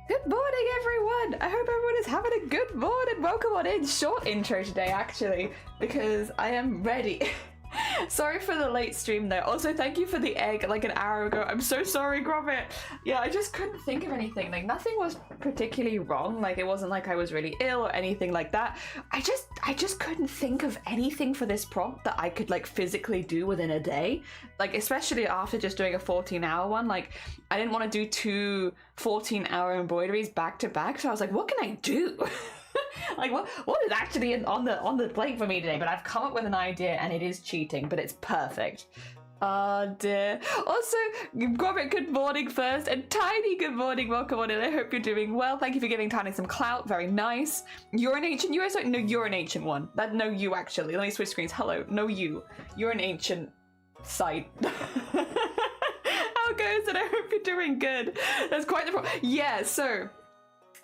Good morning, everyone! I hope everyone is having a good morning. Welcome on in. Short intro today, actually, because I am ready. Sorry for the late stream though. Also, thank you for the egg like an hour ago. I'm so sorry, Gromit. Yeah, I just couldn't think of anything. Like, nothing was particularly wrong. Like, it wasn't like I was really ill or anything like that. I just couldn't think of anything for this prompt that I could like physically do within a day. Like, especially after just doing a 14-hour one. Like, I didn't want to do two 14-hour embroideries back to back. So I was like, what can I do? Like, what is actually on the plate for me today? But I've come up with an idea, and it is cheating, but it's perfect. Oh dear. Also, Gromit, good morning first, and Tiny, good morning. Welcome on in. I hope you're doing well. Thank you for giving Tiny some clout. Very nice. You're an ancient. You also no. You're an ancient one. That no you actually. Let me switch screens. Hello. No you. You're an ancient site. How goes it? I hope you're doing good. That's quite the problem. Yeah. So.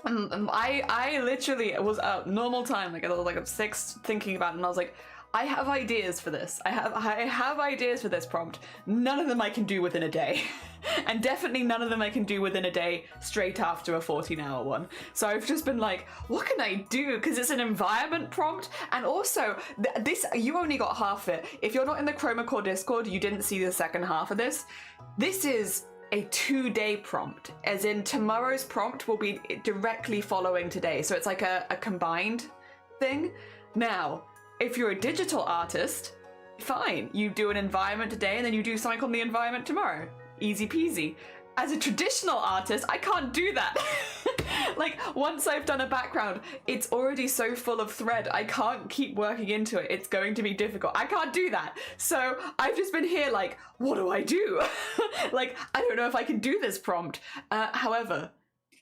I literally was up normal time, like I was like at 6 thinking about it, and I was like, I have ideas for this. I have ideas for this prompt. None of them I can do within a day. And definitely none of them I can do within a day straight after a 14-hour one. So I've just been like, what can I do? Because it's an environment prompt, and also this, you only got half it. If you're not in the Chroma Core Discord, you didn't see the second half of this. This is a 2-day prompt, as in tomorrow's prompt will be directly following today, so it's like a combined thing. Now, if you're a digital artist, fine, you do an environment today and then you do something on the environment tomorrow. Easy peasy. As a traditional artist, I can't do that. Like, once I've done a background, it's already so full of thread, I can't keep working into it. It's going to be difficult. I can't do that. So I've just been here like, what do I do? Like, I don't know if I can do this prompt. However,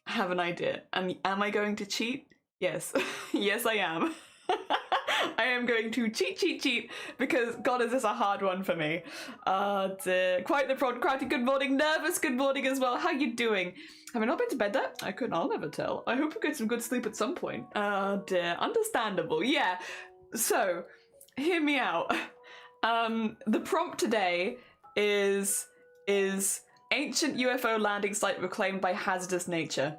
I have an idea. Am I going to cheat? Yes. Yes, I am. I am going to cheat, because God, is this a hard one for me. Dear. Quite the prompt. Crafty, good morning. Nervous, good morning as well. How you doing? Have I not been to bed yet? I'll never tell. I hope you get some good sleep at some point. Dear. Understandable. Yeah. So, hear me out. The prompt today is ancient UFO landing site reclaimed by hazardous nature.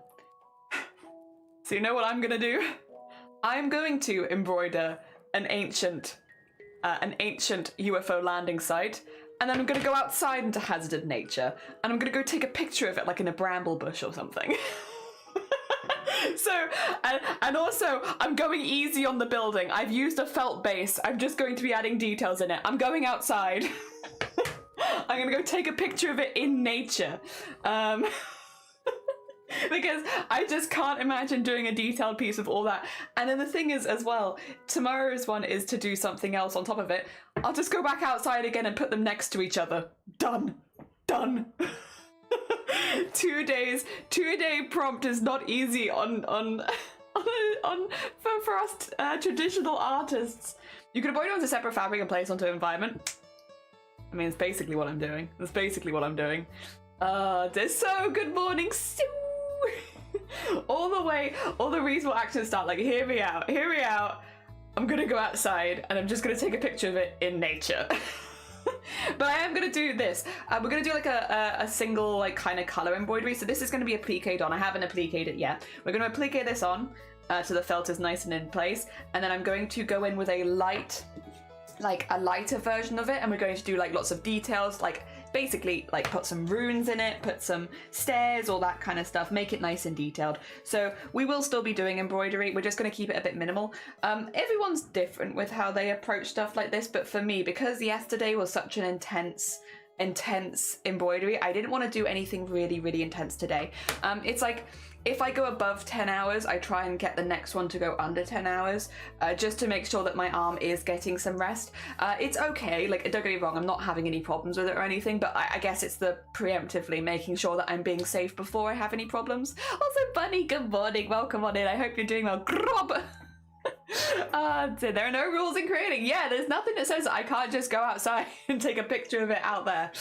So you know what I'm gonna do? I'm going to embroider an ancient UFO landing site, and then I'm gonna go outside into hazardous nature, and I'm gonna go take a picture of it, like in a bramble bush or something. So, and also, I'm going easy on the building. I've used a felt base. I'm just going to be adding details in it. I'm going outside. I'm gonna go take a picture of it in nature. Because I just can't imagine doing a detailed piece of all that. And then the thing is as well, tomorrow's one is to do something else on top of it. I'll just go back outside again and put them next to each other. Done. 2 days, 2-day prompt is not easy for us traditional artists. You can embroider onto separate fabric and place onto environment. I mean, it's basically what I'm doing. It's so good morning, Sue. All the reasonable actions start like, hear me out. I'm gonna go outside and I'm just gonna take a picture of it in nature. But I am gonna do this. We're gonna do like a single like kind of color embroidery. So this is gonna be appliqued on. I haven't appliqued it yet. We're gonna applique this on so the felt is nice and in place. And then I'm going to go in with a lighter version of it, and we're going to do like lots of details, like basically like put some runes in it, put some stairs, all that kind of stuff, make it nice and detailed. So we will still be doing embroidery, we're just going to keep it a bit minimal. Everyone's different with how they approach stuff like this, but for me, because yesterday was such an intense embroidery, I didn't want to do anything really intense today. It's like, if I go above 10 hours, I try and get the next one to go under 10 hours, just to make sure that my arm is getting some rest. It's okay, like, don't get me wrong, I'm not having any problems with it or anything, but I guess it's the preemptively making sure that I'm being safe before I have any problems. Also, Bunny, good morning, welcome on in, I hope you're doing well. Grob! There are no rules in creating. Yeah, there's nothing that says I can't just go outside and take a picture of it out there.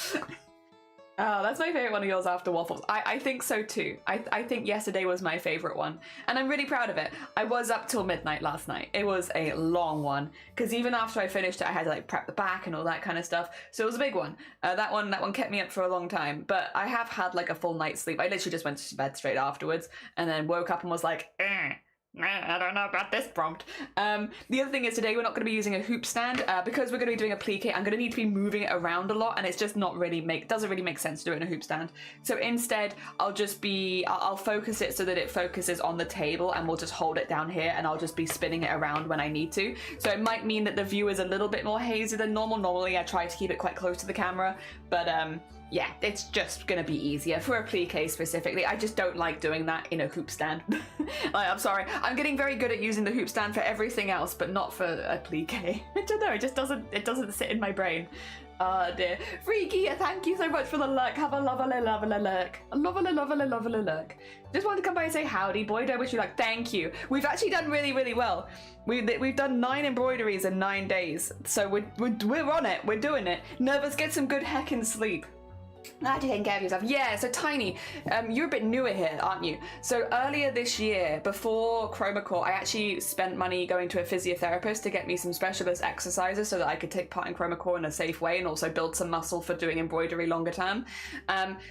Oh, that's my favorite one of yours after waffles. I think so too. I think yesterday was my favorite one, and I'm really proud of it. I was up till midnight last night. It was a long one because even after I finished it, I had to like prep the back and all that kind of stuff. So it was a big one. That one kept me up for a long time. But I have had like a full night's sleep. I literally just went to bed straight afterwards, and then woke up and was like, I don't know about this prompt. The other thing is today we're not going to be using a hoop stand because we're going to be doing a plique. I'm going to need to be moving it around a lot, and it's just not really doesn't really make sense to do it in a hoop stand. So instead, I'll focus it so that it focuses on the table, and we'll just hold it down here, and I'll just be spinning it around when I need to. So it might mean that the view is a little bit more hazy than normal. Normally, I try to keep it quite close to the camera, but yeah, it's just gonna be easier for a plique specifically. I just don't like doing that in a hoop stand. I'm sorry. I'm getting very good at using the hoop stand for everything else, but not for a plique. I don't know. It just doesn't sit in my brain. Oh dear. Freaky, thank you so much for the look. Have a lovely look. A lovely look. Just wanted to come by and say howdy. Boy, I wish you luck. Thank you. We've actually done really well. We've done 9 embroideries in 9 days, so we're on it. We're doing it. Nervous, get some good heckin' sleep. How do you take care of yourself? Yeah, so Tiny, you're a bit newer here, aren't you? So earlier this year, before Chroma Core, I actually spent money going to a physiotherapist to get me some specialist exercises so that I could take part in Chroma Core in a safe way and also build some muscle for doing embroidery longer term.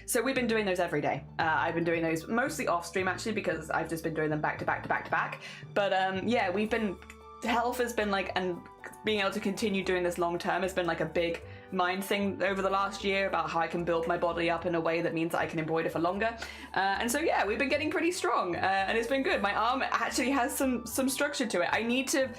So we've been doing those every day. I've been doing those mostly off stream actually because I've just been doing them back to back. But yeah, health has been like, and being able to continue doing this long term has been like a big mind thing over the last year about how I can build my body up in a way that means that I can embroider for longer. And so yeah, we've been getting pretty strong and it's been good. My arm actually has some structure to it. I need to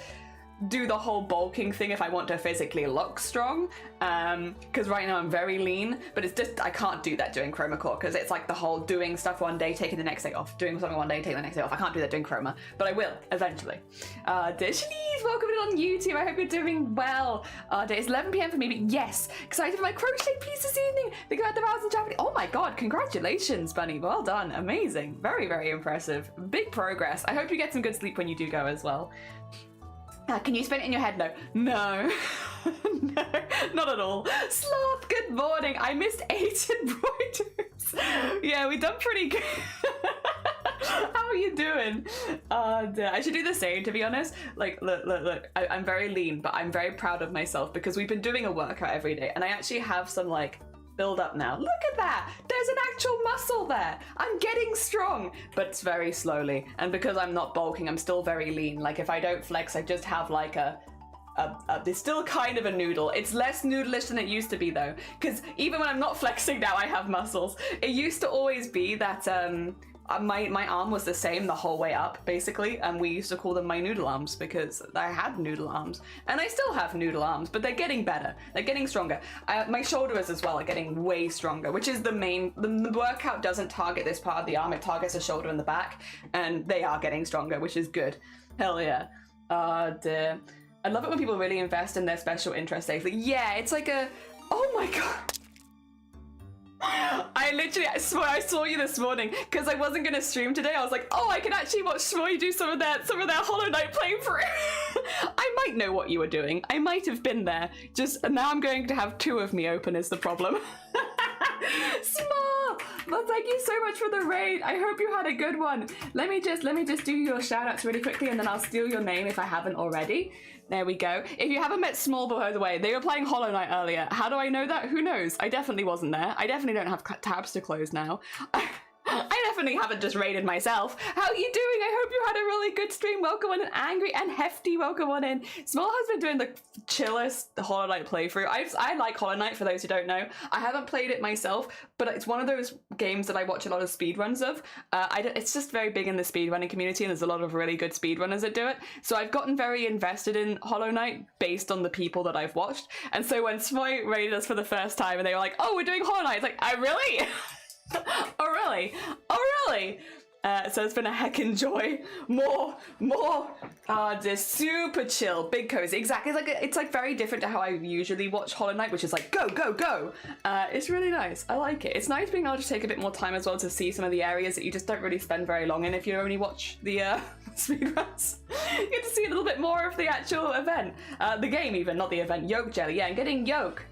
do the whole bulking thing if I want to physically look strong, because right now I'm very lean, but it's just I can't do that doing Chroma Core because it's like the whole doing stuff one day, taking the next day off, doing something one day, taking the next day off. I can't do that doing Chroma, but I will eventually. Dishley's, welcome in on YouTube. I hope you're doing well. It's 11 p.m. for me, but yes, excited for my crochet piece this evening. Think about the vows in Japanese. Oh my god, congratulations, Bunny. Well done, amazing, very impressive, big progress. I hope you get some good sleep when you do go as well. Can you spin it in your head? No. No, not at all. Sloth, good morning. I missed 8 embroiders. Yeah, we done pretty good. How are you doing? I should do the same, to be honest. Like, look. I'm very lean, but I'm very proud of myself because we've been doing a workout every day, and I actually have some, like, build up now. Look at that! There's an actual muscle there! I'm getting strong! But it's very slowly. And because I'm not bulking, I'm still very lean. Like, if I don't flex, I just have like it's still kind of a noodle. It's less noodlish than it used to be though. Because even when I'm not flexing now, I have muscles. It used to always be that my arm was the same the whole way up, basically, and we used to call them my noodle arms because I had noodle arms, and I still have noodle arms, but they're getting better. They're getting stronger. My shoulders as well are getting way stronger, which is the main. The workout doesn't target this part of the arm; it targets the shoulder and the back, and they are getting stronger, which is good. Hell yeah. Dear. I love it when people really invest in their special interest safely. Yeah, it's like a. Oh my god. I swear I saw you this morning because I wasn't gonna stream today. I was like, oh, I can actually watch Shmoy do some of their Hollow Knight playthrough. I might know what you were doing. I might have been there. Just now I'm going to have 2 of me open is the problem. Small! Well, thank you so much for the raid. I hope you had a good one. Let me just do your shout outs really quickly and then I'll steal your name if I haven't already. There we go. If you haven't met Small, by the way, they were playing Hollow Knight earlier. How do I know that? Who knows? I definitely wasn't there. I definitely don't have tabs to close now. I definitely haven't just raided myself. How are you doing? I hope you had a really good stream. Welcome on in. Angry and Hefty, welcome on in. Small has been doing the chillest Hollow Knight playthrough. I like Hollow Knight, for those who don't know. I haven't played it myself, but it's one of those games that I watch a lot of speedruns of. It's just very big in the speedrunning community, and there's a lot of really good speedrunners that do it. So I've gotten very invested in Hollow Knight based on the people that I've watched. And so when Smoy raided us for the first time and they were like, oh, we're doing Hollow Knight, it's like, oh, really? Oh really? Oh really? So it's been a heckin' joy. More. Just super chill, big cozy. Exactly. It's like very different to how I usually watch Hollow Knight, which is like go. It's really nice. I like it. It's nice being able to take a bit more time as well to see some of the areas that you just don't really spend very long in if you only watch the speedruns. You get to see a little bit more of the actual event, the game even, not the event. Yolk jelly, yeah, I'm getting yolk.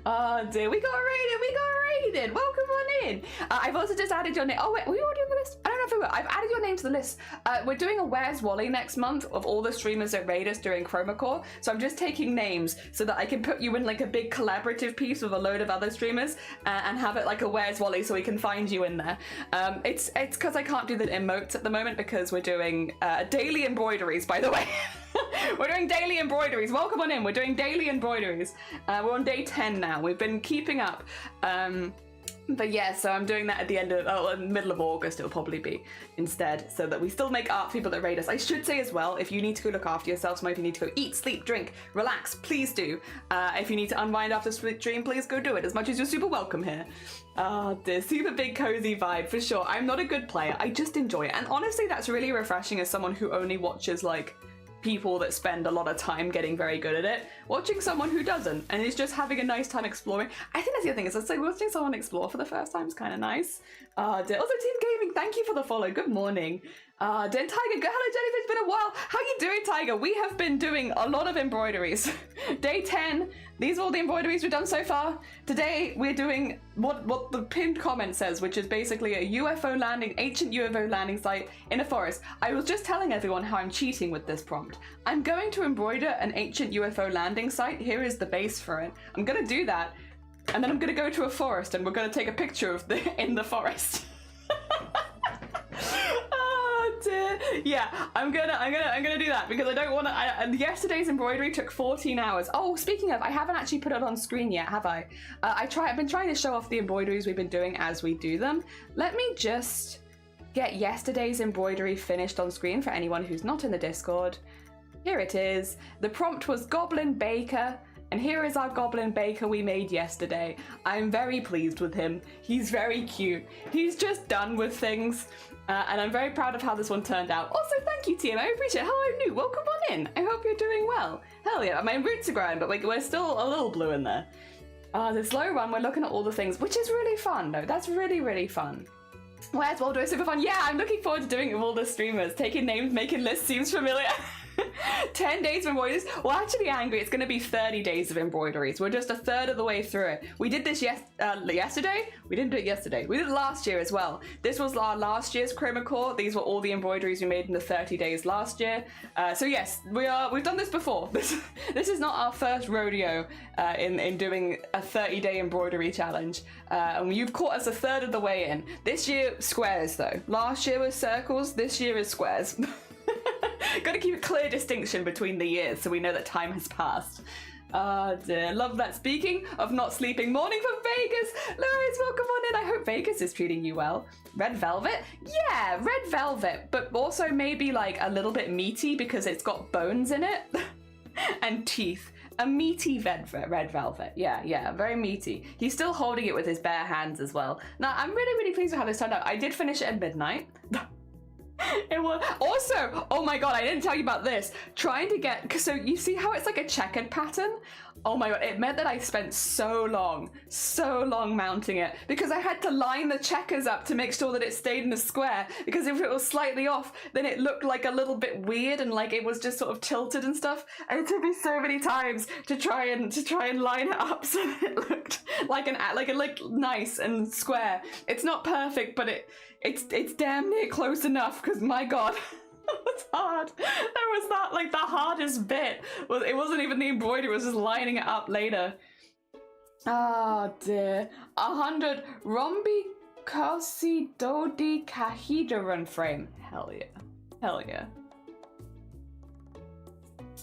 Oh dear, we got raided. Welcome on in. I've also just added your name. Oh wait, were you already on the list? I don't know if we were. I've added your name to the list. We're doing a Where's Wally next month of all the streamers that raid us during Chroma So I'm just taking names so that I can put you in like a big collaborative piece with a load of other streamers and have it like a Where's Wally so we can find you in there. It's because I can't do the emotes at the moment because we're doing daily embroideries, by the way. We're doing daily embroideries. Welcome on in. We're doing daily embroideries. We're on day 10 now. We've been keeping up. But yeah, so I'm doing that at the end of, middle of August it'll probably be instead, so that we still make art for people that raid us. I should say as well, if you need to go look after yourself, if you need to go eat, sleep, drink, relax, please do. If you need to unwind after stream, please go do it, as much as you're super welcome here. The super big cozy vibe, for sure. I'm not a good player, I just enjoy it. And honestly, that's really refreshing as someone who only watches like people that spend a lot of time getting very good at it, watching someone who doesn't and is just having a nice time exploring. I think that's the other thing, is it's like watching someone explore for the first time is kind of nice. Also Team Gaming, thank you for the follow. Good morning. Then Tiger, hello Jennifer, it's been a while. How you doing, Tiger? We have been doing a lot of embroideries. Day 10, these are all the embroideries we've done so far. Today we're doing what the pinned comment says, which is basically a UFO landing, ancient UFO landing site in a forest. I was just telling everyone how I'm cheating with this prompt. I'm going to embroider an ancient UFO landing site. Here is the base for it. I'm gonna do that, and then I'm gonna go to a forest and we're gonna take a picture of in the forest. Yeah, I'm gonna do that because I don't want to. Yesterday's embroidery took 14 hours. Oh, speaking of, I haven't actually put it on screen yet, have I? I've been trying to show off the embroideries we've been doing as we do them. Let me just get yesterday's embroidery finished on screen for anyone who's not in the Discord. Here it is. The prompt was Goblin Baker. And here is our Goblin Baker we made yesterday. I'm very pleased with him. He's very cute. He's just done with things. And I'm very proud of how this one turned out. Also, thank you, Tim. I appreciate it. Hello, New. Welcome on in. I hope you're doing well. Hell yeah. My roots are growing, but we're still a little blue in there. The slow run, we're looking at all the things, which is really fun, though. That's really, really fun. Where's Waldo? Super fun. Yeah, I'm looking forward to doing it with all the streamers. Taking names, making lists seems familiar. 10 days of embroideries. Well, actually, Angry, it's going to be 30 days of embroideries. We're just a third of the way through it. We did this yesterday. We didn't do it yesterday. We did it last year as well. This was our last year's Chroma Core. These were all the embroideries we made in the 30 days last year. So yes, we've done this before. This is not our first rodeo in doing a 30-day embroidery challenge. And you've caught us a third of the way in. This year, squares though. Last year was circles. This year is squares. Got to keep a clear distinction between the years so we know that time has passed. Dear. Love that. Speaking of not sleeping, morning from Vegas. Louis, welcome on in. I hope Vegas is treating you well. Red velvet? Yeah, red velvet, but also maybe like a little bit meaty because it's got bones in it and teeth. A meaty red velvet. Yeah, very meaty. He's still holding it with his bare hands as well. Now, I'm really, really pleased with how this turned out. I did finish it at midnight. It was also, oh my god, I didn't tell you about this. Trying to get, so you see how it's like a checkered pattern? Oh my god, it meant that I spent so long mounting it because I had to line the checkers up to make sure that it stayed in a square, because if it was slightly off, then it looked like a little bit weird and like it was just sort of tilted and stuff. And it took me so many times to try and line it up so that it looked like it looked nice and square. It's not perfect, but it's damn near close enough, because my god. It was hard. There was that, like, the hardest bit. Well, it wasn't even the embroidery, it was just lining it up later. Oh dear. 100 Rombi Kosi Dodi Kahidran frame. Hell yeah. Hell yeah.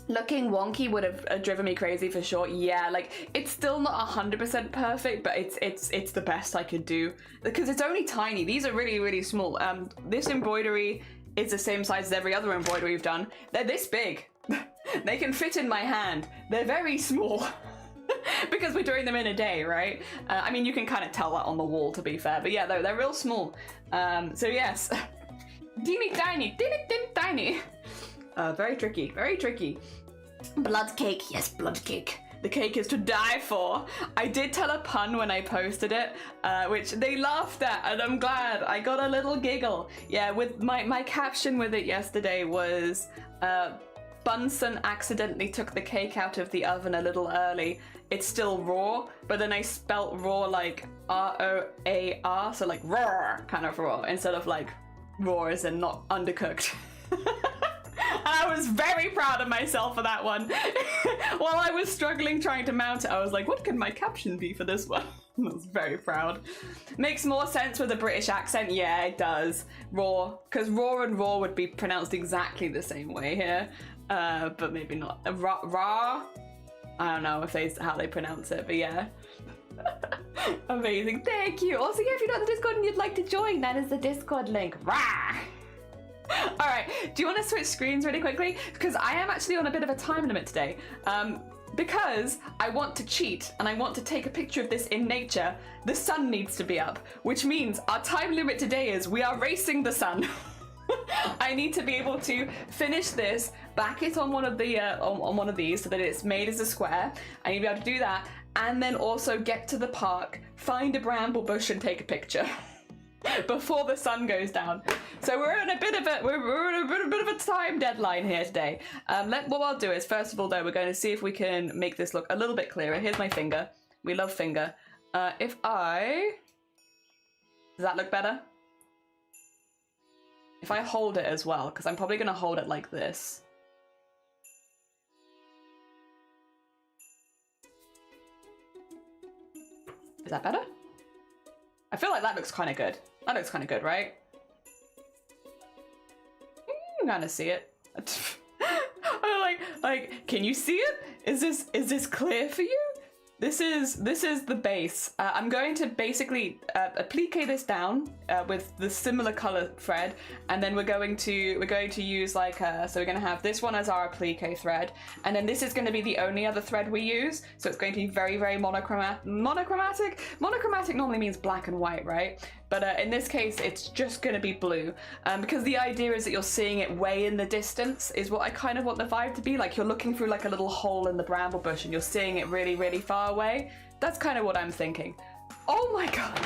Looking wonky would have driven me crazy for sure. Yeah, like, it's still not 100% perfect, but it's the best I could do because it's only tiny. These are really, really small. This embroidery is the same size as every other embroidery we've done. They're this big. They can fit in my hand. They're very small. Because we're doing them in a day, right? I mean, you can kind of tell that on the wall, to be fair. But yeah, they're real small. So yes. Teeny tiny. Tiny. Very tricky. Very tricky. Blood cake. Yes, blood cake. The cake is to die for. I did tell a pun when I posted it, which they laughed at, and I'm glad. I got a little giggle. Yeah, with my caption with it yesterday was, Bunsen accidentally took the cake out of the oven a little early, it's still raw, but then I spelt raw like R-O-A-R, so like raw kind of raw, instead of like raw as in not undercooked. And I was very proud of myself for that one. While I was struggling trying to mount it, I was like, what could my caption be for this one? I was very proud. Makes more sense with a British accent. Yeah, it does. Raw, because raw and raw would be pronounced exactly the same way here, but maybe not. Raw? I don't know if how they pronounce it, but yeah. Amazing, thank you. Also, yeah, if you're not in the Discord and you'd like to join, that is the Discord link. Rah! All right, do you want to switch screens really quickly? Because I am actually on a bit of a time limit today. Because I want to cheat and I want to take a picture of this in nature, the sun needs to be up, which means our time limit today is we are racing the sun. I need to be able to finish this, back it on one of the on one of these so that it's made as a square. I need to be able to do that, and then also get to the park, find a bramble bush and take a picture before the sun goes down. So we're in a bit of a time deadline here today. What I'll do is, first of all though, we're going to see if we can make this look a little bit clearer. Here's my finger. We love finger. Does that look better? If I hold it as well, because I'm probably going to hold it like this. Is that better? I feel like that looks kind of good. That looks kind of good, right? You can kind of see it. I'm like, can you see it? Is this clear for you? This is the base. I'm going to basically applique this down with the similar color thread, and then we're going to use like so we're going to have this one as our applique thread, and then this is going to be the only other thread we use. So it's going to be very, very monochromatic. Monochromatic normally means black and white, right? But in this case, it's just going to be blue, because the idea is that you're seeing it way in the distance is what I kind of want the vibe to be. Like you're looking through like a little hole in the bramble bush and you're seeing it really, really far away. That's kind of what I'm thinking. Oh my god.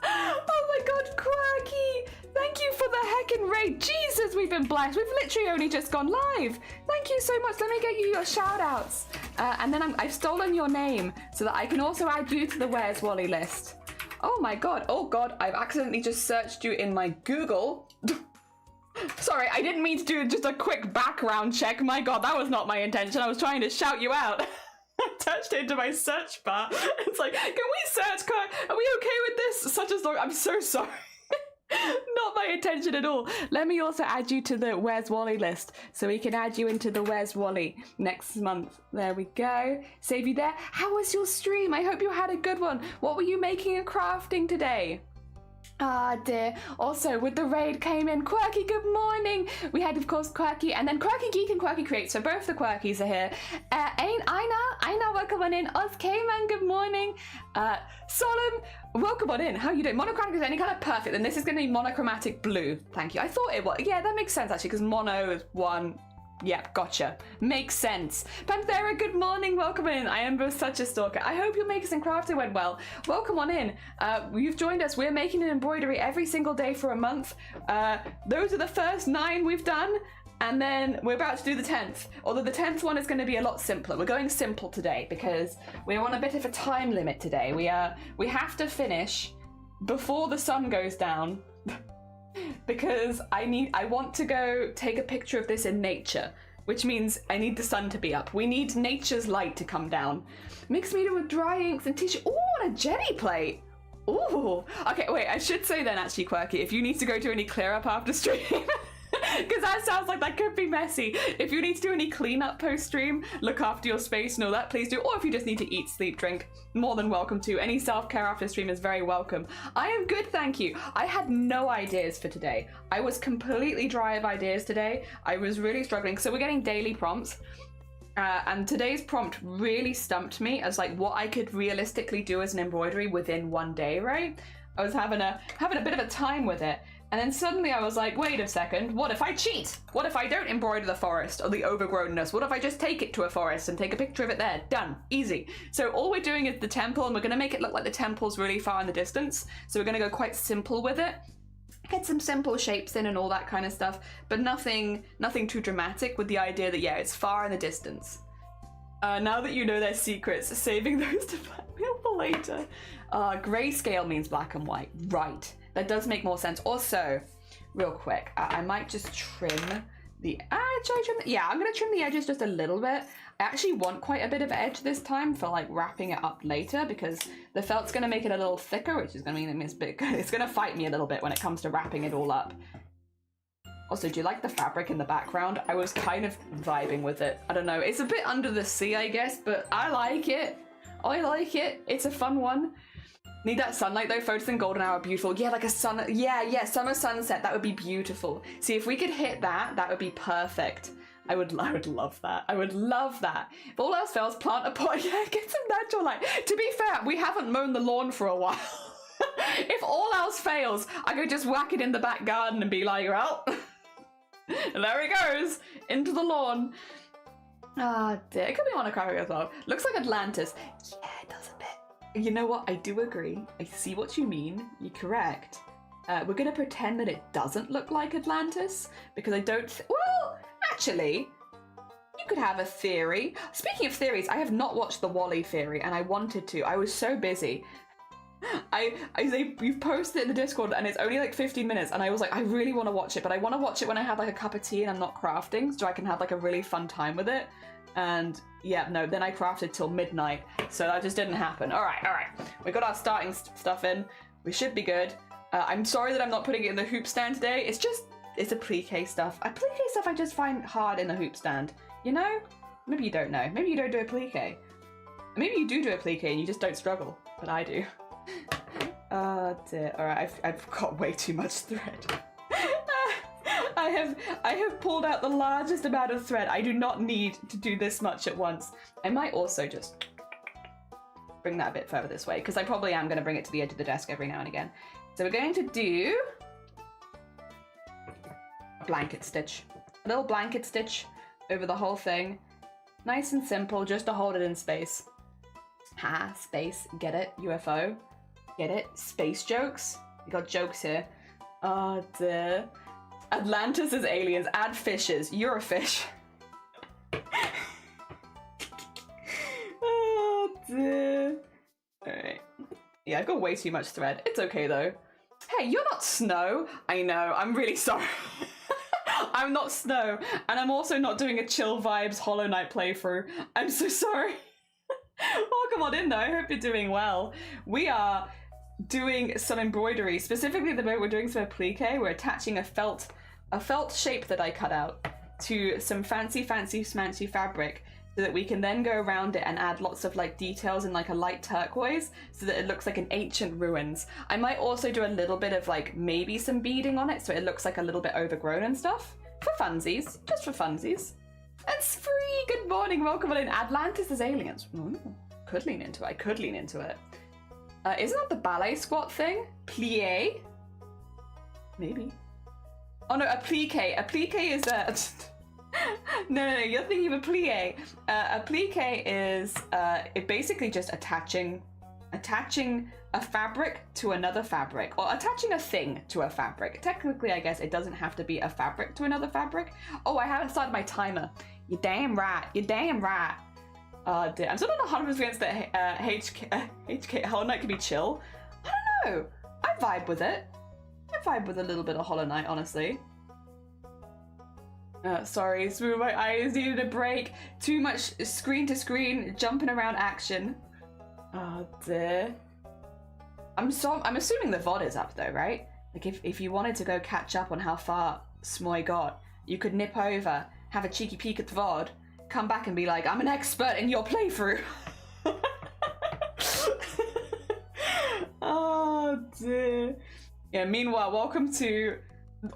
Oh my god, Quirky! Thank you for the heckin' raid. Jesus, we've been blessed. We've literally only just gone live. Thank you so much. Let me get you your shout outs. And then I've stolen your name so that I can also add you to the Where's Wally list. Oh my god, oh god, I've accidentally just searched you in my Google. Sorry, I didn't mean to do just a quick background check. My god, that was not my intention. I was trying to shout you out. I touched it into my search bar. It's like, can we search? Are we okay with this? Such a story. I'm so sorry. Not my intention at all. Let me also add you to the Where's Wally list so we can add you into the Where's Wally next month. There we go. Save you there. How was your stream? I hope you had a good one. What were you making and crafting today? Ah dear. Also, with the raid came in Quirky, good morning. We had, of course, Quirky, and then Quirky Geek and Quirky Create. So both the Quirkies are here. Aina, welcome on in. Oz K-Man, good morning. Solemn, welcome on in. How are you doing? Monochromatic is any kind of perfect, and this is going to be monochromatic blue. Thank you. I thought it was. Yeah, that makes sense actually, because mono is one. Yep, gotcha. Makes sense. Panthera, good morning. Welcome in. I am such a stalker. I hope your makers and crafting went well. Welcome on in. You've joined us. We're making an embroidery every single day for a month. Those are the first 9 we've done. And then we're about to do the 10th. Although the 10th one is going to be a lot simpler. We're going simple today because we're on a bit of a time limit today. We have to finish before the sun goes down. Because I want to go take a picture of this in nature, which means I need the sun to be up. We need nature's light to come down. Mixed media with dry inks and tissue. Ooh, on a jelly plate. Ooh. Okay, wait, I should say then actually, Quirky, if you need to go to any clear up after stream, because that sounds like that could be messy. If you need to do any cleanup post stream, look after your space and all that, please do. Or if you just need to eat, sleep, drink, more than welcome to. Any self-care after stream is very welcome. I am good, thank you. I had no ideas for today. I was completely dry of ideas today. I was really struggling. So we're getting daily prompts. And today's prompt really stumped me as like what I could realistically do as an embroidery within one day, right? I was having a bit of a time with it. And then suddenly I was like, wait a second, what if I cheat? What if I don't embroider the forest or the overgrownness? What if I just take it to a forest and take a picture of it there? Done. Easy. So all we're doing is the temple, and we're going to make it look like the temple's really far in the distance. So we're going to go quite simple with it. get some simple shapes in and all that kind of stuff, but nothing too dramatic, with the idea that, yeah, it's far in the distance. Now that you know their secrets, saving those to blackmail for later. Grayscale means black and white. Right. That does make more sense. Also, real quick, I might just trim the... yeah, I'm going to trim the edges just a little bit. I actually want quite a bit of edge this time for like wrapping it up later, because the felt's going to make it a little thicker, which is going to mean it's going to fight me a little bit when it comes to wrapping it all up. Also, do you like the fabric in the background? I was kind of vibing with it. I don't know. It's a bit under the sea, I guess, but I like it. I like it. It's a fun one. Need that sunlight though. Photos in golden hour, beautiful. Yeah, like a sun. Yeah, summer sunset. That would be beautiful. See, if we could hit that, that would be perfect. I would love that. I would love that. If all else fails, plant a pot. Yeah, get some natural light. To be fair, we haven't mown the lawn for a while. If all else fails, I could just whack it in the back garden and be like, well, there he goes into the lawn. Ah, dear. It could be monochrome as well. Looks like Atlantis. Yeah, it does a bit. You know what? I do agree. I see what you mean. You're correct. We're going to pretend that it doesn't look like Atlantis, because I don't... well, actually, you could have a theory. Speaking of theories, I have not watched the Wall-E theory, and I wanted to. I was so busy. You've posted it in the Discord, and it's only like 15 minutes, and I was like, I really want to watch it, but I want to watch it when I have like a cup of tea and I'm not crafting, so I can have like a really fun time with it. And yeah, no, then I crafted till midnight, so that just didn't happen. All right. We got our starting stuff in. We should be good. I'm sorry that I'm not putting it in the hoop stand today. It's applique stuff. Applique stuff I just find hard in a hoop stand. You know? Maybe you don't know. Maybe you don't do applique. Maybe you do applique and you just don't struggle, but I do. Dear. All right, I've got way too much thread. I have pulled out the largest amount of thread. I do not need to do this much at once. I might also just bring that a bit further this way, because I probably am going to bring it to the edge of the desk every now and again. So we're going to do a blanket stitch. A little blanket stitch over the whole thing. Nice and simple, just to hold it in space. Ha, space. Get it? UFO. Get it? Space jokes? We got jokes here. Oh, dear. Atlantis is aliens. Add fishes. You're a fish. Oh, dear. Alright. Yeah, I've got way too much thread. It's okay, though. Hey, you're not Snow. I know. I'm really sorry. I'm not Snow. And I'm also not doing a Chill Vibes Hollow Knight playthrough. I'm so sorry. Welcome on in, though. I hope you're doing well. We are doing some embroidery. Specifically, at the moment, we're doing some applique. We're attaching a felt shape that I cut out to some fancy smancy fabric, so that we can then go around it and add lots of like details in like a light turquoise, so that it looks like an ancient ruins. I might also do a little bit of like maybe some beading on it, so it looks like a little bit overgrown and stuff. For funsies, just for funsies. It's free. Good morning, welcome on in. Atlantis is aliens. Ooh, could lean into it. I could lean into it. Isn't that the ballet squat thing? Plie? Maybe. Oh no, applique. Applique is no, you're thinking of a plie. Applique is it basically just attaching a fabric to another fabric, or attaching a thing to a fabric. Technically, I guess it doesn't have to be a fabric to another fabric. Oh, I haven't started my timer. You're damn right. You're damn right. Dear. I'm still not 100% that HK Hollow Knight can be chill. I don't know. I vibe with it. I vibe with a little bit of Hollow Knight, honestly. Sorry, Smooth, my eyes needed a break. Too much screen to screen, jumping around action. Oh dear. I'm assuming the VOD is up though, right? Like if you wanted to go catch up on how far Smoy got, you could nip over, have a cheeky peek at the VOD, come back and be like, I'm an expert in your playthrough. Oh dear. Yeah, meanwhile, welcome to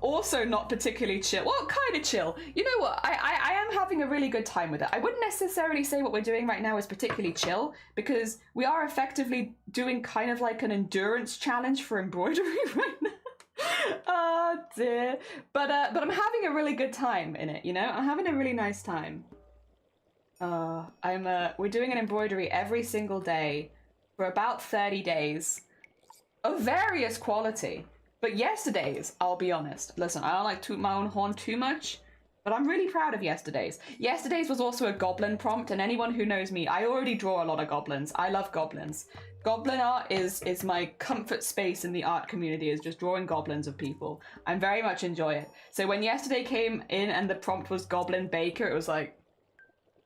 also not particularly chill. Well, kind of chill. You know what? I am having a really good time with it. I wouldn't necessarily say what we're doing right now is particularly chill, because we are effectively doing kind of like an endurance challenge for embroidery right now. Oh dear. But I'm having a really good time in it, you know? I'm having a really nice time. We're doing an embroidery every single day for about 30 days of various quality. But yesterday's, I'll be honest. Listen, I don't like toot my own horn too much, but I'm really proud of yesterday's. Yesterday's was also a goblin prompt, and anyone who knows me, I already draw a lot of goblins. I love goblins. Goblin art is my comfort space in the art community, is just drawing goblins of people. I very much enjoy it. So when yesterday came in and the prompt was Goblin Baker, it was like,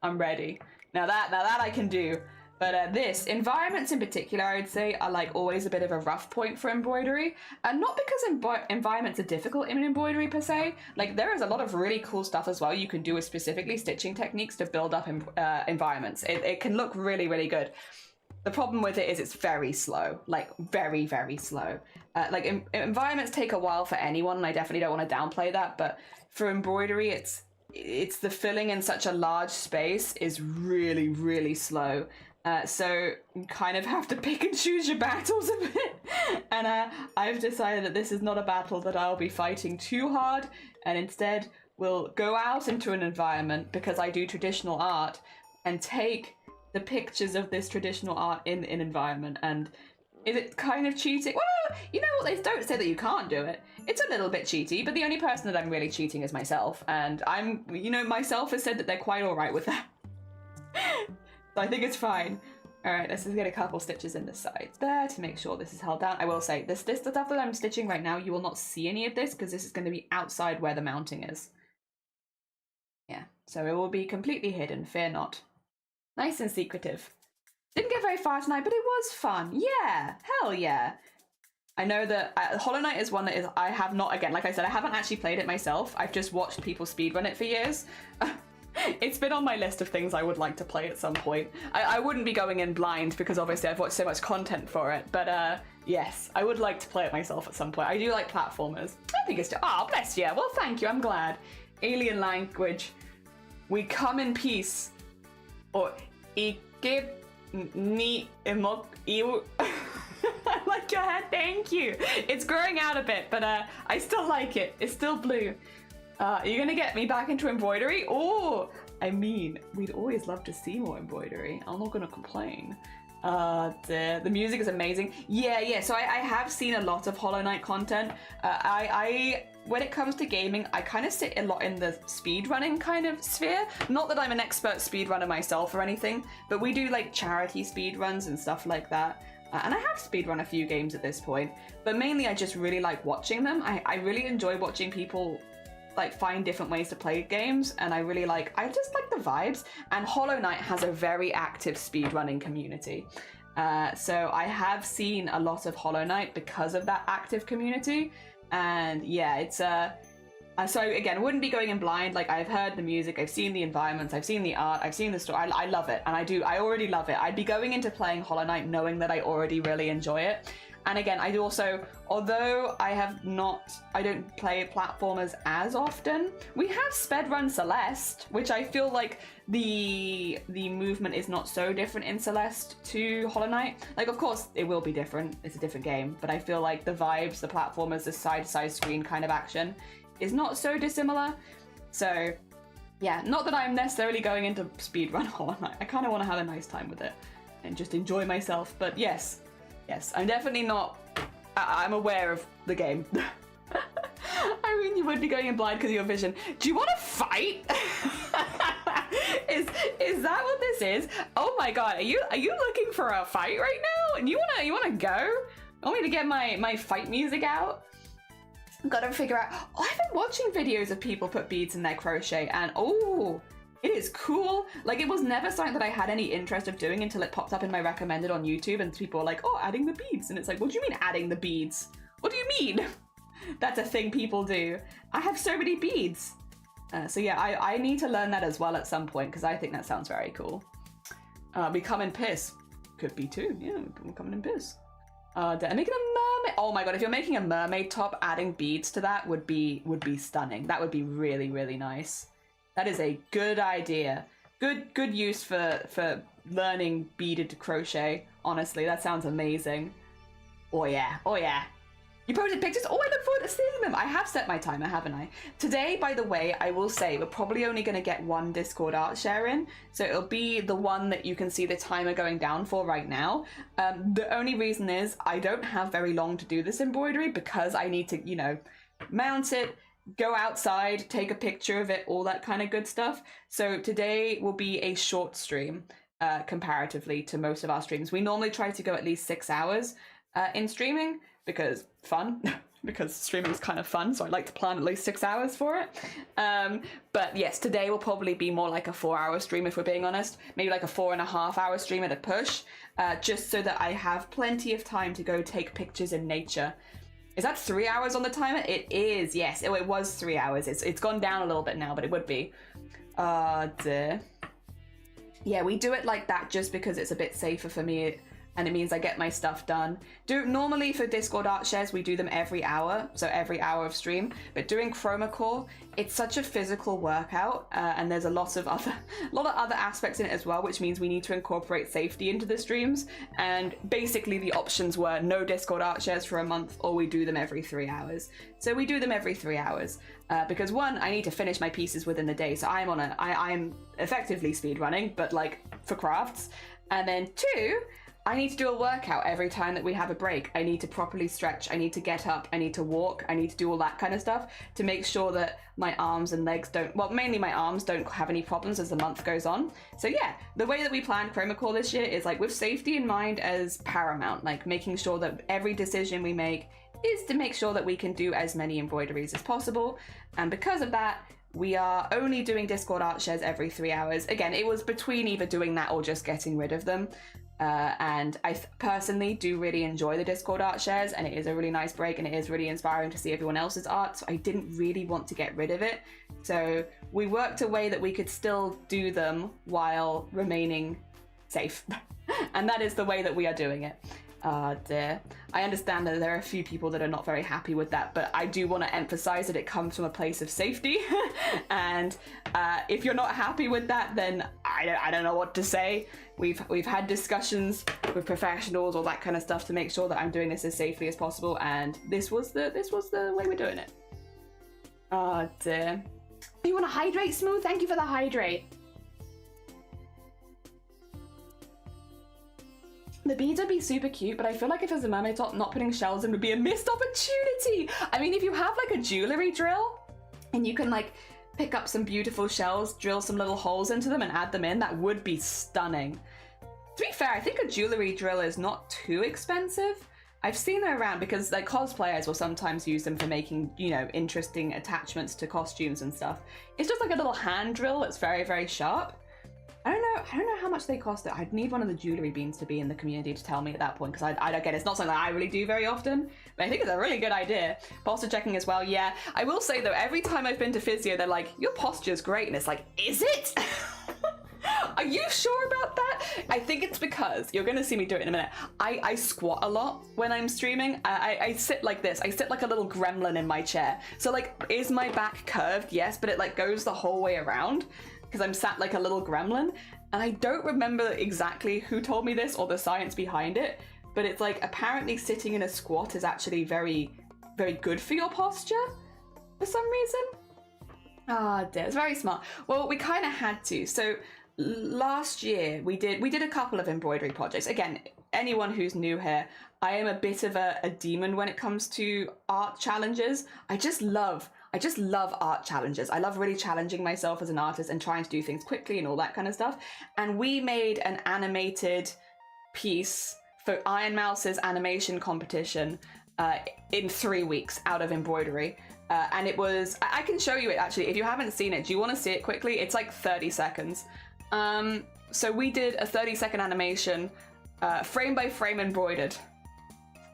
I'm ready. Now that I can do. But this, environments in particular, I would say, are like always a bit of a rough point for embroidery. And not because environments are difficult in embroidery per se. Like, there is a lot of really cool stuff as well you can do with specifically stitching techniques to build up environments. It can look really, really good. The problem with it is it's very slow, like very, very slow. Like environments take a while for anyone, and I definitely don't want to downplay that. But for embroidery, it's the filling in such a large space is really, really slow. So you kind of have to pick and choose your battles a bit. And I've decided that this is not a battle that I'll be fighting too hard, and instead will go out into an environment, because I do traditional art, and take the pictures of this traditional art in an environment. And is it kind of cheating? Well, you know what, they don't say that you can't do it. It's a little bit cheaty, but the only person that I'm really cheating is myself. And I'm, you know, myself has said that they're quite all right with that. So I think it's fine. All right, let's just get a couple stitches in the sides there to make sure this is held down. I will say, this stuff that I'm stitching right now, you will not see any of this because this is going to be outside where the mounting is. Yeah, so it will be completely hidden, fear not. Nice and secretive. Didn't get very far tonight, but it was fun. Yeah, hell yeah. I know that Hollow Knight is one that is, I have not, again, like I said, I haven't actually played it myself. I've just watched people speedrun it for years. It's been on my list of things I would like to play at some point. I wouldn't be going in blind because obviously I've watched so much content for it, but yes, I would like to play it myself at some point. I do like platformers. I think it's just, oh, bless you. Well, thank you, I'm glad. Alien language. We come in peace. Or, Ike, ni, emok, iu. I like your hair, thank you. It's growing out a bit, but I still like it. It's still blue. Are you gonna get me back into embroidery? Oh, I mean, we'd always love to see more embroidery. I'm not gonna complain. The music is amazing. Yeah, so I have seen a lot of Hollow Knight content. When it comes to gaming, I kind of sit a lot in the speedrunning kind of sphere. Not that I'm an expert speedrunner myself or anything, but we do like charity speedruns and stuff like that. And I have speedrun a few games at this point, but mainly I just really like watching them. I really enjoy watching people like find different ways to play games, and I just like the vibes. And Hollow Knight has a very active speedrunning community. So I have seen a lot of Hollow Knight because of that active community. And yeah, it's so again, wouldn't be going in blind. Like, I've heard the music, I've seen the environments, I've seen the art, I've seen the story. I love it, and I already love it. I'd be going into playing Hollow Knight knowing that I already really enjoy it. And again, I do also, although I don't play platformers as often, we have Spedrun Celeste, which I feel like the movement is not so different in Celeste to Hollow Knight. Like, of course, it will be different, it's a different game, but I feel like the vibes, the platformers, the side-to-side screen kind of action is not so dissimilar. So, yeah, not that I'm necessarily going into speedrun Hollow Knight. I kind of want to have a nice time with it and just enjoy myself, but yes, I'm definitely not. I'm aware of the game. I mean, you would be going in blind because of your vision. Do you want to fight? Is that what this is? Oh my god, are you looking for a fight right now? And you wanna go? You want me to get my fight music out? Gotta figure out. Oh, I've been watching videos of people put beads in their crochet, and oh, it is cool. Like, it was never something that I had any interest of doing until it popped up in my recommended on YouTube, and people were like, oh, adding the beads. And it's like, what do you mean adding the beads? What do you mean? That's a thing people do. I have so many beads. So yeah, I need to learn that as well at some point, because I think that sounds very cool. Become in piss. Could be too, yeah, becoming in piss. Making a mermaid. Oh my god, if you're making a mermaid top, adding beads to that would be stunning. That would be really, really nice. That is a good idea. Good use for learning beaded crochet. Honestly, that sounds amazing. Oh yeah. You posted pictures? Oh, I look forward to seeing them. I have set my timer, haven't I? Today, by the way, I will say we're probably only going to get one Discord art share in. So it'll be the one that you can see the timer going down for right now. The only reason is I don't have very long to do this embroidery because I need to, you know, mount it, go outside, take a picture of it, all that kind of good stuff. So today will be a short stream comparatively to most of our streams. We normally try to go at least 6 hours in streaming because fun. Because streaming is kind of fun, so I like to plan at least 6 hours for it. But yes, today will probably be more like a 4-hour stream if we're being honest. Maybe like a 4.5-hour stream at a push, just so that I have plenty of time to go take pictures in nature. Is that 3 hours on the timer? It is, yes. It was 3 hours. It's gone down a little bit now, but it would be. Dear. Yeah, we do it like that just because it's a bit safer for me. And it means I get my stuff done. Normally for Discord art shares, we do them every hour, so every hour of stream. But doing Chroma Core, it's such a physical workout, and there's a lot of other aspects in it as well, which means we need to incorporate safety into the streams. And basically the options were no Discord art shares for a month, or we do them every 3 hours. So we do them every 3 hours because one, I need to finish my pieces within the day, so I'm effectively speedrunning, but like for crafts. And then two, I need to do a workout every time that we have a break. I need to properly stretch, I need to get up, I need to walk, I need to do all that kind of stuff to make sure that my arms and legs don't, well, mainly my arms don't have any problems as the month goes on. So yeah, the way that we planned Chroma Core this year is like with safety in mind as paramount, like making sure that every decision we make is to make sure that we can do as many embroideries as possible. And because of that, we are only doing Discord art shares every 3 hours. Again, it was between either doing that or just getting rid of them. And I personally do really enjoy the Discord art shares, and it is a really nice break, and it is really inspiring to see everyone else's art, so I didn't really want to get rid of it. So we worked a way that we could still do them while remaining safe. And that is the way that we are doing it. Dear. I understand that there are a few people that are not very happy with that, but I do want to emphasize that it comes from a place of safety. And if you're not happy with that, then I don't know what to say. We've had discussions with professionals, all that kind of stuff, to make sure that I'm doing this as safely as possible, and this was the way we're doing it. Dear. You want to hydrate, Smooth? Thank you for the hydrate. The beads would be super cute, but I feel like if there's a mermaid top, not putting shells in would be a missed opportunity. I mean, if you have like a jewelry drill and you can like pick up some beautiful shells, drill some little holes into them and add them in, that would be stunning. To be fair, I think a jewelry drill is not too expensive. I've seen them around because like cosplayers will sometimes use them for making, you know, interesting attachments to costumes and stuff. It's just like a little hand drill that's very, very sharp. I don't know how much they cost. I'd need one of the jewelry beans to be in the community to tell me at that point, because I don't get it. It's not something that I really do very often, but I think it's a really good idea. Posture checking as well. Yeah, I will say though, every time I've been to physio, they're like, your posture's great, and it's like, is it? Are you sure about that? I think it's because, you're gonna see me do it in a minute, I squat a lot when I'm streaming. I sit like this. I sit like a little gremlin in my chair. So like, is my back curved? Yes, but it like goes the whole way around, because I'm sat like a little gremlin. And I don't remember exactly who told me this or the science behind it, but it's like apparently sitting in a squat is actually very, very good for your posture for some reason. Dear, it's very smart. Well, we kind of had to. So last year we did a couple of embroidery projects. Again, anyone who's new here, I am a bit of a demon when it comes to art challenges. I just love art challenges. I love really challenging myself as an artist and trying to do things quickly and all that kind of stuff. And we made an animated piece for Iron Mouse's animation competition in 3 weeks out of embroidery. And it was, I can show you it actually. If you haven't seen it, do you want to see it quickly? It's like 30 seconds. So we did a 30-second animation, frame by frame embroidered.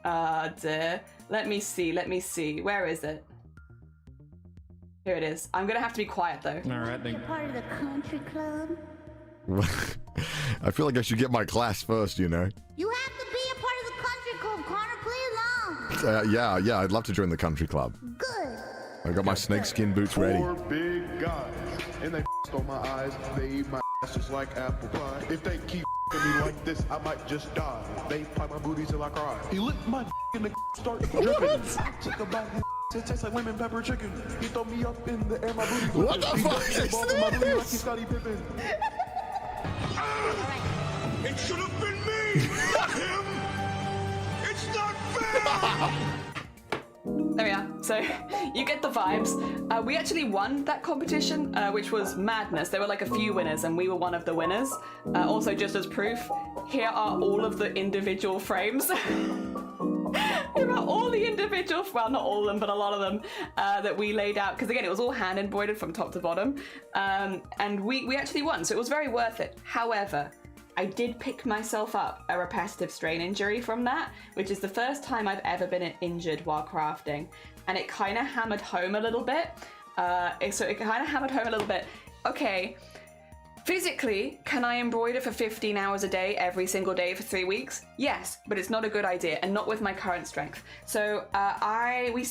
Dear. Let me see. Where is it? Here it is. I'm gonna have to be quiet though. All right, then. You're part of the country club. I feel like I should get my class first, you know. You have to be a part of the country club, Connor. Play along. Yeah, I'd love to join the country club. Good. I got my snakeskin boots ready. 4 big guys, and they on my eyes. They eat my ass just like apple pie. If they keep me like this, I might just die. They pop my booty till I cry. He licked my and the start dripping. I took a bite. It tastes like lemon pepper chicken. He throw me up in the air, my booty. What the fuck is this? My booty like he's Scottie Pippen. It should have been me, not him. It's not fair. There we are. So you get the vibes. We actually won that competition, which was madness. There were like a few winners, and we were one of the winners. Also, just as proof, here are all of the individual frames. Here are all the individual, well, not all of them, but a lot of them that we laid out. Because again, it was all hand embroidered from top to bottom, and we actually won. So it was very worth it. However, I did pick myself up a repetitive strain injury from that, which is the first time I've ever been injured while crafting. And it kind of hammered home a little bit. Okay, physically, can I embroider for 15 hours a day, every single day for 3 weeks? Yes, but it's not a good idea, and not with my current strength. So we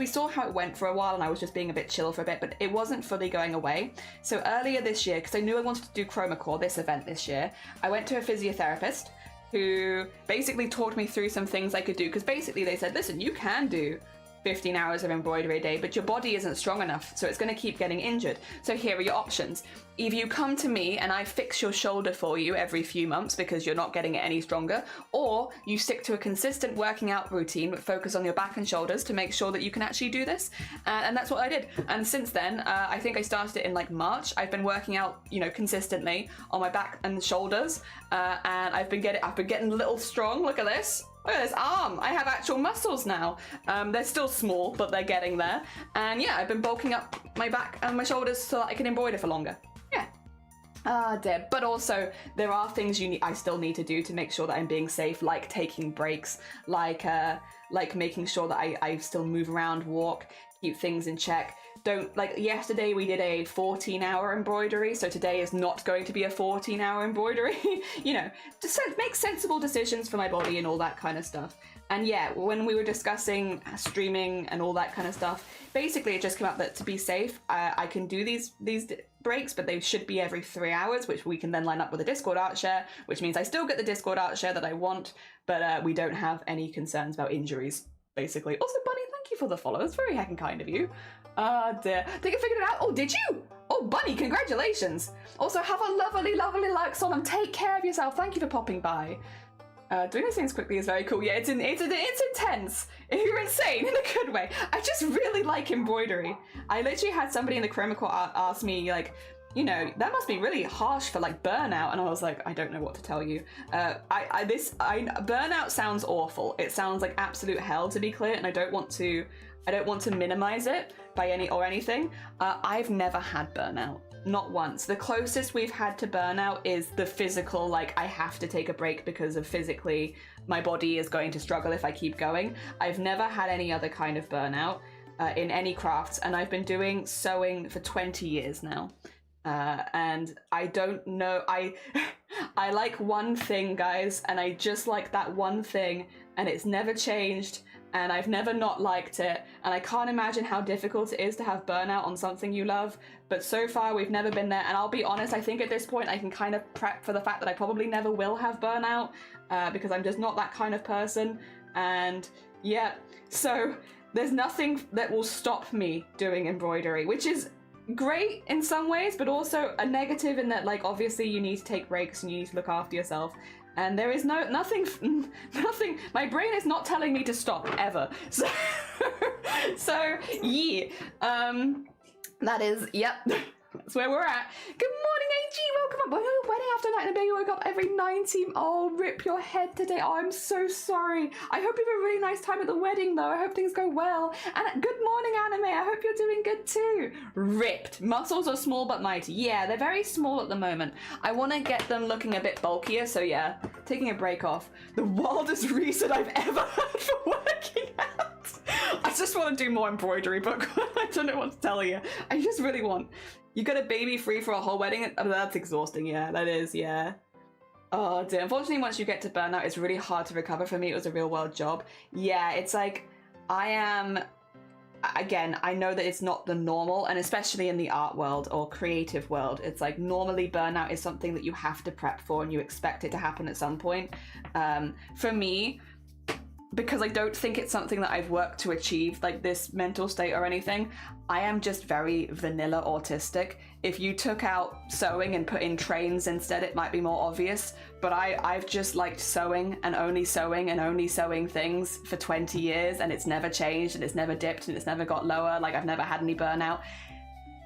saw how it went for a while, and I was just being a bit chill for a bit, but it wasn't fully going away. So earlier this year, because I knew I wanted to do ChromaCore, this event this year, I went to a physiotherapist who basically taught me through some things I could do, because basically they said, listen, you can do 15 hours of embroidery a day, but your body isn't strong enough, so it's going to keep getting injured. So here are your options. Either you come to me and I fix your shoulder for you every few months because you're not getting it any stronger, or you stick to a consistent working out routine but focus on your back and shoulders to make sure that you can actually do this. And that's what I did. And since then, I think I started it in like March. I've been working out, consistently on my back and shoulders, and I've been getting a little strong. Look at this. Look at this arm. I have actual muscles now. They're still small, but they're getting there. And yeah, I've been bulking up my back and my shoulders so that I can embroider for longer. Yeah. Dear. But also, there are things I still need to do to make sure that I'm being safe, like taking breaks, like making sure that I still move around, walk, keep things in check. Yesterday we did a 14-hour embroidery, so today is not going to be a 14-hour embroidery. Just make sensible decisions for my body and all that kind of stuff. And yeah, when we were discussing streaming and all that kind of stuff, basically it just came up that to be safe, I can do these breaks, but they should be every 3 hours, which we can then line up with a Discord art share, which means I still get the Discord art share that I want, but we don't have any concerns about injuries, basically. Also, Bunny, thank you for the follow. It's very heckin' kind of you. Dear. I think I figured it out. Oh, did you? Oh, Bunny, congratulations. Also, have a lovely, lovely Luxon and take care of yourself. Thank you for popping by. Doing these things quickly is very cool. Yeah, it's intense. You're insane in a good way. I just really like embroidery. I literally had somebody in the ChromaCore ask me, like, that must be really harsh for like burnout, and I was like, I don't know what to tell you. Burnout sounds awful. It sounds like absolute hell, to be clear, and I don't want to minimize it by anything. I've never had burnout. Not once. The closest we've had to burnout is the physical, like I have to take a break because of physically my body is going to struggle if I keep going. I've never had any other kind of burnout in any crafts, and I've been doing sewing for 20 years now. And I don't know, I like one thing, guys, and I just like that one thing, and it's never changed, and I've never not liked it, and I can't imagine how difficult it is to have burnout on something you love, but so far we've never been there. And I'll be honest, I think at this point I can kind of prep for the fact that I probably never will have burnout, because I'm just not that kind of person. And yeah, so there's nothing that will stop me doing embroidery, which is great in some ways, but also a negative in that, like, obviously you need to take breaks and you need to look after yourself. And there is nothing, my brain is not telling me to stop, ever. So yeah, that is, yep, that's where we're at. Good morning, AG, welcome up. Wedding after night and a day, you woke up every 90, oh, rip your head today. Oh, I'm so sorry. I hope you have a really nice time at the wedding, though. I hope things go well. And good morning, Anime, I hope you're doing good too. Ripped. Muscles are small but mighty. Yeah, they're very small at the moment. I want to get them looking a bit bulkier, so yeah, taking a break off. The wildest reason I've ever had for working out. I just want to do more embroidery, but I don't know what to tell you. I just really want. You got a baby free for a whole wedding? Oh, that's exhausting, yeah, that is, yeah. Oh dear, unfortunately once you get to burnout, it's really hard to recover. For me, it was a real world job. Yeah, it's like, I am again, I know that it's not the normal, and especially in the art world or creative world, it's like normally burnout is something that you have to prep for and you expect it to happen at some point. For me, because I don't think it's something that I've worked to achieve, like this mental state or anything, I am just very vanilla autistic. If you took out sewing and put in trains instead, it might be more obvious, but I've just liked sewing and only sewing things for 20 years, and it's never changed, and it's never dipped, and it's never got lower. Like, I've never had any burnout.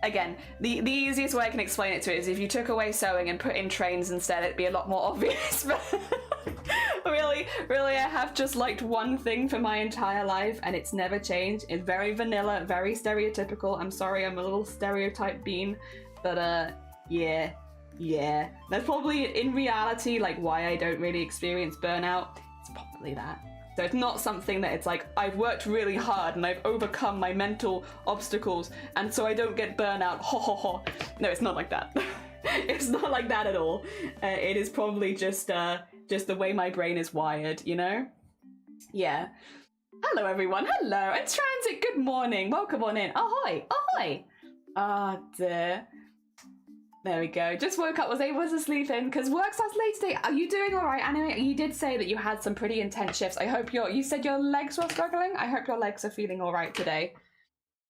Again, the easiest way I can explain it to it is if you took away sewing and put in trains instead, it'd be a lot more obvious. Really, I have just liked one thing for my entire life, and it's never changed. It's very vanilla, very stereotypical. I'm sorry, I'm a little stereotype bean, but yeah. That's probably, in reality, like, why I don't really experience burnout. It's probably that. So it's not something that it's like, I've worked really hard and I've overcome my mental obstacles, and so I don't get burnout, ho ho ho. No, it's not like that. It's not like that at all. It is probably just the way my brain is wired, you know? Yeah. Hello, everyone. Hello. And Transit, good morning. Welcome on in. Ahoy. Ahoy. Ah, dear. There we go. Just woke up, was able to sleep in because work starts late today. Are you doing all right, Anime? You did say that you had some pretty intense shifts. I hope you said your legs were struggling. I hope your legs are feeling all right today.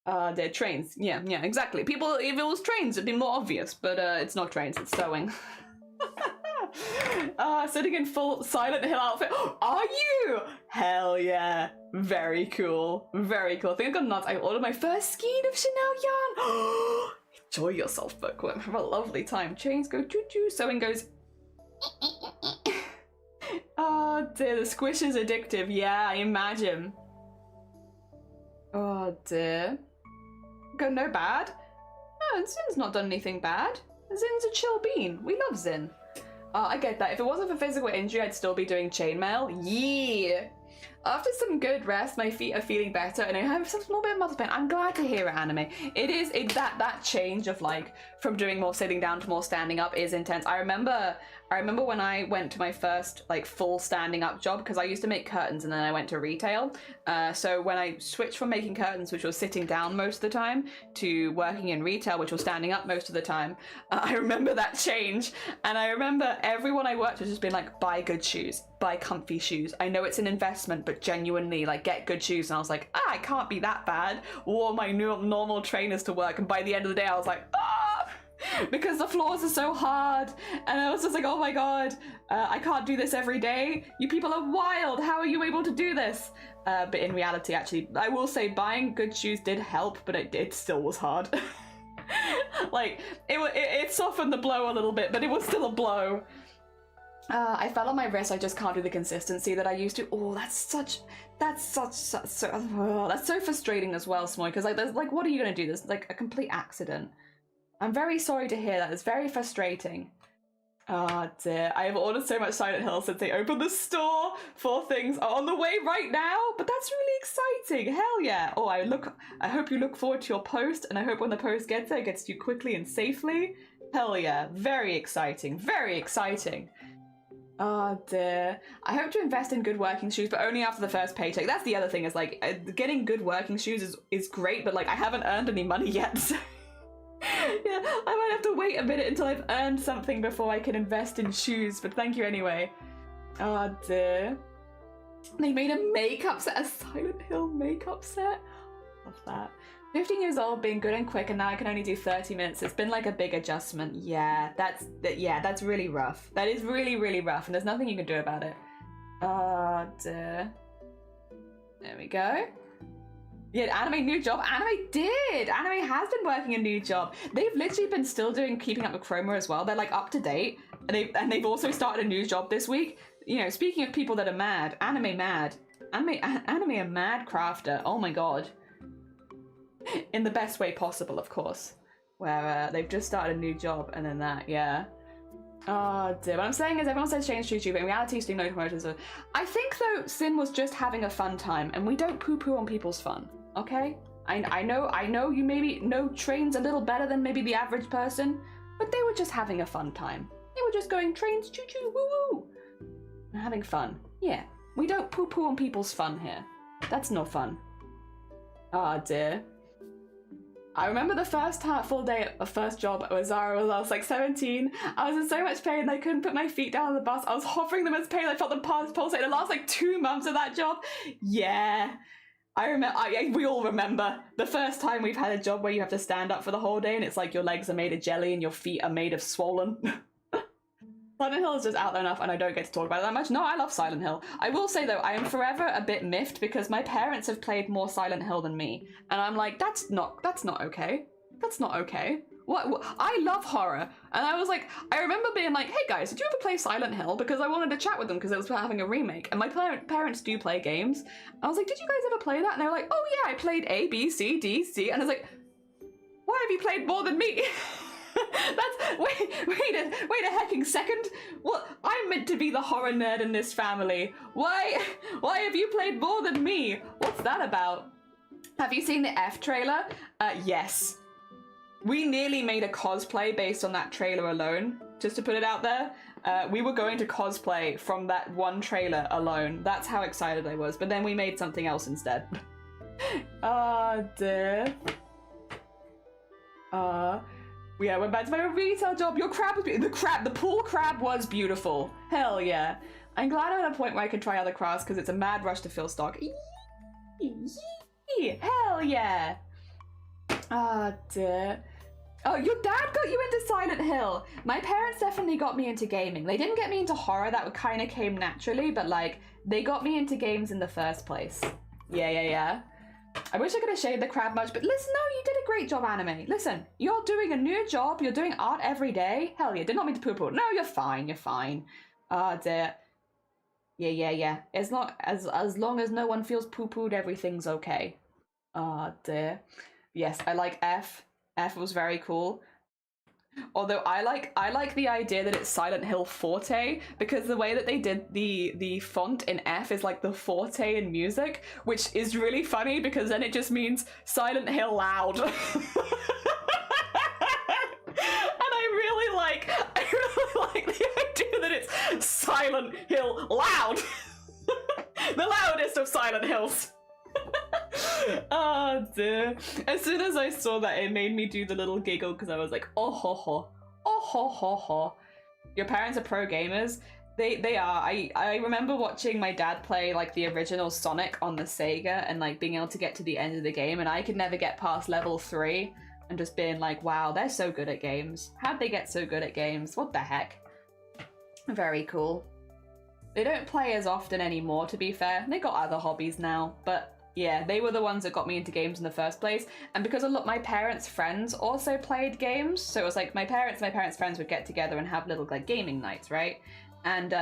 They're trains. Yeah, exactly. People, if it was trains, it'd be more obvious, but it's not trains, it's sewing. Sitting in full Silent Hill outfit. Are you? Hell yeah. Very cool. Very cool. I think I got nuts. I ordered my first skein of Chanel yarn. Enjoy yourself, bookworm. Have a lovely time. Chains go choo-choo. Sewing goes... Oh dear, the squish is addictive. Yeah, I imagine. Oh dear. Go no bad? No, Zin's not done anything bad. Zin's a chill bean. We love Zin. I get that. If it wasn't for physical injury, I'd still be doing chainmail. Yeah. After some good rest, my feet are feeling better, and I have some small bit of muscle pain. I'm glad to hear it, Anime. It's that change of like from doing more sitting down to more standing up is intense. I remember when I went to my first like full standing up job, because I used to make curtains and then I went to retail. So when I switched from making curtains, which was sitting down most of the time, to working in retail, which was standing up most of the time, I remember that change. And I remember everyone I worked with just being like, buy good shoes, buy comfy shoes. I know it's an investment, but genuinely like get good shoes. And I was like, it can't be that bad. Wore my new normal trainers to work, and by the end of the day I was like, because the floors are so hard, and I was just like, oh my god, I can't do this every day. You people are wild. How are you able to do this? But in reality, actually, I will say buying good shoes did help, but it still was hard. Like it softened the blow a little bit, but it was still a blow. I fell on my wrist. I just can't do the consistency that I used to. Oh, that's so frustrating as well, Smoy, because like there's like, what are you gonna do? There's like a complete accident. I'm very sorry to hear that. It's very frustrating. Oh dear. I have ordered so much Silent Hill since they opened the store. 4 things are on the way right now, but that's really exciting. Hell yeah. Oh, I hope you look forward to your post, and I hope when the post gets there, it gets to you quickly and safely. Hell yeah. Very exciting. Very exciting. Oh dear. I hope to invest in good working shoes, but only after the first paycheck. That's the other thing, is like getting good working shoes is great, but like I haven't earned any money yet, so yeah, I might have to wait a minute until I've earned something before I can invest in shoes, but thank you anyway. Oh dear. They made a makeup set, a Silent Hill makeup set. Love that. 15 years old, being good and quick, and now I can only do 30 minutes. It's been like a big adjustment. Yeah, that's really rough. That is really, really rough, and there's nothing you can do about it. Oh dear. There we go. Yeah, Anime new job. Anime did. Anime has been working a new job. They've literally been still doing Keeping Up with Chroma as well. They're like up to date, and they've also started a new job this week. You know, speaking of people that are mad, Anime mad. Anime a mad crafter. Oh my god. In the best way possible, of course. Where they've just started a new job, and then that, yeah. Oh dear. What I'm saying is everyone says change YouTube, but in reality Steam locomotives are... I think though Sin was just having a fun time, and we don't poo-poo on people's fun. Okay? I know you maybe know trains a little better than maybe the average person, but they were just having a fun time. They were just going trains choo-choo woo-woo. And having fun. Yeah. We don't poo-poo on people's fun here. That's no fun. Oh dear. I remember the first full day of first job with Zara was I was like 17. I was in so much pain I couldn't put my feet down on the bus. I was hovering them as pain. I felt them pulsate. The last like 2 months of that job. Yeah. I remember, we all remember the first time we've had a job where you have to stand up for the whole day and it's like your legs are made of jelly and your feet are made of swollen. Silent Hill is just out there enough and I don't get to talk about it that much. No, I love Silent Hill. I will say though, I am forever a bit miffed because my parents have played more Silent Hill than me. And I'm like, that's not okay. That's not okay. What? I love horror. And I was like, I remember being like, hey guys, did you ever play Silent Hill? Because I wanted to chat with them because it was having a remake. And my parents do play games. I was like, did you guys ever play that? And they were like, oh yeah, I played A, B, C, D, C. And I was like, why have you played more than me? That's wait a hecking second. What? I'm meant to be the horror nerd in this family. Why have you played more than me? What's that about? Have you seen the F trailer? Yes. We nearly made a cosplay based on that trailer alone. Just to put it out there, we were going to cosplay from that one trailer alone. That's how excited I was. But then we made something else instead. Oh dear. Yeah, went back to my retail job. Your crab was the pool crab was beautiful. Hell yeah. I'm glad I'm at a point where I can try other crafts because it's a mad rush to fill stock. Hell yeah. Ah, dear. Oh, your dad got you into Silent Hill. My parents definitely got me into gaming. They didn't get me into horror. That kind of came naturally, but like they got me into games in the first place. Yeah. I wish I could have shaved the crab much, but listen, no, you did a great job, Anime. Listen, you're doing a new job, you're doing art every day. Hell yeah, did not mean to poo-poo. No, you're fine. Ah, dear. Yeah. As long as no one feels poo-pooed, everything's okay. Ah, dear. Yes, I like F. F was very cool. Although I like the idea that it's Silent Hill Forte because the way that they did the font in F is like the forte in music, which is really funny because then it just means Silent Hill Loud. And I really like the idea that it's Silent Hill Loud. The loudest of Silent Hills. Oh dear. As soon as I saw that, it made me do the little giggle because I was like, oh ho ho. Your parents are pro gamers? They are. I remember watching my dad play like the original Sonic on the Sega and like being able to get to the end of the game, and I could never get past level 3 and just being like, wow, they're so good at games. How'd they get so good at games? What the heck? Very cool. They don't play as often anymore, to be fair. They got other hobbies now, but yeah, they were the ones that got me into games in the first place. And because a lot my parents' friends also played games, so it was like my parents and my parents' friends would get together and have little like gaming nights, right? And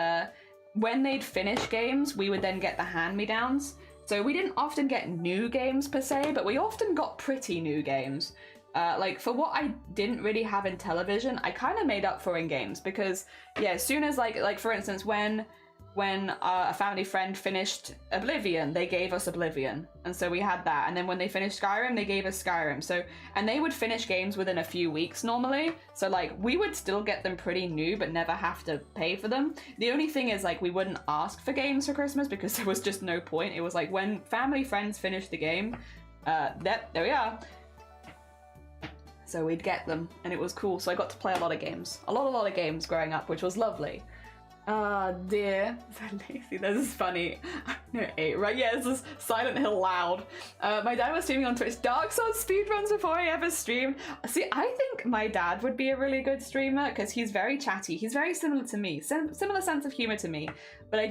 when they'd finish games, we would then get the hand-me-downs. So we didn't often get new games per se, but we often got pretty new games. Like for what I didn't really have in television, I kind of made up for in games because yeah, as soon as like for instance when a family friend finished Oblivion, they gave us Oblivion, and so we had that. And then when they finished Skyrim, they gave us Skyrim. So, and they would finish games within a few weeks normally, so like we would still get them pretty new but never have to pay for them. The only thing is like we wouldn't ask for games for Christmas because there was just no point. It was like when family friends finished the game, there we are. So we'd get them and it was cool. So I got to play a lot of games, a lot of games growing up, which was lovely. Ah, dear. So lazy. This is funny. No, 8, right? Yeah, this is Silent Hill Loud. My dad was streaming on Twitch Dark Souls speedruns before I ever streamed. See, I think my dad would be a really good streamer because he's very chatty. He's very similar to me. Similar sense of humor to me. But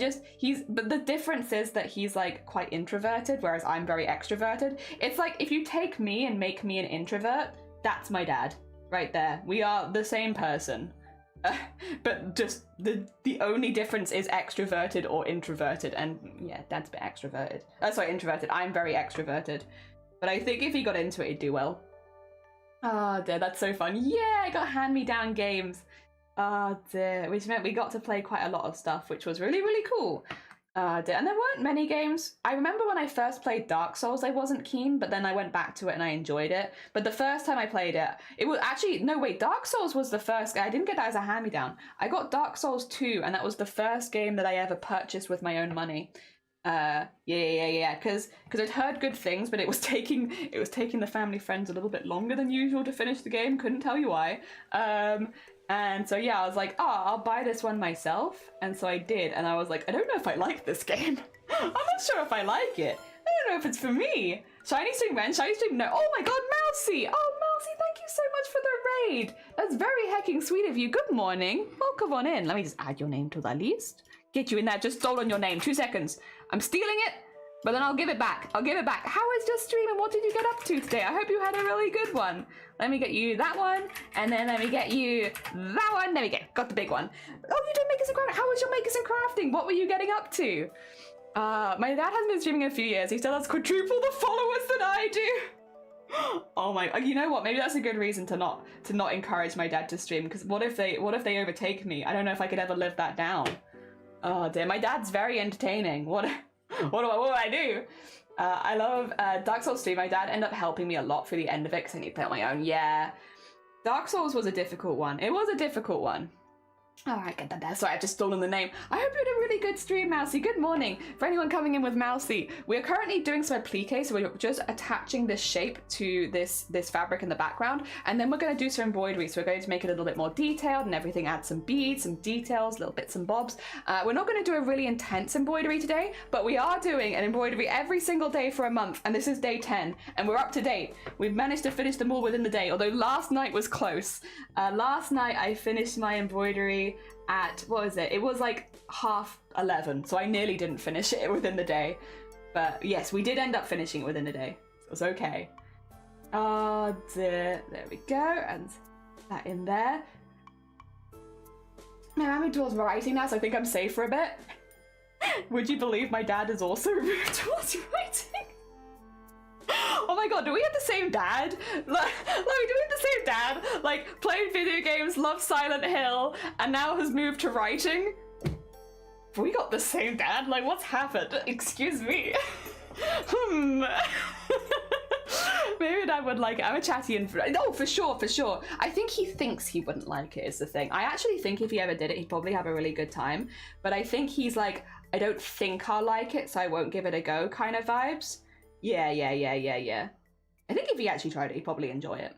but the difference is that he's like quite introverted, whereas I'm very extroverted. It's like if you take me and make me an introvert, that's my dad. Right there. We are the same person. But just the only difference is extroverted or introverted, and yeah, Dad's a bit extroverted. Sorry, introverted. I'm very extroverted, but I think if he got into it, he'd do well. Oh dear, that's so fun. Yeah, I got hand-me-down games. Oh dear, which meant we got to play quite a lot of stuff, which was really, really cool. And there weren't many games. I remember when I first played Dark Souls, I wasn't keen, but then I went back to it and I enjoyed it. But the first time I played it, it was actually, no wait, Dark Souls was the first, I didn't get that as a hand-me-down. I got Dark Souls 2, and that was the first game that I ever purchased with my own money. Yeah. Because I'd heard good things, but it was taking the family friends a little bit longer than usual to finish the game. Couldn't tell you why. And so yeah, I was like, oh, I'll buy this one myself. And so I did, and I was like, I don't know if I like this game. I'm not sure if I like it. I don't know if it's for me. Shiny Stream when? Shiny Stream no. Oh my god, Mousy! Oh, Mousy, thank you so much for the raid. That's very hecking sweet of you. Good morning. Welcome on in. Let me just add your name to the list. Get you in there. Just stolen your name. 2 seconds. I'm stealing it, but then I'll give it back. How was your stream and what did you get up to today? I hope you had a really good one. Let me get you that one, and then let me get you that one. There we go. Got the big one. Oh, you did Makers and Crafting. How was your Makers and Crafting? What were you getting up to? My dad hasn't been streaming in a few years. He still has quadruple the followers that I do. Oh my, you know what? Maybe that's a good reason to not encourage my dad to stream, because what if they overtake me? I don't know if I could ever live that down. Oh dear, my dad's very entertaining. What do I do? I love Dark Souls 3. My dad ended up helping me a lot through the end of it because I need to play on my own. Yeah, Dark Souls was a difficult one. It was a difficult one. Alright, get that there. Sorry, I've just stolen the name. I hope you had a really good stream, Mousy. Good morning. For anyone coming in with Mousy, we're currently doing some applique, so we're just attaching this shape to this fabric in the background, and then we're going to do some embroidery. So we're going to make it a little bit more detailed and everything, add some beads, some details, little bits and bobs. We're not going to do a really intense embroidery today, but we are doing an embroidery every single day for a month, and this is day 10, and we're up to date. We've managed to finish them all within the day, although last night was close. Last night I finished my embroidery at, what was it? It was like 11:30, so I nearly didn't finish it within the day. But yes, we did end up finishing it within the day. So it was okay. There we go, and that in there. Man, I'm towards writing now, so I think I'm safe for a bit. Would you believe my dad is also rude towards writing? Oh my god, do we have the same dad? Like, do we have the same dad? Like, played video games, loved Silent Hill, and now has moved to writing? Have we got the same dad? Like, what's happened? Excuse me. Maybe Dad would like it. I'm a chatty and no, for sure. I think he thinks he wouldn't like it is the thing. I actually think if he ever did it, he'd probably have a really good time. But I think he's like, I don't think I'll like it, so I won't give it a go kind of vibes. Yeah. I think if he actually tried it, he'd probably enjoy it.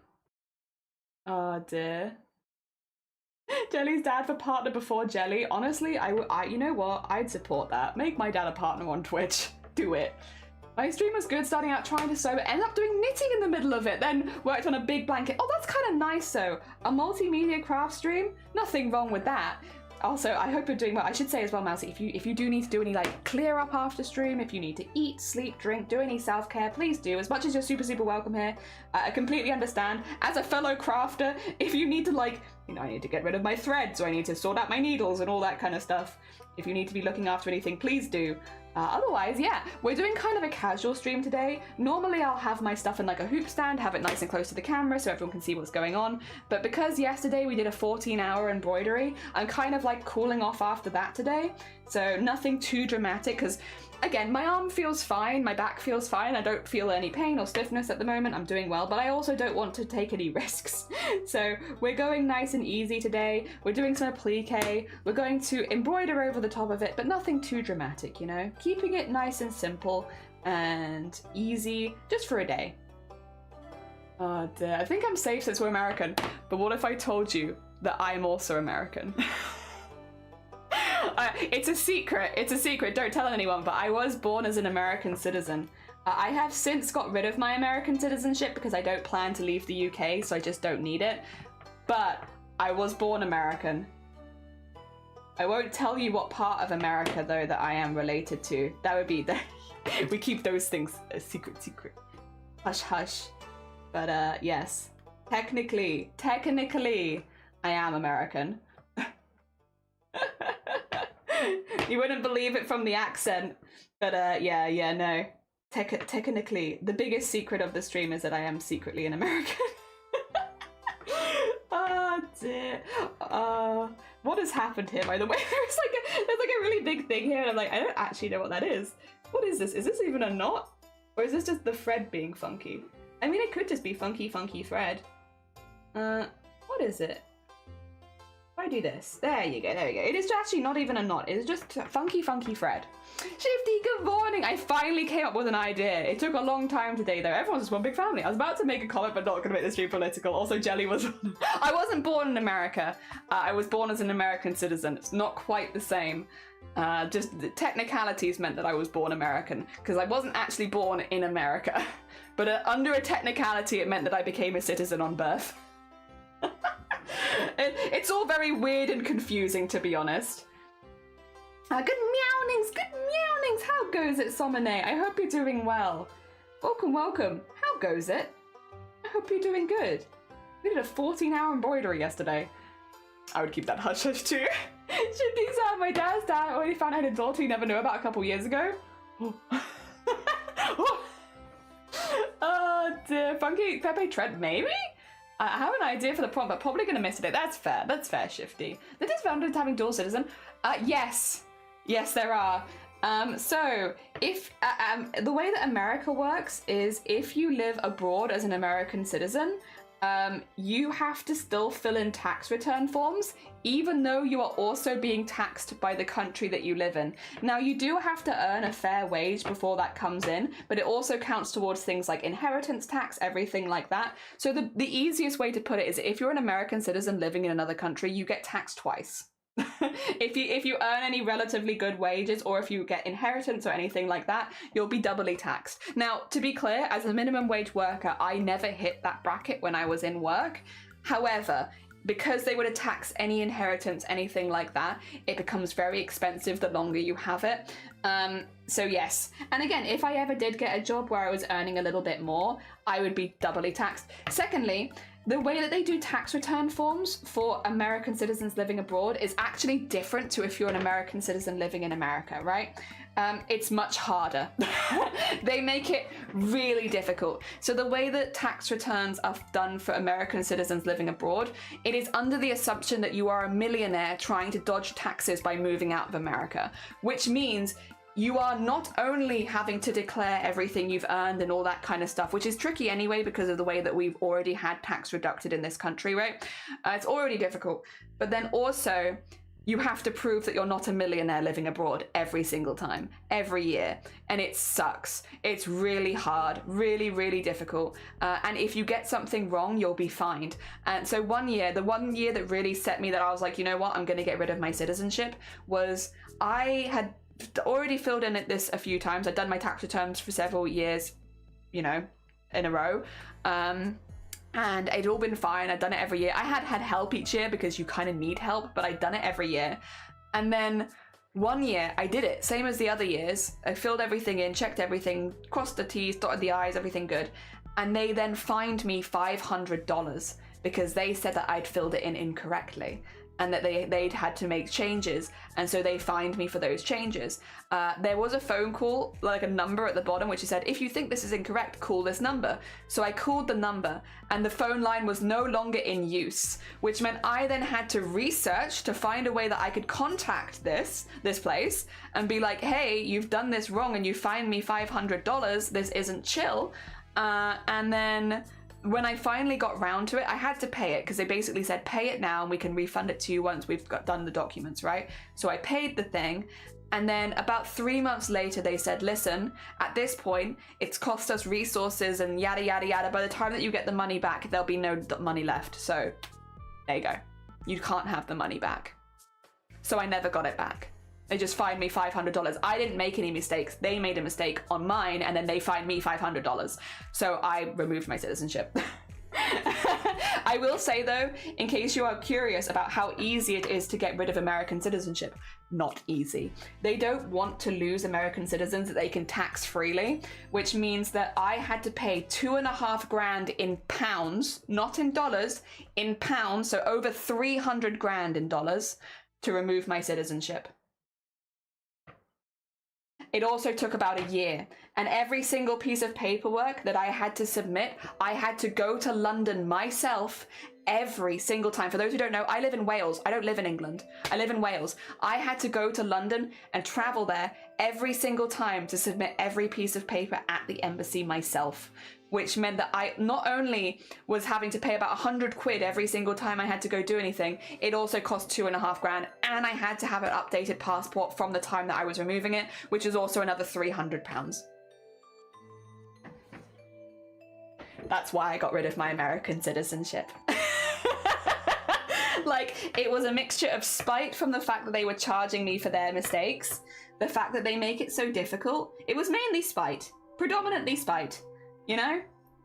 Oh dear. Jelly's dad for partner before Jelly. Honestly, I you know what? I'd support that. Make my dad a partner on Twitch. Do it. My stream was good starting out trying to sew, but ended up doing knitting in the middle of it, then worked on a big blanket. Oh, that's kind of nice though. A multimedia craft stream? Nothing wrong with that. Also, I hope you're doing well. I should say as well, Mousy, if you do need to do any like clear up after stream, if you need to eat, sleep, drink, do any self-care, please do. As much as you're super welcome here, I completely understand. As a fellow crafter, if you need to like, you know, I need to get rid of my threads, or I need to sort out my needles and all that kind of stuff. If you need to be looking after anything, please do. Otherwise, yeah, we're doing kind of a casual stream today. Normally I'll have my stuff in like a hoop stand, have it nice and close to the camera so everyone can see what's going on. But because yesterday we did a 14-hour embroidery, I'm kind of like cooling off after that today. So nothing too dramatic, because again, my arm feels fine, my back feels fine, I don't feel any pain or stiffness at the moment, I'm doing well, but I also don't want to take any risks. So we're going nice and easy today, we're doing some applique, we're going to embroider over the top of it, but nothing too dramatic, you know? Keeping it nice and simple and easy, just for a day. Oh dear, I think I'm safe since we're American, but what if I told you that I'm also American? It's a secret, don't tell anyone, but I was born as an American citizen. I have since got rid of my American citizenship because I don't plan to leave the UK, so I just don't need it. But I was born American. I won't tell you what part of America, though, that I am related to. That would be we keep those things a secret. Hush, hush. But, yes. Technically, I am American. You wouldn't believe it from the accent, but yeah, no. Technically, the biggest secret of the stream is that I am secretly an American. Oh dear. What has happened here, by the way? There's like a really big thing here, and I'm like, I don't actually know what that is. What is this? Is this even a knot? Or is this just the thread being funky? I mean, it could just be funky thread. What is it? I do this. There you go. It is actually not even a knot. It's just funky Fred. Shifty, good morning. I finally came up with an idea. It took a long time today, though. Everyone's just one big family. I was about to make a comment, but not going to make this too political. Also, Jelly was... I wasn't born in America. I was born as an American citizen. It's not quite the same. Just the technicalities meant that I was born American, because I wasn't actually born in America. But under a technicality, it meant that I became a citizen on birth. It's all very weird and confusing, to be honest. Good meownings, how goes it, Somene? I hope you're doing well. Welcome. How goes it? I hope you're doing good. We did a 14-hour embroidery yesterday. I would keep that hush-hush too. Shifty's my dad's dad already found out a daughter he never knew about a couple years ago. Oh dear, Funky Pepe Trent, maybe? I have an idea for the prompt, but probably gonna miss it. That's fair, Shifty. The disadvantage having dual citizen? Yes, there are. So if the way that America works is if you live abroad as an American citizen, you have to still fill in tax return forms, even though you are also being taxed by the country that you live in. Now, you do have to earn a fair wage before that comes in, but it also counts towards things like inheritance tax, everything like that. So the easiest way to put it is if you're an American citizen living in another country, you get taxed twice. if you earn any relatively good wages, or if you get inheritance or anything like that, you'll be doubly taxed. Now, to be clear, as a minimum wage worker, I never hit that bracket when I was in work. However, because they would tax any inheritance, anything like that, it becomes very expensive the longer you have it. So yes. And again, if I ever did get a job where I was earning a little bit more, I would be doubly taxed. Secondly, the way that they do tax return forms for American citizens living abroad is actually different to if you're an American citizen living in America, right? It's much harder. They make it really difficult. So the way that tax returns are done for American citizens living abroad, it is under the assumption that you are a millionaire trying to dodge taxes by moving out of America, which means you are not only having to declare everything you've earned and all that kind of stuff, which is tricky anyway because of the way that we've already had tax reducted in this country, right? It's already difficult. But then also, you have to prove that you're not a millionaire living abroad every single time, every year. And it sucks. It's really hard, really, really difficult. And if you get something wrong, you'll be fined. And so the one year that really set me that I was like, you know what, I'm going to get rid of my citizenship, was I had already filled in this a few times. I'd done my tax returns for several years, in a row. And it'd all been fine. I'd done it every year. I had help each year because you kind of need help, but I'd done it every year. And then one year I did it, same as the other years. I filled everything in, checked everything, crossed the T's, dotted the I's, everything good. And they then fined me $500 because they said that I'd filled it in incorrectly and that they'd had to make changes, and so they fined me for those changes. There was a phone call, like a number at the bottom, which said, if you think this is incorrect, call this number. So I called the number, and the phone line was no longer in use, which meant I then had to research to find a way that I could contact this place and be like, hey, you've done this wrong and you fined me $500, this isn't chill. And then when I finally got round to it, I had to pay it because they basically said, pay it now and we can refund it to you once we've done the documents, right? So I paid the thing. And then about 3 months later, they said, listen, at this point, it's cost us resources and yada, yada, yada. By the time that you get the money back, there'll be no money left. So there you go. You can't have the money back. So I never got it back. They just fined me $500. I didn't make any mistakes. They made a mistake on mine, and then they fined me $500. So I removed my citizenship. I will say though, in case you are curious about how easy it is to get rid of American citizenship, not easy. They don't want to lose American citizens that they can tax freely, which means that I had to pay $2,500 in pounds, not in dollars, in pounds, so over 300 grand in dollars to remove my citizenship. It also took about a year, and every single piece of paperwork that I had to submit, I had to go to London myself every single time. For those who don't know, I live in Wales. I don't live in England. I live in Wales. I had to go to London and travel there every single time to submit every piece of paper at the embassy myself, which meant that I not only was having to pay about 100 quid every single time I had to go do anything, it also cost £2,500, and I had to have an updated passport from the time that I was removing it, which is also another £300. That's why I got rid of my American citizenship. Like, it was a mixture of spite from the fact that they were charging me for their mistakes, the fact that they make it so difficult. It was mainly spite, predominantly spite, you know?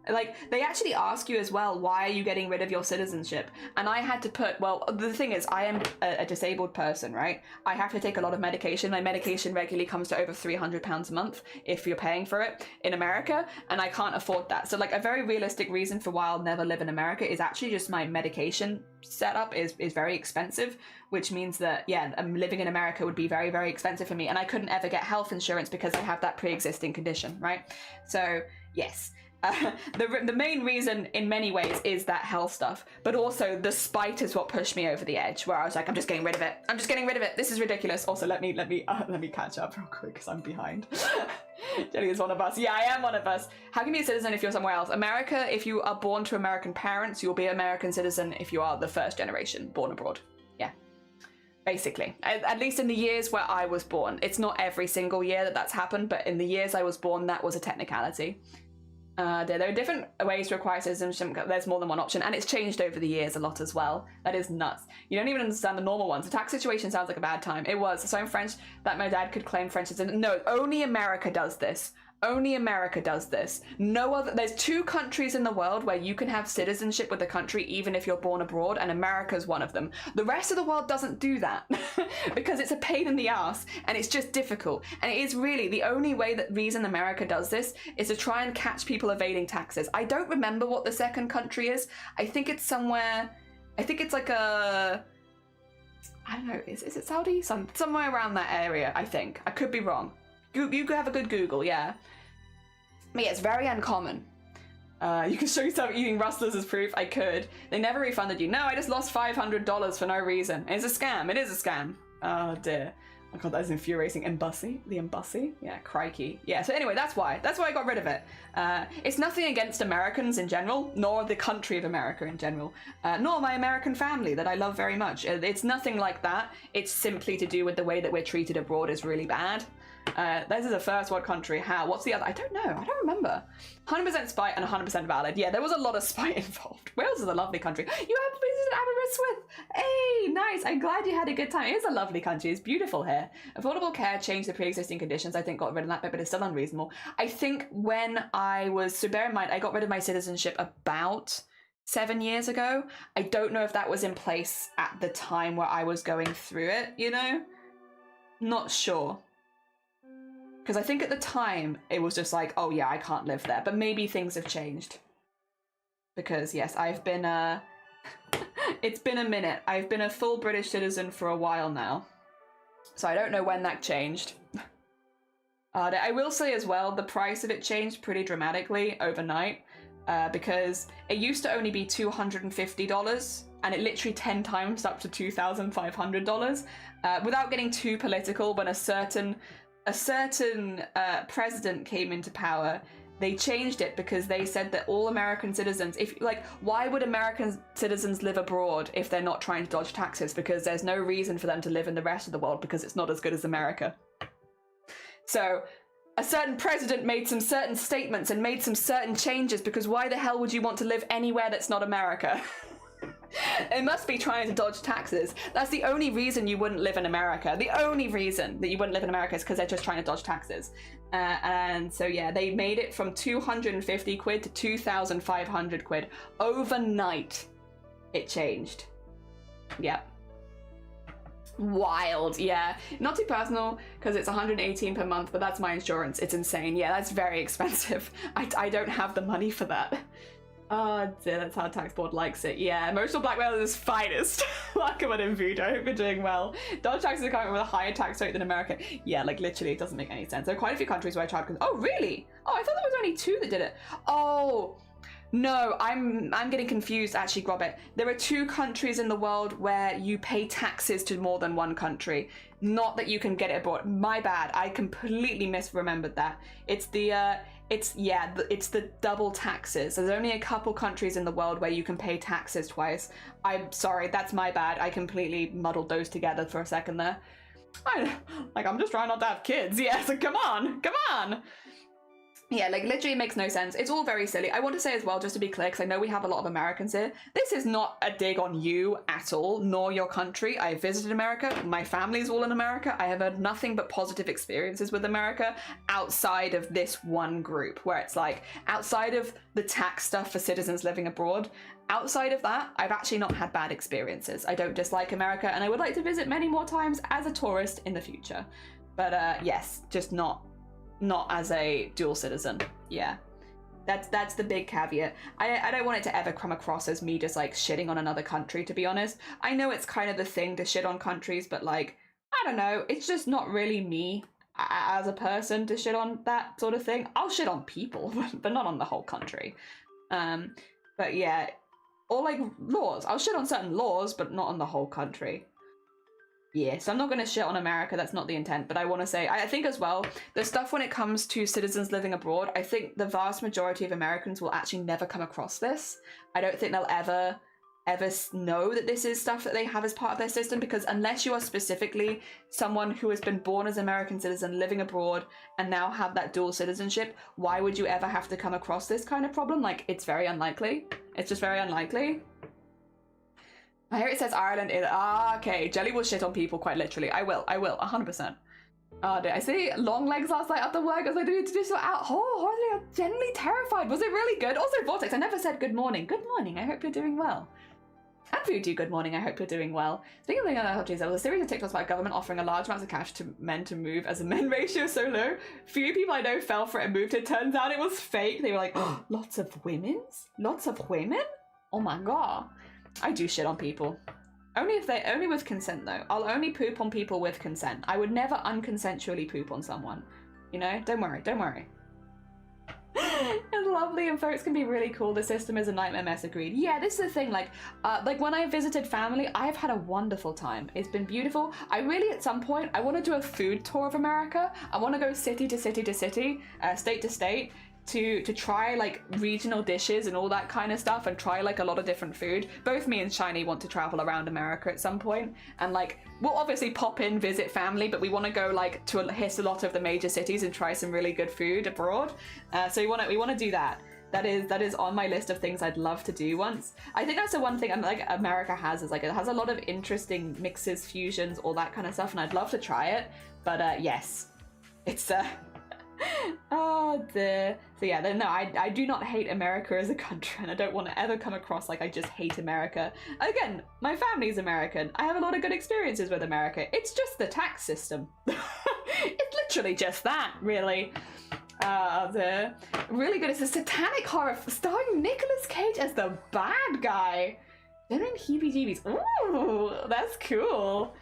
Like, they actually ask you as well, why are you getting rid of your citizenship? And I had to put, well, the thing is, I am a disabled person, right? I have to take a lot of medication. My medication regularly comes to over £300 a month if you're paying for it in America, and I can't afford that. So, like, a very realistic reason for why I'll never live in America is actually just my medication setup is very expensive, which means that, yeah, living in America would be very, very expensive for me, and I couldn't ever get health insurance because I have that pre-existing condition, right? So, yes. The main reason in many ways is that health stuff, but also the spite is what pushed me over the edge, where I was like, I'm just getting rid of it. I'm just getting rid of it. This is ridiculous. Also, let me catch up real quick because I'm behind. Jenny is one of us. Yeah, I am one of us. How can you be a citizen if you're somewhere else? America, if you are born to American parents, you'll be an American citizen if you are the first generation born abroad. Yeah. Basically, at least in the years where I was born. It's not every single year that that's happened, but in the years I was born, that was a technicality. There are different ways to acquire citizenship. There's more than one option, and it's changed over the years a lot as well. That is nuts. You don't even understand the normal ones. The tax situation sounds like a bad time. It was. So I'm French, that my dad could claim French citizenship. No, only America does this. Only America does this. No other. There's 2 countries in the world where you can have citizenship with the country even if you're born abroad, and America's one of them. The rest of the world doesn't do that because it's a pain in the ass and it's just difficult. And it is really the only reason America does this is to try and catch people evading taxes. I don't remember what the second country is. I think it's somewhere. I think it's like a. I don't know. Is it Saudi? Somewhere around that area. I think. I could be wrong. You could have a good Google, yeah. But yeah, it's very uncommon. You can show yourself eating rustlers as proof. I could. They never refunded you. No, I just lost $500 for no reason. It's a scam. It is a scam. Oh dear. Oh god, that is infuriating. Embassy? The embassy? Yeah, crikey. Yeah, so anyway, that's why. That's why I got rid of it. It's nothing against Americans in general, nor the country of America in general, nor my American family that I love very much. It's nothing like that. It's simply to do with the way that we're treated abroad is really bad. This is a first world country. How? What's the other? I don't know. I don't remember. 100% spite and 100% valid. Yeah, there was a lot of spite involved. Wales is a lovely country. You have visited Aberystwyth. Hey, nice. I'm glad you had a good time. It is a lovely country. It's beautiful here. Affordable care changed the pre-existing conditions. I think got rid of that bit, but it's still unreasonable. I think when I was, so bear in mind, I got rid of my citizenship about 7 years ago. I don't know if that was in place at the time where I was going through it, you know? Not sure. Because I think at the time, it was just like, oh yeah, I can't live there. But maybe things have changed. Because yes, I've been, it's been a minute. I've been a full British citizen for a while now. So I don't know when that changed. I will say as well, the price of it changed pretty dramatically overnight. Because it used to only be $250. And it literally 10 times up to $2,500. Without getting too political, when a certain president came into power, they changed it because they said that all American citizens, why would American citizens live abroad if they're not trying to dodge taxes? Because there's no reason for them to live in the rest of the world because it's not as good as America. So a certain president made some certain statements and made some certain changes because why the hell would you want to live anywhere that's not America? It must be trying to dodge taxes. That's the only reason you wouldn't live in America. The only reason that you wouldn't live in America is because they're just trying to dodge taxes. And so yeah, they made it from 250 quid to 2,500 quid. Overnight, it changed. Yep. Wild, yeah. Not too personal, because it's 118 per month, but that's my insurance. It's insane. Yeah, that's very expensive. I don't have the money for that. Oh dear, that's how tax board likes it. Yeah, emotional blackmail is its finest. Welcome on Invood. I hope you're doing well. Dodge taxes are coming with a higher tax rate than America. Yeah, like literally, it doesn't make any sense. There are quite a few countries where I tried. Oh really? Oh, I thought there was only 2 that did it. Oh, No, I'm getting confused actually, Grobit. There are 2 countries in the world where you pay taxes to more than one country. Not that you can get it abroad. My bad. I completely misremembered that. It's the it's the double taxes. There's only a couple countries in the world where you can pay taxes twice. I'm sorry, that's my bad. I completely muddled those together for a second there. I'm just trying not to have kids. Yeah, so come on. Yeah, like literally makes no sense. It's all very silly. I want to say as well, just to be clear, because I know we have a lot of Americans here, this is not a dig on you at all, nor your country. I visited America. My family's all in America. I have had nothing but positive experiences with America outside of this one group, where it's like, outside of the tax stuff for citizens living abroad, outside of that, I've actually not had bad experiences. I don't dislike America, and I would like to visit many more times as a tourist in the future. But yes, just not as a dual citizen. Yeah, that's the big caveat. I don't want it to ever come across as me just like shitting on another country, to be honest. I know it's kind of the thing to shit on countries, but like, I don't know, it's just not really me as a person to shit on that sort of thing. I'll shit on people, but not on the whole country. But yeah, or like laws. I'll shit on certain laws, but not on the whole country. Yeah, so I'm not going to shit on America, that's not the intent, but I want to say, I think as well, the stuff when it comes to citizens living abroad, I think the vast majority of Americans will actually never come across this. I don't think they'll ever know that this is stuff that they have as part of their system, because unless you are specifically someone who has been born as an American citizen living abroad and now have that dual citizenship, why would you ever have to come across this kind of problem? Like, it's very unlikely. It's just very unlikely. I hear it says Ireland is... okay. Jelly will shit on people quite literally. I will, 100%. Did I see long legs last night after work? I was like, do you do so out? Oh, I'm genuinely terrified. Was it really good? Also, Vortex, I never said good morning. Good morning, I hope you're doing well. And Voodoo, good morning, I hope you're doing well. Speaking of allergies, there was a series of TikToks about government offering a large amounts of cash to men to move as the men ratio is so low. Few people I know fell for it and moved. It turns out it was fake. They were like, oh, lots of women? Lots of women? Oh my god. I do shit on people. Only with consent though. I'll only poop on people with consent. I would never unconsensually poop on someone. You know? Don't worry. It's lovely and folks can be really cool. The system is a nightmare mess, agreed. Yeah, this is the thing, like when I visited family, I've had a wonderful time. It's been beautiful. I really, at some point, I want to do a food tour of America. I want to go city to city to city, state to state, to try like regional dishes and all that kind of stuff, and try like a lot of different food. Both me and Shiny want to travel around America at some point, and like we'll obviously pop in, visit family, but we want to go like to hit a lot of the major cities and try some really good food abroad. So we want to do that. That is on my list of things I'd love to do once. I think that's the one thing like America has, is like it has a lot of interesting mixes, fusions, all that kind of stuff, and I'd love to try it. But yes, it's oh dear. So yeah, no, I do not hate America as a country, and I don't want to ever come across like I just hate America. Again, my family's American. I have a lot of good experiences with America. It's just the tax system. It's literally just that, really. The really good is a satanic horror starring Nicolas Cage as the bad guy. Generating heebie-jeebies. Ooh, that's cool.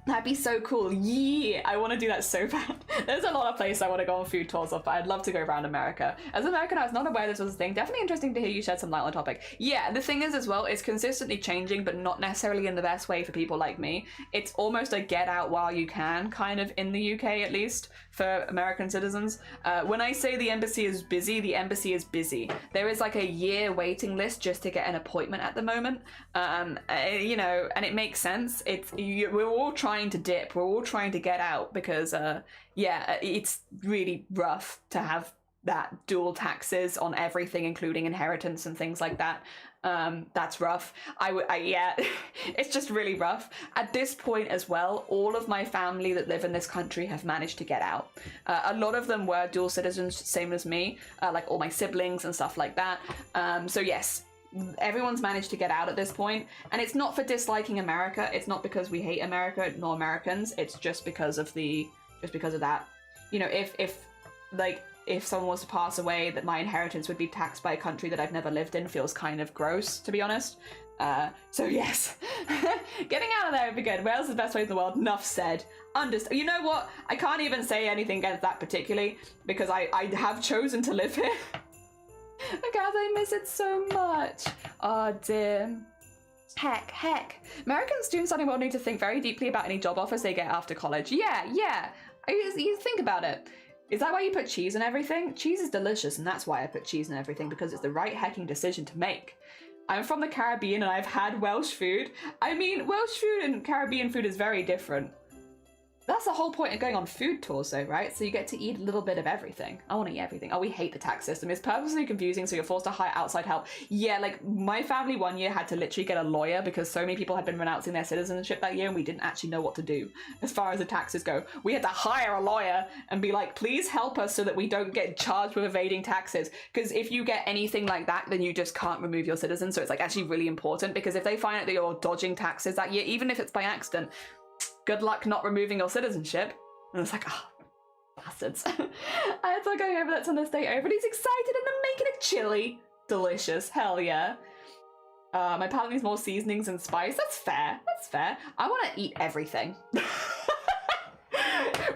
That'd be so cool. Yeah, I want to do that so bad. There's a lot of places I want to go on food tours of, but I'd love to go around America. As an American, I was not aware this was a thing. Definitely interesting to hear you shed some light on the topic. Yeah, the thing is as well, it's consistently changing, but not necessarily in the best way for people like me. It's almost a get out while you can, kind of, in the UK at least, for American citizens. When I say the embassy is busy, the embassy is busy. There is like a year waiting list just to get an appointment at the moment. You know, and it makes sense. We're all trying to dip. We're all trying to get out because, yeah, it's really rough to have that dual taxes on everything, including inheritance and things like that. That's rough. Yeah, it's just really rough. At this point as well, all of my family that live in this country have managed to get out. A lot of them were dual citizens, same as me, like all my siblings and stuff like that. So yes, everyone's managed to get out at this point, and it's not for disliking America. It's not because we hate America nor Americans. It's just because of that. You know, if someone was to pass away, that my inheritance would be taxed by a country that I've never lived in feels kind of gross, to be honest. So yes, getting out of there would be good. Wales is the best place in the world. Enough said. You know what? I can't even say anything against that particularly, because I have chosen to live here. Oh God, I miss it so much. Oh dear. Heck. American students studying abroad need to think very deeply about any job offers they get after college. Yeah. You think about it. Is that why you put cheese in everything? Cheese is delicious, and that's why I put cheese in everything, because it's the right hecking decision to make. I'm from the Caribbean and I've had Welsh food. I mean, Welsh food and Caribbean food is very different. That's the whole point of going on food tours though, right? So you get to eat a little bit of everything. I want to eat everything. Oh, we hate the tax system. It's purposely confusing, so you're forced to hire outside help. Yeah, like my family one year had to literally get a lawyer because so many people had been renouncing their citizenship that year and we didn't actually know what to do as far as the taxes go. We had to hire a lawyer and be like, please help us so that we don't get charged with evading taxes. Because if you get anything like that, then you just can't remove your citizen. So it's like actually really important, because if they find out that you're dodging taxes that year, even if it's by accident, good luck not removing your citizenship. And it's like, oh, bastards. I had to go over that on the state. Everybody's excited and I'm making a chili. Delicious. Hell yeah. My palate needs more seasonings and spice. That's fair. I want to eat everything.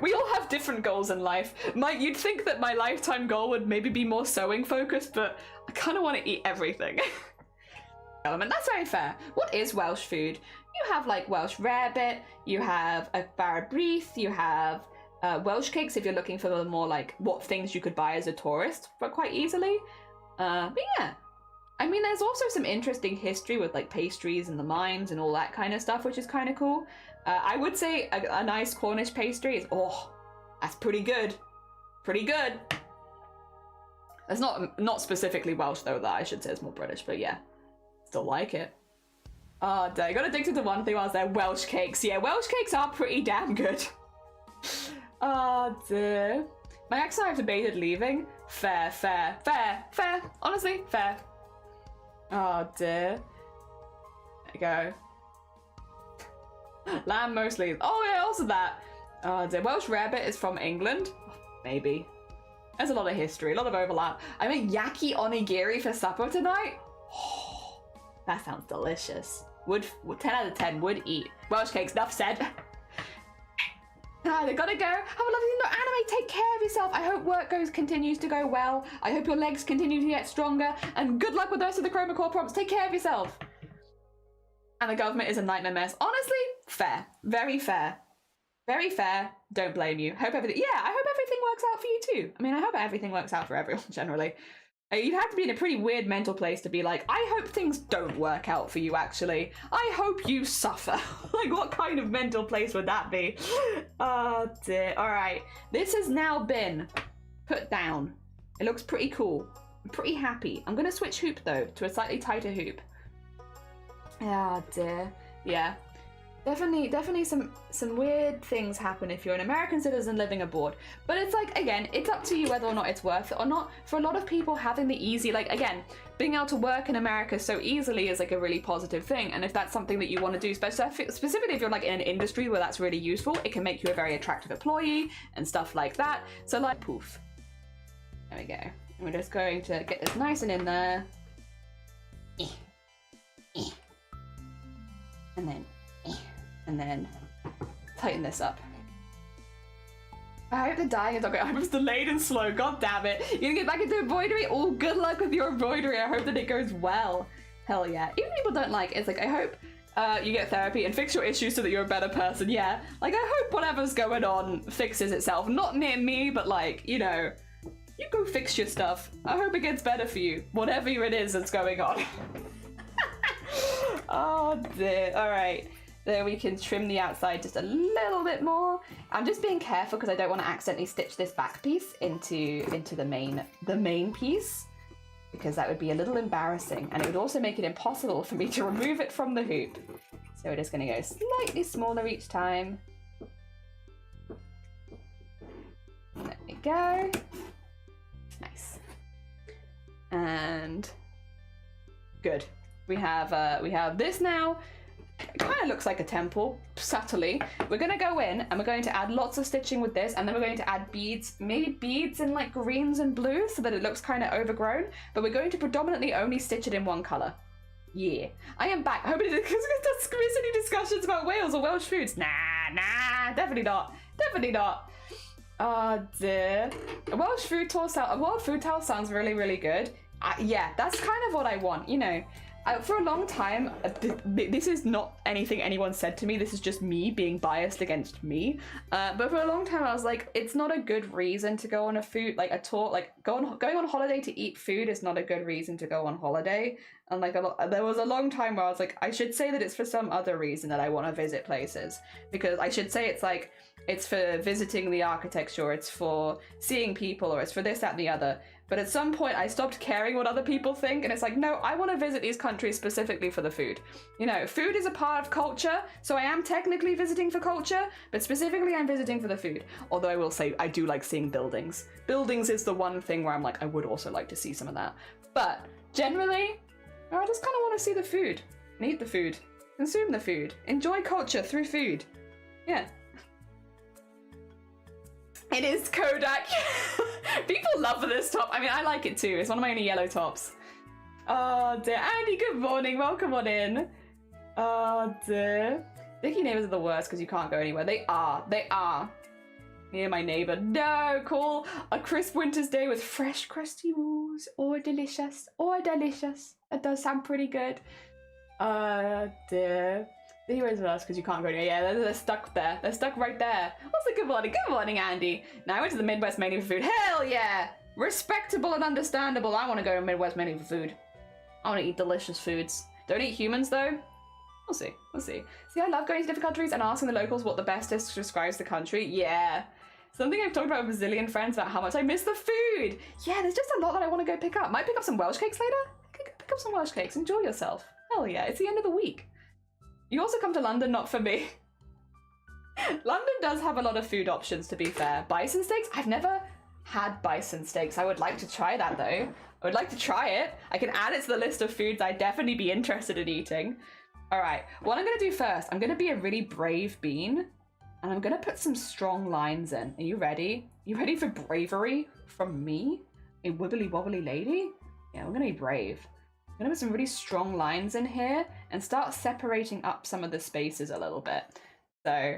We all have different goals in life. You'd think that my lifetime goal would maybe be more sewing focused, but I kind of want to eat everything. That's very fair. What is Welsh food? You have like Welsh rarebit, you have a barabrith, you have Welsh cakes if you're looking for the more like what things you could buy as a tourist, but quite easily. But yeah, I mean, there's also some interesting history with like pastries and the mines and all that kind of stuff, which is kind of cool. I would say a nice Cornish pastry is, that's pretty good. That's not specifically Welsh though, that I should say it's more British, but yeah, still like it. Oh, I got addicted to one thing while I was there. Welsh cakes. Yeah, Welsh cakes are pretty damn good. Oh, dear. My ex and I have debated leaving. Fair. Honestly, fair. Oh, dear. There you go. Lamb mostly. Oh, yeah, also that. Oh, dear. Welsh rarebit is from England? Maybe. There's a lot of history, a lot of overlap. I made yaki onigiri for supper tonight. Oh, that sounds delicious. 10 out of 10 would eat. Welsh cakes, enough said. They gotta go. Have a lovely no anime. Take care of yourself. I hope work continues to go well. I hope your legs continue to get stronger. And good luck with the rest of the Chroma Core prompts. Take care of yourself. And the government is a nightmare mess. Honestly, fair. Very fair. Very fair. Don't blame you. I hope everything works out for you too. I mean, I hope everything works out for everyone generally. You'd have to be in a pretty weird mental place to be like, I hope things don't work out for you, actually. I hope you suffer. Like, what kind of mental place would that be? Oh, dear. All right. This has now been put down. It looks pretty cool. I'm pretty happy. I'm going to switch hoop, though, to a slightly tighter hoop. Oh, dear. Yeah. Definitely some weird things happen if you're an American citizen living abroad. But it's like, again, it's up to you whether or not it's worth it or not. For a lot of people, having the easy, like, again, being able to work in America so easily is like a really positive thing. And if that's something that you want to do, specifically if you're like in an industry where that's really useful, it can make you a very attractive employee and stuff like that. So like, poof. There we go. And we're just going to get this nice and in there. And then tighten this up. I hope the dyeing is okay. I was delayed and slow. God damn it. You're gonna get back into embroidery? Oh, good luck with your embroidery. I hope that it goes well. Hell yeah. Even people don't like it. It's like, I hope you get therapy and fix your issues so that you're a better person. Yeah. Like, I hope whatever's going on fixes itself. Not near me, but like, you know, you go fix your stuff. I hope it gets better for you. Whatever it is that's going on. Oh dear. All right. There we can trim the outside just a little bit more. I'm just being careful because I don't want to accidentally stitch this back piece into the main piece, because that would be a little embarrassing, and it would also make it impossible for me to remove it from the hoop. So we're just going to go slightly smaller each time. There we go. Nice. And good. We have this now. It kind of looks like a temple, subtly. We're going to go in and we're going to add lots of stitching with this, and then we're going to add beads, maybe beads in like greens and blues so that it looks kind of overgrown, but we're going to predominantly only stitch it in one colour. Yeah. I am back. I hope it's any discussions about Wales or Welsh foods. Nah, definitely not. Definitely not. Oh dear. A Welsh food tour sounds really, really good. Yeah, that's kind of what I want, you know. For a long time, this is not anything anyone said to me, this is just me being biased against me. But for a long time I was like, it's not a good reason to go on a food, like a tour, like going on holiday to eat food is not a good reason to go on holiday. And like there was a long time where I was like, I should say that it's for some other reason that I want to visit places. Because I should say it's like, it's for visiting the architecture, it's for seeing people, or it's for this, that, and the other. But at some point I stopped caring what other people think, and it's like, no, I want to visit these countries specifically for the food. You know, food is a part of culture, so I am technically visiting for culture, but specifically I'm visiting for the food. Although I will say, I do like seeing buildings. Buildings is the one thing where I'm like, I would also like to see some of that. But generally, I just kind of want to see the food, and eat the food, consume the food, enjoy culture through food. Yeah. It is Kodak. People love this top. I mean, I like it too. It's one of my only yellow tops. Oh dear. Andy, good morning. Welcome on in. Oh dear. Dicky neighbors are the worst because you can't go anywhere. They are. They are. Near my neighbor. No, cool. A crisp winter's day with fresh crusty walls. Oh, delicious. Oh, delicious. It does sound pretty good. Dear. The heroes are us because you can't go anywhere. Yeah, they're stuck there. They're stuck right there. Also, good morning. Good morning, Andy. Now, I went to the Midwest mainly for food. Hell yeah! Respectable and understandable. I want to go to Midwest mainly for food. I want to eat delicious foods. Don't eat humans, though. We'll see. We'll see. See, I love going to different countries and asking the locals what the best dish describes the country. Yeah. Something I've talked about with a bazillion friends about how much I miss the food. Yeah, there's just a lot that I want to go pick up. Might pick up some Welsh cakes later. Pick up some Welsh cakes. Enjoy yourself. Hell yeah. It's the end of the week. You also come to London, not for me. London does have a lot of food options, to be fair. Bison steaks? I've never had bison steaks. I would like to try that, though. I would like to try it. I can add it to the list of foods I'd definitely be interested in eating. All right, what I'm going to do first, I'm going to be a really brave bean, and I'm going to put some strong lines in. Are you ready? You ready for bravery from me? A wibbly wobbly lady? Yeah, we're going to be brave. I'm gonna put some really strong lines in here and start separating up some of the spaces a little bit. So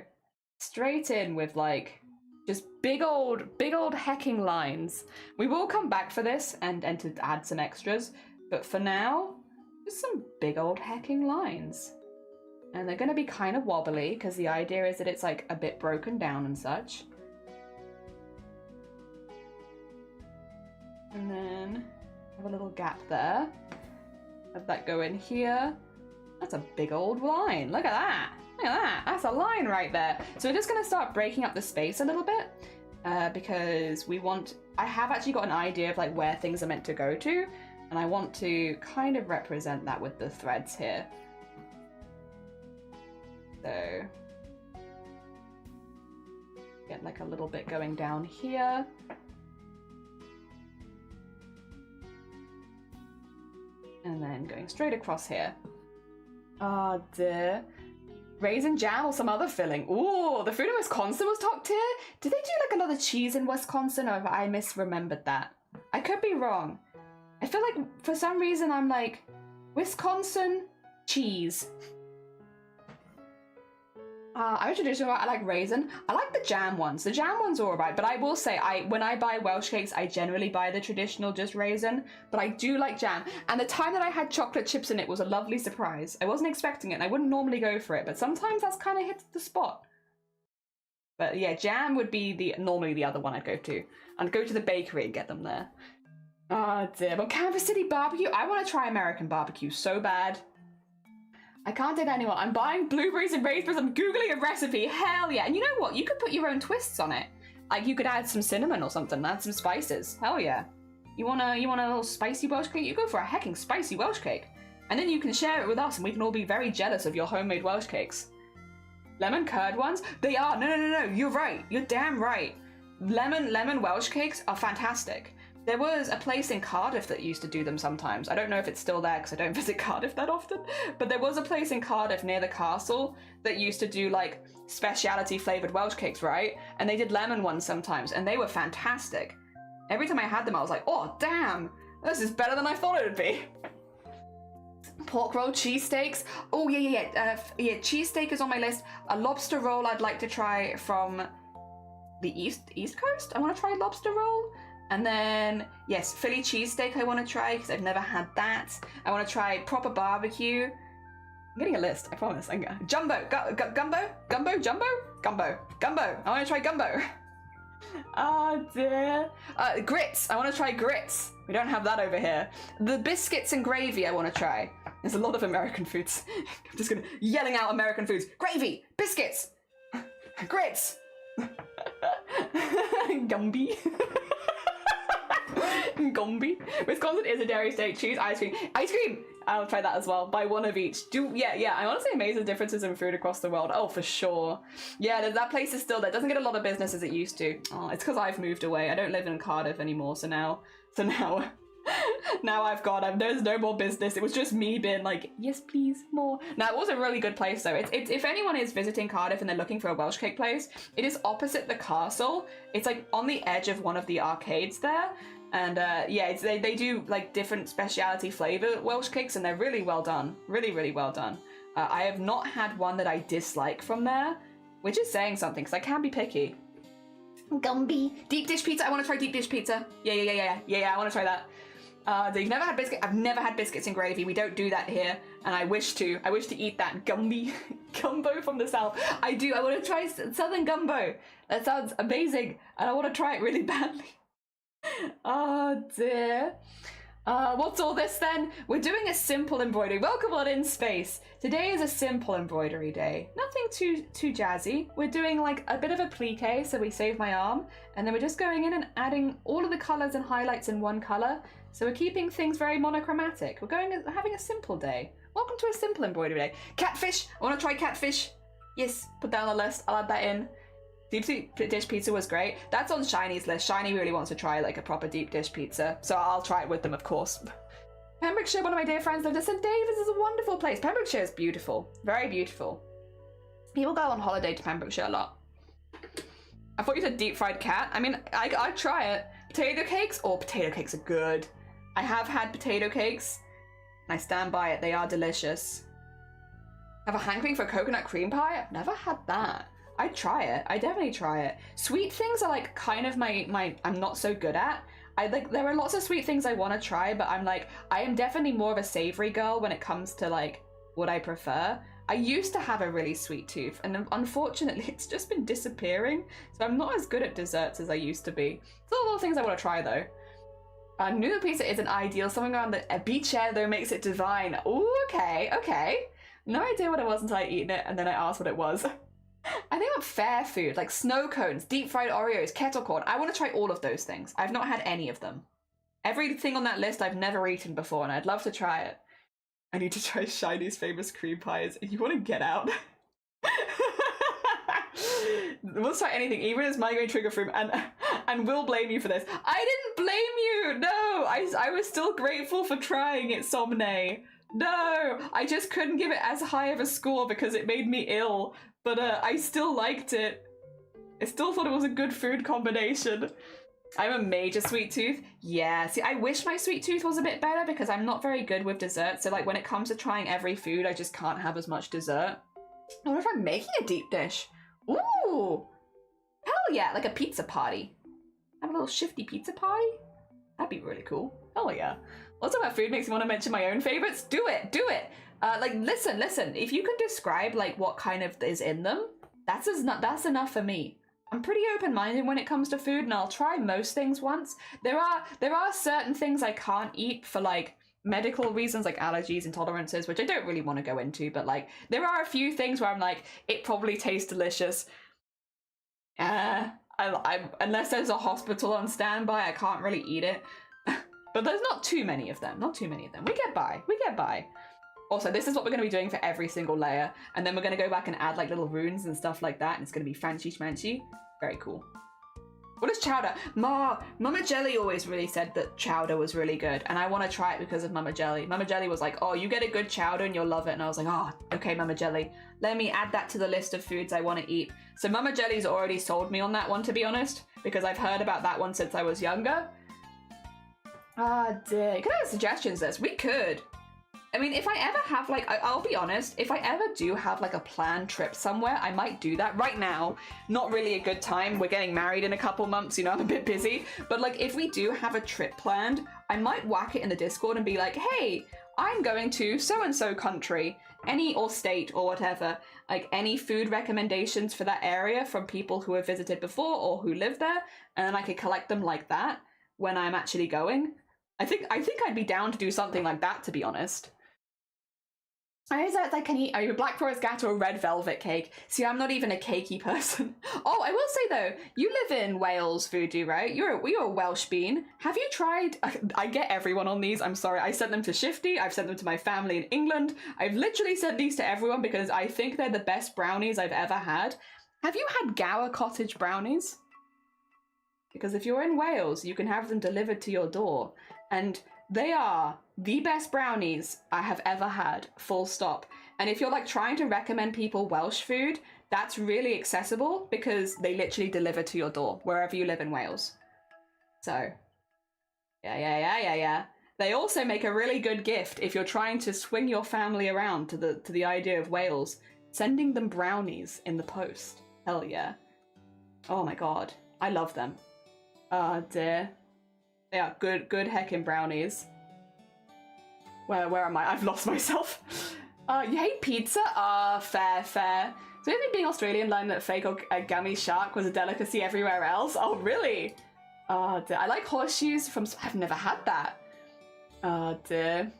straight in with like just big old hecking lines. We will come back for this and to add some extras, but for now, just some big old hecking lines. And they're gonna be kind of wobbly because the idea is that it's like a bit broken down and such. And then have a little gap there. Have that go in here. That's a big old line. Look at that. Look at that. That's a line right there. So we're just going to start breaking up the space a little bit because I have actually got an idea of like where things are meant to go to, and I want to kind of represent that with the threads here. So get like a little bit going down here. And then going straight across here. Oh dear. Raisin jam or some other filling. Ooh, the food in Wisconsin was top tier? Did they do like another cheese in Wisconsin, or have I misremembered that? I could be wrong. I feel like for some reason I'm like, Wisconsin cheese. I'm traditional. I like raisin. I like the jam ones. The jam ones are alright, but I will say, when I buy Welsh cakes, I generally buy the traditional just raisin, but I do like jam. And the time that I had chocolate chips in it was a lovely surprise. I wasn't expecting it, and I wouldn't normally go for it, but sometimes that's kind of hits the spot. But yeah, jam would be normally the other one I'd go to. I'd go to the bakery and get them there. Oh dear, but Kansas City barbecue? I want to try American barbecue so bad. I can't date anyone. I'm buying blueberries and raspberries. I'm Googling a recipe. Hell yeah. And you know what? You could put your own twists on it. Like you could add some cinnamon or something, add some spices. Hell yeah. You want a little spicy Welsh cake? You go for a hecking spicy Welsh cake. And then you can share it with us and we can all be very jealous of your homemade Welsh cakes. Lemon curd ones? They are. No. You're right. You're damn right. Lemon Welsh cakes are fantastic. There was a place in Cardiff that used to do them sometimes. I don't know if it's still there because I don't visit Cardiff that often, but there was a place in Cardiff near the castle that used to do like speciality flavoured Welsh cakes, right? And they did lemon ones sometimes and they were fantastic. Every time I had them I was like, oh damn, this is better than I thought it would be. Pork roll, cheesesteaks. Oh yeah, cheesesteak is on my list. A lobster roll I'd like to try from the East Coast. I want to try lobster roll. And then, yes, Philly cheesesteak I want to try because I've never had that. I want to try proper barbecue. I'm getting a list, I promise. Jumbo, gumbo, jumbo. I want to try gumbo. Oh dear. Grits, I want to try grits. We don't have that over here. The biscuits and gravy I want to try. There's a lot of American foods. I'm just gonna yelling out American foods. Gravy, biscuits, grits, Gumby. Gumby. Wisconsin is a dairy state. Choose ice cream. Ice cream! I'll try that as well. Buy one of each. Yeah, I honestly amazing differences in food across the world. Oh, for sure. Yeah, that place is still there. It doesn't get a lot of business as it used to. Oh, it's because I've moved away. I don't live in Cardiff anymore, so now there's no more business. It was just me being like, yes, please, more. Now, it was a really good place, though. It's if anyone is visiting Cardiff and they're looking for a Welsh cake place, it is opposite the castle. It's like on the edge of one of the arcades there. And yeah, they do like different specialty flavor Welsh cakes, and they're really well done. Really, really well done. I have not had one that I dislike from there, which is saying something, because I can be picky. Gumby. Deep dish pizza. I want to try deep dish pizza. Yeah. I want to try that. You've never had biscuit? I've never had biscuits and gravy. We don't do that here, and I wish to. I wish to eat that gumby gumbo from the south. I do. I want to try southern gumbo. That sounds amazing, and I want to try it really badly. Oh dear. What's all this then? We're doing a simple embroidery. Welcome on in space. Today is a simple embroidery day. Nothing too jazzy. We're doing like a bit of a plique, so we save my arm, and then we're just going in and adding all of the colors and highlights in one color. So we're keeping things very monochromatic. We're having a simple day. Welcome to a simple embroidery day. Catfish. I want to try catfish. Yes, put that on the list. I'll add that in. Deep dish pizza was great. That's on Shiny's list. Shiny really wants to try like a proper deep dish pizza, so I'll try it with them, of course. Pembrokeshire, one of my dear friends lived at St David's. Is a wonderful place. Pembrokeshire is beautiful, very beautiful. People go on holiday to Pembrokeshire a lot. I thought you said deep fried cat. I mean, I'd try it. Potato cakes? Oh, potato cakes are good. I have had potato cakes, and I stand by it. They are delicious. I have a hankering for coconut cream pie. I've never had that. I'd try it. I definitely try it. Sweet things are like kind of my I'm not so good at. There are lots of sweet things I want to try, but I'm like, I am definitely more of a savory girl when it comes to like what I prefer. I used to have a really sweet tooth, and unfortunately it's just been disappearing, so I'm not as good at desserts as I used to be. There's a lot of things I want to try though. Noodle pizza isn't ideal. Something around a beach chair though makes it divine. Ooh, okay. No idea what it was until I eaten it, and then I asked what it was. I think I'm fair food, like snow cones, deep fried Oreos, kettle corn. I want to try all of those things. I've not had any of them. Everything on that list I've never eaten before, and I'd love to try it. I need to try Shiny's famous cream pies. You want to get out? We'll try anything, even as migraine trigger fruit, and we'll blame you for this. I didn't blame you! No! I was still grateful for trying it, Somne. No! I just couldn't give it as high of a score because it made me ill. But I still liked it. I still thought it was a good food combination. I'm a major sweet tooth. Yeah, see, I wish my sweet tooth was a bit better because I'm not very good with dessert. So like when it comes to trying every food, I just can't have as much dessert. I wonder if I'm making a deep dish. Ooh! Hell yeah, like a pizza party. Have a little shifty pizza party? That'd be really cool. Hell yeah. Lots about food makes me want to mention my own favorites. Do it! Like, listen, if you can describe, like, what kind of is in them, that's enough for me. I'm pretty open-minded when it comes to food, and I'll try most things once. There are certain things I can't eat for, like, medical reasons, like allergies, intolerances, which I don't really want to go into, but, like, there are a few things where I'm like, it probably tastes delicious. Unless there's a hospital on standby, I can't really eat it. But there's not too many of them. We get by. Also, this is what we're going to be doing for every single layer. And then we're going to go back and add like little runes and stuff like that. And it's going to be fancy schmancy. Very cool. What is chowder? Mama Jelly always really said that chowder was really good. And I want to try it because of Mama Jelly. Mama Jelly was like, oh, you get a good chowder and you'll love it. And I was like, oh, okay, Mama Jelly. Let me add that to the list of foods I want to eat. So Mama Jelly's already sold me on that one, to be honest. Because I've heard about that one since I was younger. Ah, dear. You could have suggestions, this. We could. I mean, if I ever have like, I'll be honest, if I ever do have like a planned trip somewhere, I might do that. Right now, not really a good time. We're getting married in a couple months, you know, I'm a bit busy. But like, if we do have a trip planned, I might whack it in the Discord and be like, hey, I'm going to so-and-so country, or state or whatever. Like, any food recommendations for that area from people who have visited before or who live there, and then I could collect them like that when I'm actually going. I think I'd be down to do something like that, to be honest. I was like, are you a Black Forest Gat or a red velvet cake? See, I'm not even a cakey person. Oh, I will say though, you live in Wales, Voodoo, right? You're a Welsh bean. Have you tried? I get everyone on these. I'm sorry. I sent them to Shifty. I've sent them to my family in England. I've literally sent these to everyone because I think they're the best brownies I've ever had. Have you had Gower Cottage brownies? Because if you're in Wales, you can have them delivered to your door, and they are the best brownies I have ever had, full stop. And if you're like trying to recommend people Welsh food, that's really accessible because they literally deliver to your door wherever you live in Wales. So, yeah. They also make a really good gift if you're trying to swing your family around to the idea of Wales, sending them brownies in the post. Hell yeah. Oh my god, I love them. Oh dear. They are good heckin' brownies. Where am I? I've lost myself. You hate pizza? Fair. So maybe being Australian, learning that fake or gummy shark was a delicacy everywhere else? Oh, really? Oh, dear. I like horseshoes from... I've never had that. Oh, dear.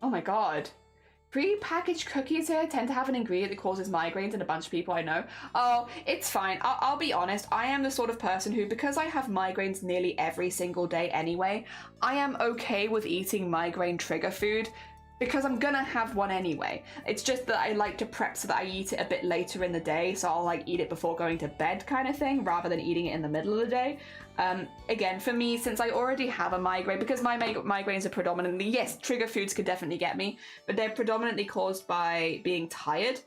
Oh, my God. Pre-packaged cookies here tend to have an ingredient that causes migraines in a bunch of people I know. Oh, it's fine. I'll be honest. I am the sort of person who, because I have migraines nearly every single day anyway, I am okay with eating migraine trigger food because I'm gonna have one anyway. It's just that I like to prep so that I eat it a bit later in the day, so I'll like eat it before going to bed kind of thing, rather than eating it in the middle of the day. Again, for me, since I already have a migraine, because my migraines are predominantly, yes, trigger foods could definitely get me, but they're predominantly caused by being tired.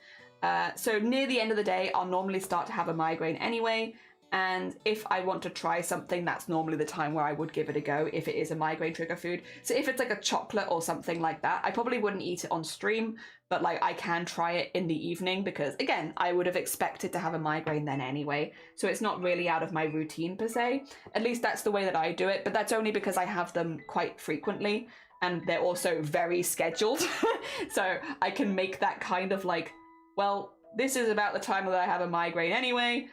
So near the end of the day, I'll normally start to have a migraine anyway. And if I want to try something, that's normally the time where I would give it a go if it is a migraine trigger food. So if it's like a chocolate or something like that, I probably wouldn't eat it on stream, but like I can try it in the evening because, again, I would have expected to have a migraine then anyway. So it's not really out of my routine per se. At least that's the way that I do it, but that's only because I have them quite frequently and they're also very scheduled. So I can make that kind of like, well, this is about the time that I have a migraine anyway.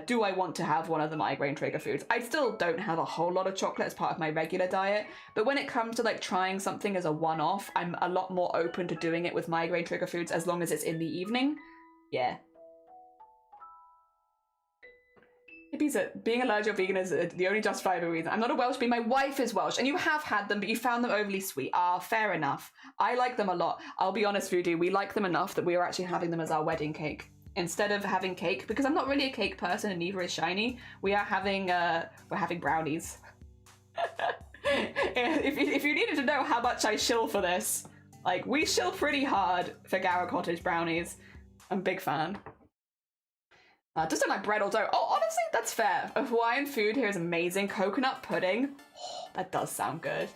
Do I want to have one of the migraine trigger foods? I still don't have a whole lot of chocolate as part of my regular diet, but when it comes to like trying something as a one-off, I'm a lot more open to doing it with migraine trigger foods as long as it's in the evening. Yeah. Being allergic or vegan is the only justifiable reason. I'm not a Welsh bean. My wife is Welsh, and you have had them, but you found them overly sweet. Fair enough. I like them a lot. I'll be honest, Voodoo, we like them enough that we are actually having them as our wedding cake. Instead of having cake, because I'm not really a cake person and neither is Shiny, we're having brownies. if you needed to know how much I shill for this, like, we shill pretty hard for Gower Cottage brownies. I'm a big fan. Just don't like bread or dough. Oh, honestly, that's fair. Hawaiian food here is amazing. Coconut pudding. Oh, that does sound good.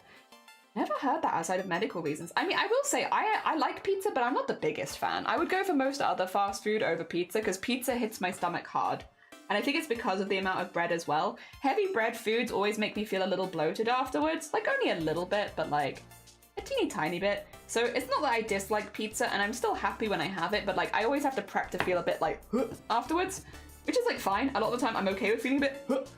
Never heard that outside of medical reasons. I mean, I will say, I like pizza, but I'm not the biggest fan. I would go for most other fast food over pizza, because pizza hits my stomach hard. And I think it's because of the amount of bread as well. Heavy bread foods always make me feel a little bloated afterwards. Like, only a little bit, but like, a teeny tiny bit. So it's not that I dislike pizza, and I'm still happy when I have it, but like, I always have to prep to feel a bit like, afterwards. Which is like fine. A lot of the time, I'm okay with feeling a bit,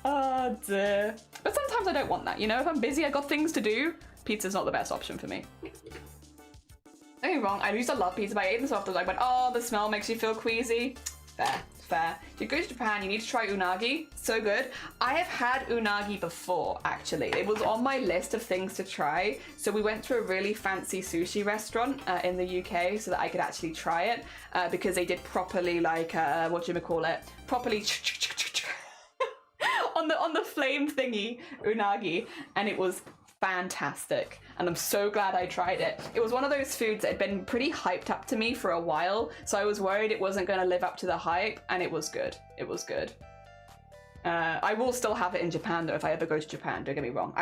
oh dear. But sometimes I don't want that, you know? If I'm busy, I've got things to do, pizza's not the best option for me. Don't get me wrong, I used to love pizza, but I ate them so often I went, oh, the smell makes you feel queasy. Fair. If you go to Japan, you need to try unagi. So good. I have had unagi before, actually. It was on my list of things to try. So we went to a really fancy sushi restaurant in the UK so that I could actually try it because they did properly, like, properly on the flame thingy, unagi, and it was fantastic, and I'm so glad I tried it. It was one of those foods that had been pretty hyped up to me for a while, so I was worried it wasn't going to live up to the hype, and it was good. It was good. I will still have it in Japan though if I ever go to Japan, don't get me wrong.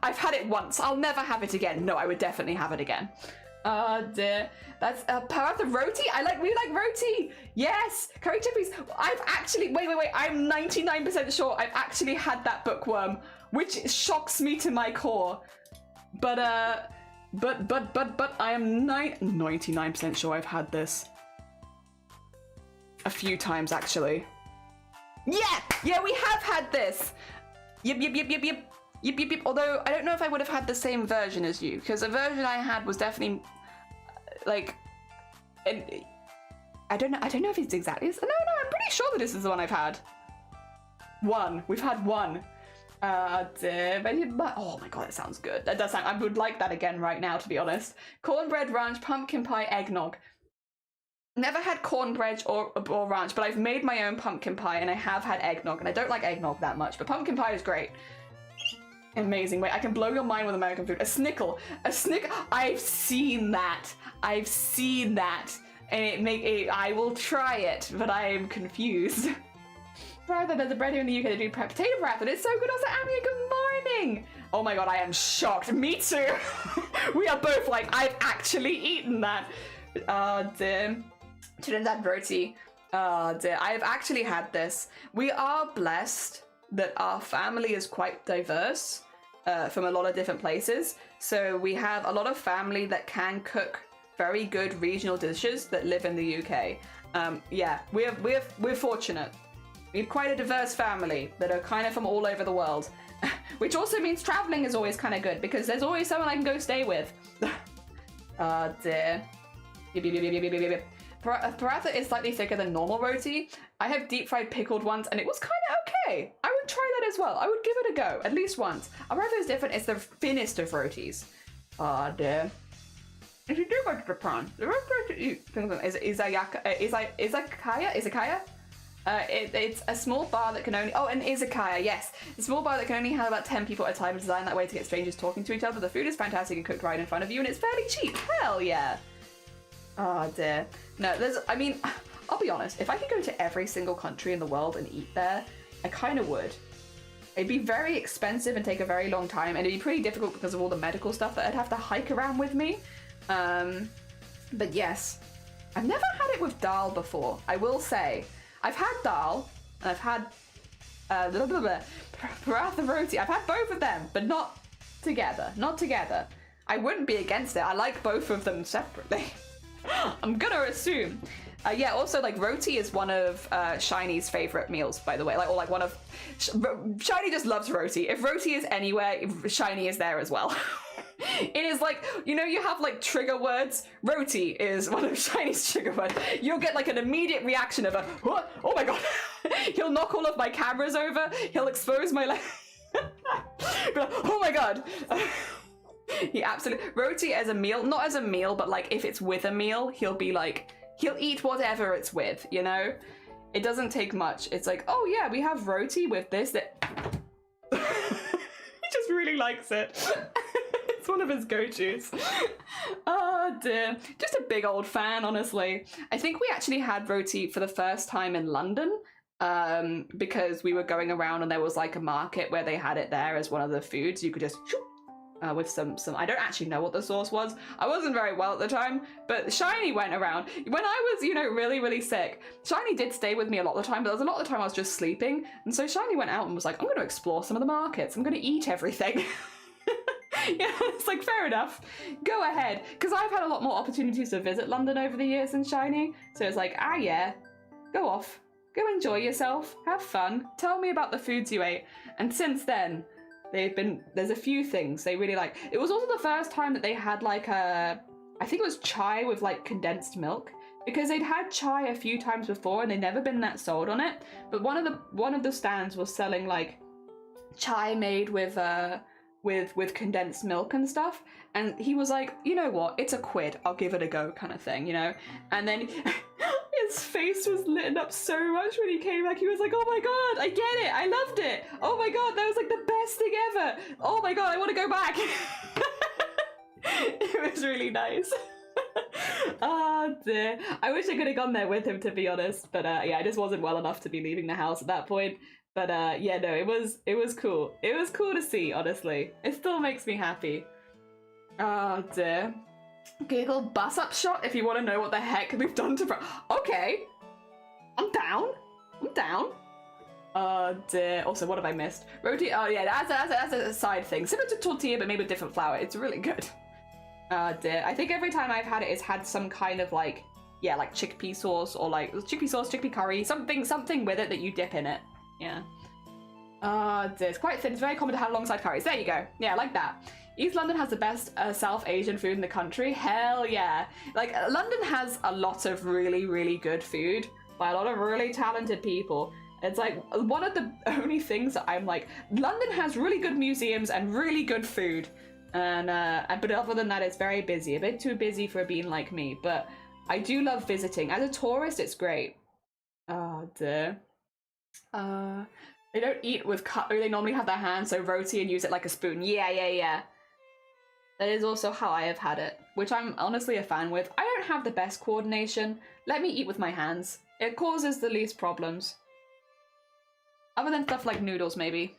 I've had it once, I'll never have it again. No, I would definitely have it again. Dear. That's paratha roti. We like roti. Yes, curry chippies. I've actually wait. I'm 99% sure I've actually had that bookworm, which shocks me to my core. But I am 99% sure I've had this a few times actually. Yeah, we have had this. Yep. Although I don't know if I would have had the same version as you, because the version I had was definitely like, I don't know if it's exactly this. No, I'm pretty sure that this is the one I've had. We've had one. Oh my god, that sounds good. That does sound, I would like that again right now, to be honest. Cornbread ranch, pumpkin pie, eggnog. Never had cornbread or ranch, but I've made my own pumpkin pie and I have had eggnog, and I don't like eggnog that much, but pumpkin pie is great. Amazing. Wait, I can blow your mind with American food. A snickle. I've seen that. And I will try it, but I am confused. Rather, there's a bread here in the UK that do potato paratha. It's so good. Also, Amia, good morning. Oh my god, I am shocked. Me too. We are both like, I've actually eaten that. Dear. Trinidad roti. Dear. I have actually had this. We are blessed that our family is quite diverse from a lot of different places. So we have a lot of family that can cook very good regional dishes that live in the UK. Yeah, we're fortunate. We have quite a diverse family that are kind of from all over the world, which also means traveling is always kind of good because there's always someone I can go stay with. Dear. Paratha is slightly thicker than normal roti. I have deep fried pickled ones and it was kind of okay. I would try that as well. I would give it a go, at least once. Paratha is different. It's the thinnest of rotis. Dear. If you do go to Japan, the best place to eat is izakaya? It's a small bar that can only... Oh, an izakaya, yes. A small bar that can only have about 10 people at a time, designed that way to get strangers talking to each other. The food is fantastic and cooked right in front of you, and it's fairly cheap. Hell yeah. Dear. No, I'll be honest. If I could go to every single country in the world and eat there, I kind of would. It'd be very expensive and take a very long time, and it'd be pretty difficult because of all the medical stuff that I'd have to hike around with me. But yes. I've never had it with dal before, I will say. I've had dal, and I've had paratha roti. I've had both of them, but not together. I wouldn't be against it. I like both of them separately. I'm gonna assume. Yeah, also, like, roti is one of Shiny's favorite meals, by the way. Shiny just loves roti. If roti is anywhere, Shiny is there as well. It is like, you have like trigger words. Roti is one of Shiny's trigger words. You'll get like an immediate reaction of what? Oh my god. He'll knock all of my cameras over. He'll expose my leg. Oh my god. He absolutely... Roti as a meal, not as a meal, but like if it's with a meal, he'll eat whatever it's with, It doesn't take much. It's like, oh yeah, we have roti with this. He just really likes it. It's one of his go-tos. Oh dear. Just a big old fan, honestly. I think we actually had roti for the first time in London because we were going around and there was like a market where they had it there as one of the foods. You could just... with some I don't actually know what the sauce was. I wasn't very well at the time, but Shiny went around. When I was, really, really sick, Shiny did stay with me a lot of the time, but there was a lot of the time I was just sleeping. And so Shiny went out and was like, I'm going to explore some of the markets. I'm going to eat everything. It's like, fair enough. Go ahead. Because I've had a lot more opportunities to visit London over the years than Shiny. So it's like, yeah, go off. Go enjoy yourself. Have fun. Tell me about the foods you ate. And since then... there's a few things they really like. It was also the first time that they had like I think it was chai with like condensed milk, because they'd had chai a few times before and they'd never been that sold on it. But one of the stands was selling like chai made with condensed milk and stuff. And he was like, you know what? It's £1. I'll give it a go, kind of thing, And then his face was lit up so much when he came back. He was like, oh my god, I get it. I loved it. Oh my god, that was like the best thing ever. Oh my god, I want to go back. It was really nice. Oh dear. I wish I could have gone there with him, to be honest. But yeah, I just wasn't well enough to be leaving the house at that point. But yeah, no, it was cool. It was cool to see, honestly. It still makes me happy. Oh dear. Google bus up shot if you want to know what the heck we've done to okay. I'm down. I'm down. Oh dear. Also, what have I missed? Roti. Oh yeah, that's a side thing. Similar to tortilla, but maybe with different flour. It's really good. Oh dear. I think every time I've had it, it's had some kind of like, yeah, like chickpea sauce or like chickpea sauce, chickpea curry, something with it that you dip in it. Yeah. Oh dear. It's quite thin. It's very common to have alongside curries. There you go. Yeah, like that. East London has the best South Asian food in the country. Hell yeah. Like, London has a lot of really, really good food by a lot of really talented people. It's like one of the only things that I'm like, London has really good museums and really good food. And but other than that, it's very busy. A bit too busy for being like me. But I do love visiting. As a tourist, it's great. Oh dear. They don't eat with cutlery. They normally have their hands, so roti, and use it like a spoon. Yeah. That is also how I have had it, which I'm honestly a fan with. I don't have the best coordination. Let me eat with my hands. It causes the least problems. Other than stuff like noodles, maybe.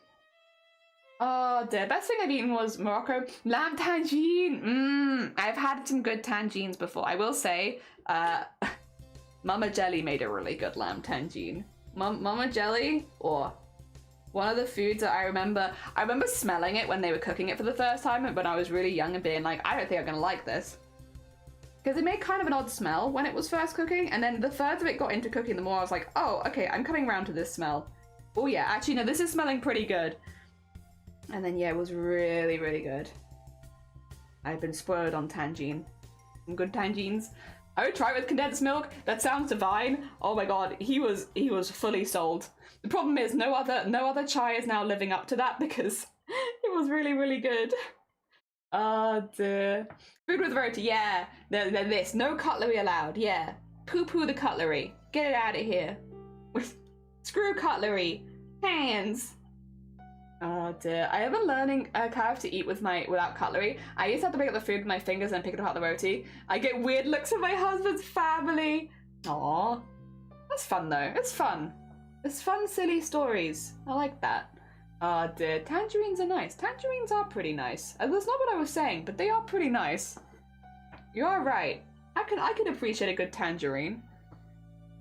Oh, the best thing I've eaten was Morocco. Lamb tangine! I've had some good tangines before. I will say, Mama Jelly made a really good lamb tangine. Mama Jelly, or... one of the foods that I remember smelling it when they were cooking it for the first time when I was really young and being like, I don't think I'm gonna like this. Because it made kind of an odd smell when it was first cooking, and then the further it got into cooking, the more I was like, oh, okay, I'm coming around to this smell. Oh yeah, actually no, this is smelling pretty good. And then yeah, it was really, really good. I've been spoiled on tangine. Some good tangines. I would try it with condensed milk. That sounds divine. Oh my god, he was fully sold. The problem is no other chai is now living up to that because it was really, really good. Oh dear. Food with roti, yeah. They're this. No cutlery allowed, yeah. Poo-poo the cutlery. Get it out of here. Screw cutlery. Hands. Oh dear. I have been learning how to eat without cutlery. I used to have to pick up the food with my fingers and pick it apart the roti. I get weird looks from my husband's family. Aww. That's fun though. It's fun. It's fun, silly stories. I like that. Oh dear. Tangerines are nice. Tangerines are pretty nice. That's not what I was saying, but they are pretty nice. You are right. I can appreciate a good tangerine.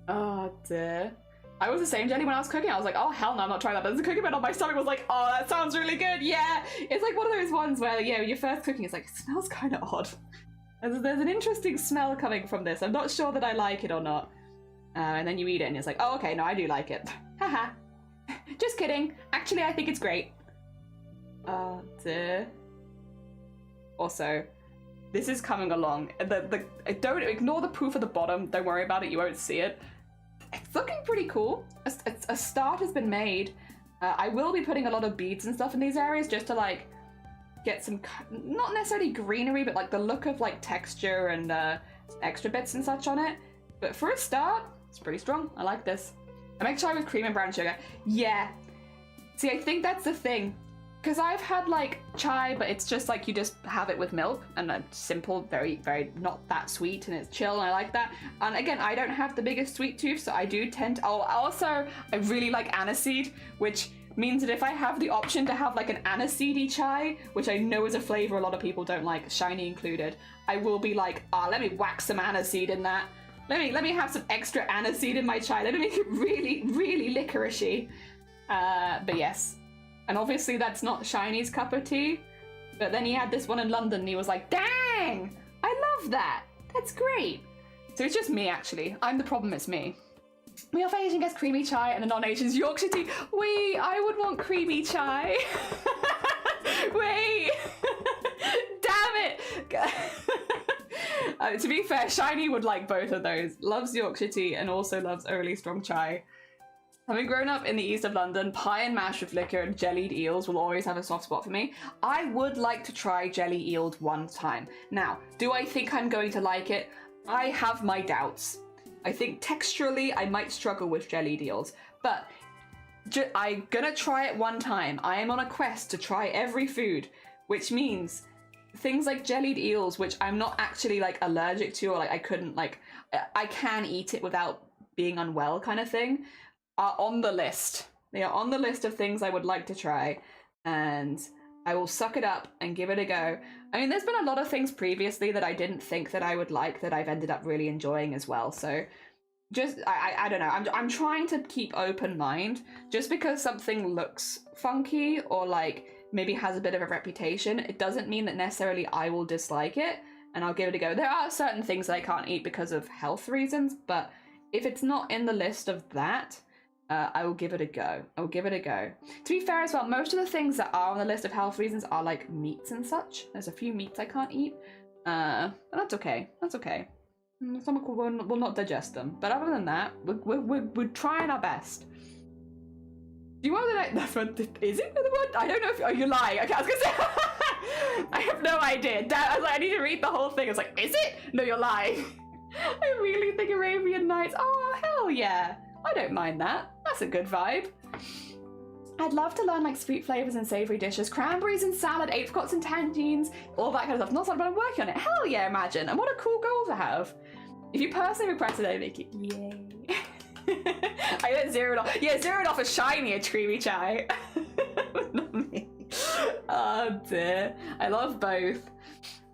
Oh dear. I was the same, Jenny, when I was cooking. I was like, oh hell no, I'm not trying that. But as the cooking went on, my stomach was like, oh, that sounds really good. Yeah. It's like one of those ones where, yeah, when you're first cooking, it's like, it smells kind of odd. There's an interesting smell coming from this. I'm not sure that I like it or not. And then you eat it and it's like, oh, okay, no, I do like it. Haha. Just kidding. Actually, I think it's great. Dear. Also, this is coming along. Don't ignore the proof at the bottom. Don't worry about it. You won't see it. It's looking pretty cool. A start has been made. I will be putting a lot of beads and stuff in these areas just to like get some, not necessarily greenery, but like the look of like texture and extra bits and such on it. But for a start, it's pretty strong. I like this. I make chai with cream and brown sugar. Yeah. See, I think that's the thing. Because I've had like chai, but it's just like you just have it with milk and it's simple, very, very not that sweet, and it's chill, and I like that. And again, I don't have the biggest sweet tooth, so I do tend to, also, I really like aniseed, which means that if I have the option to have like an aniseedy chai, which I know is a flavor a lot of people don't like, shiny included, I will be like, let me whack some aniseed in that. Let me have some extra aniseed in my chai. Let me make it really, really licoricey. But yes. And obviously that's not Shiny's cup of tea. But then he had this one in London and he was like, dang! I love that! That's great! So it's just me, actually. I'm the problem, it's me. We offer Asian guests creamy chai and a non-Asian's Yorkshire tea. Wait, I would want creamy chai. Wait! Damn it! To be fair, Shiny would like both of those. Loves Yorkshire tea and also loves a really strong chai. Having grown up in the east of London, pie and mash with liquor and jellied eels will always have a soft spot for me. I would like to try jelly eels one time. Now, do I think I'm going to like it? I have my doubts. I think texturally I might struggle with jellied eels, but I'm gonna try it one time. I am on a quest to try every food, which means things like jellied eels, which I'm not actually like allergic to, or like I couldn't like, I can eat it without being unwell kind of thing, are on the list. They are on the list of things I would like to try, and I will suck it up and give it a go. I mean, there's been a lot of things previously that I didn't think that I would like that I've ended up really enjoying as well. So just, I don't know, I'm trying to keep open mind. Just because something looks funky or like maybe has a bit of a reputation, it doesn't mean that necessarily I will dislike it, and I'll give it a go. There are certain things that I can't eat because of health reasons, but if it's not in the list of that, I will give it a go. To be fair as well, most of the things that are on the list of health reasons are like meats and such. There's a few meats I can't eat, but that's okay. My stomach will not digest them. But other than that, we're trying our best. Do you want the that's what is it the one? I don't know if you're lying. Okay, I was gonna say I have no idea. I was like, I need to read the whole thing. I was like, is it? No, you're lying. I really think Arabian Nights. Oh hell yeah. I don't mind that. That's a good vibe. I'd love to learn like sweet flavors and savory dishes, cranberries and salad, apricots and tangines, all that kind of stuff. Not something, but I'm working on it. Hell yeah, imagine. And what a cool goal to have. If you personally request it, I make it. Yay. I get zeroed off. Yeah, zeroed off a shinier creamy chai. Not me. Oh dear. I love both.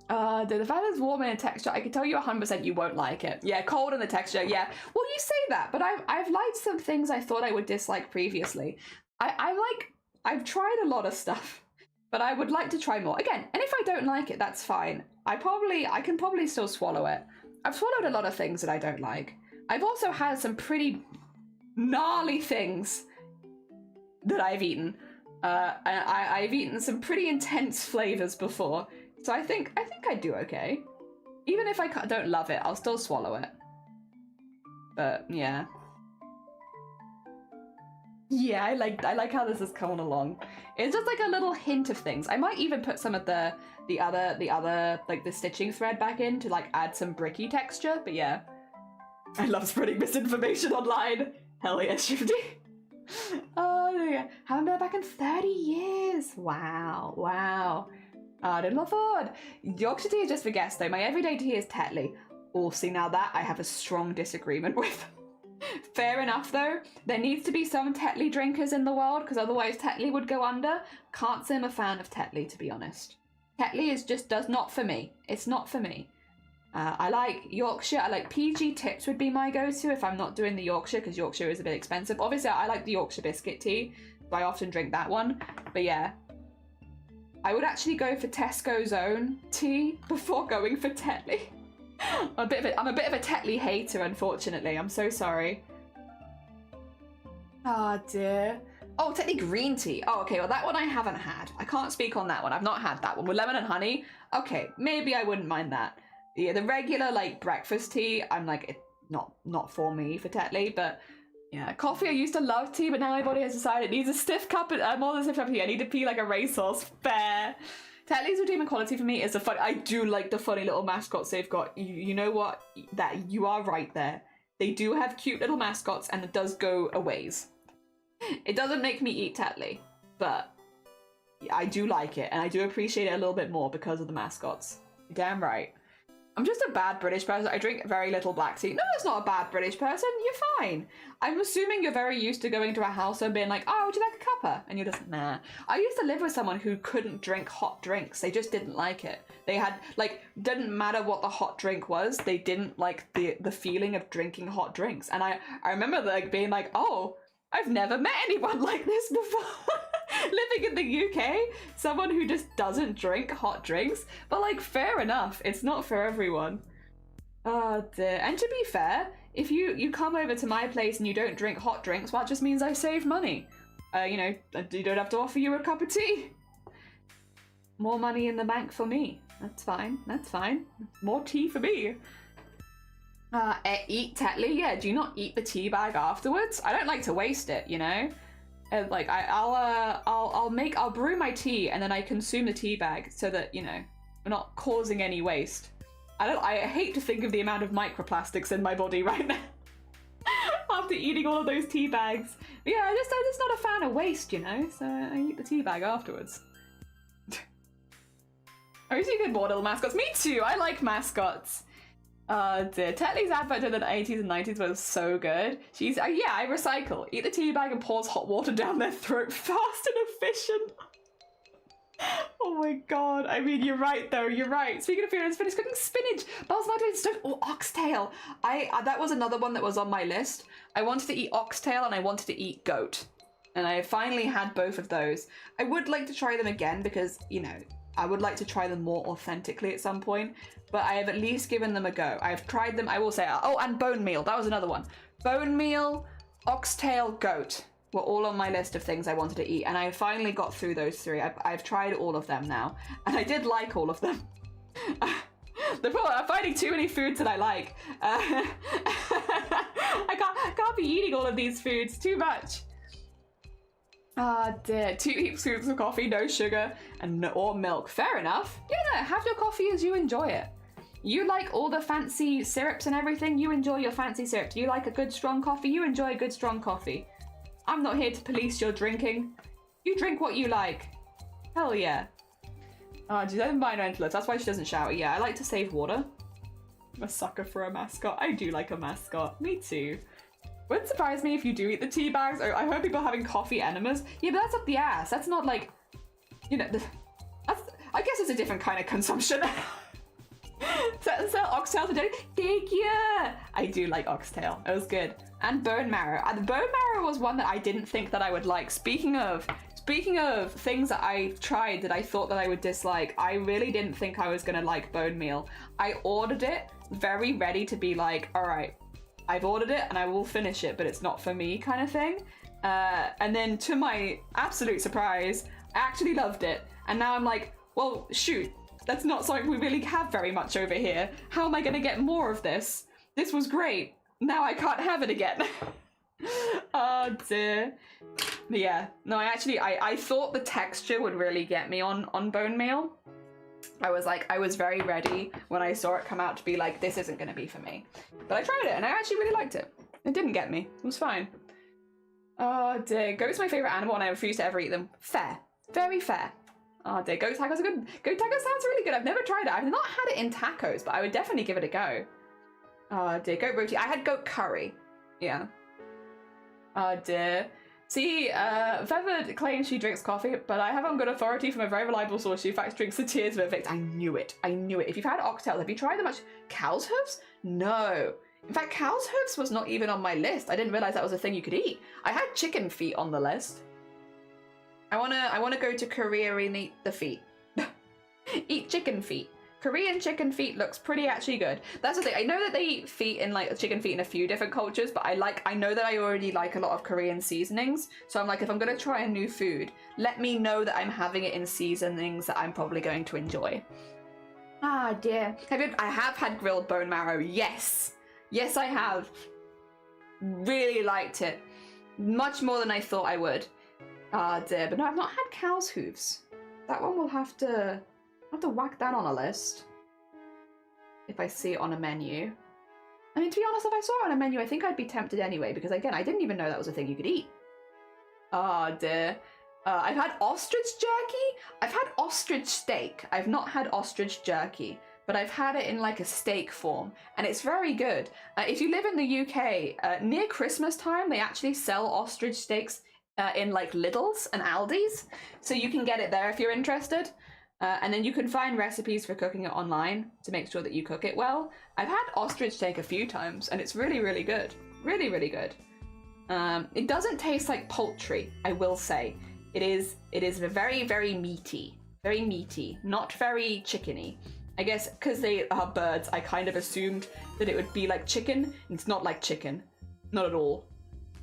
The fact that it's warm in a texture, I can tell you 100% you won't like it. Yeah, cold in the texture, yeah. Well, you say that, but I've liked some things I thought I would dislike previously. I've tried a lot of stuff, but I would like to try more. Again, and if I don't like it, that's fine. I can probably still swallow it. I've swallowed a lot of things that I don't like. I've also had some pretty gnarly things that I've eaten. I've eaten some pretty intense flavors before. So I think I do okay. Even if I don't love it, I'll still swallow it. But yeah. Yeah, I like how this is coming along. It's just like a little hint of things. I might even put some of the other like the stitching thread back in to like add some bricky texture, but yeah. I love spreading misinformation online. Hell yeah, Shifty. Oh yeah. Haven't been back in 30 years. Wow. I didn't look forward. Yorkshire tea is just for guests though. My everyday tea is Tetley. Oh, see now that I have a strong disagreement with. Fair enough though. There needs to be some Tetley drinkers in the world because otherwise Tetley would go under. Can't say I'm a fan of Tetley to be honest. Tetley does not for me. It's not for me. I like Yorkshire. I like PG Tips would be my go-to if I'm not doing the Yorkshire because Yorkshire is a bit expensive. Obviously I like the Yorkshire biscuit tea. So I often drink that one. But yeah. I would actually go for Tesco's own tea before going for Tetley. I'm a bit of a Tetley hater, unfortunately. I'm so sorry. Oh dear. Oh, Tetley green tea. Oh, okay. Well, that one I haven't had. I can't speak on that one. I've not had that one with lemon and honey. Okay, maybe I wouldn't mind that. Yeah, the regular like breakfast tea, I'm like it's not for me for Tetley, but. Yeah, coffee, I used to love tea, but now my body has decided it needs a stiff cup, more than a stiff cup of tea. I need to pee like a racehorse. Fair. Tetley's redeeming quality for me is the fun. I do like the funny little mascots they've got. You know what? That you are right there. They do have cute little mascots, and it does go a ways. It doesn't make me eat Tetley, but I do like it, and I do appreciate it a little bit more because of the mascots. You're damn right. I'm just a bad British person. I drink very little black tea. No, it's not a bad British person. You're fine. I'm assuming you're very used to going to a house and being like, oh, would you like a cuppa? And you're just, nah. I used to live with someone who couldn't drink hot drinks. They just didn't like it. They had, like, didn't matter what the hot drink was. They didn't like the feeling of drinking hot drinks. And I remember like being like, oh, I've never met anyone like this before. Living in the UK, someone who just doesn't drink hot drinks. But like, fair enough, it's not for everyone. Oh dear. And to be fair, if you come over to my place and you don't drink hot drinks, well, that just means I save money. You know, you don't have to offer you a cup of tea. More money in the bank for me. That's fine, that's fine. More tea for me. Eat Tetley, yeah, do you not eat the tea bag afterwards? I don't like to waste it, you know? Like I'll brew my tea and then I consume the tea bag so that, you know, we're not causing any waste. I hate to think of the amount of microplastics in my body right now after eating all of those tea bags. But yeah, I'm just not a fan of waste, you know, so I eat the tea bag afterwards. I used to get more little mascots. Me too, I like mascots. Dear. Tetley's advert in the 80s and 90s was so good. She's, yeah, I recycle. Eat the tea bag and pours hot water down their throat. Fast and efficient. Oh my god. I mean, you're right though. You're right. Speaking of food, finished cooking spinach, basmati stone, or oxtail. That was another one that was on my list. I wanted to eat oxtail and I wanted to eat goat. And I finally had both of those. I would like to try them again because, you know, I would like to try them more authentically at some point. But I have at least given them a go. I've tried them, I will say. Oh, and bone meal. That was another one. Bone meal, oxtail, goat were all on my list of things I wanted to eat, and I finally got through those three. I've tried all of them now, and I did like all of them. The problem, I'm finding too many foods that I like. I can't be eating all of these foods, too much. Ah, dear. 2 scoops of coffee, no sugar, and or milk. Fair enough. Yeah, no, have your coffee as you enjoy it. You like all the fancy syrups and everything, you enjoy your fancy syrups. You like a good strong coffee, you enjoy a good strong coffee. I'm not here to police your drinking. You drink what you like. Hell yeah. Oh, she's environmentalist. That's why she doesn't shower. Yeah, I like to save water. I'm a sucker for a mascot. I do like a mascot. Me too. Wouldn't surprise me if you do eat the tea bags. I heard people having coffee enemas. Yeah, but that's up the ass. That's not like, you know, I guess it's a different kind of consumption. Sell oxtail today. Thank you. I do like oxtail. It was good. And bone marrow. The bone marrow was one that I didn't think that I would like. Speaking of things that I tried that I thought that I would dislike, I really didn't think I was gonna like bone meal. I ordered it very ready to be like, all right, I've ordered it and I will finish it, but it's not for me kind of thing. And then to my absolute surprise, I actually loved it. And now I'm like, well, shoot, that's not something we really have very much over here. How am I gonna get more of this? This was great. Now I can't have it again. Oh dear. Yeah, no, I thought the texture would really get me on bone meal. I was very ready when I saw it come out to be like, this isn't gonna be for me. But I tried it and I actually really liked it. It didn't get me, it was fine. Oh dear, goat's my favorite animal and I refuse to ever eat them. Fair, very fair. Oh dear, goat tacos are good. Goat tacos sounds really good. I've never tried it. I've not had it in tacos, but I would definitely give it a go. Oh dear, goat roti. I had goat curry. Yeah. Oh dear. See, Feathered claims she drinks coffee, but I have on good authority from a very reliable source. She in fact drinks the tears of a victim. I knew it. I knew it. If you've had oxtails, have you tried them much? Cow's hooves? No. In fact, cow's hooves was not even on my list. I didn't realize that was a thing you could eat. I had chicken feet on the list. I wanna go to Korea and eat the feet. Eat chicken feet. Korean chicken feet looks pretty actually good. That's the thing. I know that they eat feet in like chicken feet in a few different cultures, but I know that I already like a lot of Korean seasonings. So I'm like, if I'm gonna try a new food, let me know that I'm having it in seasonings that I'm probably going to enjoy. Ah dear. I have had grilled bone marrow. Yes. Yes, I have. Really liked it. Much more than I thought I would. Ah dear. But no, I've not had cow's hooves. That one will have to whack that on a list if I see it on a menu. I mean, to be honest, if I saw it on a menu, I think I'd be tempted anyway, because again, I didn't even know that was a thing you could eat. Oh dear. I've had ostrich jerky. I've had ostrich steak. I've not had ostrich jerky, but I've had it in like a steak form, and it's very good. If you live in the UK, near Christmas time, they actually sell ostrich steaks in like Lidl's and Aldi's, so you can get it there if you're interested. And then you can find recipes for cooking it online to make sure that you cook it well. I've had ostrich steak a few times and it's really, really good. Really, really good. It doesn't taste like poultry, I will say. It is very, very meaty. Very meaty, not very chickeny. I guess because they are birds, I kind of assumed that it would be like chicken. It's not like chicken. Not at all.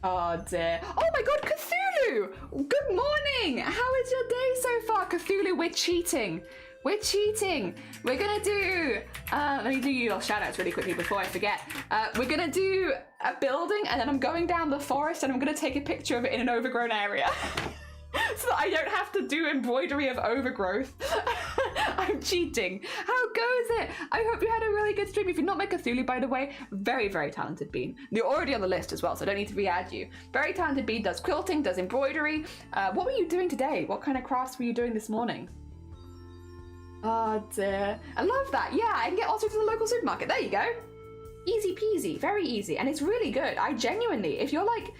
Oh dear. Oh my god, Cthulhu! Good morning! How is your day so far, Cthulhu? We're cheating. We're cheating. We're gonna do... let me do your shoutouts really quickly before I forget. We're gonna do a building and then I'm going down the forest and I'm gonna take a picture of it in an overgrown area. So that I don't have to do embroidery of overgrowth. I'm cheating. How goes it? I hope you had a really good stream. If you're not met Cthulhu, by the way, very, very talented bean. You're already on the list as well, so I don't need to re-add you. Very talented bean, does quilting, does embroidery. What were you doing today? What kind of crafts were you doing this morning? Oh dear. I love that. Yeah, I can get ostriches in the local supermarket. There you go. easy peasy, very easy, and it's really good. I genuinely, if you're like,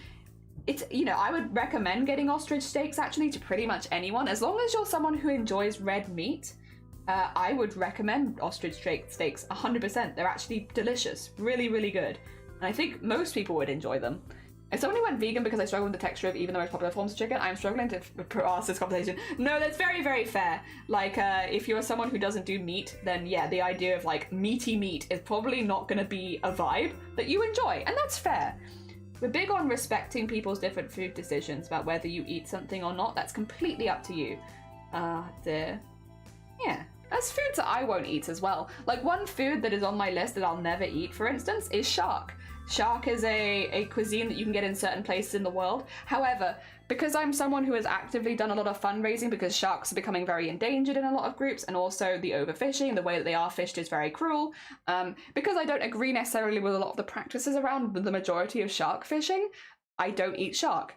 it's, you know, I would recommend getting ostrich steaks actually to pretty much anyone, as long as you're someone who enjoys red meat. I would recommend ostrich steaks 100%. They're actually delicious, really, really good, and I think most people would enjoy them. If somebody went vegan because I struggle with the texture of even the most popular forms of chicken, I'm struggling to ask this conversation. No, that's very, very fair. Like, if you're someone who doesn't do meat, then yeah, the idea of like meaty meat is probably not going to be a vibe that you enjoy, and that's fair. We're big on respecting people's different food decisions about whether you eat something or not. That's completely up to you. Yeah. There's foods that I won't eat as well. Like, one food that is on my list that I'll never eat, for instance, is shark. Shark is a cuisine that you can get in certain places in the world. However, because I'm someone who has actively done a lot of fundraising because sharks are becoming very endangered in a lot of groups, and also the overfishing, the way that they are fished is very cruel, because I don't agree necessarily with a lot of the practices around the majority of shark fishing, I don't eat shark.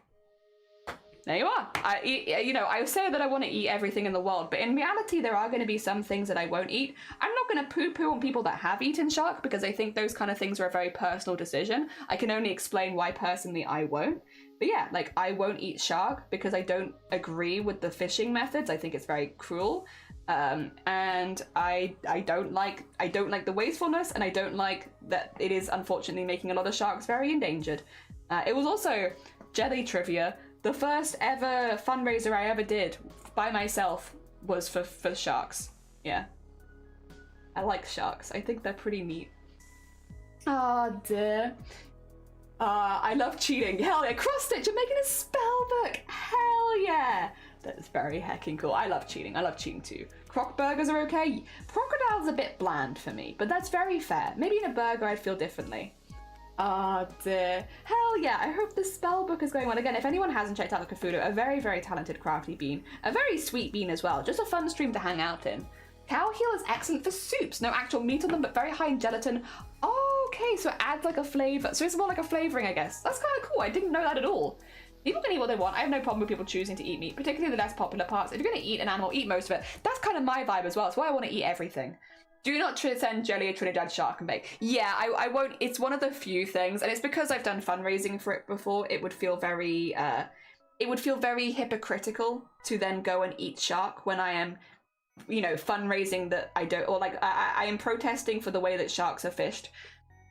There you are. I eat, you know, I say that I want to eat everything in the world, but in reality, there are going to be some things that I won't eat. I'm not going to poo-poo on people that have eaten shark, because I think those kind of things are a very personal decision. I can only explain why personally I won't. But yeah, like, I won't eat shark because I don't agree with the fishing methods. I think it's very cruel. And I don't like the wastefulness, and I don't like that it is unfortunately making a lot of sharks very endangered. It was also jelly trivia. The first ever fundraiser I ever did by myself was for sharks. Yeah. I like sharks. I think they're pretty neat. Oh dear. I love cheating. Hell yeah. Cross stitch, you're making a spell book. Hell yeah. That's very heckin' cool. I love cheating. I love cheating too. Croc burgers are okay. Crocodile's a bit bland for me, but that's very fair. Maybe in a burger I'd feel differently. Oh dear. Hell yeah, I hope the spell book is going well. Again, if anyone hasn't checked out the Cthulhu, a very, very talented crafty bean. A very sweet bean as well. Just a fun stream to hang out in. Cow heel is excellent for soups. No actual meat on them, but very high in gelatin. Oh, okay, so it adds like a flavour. So it's more like a flavouring, I guess. That's kind of cool. I didn't know that at all. People can eat what they want. I have no problem with people choosing to eat meat, particularly the less popular parts. If you're going to eat an animal, eat most of it. That's kind of my vibe as well. That's why I want to eat everything. Do not send jelly a Trinidad shark and bake. Yeah, I won't. It's one of the few things, and it's because I've done fundraising for it before. It would feel very hypocritical to then go and eat shark when I am, you know, fundraising that I don't, or like I am protesting for the way that sharks are fished.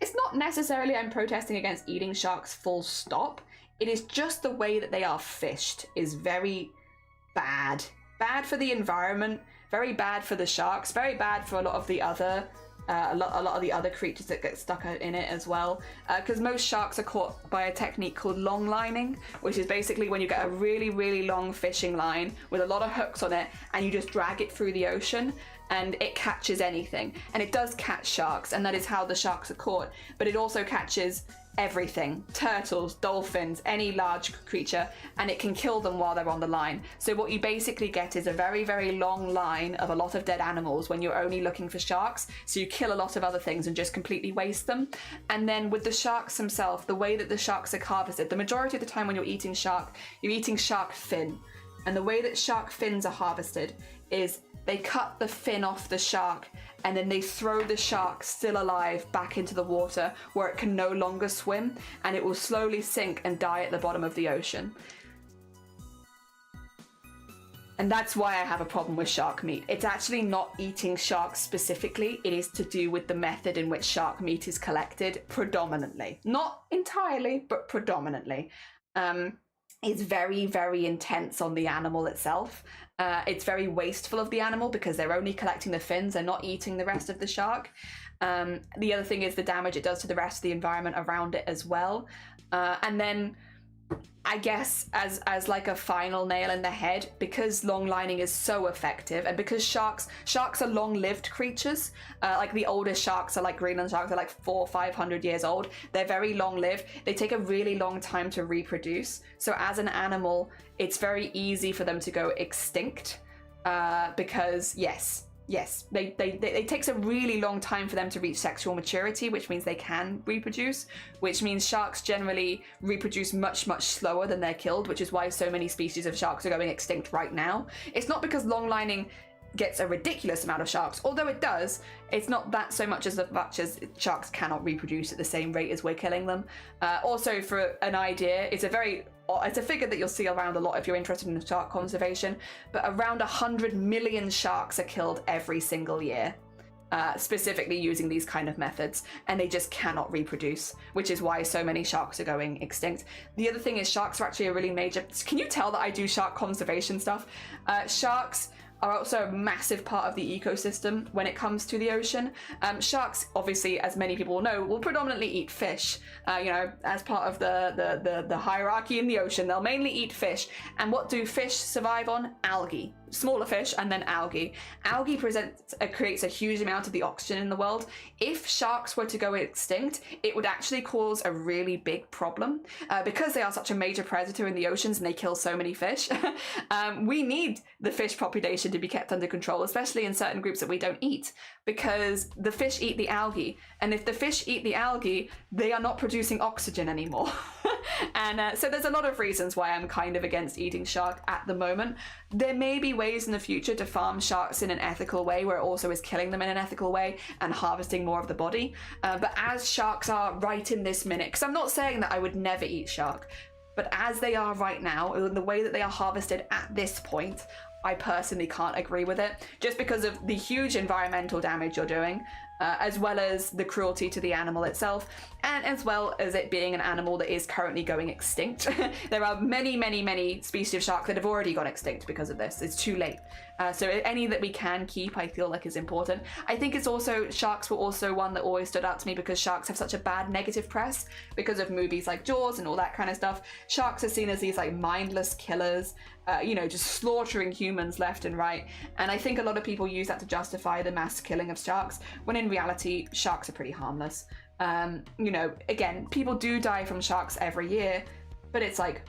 It's not necessarily I'm protesting against eating sharks full stop. It is just the way that they are fished is very bad. Bad for the environment. Very bad for the sharks, very bad for a lot of the other creatures that get stuck in it as well. Because most sharks are caught by a technique called long lining, which is basically when you get a really, really long fishing line with a lot of hooks on it, and you just drag it through the ocean, and it catches anything. And it does catch sharks, and that is how the sharks are caught. But it also catches everything, turtles, dolphins, any large creature, and it can kill them while they're on the line. So what you basically get is a very, very long line of a lot of dead animals when you're only looking for sharks. So you kill a lot of other things and just completely waste them. And then with the sharks themselves, the way that the sharks are harvested, the majority of the time when you're eating shark fin. And the way that shark fins are harvested is they cut the fin off the shark, and then they throw the shark still alive back into the water where it can no longer swim, and it will slowly sink and die at the bottom of the ocean. And that's why I have a problem with shark meat. It's actually not eating sharks specifically, it is to do with the method in which shark meat is collected predominantly. Not entirely, but predominantly. It's very, very intense on the animal itself. It's very wasteful of the animal because they're only collecting the fins, they're not eating the rest of the shark. The other thing is the damage it does to the rest of the environment around it as well. And then I guess as like a final nail in the head, because long lining is so effective, and because sharks are long-lived creatures, like the oldest sharks are like Greenland sharks, are like 400 or 500 years old. They're very long-lived. They take a really long time to reproduce. So as an animal, it's very easy for them to go extinct, because yes, it takes a really long time for them to reach sexual maturity, which means they can reproduce, which means sharks generally reproduce much, much slower than they're killed, which is why so many species of sharks are going extinct right now. It's not because long lining gets a ridiculous amount of sharks. Although it does, it's not that so much as sharks cannot reproduce at the same rate as we're killing them. Also, for an idea, it's a figure that you'll see around a lot if you're interested in shark conservation, but around 100 million sharks are killed every single year. Specifically using these kind of methods, and they just cannot reproduce, which is why so many sharks are going extinct. The other thing is sharks are actually a really major... Can you tell that I do shark conservation stuff? Sharks are also a massive part of the ecosystem when it comes to the ocean. Sharks, obviously, as many people will know, will predominantly eat fish. As part of the hierarchy in the ocean, they'll mainly eat fish. And what do fish survive on? Algae. Smaller fish and then algae. Algae creates a huge amount of the oxygen in the world. If sharks were to go extinct, it would actually cause a really big problem because they are such a major predator in the oceans and they kill so many fish. We need the fish population to be kept under control, especially in certain groups that we don't eat, because the fish eat the algae, and if the fish eat the algae, they are not producing oxygen anymore. And so there's a lot of reasons why I'm kind of against eating shark at the moment. There may be ways in the future to farm sharks in an ethical way where it also is killing them in an ethical way and harvesting more of the body. But as sharks are right in this minute, because I'm not saying that I would never eat shark, but as they are right now, the way that they are harvested at this point, I personally can't agree with it, just because of the huge environmental damage you're doing, as well as the cruelty to the animal itself, and as well as it being an animal that is currently going extinct. There are many, many, many species of sharks that have already gone extinct because of this. It's too late. So any that we can keep, I feel like is important. I think it's also, sharks were also one that always stood out to me because sharks have such a bad negative press because of movies like Jaws and all that kind of stuff. Sharks are seen as these like mindless killers, just slaughtering humans left and right. And I think a lot of people use that to justify the mass killing of sharks, when in reality, sharks are pretty harmless. Again, people do die from sharks every year, but it's like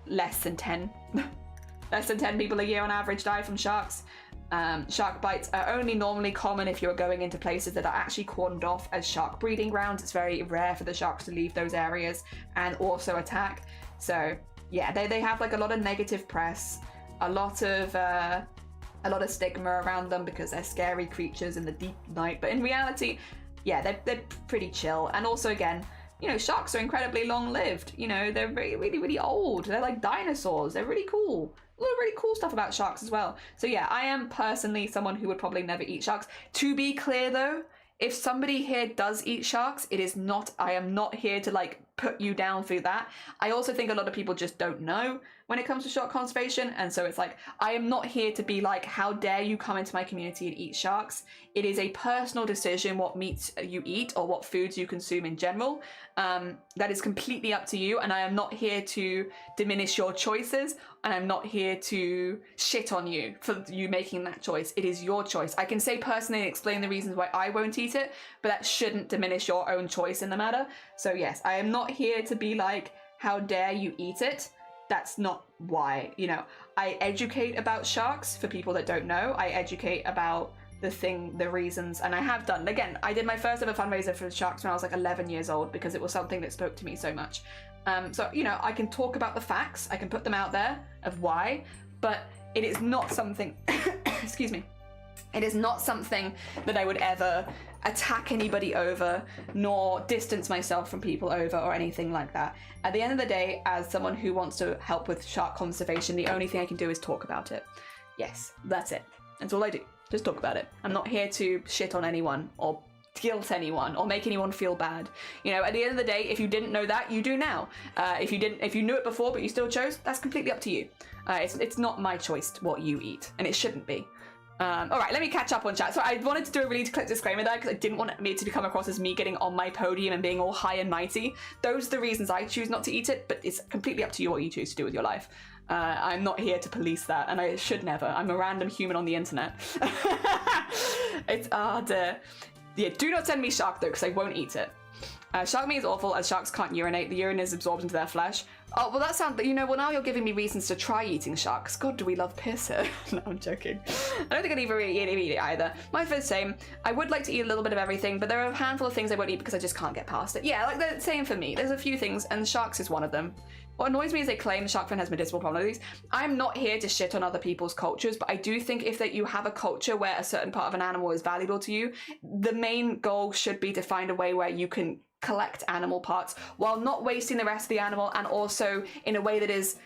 less than 10. Less than 10 people a year on average die from sharks. Shark bites are only normally common if you're going into places that are actually cordoned off as shark breeding grounds. It's very rare for the sharks to leave those areas and also attack. So yeah, they have like a lot of negative press, a lot of stigma around them because they're scary creatures in the deep night. But in reality, yeah, they're pretty chill. And also, again, sharks are incredibly long-lived. They're really, really, really old. They're like dinosaurs. They're really cool. A lot of really cool stuff about sharks as well. So yeah, I am personally someone who would probably never eat sharks. To be clear though, if somebody here does eat sharks, I am not here to like put you down for that. I also think a lot of people just don't know when it comes to shark conservation, and so it's like, I am not here to be like, how dare you come into my community and eat sharks. It is a personal decision what meats you eat or what foods you consume in general. That is completely up to you, and I am not here to diminish your choices, and I'm not here to shit on you for you making that choice. It is your choice. I can say personally and explain the reasons why I won't eat it, but that shouldn't diminish your own choice in the matter. So yes, I am not here to be like, how dare you eat it. That's not why. I educate about sharks for people that don't know. I educate about the reasons, and I have done. Again, I did my first ever fundraiser for sharks when I was like 11 years old because it was something that spoke to me so much. So I can talk about the facts, I can put them out there of why, but it is not something, excuse me, it is not something that I would ever attack anybody over, nor distance myself from people over, or anything like that. At the end of the day, as someone who wants to help with shark conservation, the only thing I can do is talk about it. Yes, that's it. That's all I do. Just talk about it. I'm not here to shit on anyone or guilt anyone or make anyone feel bad. At the end of the day, if you didn't know that, you do now. If you knew it before but you still chose, that's completely up to you. It's not my choice what you eat, and it shouldn't be. All right, let me catch up on chat. So I wanted to do a really quick disclaimer there because I didn't want it to come across as me getting on my podium and being all high and mighty. Those are the reasons I choose not to eat it, but it's completely up to you what you choose to do with your life. I'm not here to police that, and I should never. I'm a random human on the internet. It's dear. Yeah, do not send me shark though, because I won't eat it. Shark meat is awful, as sharks can't urinate. The urine is absorbed into their flesh. Oh, well that sounds, well now you're giving me reasons to try eating sharks. God, do we love piss here. No, I'm joking. I don't think I'd even really eat it either. Mine's the same. I would like to eat a little bit of everything, but there are a handful of things I won't eat because I just can't get past it. Yeah, like the same for me. There's a few things, and sharks is one of them. What annoys me is they claim shark fin has medicinal properties. I'm not here to shit on other people's cultures, but I do think if that you have a culture where a certain part of an animal is valuable to you, the main goal should be to find a way where you can collect animal parts while not wasting the rest of the animal, and also in a way that is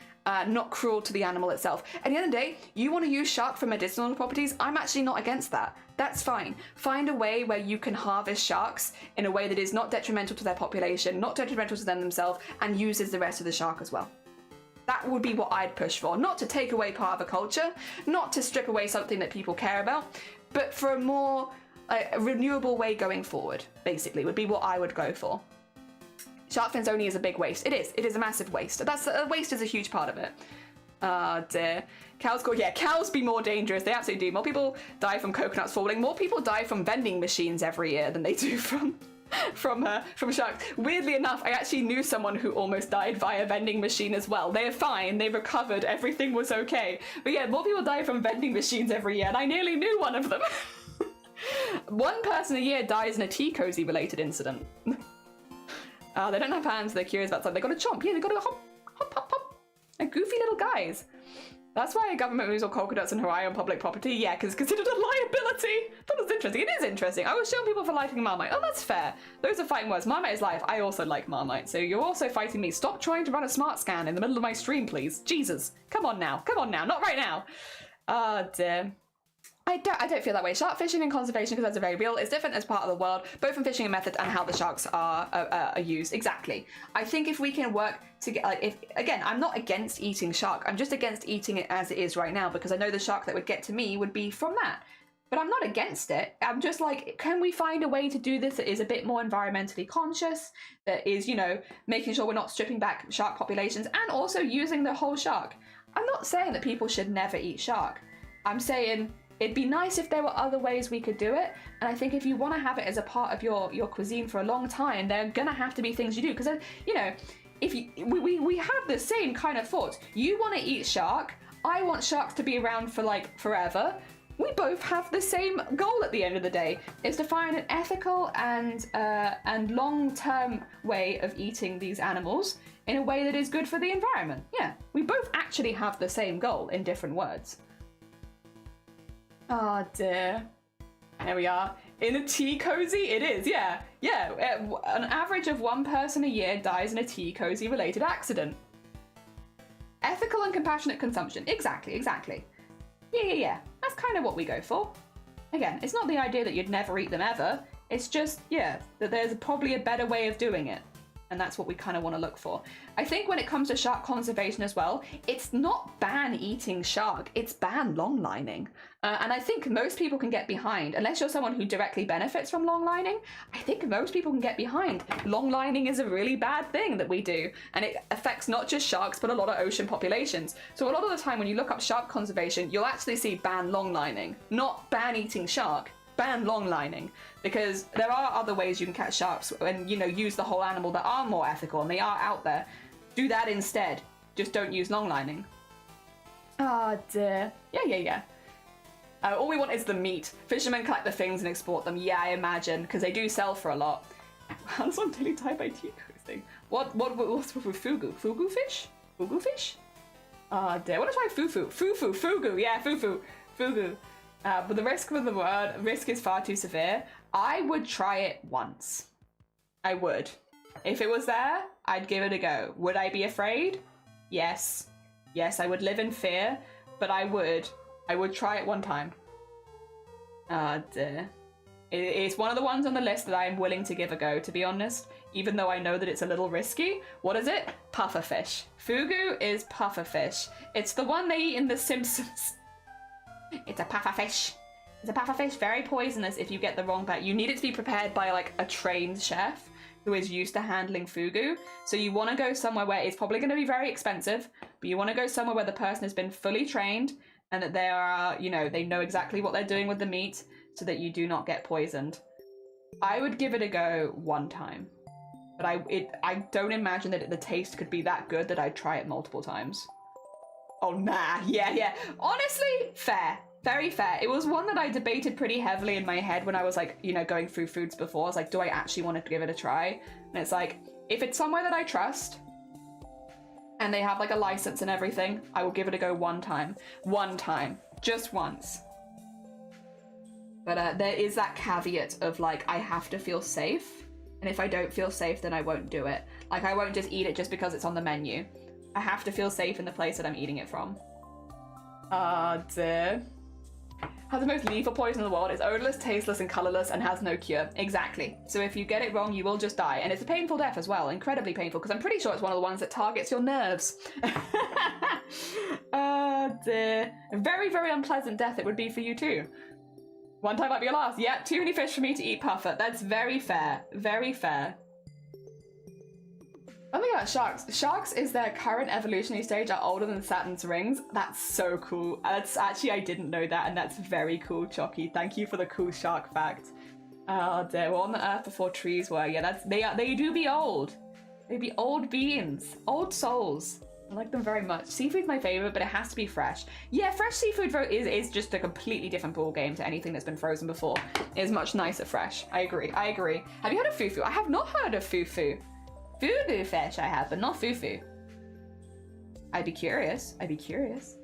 not cruel to the animal itself. At the end of the day, you want to use shark for medicinal properties, I'm actually not against that. That's fine. Find a way where you can harvest sharks in a way that is not detrimental to their population, not detrimental to them themselves, and uses the rest of the shark as well. That would be what I'd push for. Not to take away part of a culture, not to strip away something that people care about, but for a more renewable way going forward, basically, would be what I would go for. Shark fins only is a big waste. It is a massive waste. Waste is a huge part of it. Ah, dear. Cows go, yeah, cows be more dangerous. They absolutely do. More people die from coconuts falling. More people die from vending machines every year than they do from sharks. Weirdly enough, I actually knew someone who almost died via vending machine as well. They're fine. They recovered. Everything was okay. But yeah, more people die from vending machines every year, and I nearly knew one of them. One person a year dies in a tea cozy related incident. They don't have hands. They're curious about something. They got to chomp. Yeah, they got to hop, hop, hop, hop. They're goofy little guys. That's why a government moves all coconuts in Hawaii on public property. Yeah, because it's considered a liability. That was interesting. It is interesting. I was showing people for liking Marmite. Oh, that's fair. Those are fighting words. Marmite is life. I also like Marmite. So you're also fighting me. Stop trying to run a smart scan in the middle of my stream, please. Jesus. Come on now. Come on now. Not right now. Oh, dear. I don't feel that way. Shark fishing and conservation concerns are very real. It's different as part of the world, both in fishing and method and how the sharks are used. Exactly. I think if we can work together, like again, I'm not against eating shark. I'm just against eating it as it is right now, because I know the shark that would get to me would be from that. But I'm not against it. I'm just like, can we find a way to do this that is a bit more environmentally conscious, that is, you know, making sure we're not stripping back shark populations and also using the whole shark. I'm not saying that people should never eat shark. I'm saying it'd be nice if there were other ways we could do it, and I think if you want to have it as a part of your cuisine for a long time, there are gonna have to be things you do, because you know, if we have the same kind of thoughts. You want to eat shark, I want sharks to be around for like forever. We both have the same goal at the end of the day, is to find an ethical and long-term way of eating these animals in a way that is good for the environment. Yeah, we both actually have the same goal in different words. Oh dear. There we are. In a tea cozy? It is, yeah. Yeah, an average of one person a year dies in a tea cozy related accident. Ethical and compassionate consumption. Exactly. Yeah. That's kind of what we go for. Again, it's not the idea that you'd never eat them ever. It's just, yeah, that there's probably a better way of doing it. And that's what we kind of want to look for. I think when it comes to shark conservation as well, it's not ban eating shark, it's ban longlining. And I think most people can get behind, unless you're someone who directly benefits from longlining, I think most people can get behind. Longlining is a really bad thing that we do, and it affects not just sharks, but a lot of ocean populations. So a lot of the time when you look up shark conservation, you'll actually see ban longlining, not ban eating shark. Ban longlining, because there are other ways you can catch sharks and, you know, use the whole animal that are more ethical, and they are out there. Do that instead. Just don't use longlining. Ah, dear. Yeah. All we want is the meat. Fishermen collect the things and export them. Yeah, I imagine, because they do sell for a lot. Hands on daily tie by tea thing. What's with fugu? Fugu fish? Fugu fish? Ah, dear. What is my fufu? Fugu. Yeah, fugu. But the risk with the word, risk is far too severe. I would try it once. I would. If it was there, I'd give it a go. Would I be afraid? Yes. Yes, I would live in fear, but I would try it one time. Dear. It's one of the ones on the list that I am willing to give a go, to be honest, even though I know that it's a little risky. What is it? Pufferfish. Fugu is pufferfish. It's the one they eat in The Simpsons. It's a pufferfish. It's a pufferfish, very poisonous if you get the wrong bait. You need it to be prepared by like a trained chef who is used to handling fugu. So you want to go somewhere where it's probably going to be very expensive, but you want to go somewhere where the person has been fully trained and that they are, you know, they know exactly what they're doing with the meat so that you do not get poisoned. I would give it a go one time, but I don't imagine that the taste could be that good that I'd try it multiple times. Oh, nah, yeah. Honestly, fair. Very fair. It was one that I debated pretty heavily in my head when I was like, you know, going through foods before. I was like, do I actually want to give it a try? And it's like, if it's somewhere that I trust and they have like a license and everything, I will give it a go one time. One time. Just once. But there is that caveat of like, I have to feel safe. And if I don't feel safe, then I won't do it. Like, I won't just eat it just because it's on the menu. I have to feel safe in the place that I'm eating it from. Dear. Has the most lethal poison in the world. It's odorless, tasteless, and colorless, and has no cure. Exactly. So if you get it wrong, you will just die. And it's a painful death as well. Incredibly painful, because I'm pretty sure it's one of the ones that targets your nerves. Dear. A very, very unpleasant death it would be for you too. One time might be your last. Yeah, too many fish for me to eat, Puffer. That's very fair. Very fair. Something about sharks. Sharks is their current evolutionary stage are older than Saturn's rings. That's so cool. That's actually, I didn't know that, and that's very cool, Chocky. Thank you for the cool shark fact. Oh, they were on the earth before trees were. Yeah, they do be old. They be old beings, old souls. I like them very much. Seafood's my favorite, but it has to be fresh. Yeah, fresh seafood is just a completely different ball game to anything that's been frozen before. It is much nicer fresh. I agree. I agree. Have you heard of fufu? I have not heard of fufu. Fugu fish I have, but not fufu. I'd be curious. I'd be curious.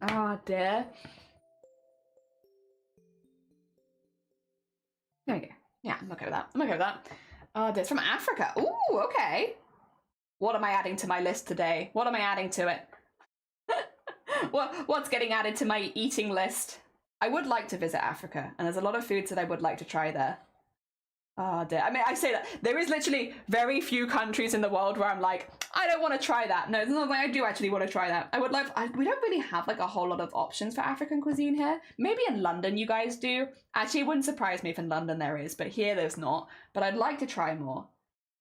Ah, dear. There we go. Yeah, I'm okay with that. I'm okay with that. This from Africa. Ooh, okay. What am I adding to my list today? What am I adding to it? What's getting added to my eating list? I would like to visit Africa, and there's a lot of foods that I would like to try there. Oh dear. I mean, I say that. There is literally very few countries in the world where I'm like, I don't want to try that. No, there's no way I do actually want to try that. I would love, we don't really have like a whole lot of options for African cuisine here. Maybe in London you guys do. Actually, it wouldn't surprise me if in London there is, but here there's not. But I'd like to try more.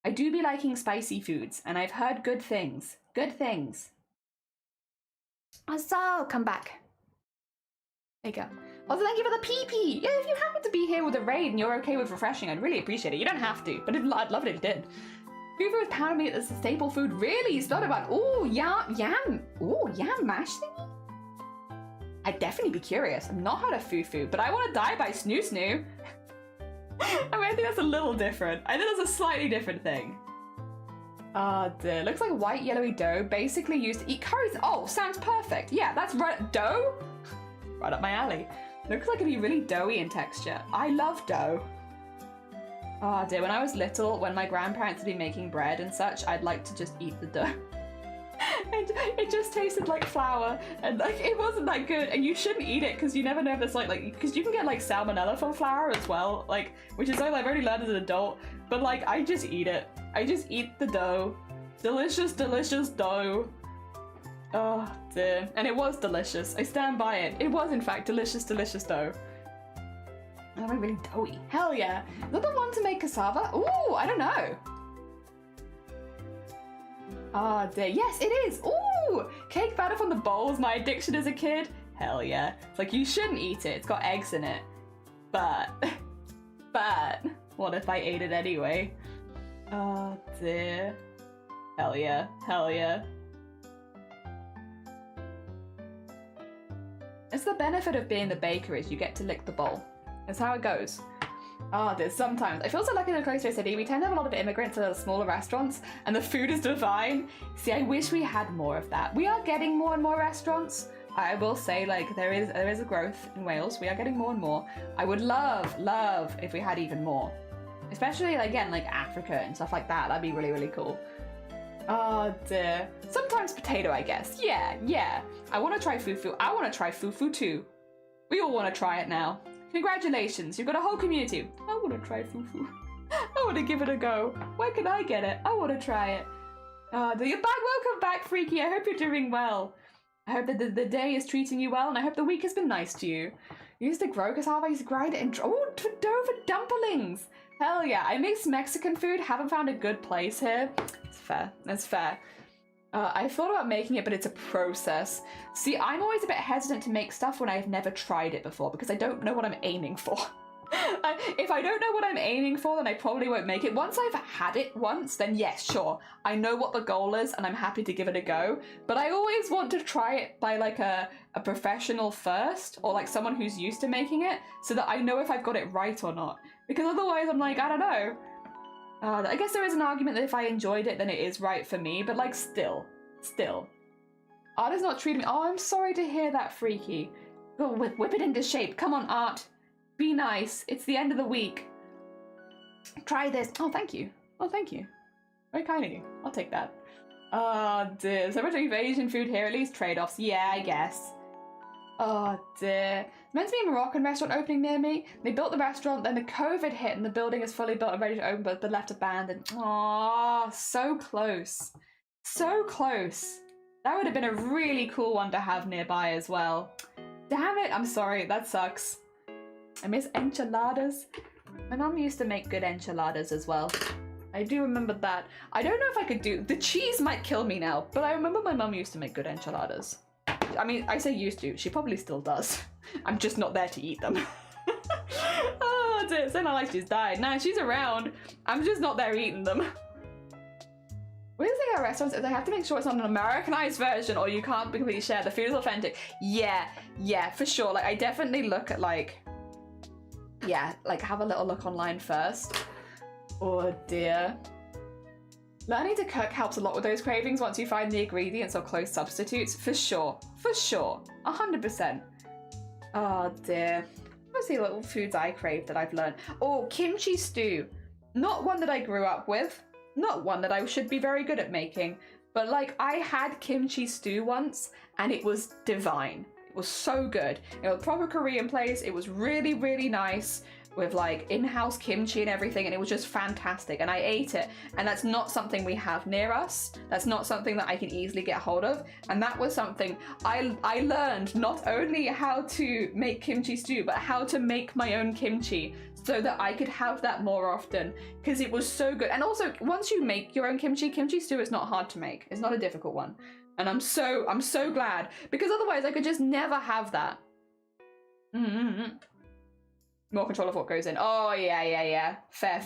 I do be liking spicy foods, and I've heard good things. Good things. So, come back. There you go. Also, thank you for the PP. Yeah, if you happen to be here with a raid and you're okay with refreshing, I'd really appreciate it. You don't have to, but I'd love it if you did. Fufu is pounded meat as a staple food. Really? It's not about, ooh, yam. Ooh, yam mash thingy? I'd definitely be curious. I've not had a fufu, but I want to die by snoo snoo. I mean, I think that's a little different. I think that's a slightly different thing. Dear. Looks like white yellowy dough, basically used to eat curries. Oh, sounds perfect. Yeah, that's right. Dough? Right up my alley. Looks like it'd be really doughy in texture. I love dough. Oh dear, when I was little, when my grandparents would be making bread and such, I'd like to just eat the dough. And it just tasted like flour, and like it wasn't that good, and you shouldn't eat it because you never know if there's like because you can get like salmonella from flour as well, like, which is something I've already learned as an adult, but like I just eat it. I just eat the dough. Delicious, delicious dough. Oh dear. And it was delicious. I stand by it. It was in fact delicious, delicious dough. Oh, I'm really doughy. Hell yeah. Is that the one to make cassava? Ooh, I don't know. Oh dear. Yes, it is. Ooh! Cake batter from the bowls. My addiction as a kid. Hell yeah. It's like, you shouldn't eat it. It's got eggs in it. But what if I ate it anyway? Oh dear. Hell yeah. Hell yeah. It's the benefit of being the baker is you get to lick the bowl. That's how it goes. There's sometimes. I feel so lucky in the coastal city. We tend to have a lot of immigrants at the smaller restaurants, and the food is divine. See, I wish we had more of that. We are getting more and more restaurants. I will say, like, there is a growth in Wales. We are getting more and more. I would love if we had even more. Especially, again, like Africa and stuff like that. That'd be really, really cool. Oh dear. Sometimes potato, I guess. Yeah. I want to try fufu. I want to try fufu too. We all want to try it now. Congratulations, you've got a whole community. I want to try fufu. I want to give it a go. Where can I get it? I want to try it. You're back. Welcome back, Freaky. I hope you're doing well. I hope that the day is treating you well, and I hope the week has been nice to you. You used to grow cassava, I used to grind it and dough for dumplings. Hell yeah. I mix Mexican food. Haven't found a good place here. It's fair. That's fair. I thought about making it, but it's a process. See, I'm always a bit hesitant to make stuff when I've never tried it before because I don't know what I'm aiming for. If I don't know what I'm aiming for, then I probably won't make it. Once I've had it once, then yes, sure. I know what the goal is and I'm happy to give it a go. But I always want to try it by like a professional first, or like someone who's used to making it, so that I know if I've got it right or not. Because otherwise I'm like, I don't know. I guess there is an argument that if I enjoyed it, then it is right for me, but like still. Art is not treating me. Oh, I'm sorry to hear that, Freaky. Go whip it into shape. Come on, Art. Be nice. It's the end of the week. Try this. Oh, thank you. Oh, thank you. Very kind of you. I'll take that. Oh, dear. So much of Asian food here, at least trade-offs. Yeah, I guess. Oh, dear. It's meant to be a Moroccan restaurant opening near me. They built the restaurant, then the COVID hit, and the building is fully built and ready to open, but left abandoned. Oh, so close. So close. That would have been a really cool one to have nearby as well. Damn it, I'm sorry, that sucks. I miss enchiladas. My mum used to make good enchiladas as well. I do remember that. I don't know if I could do... The cheese might kill me now, but I remember my mum used to make good enchiladas. I mean, I say used to. She probably still does. I'm just not there to eat them. Oh dear, it's not like she's died. Nah, she's around. I'm just not there eating them. Weird thing about restaurants is they have to make sure it's not an Americanized version or you can't completely share. The food is authentic. Yeah, for sure. Like, I definitely look at like... Yeah, like have a little look online first. Oh dear. Learning to cook helps a lot with those cravings once you find the ingredients or close substitutes. For sure. 100%. Oh dear. Let's see what foods I crave that I've learned. Oh, kimchi stew. Not one that I grew up with. Not one that I should be very good at making. But like, I had kimchi stew once and it was divine. It was so good. It was a proper Korean place. It was really, really nice with like in-house kimchi and everything, and it was just fantastic, and I ate it, and that's not something we have near us. That's not something that I can easily get hold of, and that was something I learned not only how to make kimchi stew, but how to make my own kimchi so that I could have that more often, because it was so good. And also, once you make your own kimchi stew is not hard to make. It's not a difficult one, and I'm so glad, because otherwise I could just never have that. More control of what goes in. Oh, yeah. Fair.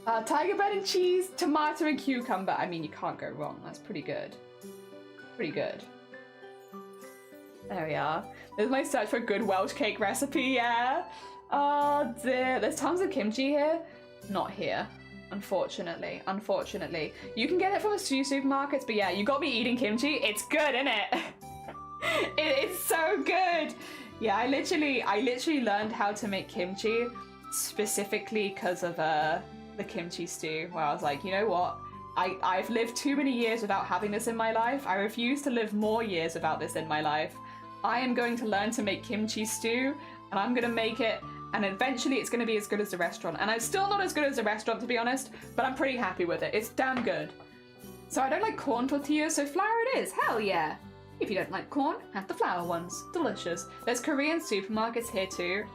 Tiger bread and cheese, tomato and cucumber. I mean, you can't go wrong. That's pretty good. There we are. There's my search for a good Welsh cake recipe, yeah. Oh, dear. There's tons of kimchi here. Not here, unfortunately. You can get it from a few supermarkets, but yeah, you got me eating kimchi. It's good, isn't it? It's so good. Yeah, I literally learned how to make kimchi specifically because of the kimchi stew, where I was like, you know what? I've lived too many years without having this in my life. I refuse to live more years without this in my life. I am going to learn to make kimchi stew, and I'm going to make it, and eventually it's going to be as good as the restaurant. And I'm still not as good as the restaurant, to be honest, but I'm pretty happy with it. It's damn good. So I don't like corn tortillas, so flour it is. Hell yeah. If you don't like corn, have the flour ones. Delicious. There's Korean supermarkets here too.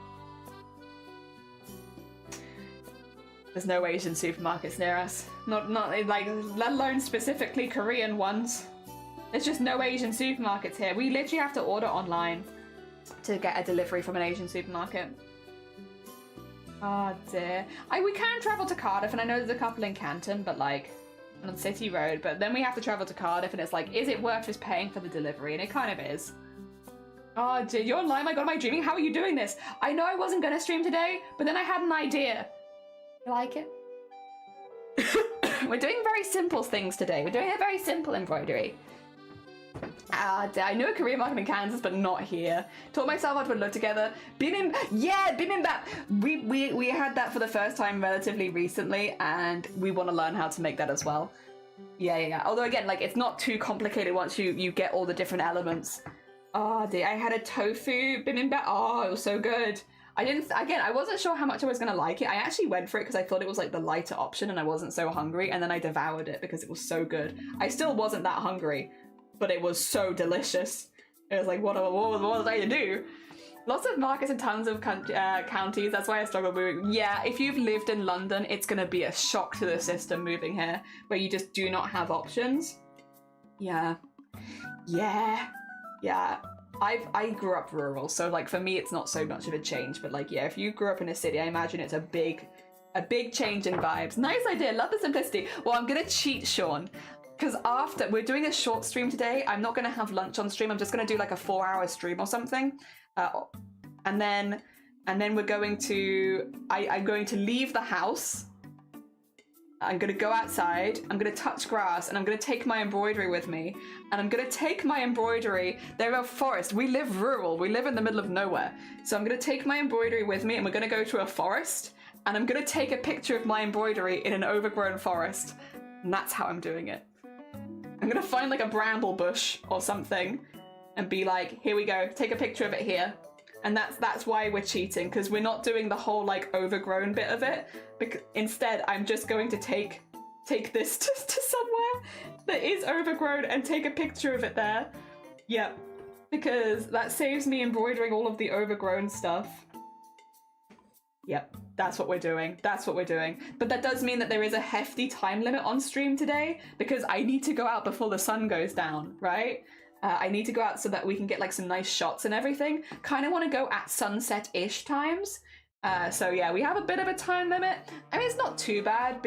There's no Asian supermarkets near us. Not like, let alone specifically Korean ones. There's just no Asian supermarkets here. We literally have to order online to get a delivery from an Asian supermarket. Oh dear. We can travel to Cardiff, and I know there's a couple in Canton, but like, on City Road, but then we have to travel to Cardiff, and it's like, is it worth just paying for the delivery? And it kind of is. Oh dear, you're online. My god, am I dreaming? How are you doing this? I know I wasn't gonna stream today, but then I had an idea. You like it? We're doing very simple things today. We're doing a very simple embroidery. I knew a Korean market in Kansas, but not here. Taught myself how to put it together. Bibimbap. We had that for the first time relatively recently, and we want to learn how to make that as well. Yeah. Although again, like, it's not too complicated once you get all the different elements. Oh dear, I had a tofu bibimbap. Oh, it was so good. I wasn't sure how much I was gonna like it. I actually went for it because I thought it was like the lighter option, and I wasn't so hungry. And then I devoured it because it was so good. I still wasn't that hungry, but it was so delicious. It was like, what was I to do? Lots of markets and tons of counties. That's why I struggle moving. Yeah, if you've lived in London, it's going to be a shock to the system moving here, where you just do not have options. Yeah. I grew up rural, so like for me, it's not so much of a change. But like, yeah, if you grew up in a city, I imagine it's a big change in vibes. Nice idea. Love the simplicity. Well, I'm going to cheat, Sean. Because after, we're doing a short stream today, I'm not going to have lunch on stream. I'm just going to do like a 4-hour stream or something. And then we're going to, I'm going to leave the house I'm gonna go outside, I'm gonna touch grass, and I'm gonna take my embroidery with me. And I'm gonna take my embroidery, they're a forest, we live rural, we live in the middle of nowhere. So I'm gonna take my embroidery with me and we're gonna go to a forest, and I'm gonna take a picture of my embroidery in an overgrown forest. And that's how I'm doing it. I'm gonna find like a bramble bush or something and be like, here we go, take a picture of it here. And that's why we're cheating, because we're not doing the whole like overgrown bit of it. Instead, I'm just going to take this to somewhere that is overgrown and take a picture of it there. Yep, because that saves me embroidering all of the overgrown stuff. Yep, that's what we're doing. That's what we're doing. But that does mean that there is a hefty time limit on stream today, because I need to go out before the sun goes down, right? I need to go out so that we can get like some nice shots and everything. Kind of want to go at sunset-ish times. So yeah, we have a bit of a time limit. I mean, it's not too bad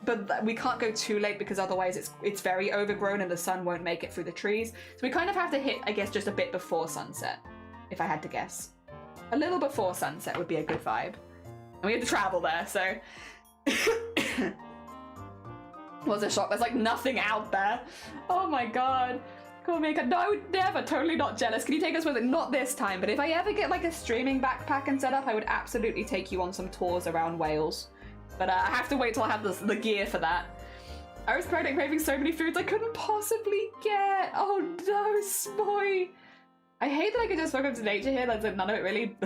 but we can't go too late because otherwise it's very overgrown and the sun won't make it through the trees. So we kind of have to hit, I guess, just a bit before sunset, if I had to guess. A little before sunset would be a good vibe. And we have to travel there, so... Was a shock. There's like nothing out there. Oh my god. Cool makeup. No, I would never. Totally not jealous. Can you take us with it? Not this time, but if I ever get like a streaming backpack and setup, I would absolutely take you on some tours around Wales. But I have to wait till I have the gear for that. I was craving so many foods I couldn't possibly get. Oh no, Smoy. I hate that I could just welcome to nature here. That's none of it really.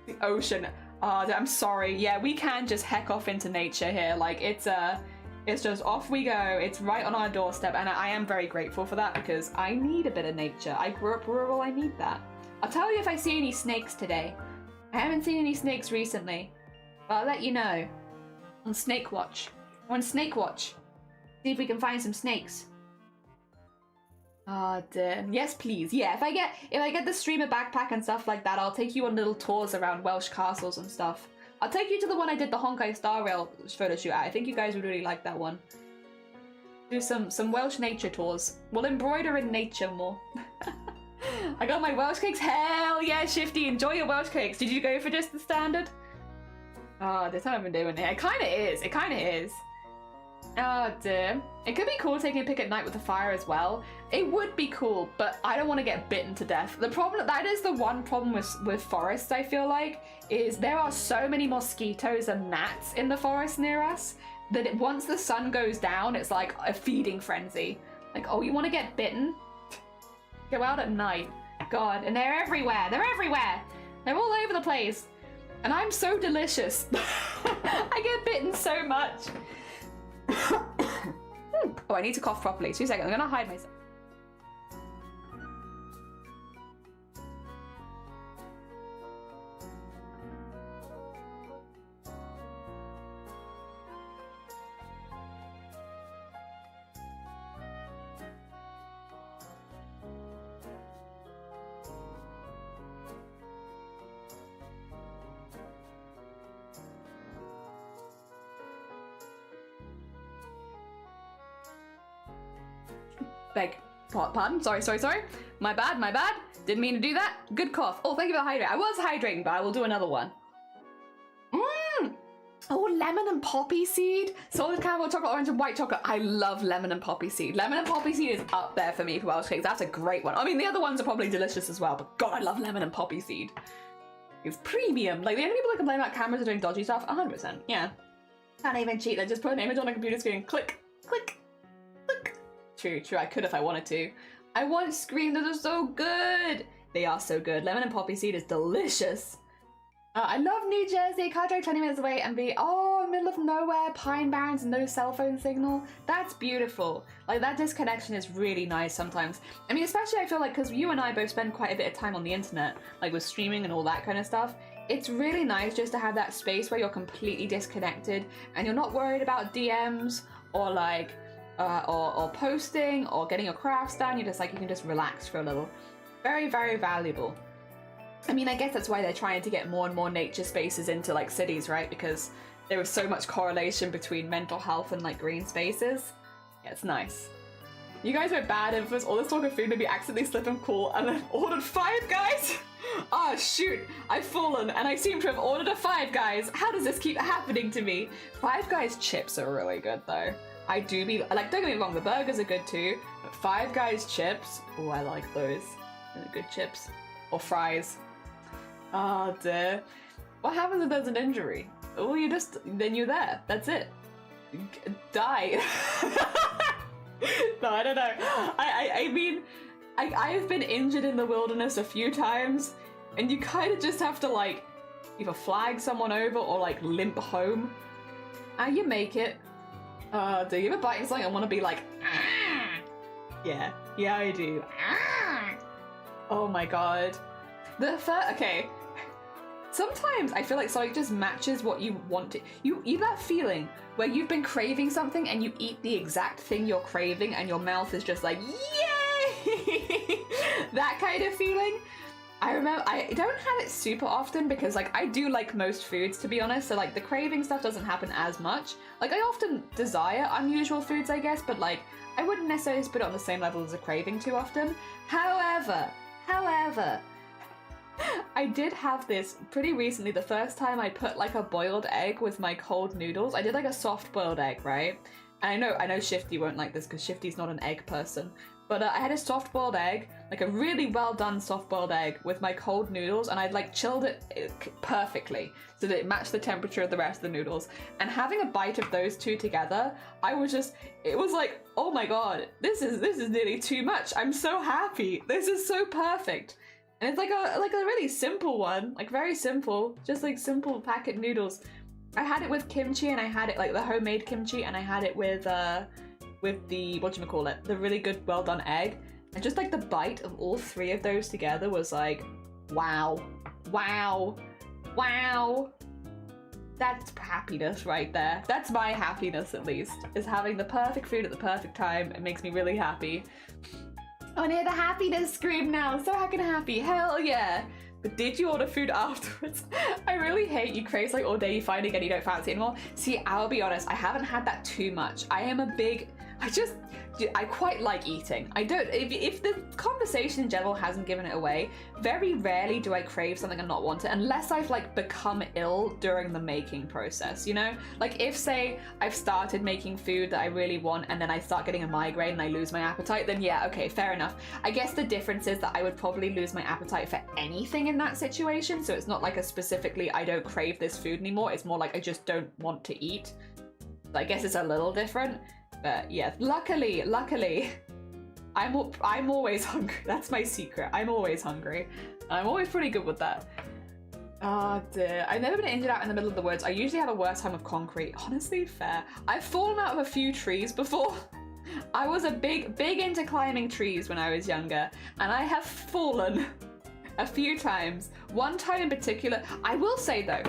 The ocean. Oh, I'm sorry. Yeah, we can just heck off into nature here. Like it's just off we go. It's right on our doorstep, and I am very grateful for that because I need a bit of nature. I grew up rural, I need that. I'll tell you if I see any snakes today. I haven't seen any snakes recently, but I'll let you know. On Snake Watch. On Snake Watch. See if we can find some snakes. Oh dear. Yes, please. Yeah, if I get the streamer backpack and stuff like that, I'll take you on little tours around Welsh castles and stuff. I'll take you to the one I did the Honkai Star Rail photo shoot at. I think you guys would really like that one. Do some Welsh nature tours. We'll embroider in nature more. I got my Welsh cakes. Hell yeah, Shifty. Enjoy your Welsh cakes. Did you go for just the standard? Oh, that's what I've been doing here. It kind of is. It kind of is. Oh dear. It could be cool taking a pic at night with a fire as well. It would be cool, but I don't want to get bitten to death. The problem, that is the one problem with forests, I feel like, is there are so many mosquitoes and gnats in the forest near us that once the sun goes down, it's like a feeding frenzy. Like, oh, you want to get bitten? Go out at night. God, and they're everywhere. They're everywhere. They're all over the place. And I'm so delicious. I get bitten so much. Oh, I need to cough properly. 2 seconds. I'm gonna hide myself. Beg pardon? Sorry. My bad. Didn't mean to do that. Good cough. Oh, thank you for the hydrate. I was hydrating, but I will do another one. Oh, lemon and poppy seed. Solid caramel, chocolate, orange, and white chocolate. I love lemon and poppy seed. Lemon and poppy seed is up there for me for Welsh cakes. That's a great one. I mean, the other ones are probably delicious as well, but God, I love lemon and poppy seed. It's premium. Like, the only people that complain about cameras are doing dodgy stuff, 100%. Yeah. Can't even cheat. They just put an image on a computer screen and click, click, click. True. I could if I wanted to. I want screens that are so good. They are so good. Lemon and poppy seed is delicious. I love New Jersey. Can't drive 20 minutes away and be, middle of nowhere, pine barrens, no cell phone signal. That's beautiful. Like, that disconnection is really nice sometimes. I mean, especially I feel like because you and I both spend quite a bit of time on the internet, like with streaming and all that kind of stuff. It's really nice just to have that space where you're completely disconnected and you're not worried about DMs or like, or posting or getting your crafts done. You're just like, you can just relax for a little. Very, very valuable. I mean, I guess that's why they're trying to get more and more nature spaces into like cities, right? Because there was so much correlation between mental health and like green spaces. Yeah, it's nice. You guys were bad influence. All this talk of food made me accidentally slip and call and then ordered 5 guys. Oh, oh shoot, I've fallen and I seem to have ordered a Five Guys. How does this keep happening to me? Five Guys chips are really good though. I do be, like, don't get me wrong, the burgers are good too, but Five Guys chips, oh, I like those. Really good chips. Or fries. Oh dear. What happens if there's an injury? Oh, then you're there. That's it. Die. No, I don't know. I mean, I've been injured in the wilderness a few times, and you kind of just have to, like, either flag someone over or, like, limp home. And you make it. Do you ever bite into something and want to be like, ah! Yeah, I do. Ah! Oh my god. Okay. Sometimes I feel like something just matches what you want to. You that feeling where you've been craving something and you eat the exact thing you're craving and your mouth is just like, yay! That kind of feeling. I remember, I don't have it super often because, like, I do like most foods, to be honest, so, like, the craving stuff doesn't happen as much. Like, I often desire unusual foods, I guess, but, like, I wouldn't necessarily put it on the same level as a craving too often. However, I did have this pretty recently, the first time I put, like, a boiled egg with my cold noodles. I did, like, a soft boiled egg, right? And I know Shifty won't like this because Shifty's not an egg person. But I had a soft-boiled egg, like a really well-done soft-boiled egg with my cold noodles, and I'd like chilled it perfectly so that it matched the temperature of the rest of the noodles. And having a bite of those two together, it was like, oh my god, this is nearly too much. I'm so happy. This is so perfect. And it's like a really simple one, like very simple, just like simple packet noodles. I had it with kimchi, and I had it like the homemade kimchi, and I had it with the, the really good well done egg. And just like the bite of all three of those together was like, wow. That's happiness right there. That's my happiness, at least, is having the perfect food at the perfect time. It makes me really happy. I hear the happiness scream now. So fucking happy. Hell yeah. But did you order food afterwards? I really hate you crave like all day, you find again, you don't fancy it anymore. See, I'll be honest, I haven't had that too much. I quite like eating. I don't, if the conversation in general hasn't given it away, very rarely do I crave something and not want it, unless I've like become ill during the making process, you know? Like if, say, I've started making food that I really want and then I start getting a migraine and I lose my appetite, then yeah, okay, fair enough. I guess the difference is that I would probably lose my appetite for anything in that situation, so it's not like a specifically, I don't crave this food anymore, it's more like I just don't want to eat. So I guess it's a little different. But yeah, luckily, I'm always hungry. That's my secret. I'm always hungry. I'm always pretty good with that. Oh dear. I've never been injured out in the middle of the woods. I usually have a worse time with concrete. Honestly, fair. I've fallen out of a few trees before. I was a big into climbing trees when I was younger, and I have fallen a few times. One time in particular, I will say though,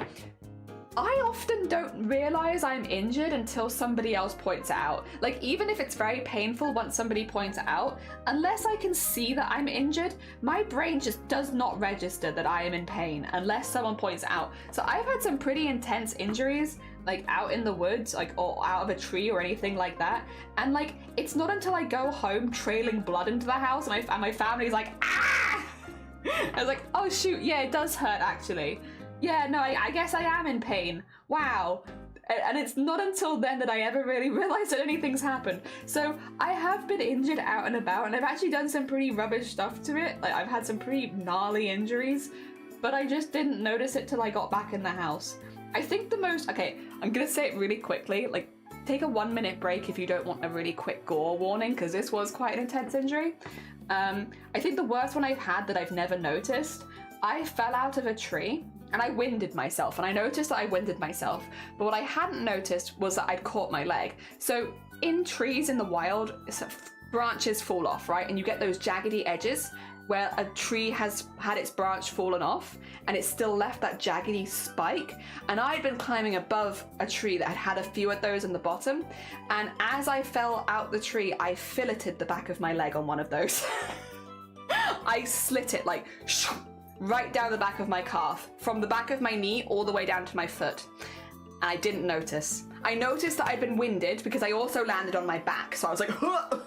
I often don't realize I'm injured until somebody else points it out. Like, even if it's very painful once somebody points it out, unless I can see that I'm injured, my brain just does not register that I am in pain unless someone points it out. So I've had some pretty intense injuries, like out in the woods, like, or out of a tree or anything like that. And like, it's not until I go home trailing blood into the house and my family's like, ah! I was like, oh shoot, yeah, it does hurt actually. Yeah, no, I guess I am in pain. Wow. And it's not until then that I ever really realized that anything's happened. So I have been injured out and about, and I've actually done some pretty rubbish stuff to it. Like, I've had some pretty gnarly injuries, but I just didn't notice it till I got back in the house. I think okay, I'm gonna say it really quickly, like, take a 1-minute break if you don't want a really quick gore warning, because this was quite an intense injury. I think the worst one I've had that I've never noticed, I fell out of a tree, and I winded myself, and I noticed that I winded myself, but what I hadn't noticed was that I'd caught my leg. So in trees in the wild, branches fall off, right? And you get those jaggedy edges where a tree has had its branch fallen off and it's still left that jaggedy spike. And I'd been climbing above a tree that had a few of those in the bottom. And as I fell out the tree, I filleted the back of my leg on one of those. I slit it like right down the back of my calf, from the back of my knee all the way down to my foot. And I didn't notice. I noticed that I'd been winded because I also landed on my back. So I was like, huh!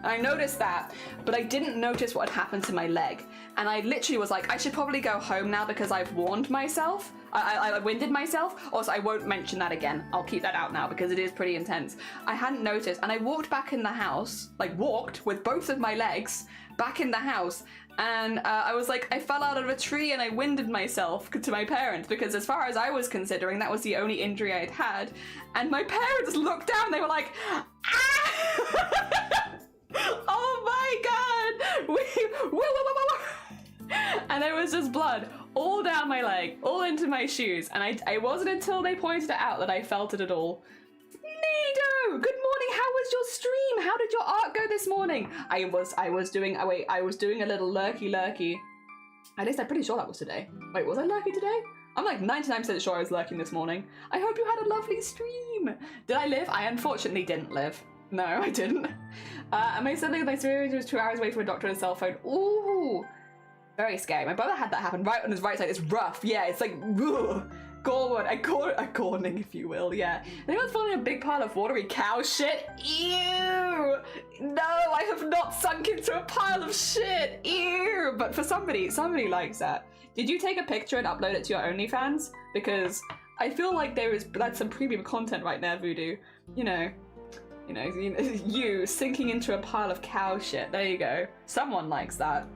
I noticed that, but I didn't notice what had happened to my leg. And I literally was like, I should probably go home now because I've warned myself. I winded myself. Also, I won't mention that again. I'll keep that out now because it is pretty intense. I hadn't noticed, and I walked back in the house, like walked with both of my legs back in the house, and I was like, I fell out of a tree and I winded myself to my parents because as far as I was considering, that was the only injury I'd had. And my parents looked down, they were like, ah! Oh my god! And there was just blood all down my leg, all into my shoes, and I wasn't until they pointed it out that I felt it at all. Nido, good morning. How was your stream? How did your art go this morning? I was doing a little lurky. At least I'm pretty sure that was today. Wait, was I lurky today? I'm like 99% sure I was lurking this morning. I hope you had a lovely stream. Did I live? I unfortunately didn't live. No, I didn't. And my suddenly my surgery was 2 hours away from a doctor on a cell phone. Ooh. Very scary. My brother had that happen right on his right side. It's rough. Yeah, it's like, ugh. A corning, if you will, yeah. Anyone's falling in a big pile of watery cow shit? Ew! No, I have not sunk into a pile of shit! Ew! But for somebody likes that. Did you take a picture and upload it to your OnlyFans? Because I feel like that's some premium content right there, Voodoo. You know, you sinking into a pile of cow shit. There you go. Someone likes that.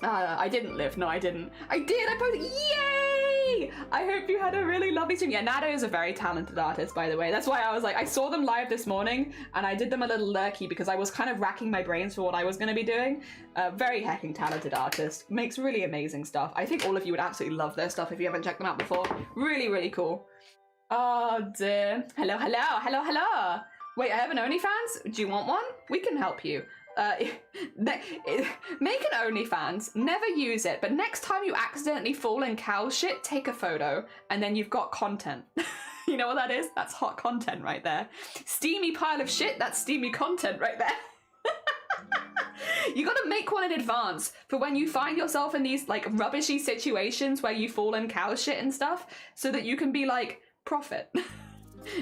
I didn't live. No, I didn't. I did! I posted. Yay! I hope you had a really lovely stream. Yeah, Nado is a very talented artist, by the way. That's why I was like, I saw them live this morning, and I did them a little lurky because I was kind of racking my brains for what I was going to be doing. Very hecking talented artist. Makes really amazing stuff. I think all of you would absolutely love their stuff if you haven't checked them out before. Really, really cool. Oh, dear. Hello. Wait, I have an OnlyFans? Do you want one? We can help you. Make an OnlyFans, never use it, but next time you accidentally fall in cow shit, take a photo, and then you've got content. You know what that is? That's hot content right there. Steamy pile of shit, that's steamy content right there. You gotta make one in advance for when you find yourself in these like rubbishy situations where you fall in cow shit and stuff, so that you can be like, profit.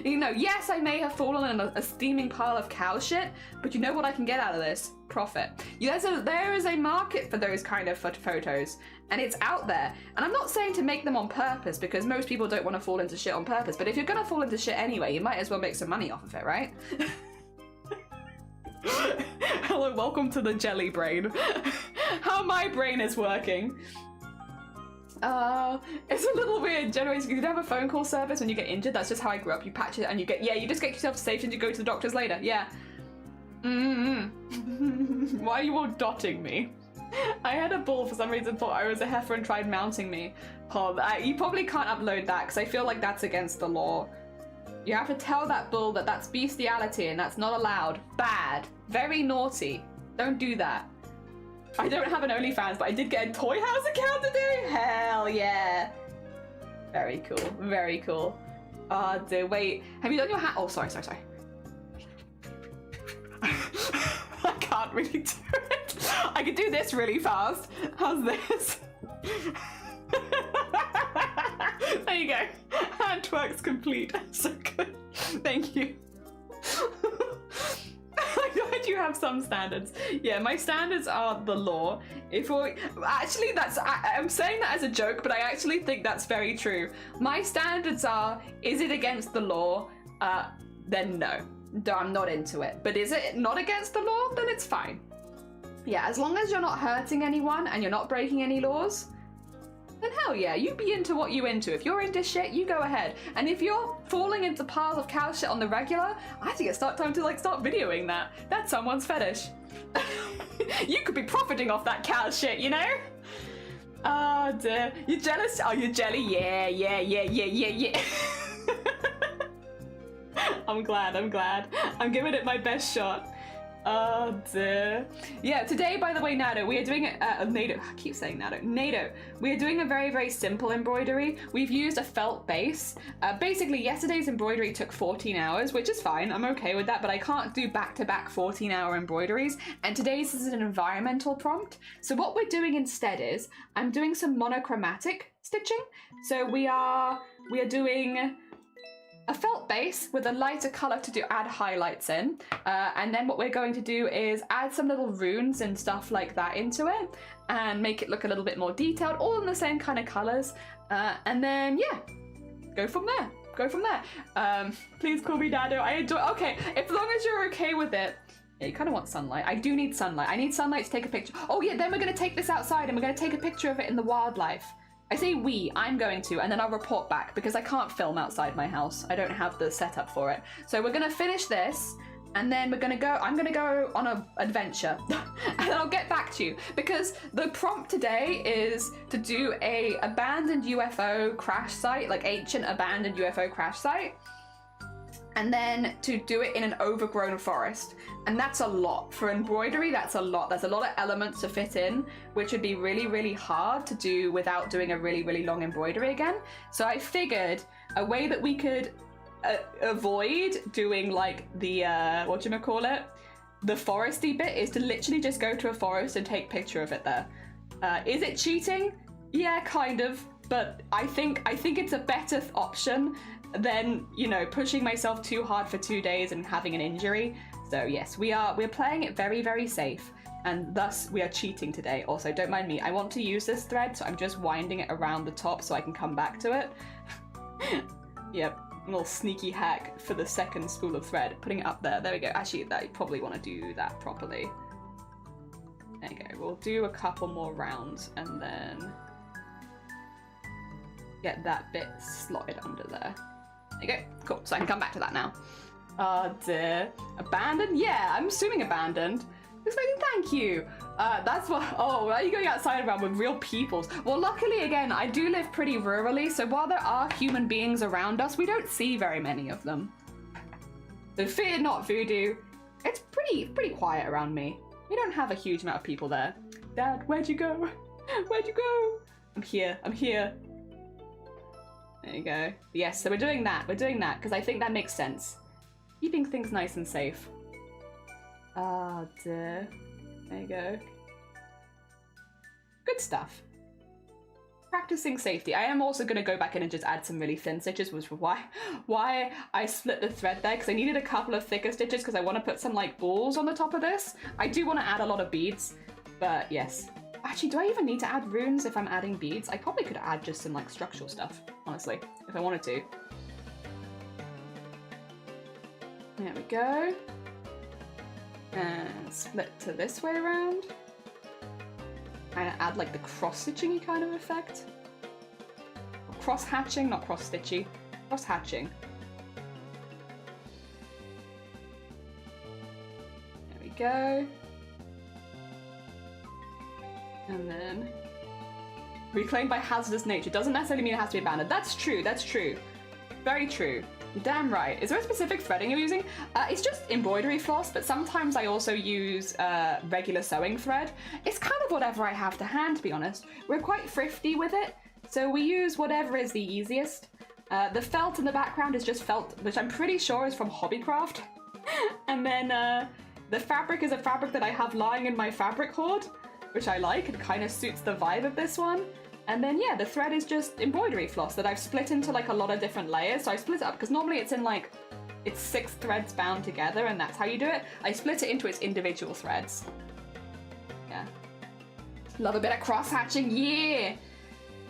You know, yes, I may have fallen in a steaming pile of cow shit, but you know what I can get out of this? Profit. There is a market for those kind of photos, and it's out there. And I'm not saying to make them on purpose, because most people don't want to fall into shit on purpose, but if you're gonna fall into shit anyway, you might as well make some money off of it, right? Hello, welcome to the jelly brain. How my brain is working. It's a little weird. Generally, you don't have a phone call service when you get injured. That's just how I grew up. You patch it and you just get yourself safe and you go to the doctors later. Yeah. Why are you all dotting me? I had a bull for some reason thought I was a heifer and tried mounting me. You probably can't upload that because I feel like that's against the law. You have to tell that bull that that's bestiality and that's not allowed. Bad. Very naughty. Don't do that. I don't have an OnlyFans, but I did get a Toy House account today. Hell yeah. Very cool. Very cool. Oh, dear. Wait. Have you done your hat? Oh, sorry. I can't really do it. I can do this really fast. How's this? There you go. Hand twerks complete. So good. Thank you. I'm glad you have some standards. Yeah, my standards are the law. Actually, I'm saying that as a joke, but I actually think that's very true. My standards are, is it against the law? Then no. I'm not into it. But is it not against the law? Then it's fine. Yeah, as long as you're not hurting anyone and you're not breaking any laws, then hell yeah, you be into what you into. If you're into shit, you go ahead. And if you're falling into piles of cow shit on the regular, I think it's time to start videoing that. That's someone's fetish. You could be profiting off that cow shit, you know? Oh dear. You jealous? Oh, you're jelly? Yeah. I'm glad. I'm giving it my best shot. Oh dear. Yeah, today, by the way, Nado, we are doing Nado. I keep saying Nado. We are doing a very, very simple embroidery. We've used a felt base. Basically, yesterday's embroidery took 14 hours, which is fine. I'm okay with that, but I can't do back-to-back 14-hour embroideries. And today's is an environmental prompt. So what we're doing instead is I'm doing some monochromatic stitching. So we are doing a felt base with a lighter color to add highlights in. And then what we're going to do is add some little runes and stuff like that into it and make it look a little bit more detailed, all in the same kind of colors. And then, yeah, go from there. Please call me Dado. I adore. Okay, as long as you're okay with it. Yeah, you kind of want sunlight. I do need sunlight. I need sunlight to take a picture. Oh yeah, then we're going to take this outside and we're going to take a picture of it in the wildlife. I say I'm going to, and then I'll report back because I can't film outside my house. I don't have the setup for it. So we're going to finish this and then I'm going to go on an adventure and then I'll get back to you because the prompt today is to do a abandoned UFO crash site, like ancient abandoned UFO crash site. And then to do it in an overgrown forest. And that's a lot. For embroidery, that's a lot. There's a lot of elements to fit in, which would be really, really hard to do without doing a really, really long embroidery again. So I figured a way that we could avoid doing like the, the foresty bit is to literally just go to a forest and take a picture of it there. Is it cheating? Yeah, kind of. But I think it's a better option than, pushing myself too hard for 2 days and having an injury. So yes, we're playing it very, very safe, and thus we are cheating today. Also, don't mind me, I want to use this thread, so I'm just winding it around the top so I can come back to it. Yep, a little sneaky hack for the second spool of thread, putting it up there. There we go. Actually, you probably want to do that properly. There you go. We'll do a couple more rounds and then get that bit slotted under there. There you go. Cool. So I can come back to that now. Oh dear. Abandoned? Yeah, I'm assuming abandoned. Explaining thank you. That's what. Oh, why are you going outside around with real peoples? Well, luckily, again, I do live pretty rurally, so while there are human beings around us, we don't see very many of them. So fear not, Voodoo. It's pretty quiet around me. We don't have a huge amount of people there. Dad, where'd you go? Where'd you go? I'm here. There you go. Yes, so we're doing that because I think that makes sense. Keeping things nice and safe. Ah, dear. There you go. Good stuff. Practicing safety. I am also going to go back in and just add some really thin stitches, which is why I split the thread there, because I needed a couple of thicker stitches because I want to put some like balls on the top of this. I do want to add a lot of beads, but yes. Actually, do I even need to add runes if I'm adding beads? I probably could add just some like structural stuff, honestly, if I wanted to. There we go. And split to this way around. And add like the cross-stitching kind of effect. Cross-hatching, not cross-stitchy. Cross-hatching. There we go. And then reclaimed by hazardous nature. Doesn't necessarily mean it has to be abandoned. That's true, that's true. Very true. You're damn right. Is there a specific threading you're using? It's just embroidery floss, but sometimes I also use regular sewing thread. It's kind of whatever I have to hand, to be honest. We're quite thrifty with it, so we use whatever is the easiest. The felt in the background is just felt, which I'm pretty sure is from Hobbycraft. And then the fabric is a fabric that I have lying in my fabric hoard, which I like. It kind of suits the vibe of this one. And then, yeah, the thread is just embroidery floss that I've split into like a lot of different layers. So I split it up because normally it's in like, it's 6 threads bound together and that's how you do it. I split it into its individual threads. Yeah. Love a bit of cross-hatching, yeah!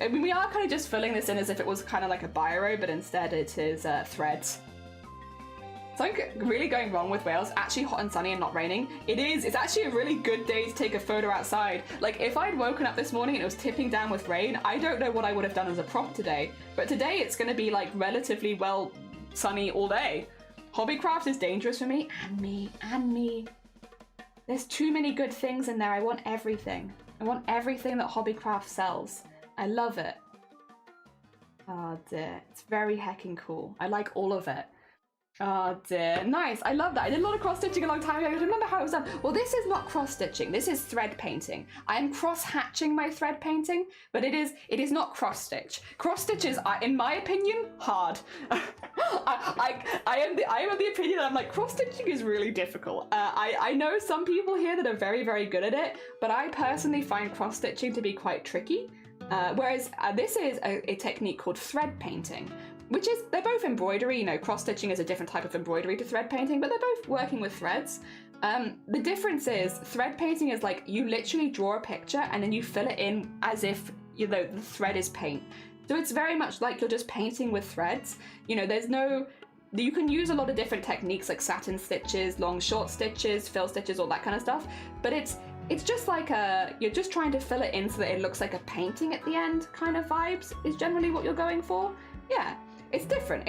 I mean, we are kind of just filling this in as if it was kind of like a biro, but instead it is threads. Something really going wrong with Wales. Actually hot and sunny and not raining. It is. It's actually a really good day to take a photo outside. Like if I'd woken up this morning and it was tipping down with rain, I don't know what I would have done as a prompt today. But today it's going to be like relatively well sunny all day. Hobbycraft is dangerous for me. And me. There's too many good things in there. I want everything. I want everything that Hobbycraft sells. I love it. Oh dear. It's very heckin' cool. I like all of it. Oh dear, nice, I love that. I did a lot of cross-stitching a long time ago. I remember how it was done. Well, this is not cross-stitching, this is thread painting. I am cross-hatching my thread painting, but it is not cross-stitch. Cross-stitches are, in my opinion, hard. I am of the opinion that I'm like, cross-stitching is really difficult. I know some people here that are very, very good at it, but I personally find cross-stitching to be quite tricky. Whereas this is a technique called thread painting, they're both embroidery. You know, cross stitching is a different type of embroidery to thread painting, but they're both working with threads. The difference is thread painting is like you literally draw a picture and then you fill it in as if, you know, the thread is paint. So it's very much like you're just painting with threads. You know, you can use a lot of different techniques like satin stitches, long short stitches, fill stitches, all that kind of stuff. But it's just like you're just trying to fill it in so that it looks like a painting at the end kind of vibes is generally what you're going for. Yeah, it's different,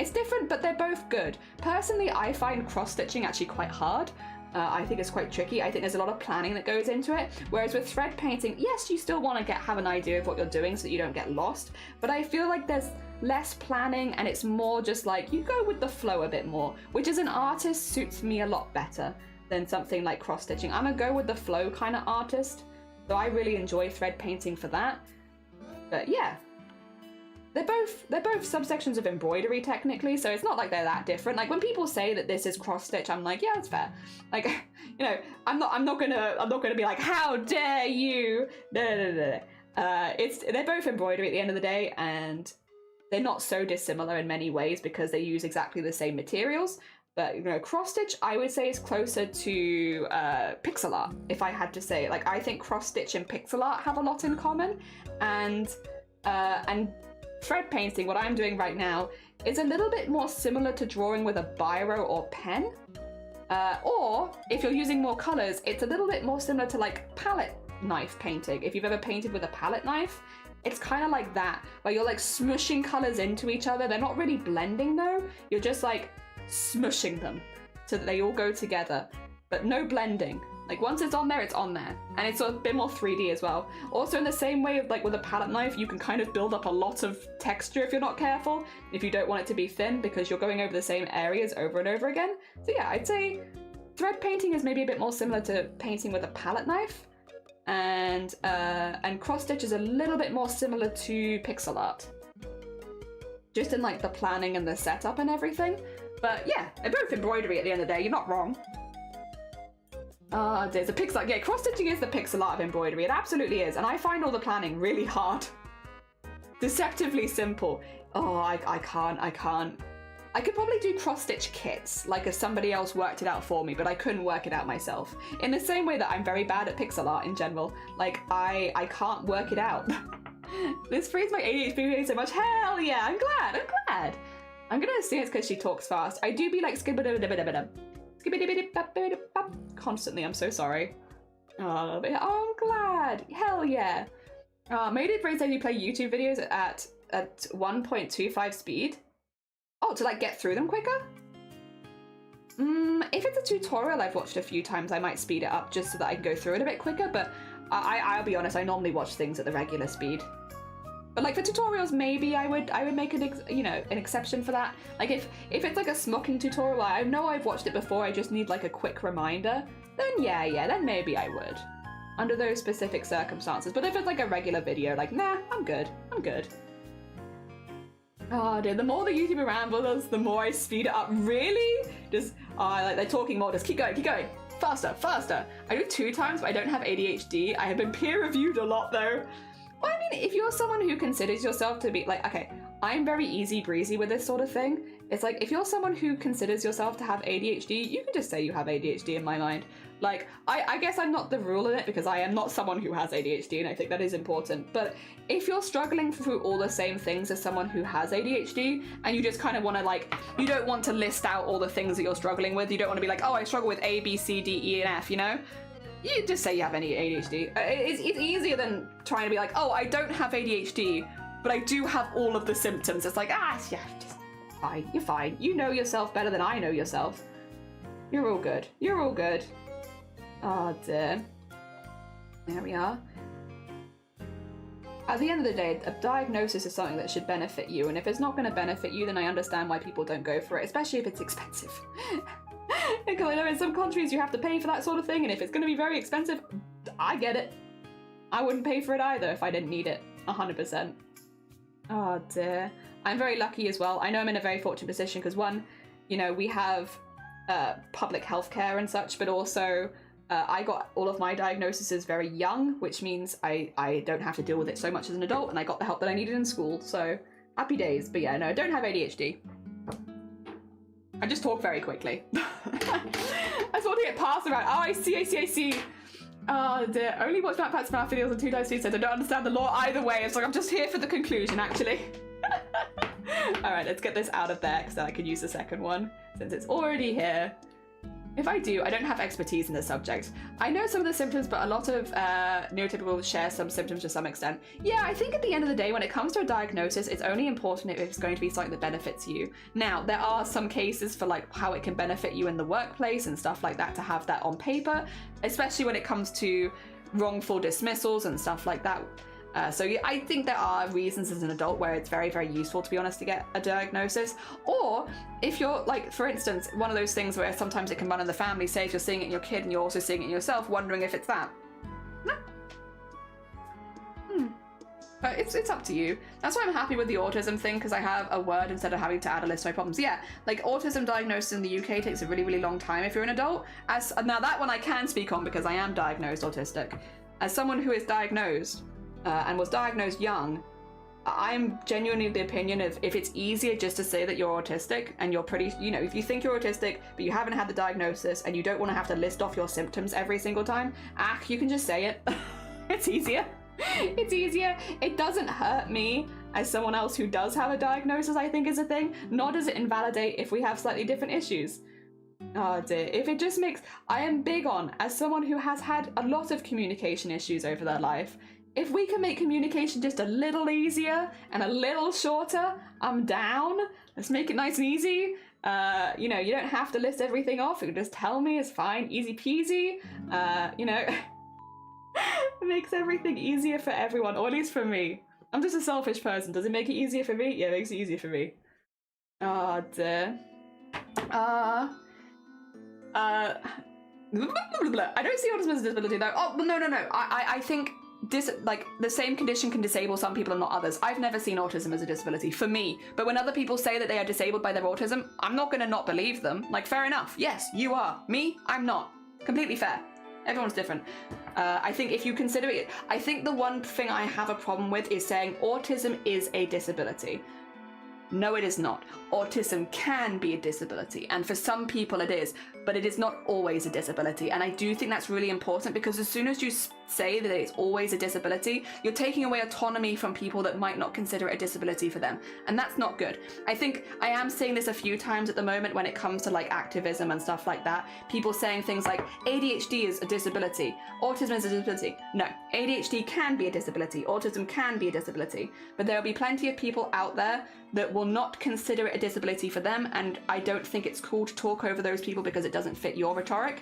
but they're both good. Personally, I find cross stitching actually quite hard. I think it's quite tricky. I think there's a lot of planning that goes into it. Whereas with thread painting, yes, you still want to have an idea of what you're doing so that you don't get lost. But I feel like there's less planning and it's more just like you go with the flow a bit more, which as an artist suits me a lot better than something like cross stitching. I'm a go with the flow kind of artist. So I really enjoy thread painting for that. But yeah. They're both subsections of embroidery technically, so it's not like they're that different. Like when people say that this is cross stitch, I'm like, yeah, it's fair. Like, you know, I'm not gonna be like, how dare you? No. They're both embroidery at the end of the day, and they're not so dissimilar in many ways because they use exactly the same materials. But you know, cross stitch I would say is closer to pixel art. If I had to say, like, I think cross stitch and pixel art have a lot in common, and thread painting, what I'm doing right now, is a little bit more similar to drawing with a biro or pen. Or, if you're using more colors, it's a little bit more similar to like palette knife painting. If you've ever painted with a palette knife, it's kind of like that, where you're like smushing colors into each other. They're not really blending though, you're just like smushing them so that they all go together, but no blending. Like once it's on there, it's on there. And it's a bit more 3D as well. Also in the same way of like with a palette knife, you can kind of build up a lot of texture if you're not careful, if you don't want it to be thin because you're going over the same areas over and over again. So yeah, I'd say thread painting is maybe a bit more similar to painting with a palette knife. And cross stitch is a little bit more similar to pixel art. Just in like the planning and the setup and everything. But yeah, they're both embroidery at the end of the day, you're not wrong. There's a pixel art. Yeah, cross stitching is the pixel art of embroidery. It absolutely is, and I find all the planning really hard. Deceptively simple. Oh, I can't. I could probably do cross stitch kits, like if somebody else worked it out for me, but I couldn't work it out myself. In the same way that I'm very bad at pixel art in general. Like I can't work it out. This frees my ADHD so much. Hell yeah! I'm glad. I'm gonna assume it's because she talks fast. I do be like constantly, I'm so sorry. Oh, I'm glad. Hell yeah. Maybe it says you play YouTube videos at 1.25 speed. Oh, to like get through them quicker? If it's a tutorial I've watched a few times, I might speed it up just so that I can go through it a bit quicker, but I'll be honest, I normally watch things at the regular speed. But like for tutorials, maybe I would make an exception for that. Like if it's like a smocking tutorial, I know I've watched it before, I just need like a quick reminder, then yeah, then maybe I would. Under those specific circumstances. But if it's like a regular video, like, nah, I'm good. Oh dear, the more the YouTuber rambles, the more I speed it up. Really? Just, like they're talking more, just keep going. Faster. I do 2 times, but I don't have ADHD. I have been peer reviewed a lot though. Well, I mean, if you're someone who considers yourself to be like, okay, I'm very easy breezy with this sort of thing. It's like, if you're someone who considers yourself to have ADHD, you can just say you have ADHD in my mind. Like, I guess I'm not the rule in it because I am not someone who has ADHD, and I think that is important. But if you're struggling through all the same things as someone who has ADHD, and you just kind of want to like, you don't want to list out all the things that you're struggling with, you don't want to be like, oh, I struggle with A, B, C, D, E, and F, you know? You just say you have any ADHD. It's easier than trying to be like, oh, I don't have ADHD, but I do have all of the symptoms. It's like, yeah, just fine. You're fine. You know yourself better than I know yourself. You're all good. Oh dear. There we are. At the end of the day, a diagnosis is something that should benefit you, and if it's not going to benefit you, then I understand why people don't go for it, especially if it's expensive. Because I know in some countries you have to pay for that sort of thing, and if it's going to be very expensive, I get it. I wouldn't pay for it either if I didn't need it, 100%. Oh dear. I'm very lucky as well. I know I'm in a very fortunate position because one, you know, we have public healthcare and such, but also I got all of my diagnoses very young, which means I don't have to deal with it so much as an adult, and I got the help that I needed in school, so Happy days. But yeah, no, I don't have ADHD. I just talk very quickly. I just want to get passed around. Oh, I see. Oh dear, only watch Matt Pat's math videos on 2 times 2 cents. I don't understand the law either way. It's like, I'm just here for the conclusion, actually. All right, let's get this out of there because then I can use the second one since it's already here. If I do, I don't have expertise in this subject. I know some of the symptoms, but a lot of neurotypicals share some symptoms to some extent. Yeah, I think at the end of the day, when it comes to a diagnosis, it's only important if it's going to be something that benefits you. Now, there are some cases for like how it can benefit you in the workplace and stuff like that to have that on paper, especially when it comes to wrongful dismissals and stuff like that. So yeah, I think there are reasons as an adult where it's very, very useful, to be honest, to get a diagnosis. Or if you're like, for instance, one of those things where sometimes it can run in the family, say if you're seeing it in your kid and you're also seeing it in yourself, wondering if it's that. But it's up to you. That's why I'm happy with the autism thing, because I have a word instead of having to add a list of my problems. Yeah, like autism diagnosis in the UK takes a really, really long time if you're an adult. Now that one I can speak on because I am diagnosed autistic. As someone who is diagnosed, and was diagnosed young, I'm genuinely of the opinion of if it's easier just to say that you're autistic and you're pretty, you know, if you think you're autistic but you haven't had the diagnosis and you don't want to have to list off your symptoms every single time, you can just say it. It's easier. It's easier. It doesn't hurt me as someone else who does have a diagnosis, I think is a thing, nor does it invalidate if we have slightly different issues. Oh dear, if it just makes, I am big on, as someone who has had a lot of communication issues over their life, if we can make communication just a little easier and a little shorter, I'm down. Let's make it nice and easy. You know, you don't have to list everything off. You can just tell me, it's fine, easy peasy. You know, it makes everything easier for everyone, or at least for me. I'm just a selfish person. Does it make it easier for me? Yeah, it makes it easier for me. Oh dear. I don't see autism as a disability though. Oh, no. I think like the same condition can disable some people and not others. I've never seen autism as a disability for me, but when other people say that they are disabled by their autism, I'm not going to not believe them. Like, fair enough. Yes, you are. Me, I'm not. Completely fair. Everyone's different. I think if you consider it, I think the one thing I have a problem with is saying autism is a disability. No, it is not. Autism can be a disability, and for some people it is, but it is not always a disability. And I do think that's really important, because as soon as you say that it's always a disability, you're taking away autonomy from people that might not consider it a disability for them. And that's not good. I think I am saying this a few times at the moment when it comes to like activism and stuff like that. People saying things like ADHD is a disability, autism is a disability. No, ADHD can be a disability, autism can be a disability, but there will be plenty of people out there that will not consider it a disability for them, and I don't think it's cool to talk over those people because it doesn't fit your rhetoric.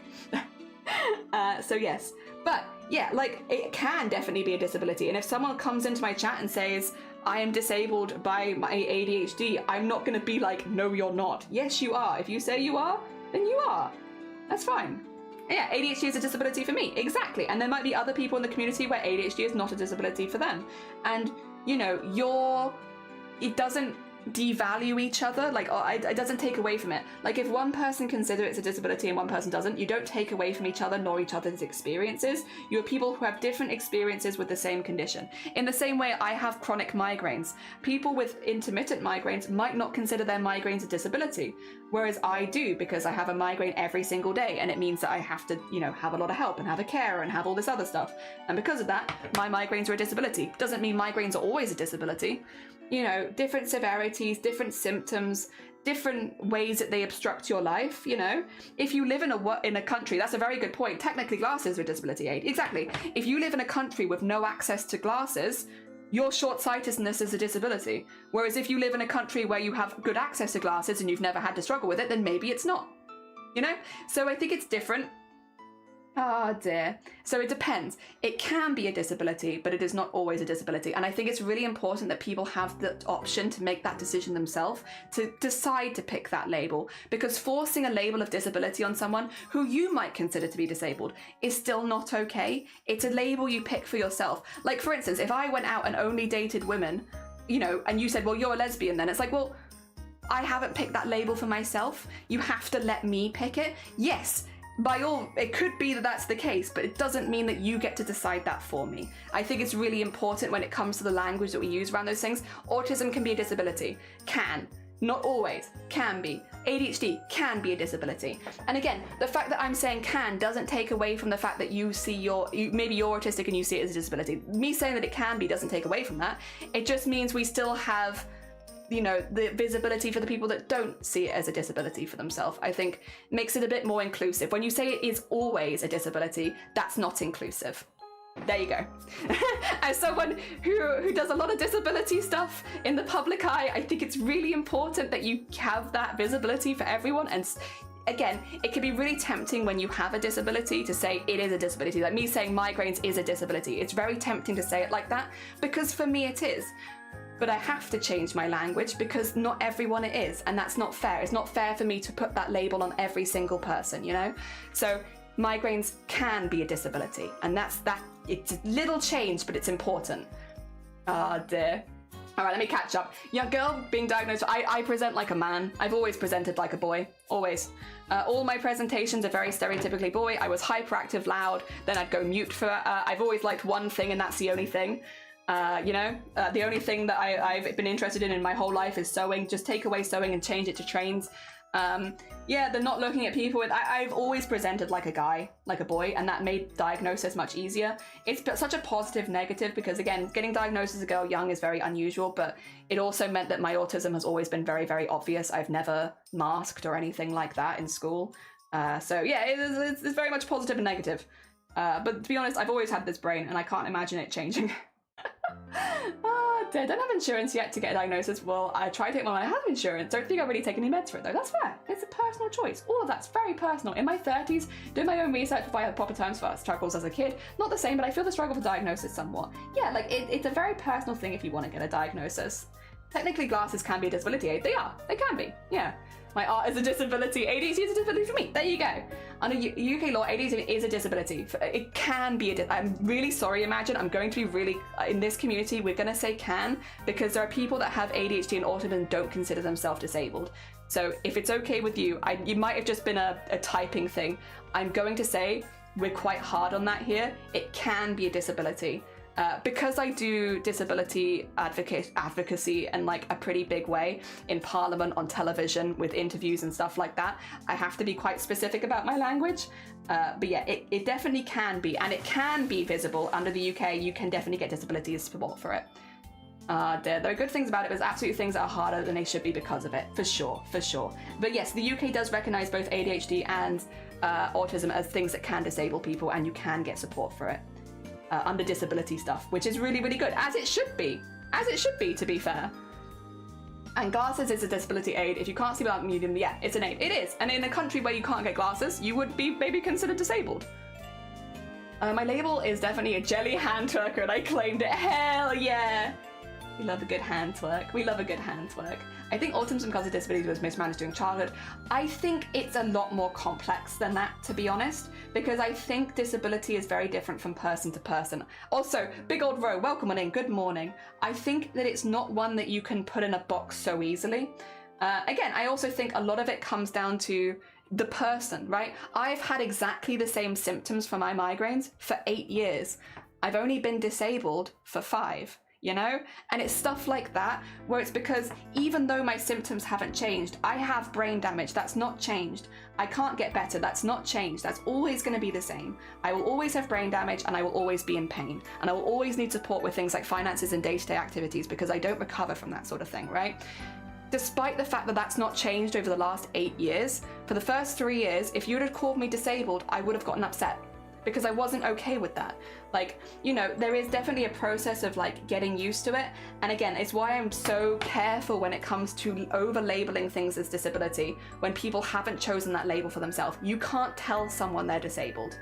So yes, but yeah, like it can definitely be a disability, and if someone comes into my chat and says I am disabled by my ADHD, I'm not going to be like, no you're not. Yes you are. If you say you are, then you are. That's fine. Yeah, ADHD is a disability for me, exactly, and there might be other people in the community where ADHD is not a disability for them, and you know, it doesn't devalue each other, like it doesn't take away from it. Like if one person considers it's a disability and one person doesn't, you don't take away from each other nor each other's experiences. You have people who have different experiences with the same condition. In the same way I have chronic migraines. People with intermittent migraines might not consider their migraines a disability, whereas I do, because I have a migraine every single day, and it means that I have to, you know, have a lot of help and have a carer and have all this other stuff. And because of that, my migraines are a disability. Doesn't mean migraines are always a disability. You know, different severities, different symptoms, different ways that they obstruct your life, you know. If you live in a country, that's a very good point. Technically, glasses are a disability aid. Exactly. If you live in a country with no access to glasses, your short-sightedness is a disability. Whereas if you live in a country where you have good access to glasses and you've never had to struggle with it, then maybe it's not. You know? So I think it's different. Oh dear. So it depends. It can be a disability, but it is not always a disability. And I think it's really important that people have the option to make that decision themselves, to decide to pick that label, because forcing a label of disability on someone who you might consider to be disabled is still not okay. It's a label you pick for yourself. Like for instance, if I went out and only dated women, you know, and you said, well, you're a lesbian then, it's like, well, I haven't picked that label for myself. You have to let me pick it. Yes, it could be that that's the case, but it doesn't mean that you get to decide that for me. I think it's really important when it comes to the language that we use around those things. Autism can be a disability. Can. Not always. Can be. ADHD can be a disability. And again, the fact that I'm saying can doesn't take away from the fact that you see maybe you're autistic and you see it as a disability. Me saying that it can be doesn't take away from that. It just means we still have, you know, the visibility for the people that don't see it as a disability for themselves. I think makes it a bit more inclusive. When you say it is always a disability, that's not inclusive. There you go. As someone who does a lot of disability stuff in the public eye, I think it's really important that you have that visibility for everyone. And again, it can be really tempting when you have a disability to say it is a disability. Like me saying migraines is a disability. It's very tempting to say it like that, because for me it is. But I have to change my language because not everyone it is, and that's not fair. It's not fair for me to put that label on every single person, you know? So migraines can be a disability, and that's that. It's a little change, but it's important. Ah, dear. All right, let me catch up. Young girl being diagnosed. I present like a man. I've always presented like a boy. Always. All my presentations are very stereotypically boy. I was hyperactive, loud. Then I'd go mute for. I've always liked one thing, and that's the only thing. You know, the only thing that I've been interested in my whole life is sewing. Just take away sewing and change it to trains. Yeah, they're not looking at people with. I've always presented like a guy, like a boy, and that made diagnosis much easier. It's such a positive negative because, again, getting diagnosed as a girl young is very unusual, but it also meant that my autism has always been very, very obvious. I've never masked or anything like that in school. So yeah, it's very much positive and negative. But to be honest, I've always had this brain, and I can't imagine it changing. I don't have insurance yet to get a diagnosis. Well, I tried it when I have insurance. Don't think I've really taken any meds for it though. That's fair. It's a personal choice. All of that's very personal. In my 30s, doing my own research if I had proper terms for struggles as a kid. Not the same, but I feel the struggle for diagnosis somewhat. Yeah, like it's a very personal thing if you want to get a diagnosis. Technically, glasses can be a disability. They are. They can be. Yeah. My art is a disability. ADHD is a disability for me. There you go. Under UK law, ADHD is a disability. It can be I'm really sorry, Imagine. I'm going to be really, in this community, we're going to say can, because there are people that have ADHD and autism and don't consider themselves disabled. So if it's okay with you, you might have just been a typing thing. I'm going to say we're quite hard on that here. It can be a disability. Because I do disability advocacy in like a pretty big way in Parliament, on television, with interviews and stuff like that, I have to be quite specific about my language. But yeah, it definitely can be, and it can be visible under the UK. You can definitely get disability support for it. There are good things about it, but there's absolutely things that are harder than they should be because of it, for sure, for sure. But yes, the UK does recognise both ADHD and autism as things that can disable people, and you can get support for it. Under disability stuff, which is really, really good, as it should be, to be fair. And glasses is a disability aid. If you can't see without medium, yeah, it's an aid. It is. And in a country where you can't get glasses, you would be maybe considered disabled. My label is definitely a jelly hand twerker, and I claimed it. Hell yeah. We love a good hand twerk. We love a good hand twerk. I think autism causes disability was mismanaged during childhood. I think it's a lot more complex than that, to be honest, because I think disability is very different from person to person. Also, Big Old Ro, welcome on in, good morning. I think that it's not one that you can put in a box so easily. Again, I also think a lot of it comes down to the person, right? I've had exactly the same symptoms for my migraines for 8 years. I've only been disabled for 5. You know? And it's stuff like that where it's because even though my symptoms haven't changed, I have brain damage. That's not changed. I can't get better. That's not changed. That's always going to be the same. I will always have brain damage, and I will always be in pain. And I will always need support with things like finances and day-to-day activities because I don't recover from that sort of thing, right? Despite the fact that that's not changed over the last 8 years, for the first 3 years, if you would have called me disabled, I would have gotten upset because I wasn't okay with that. Like, you know, there is definitely a process of like getting used to it. And again, it's why I'm so careful when it comes to over-labeling things as disability when people haven't chosen that label for themselves. You can't tell someone they're disabled.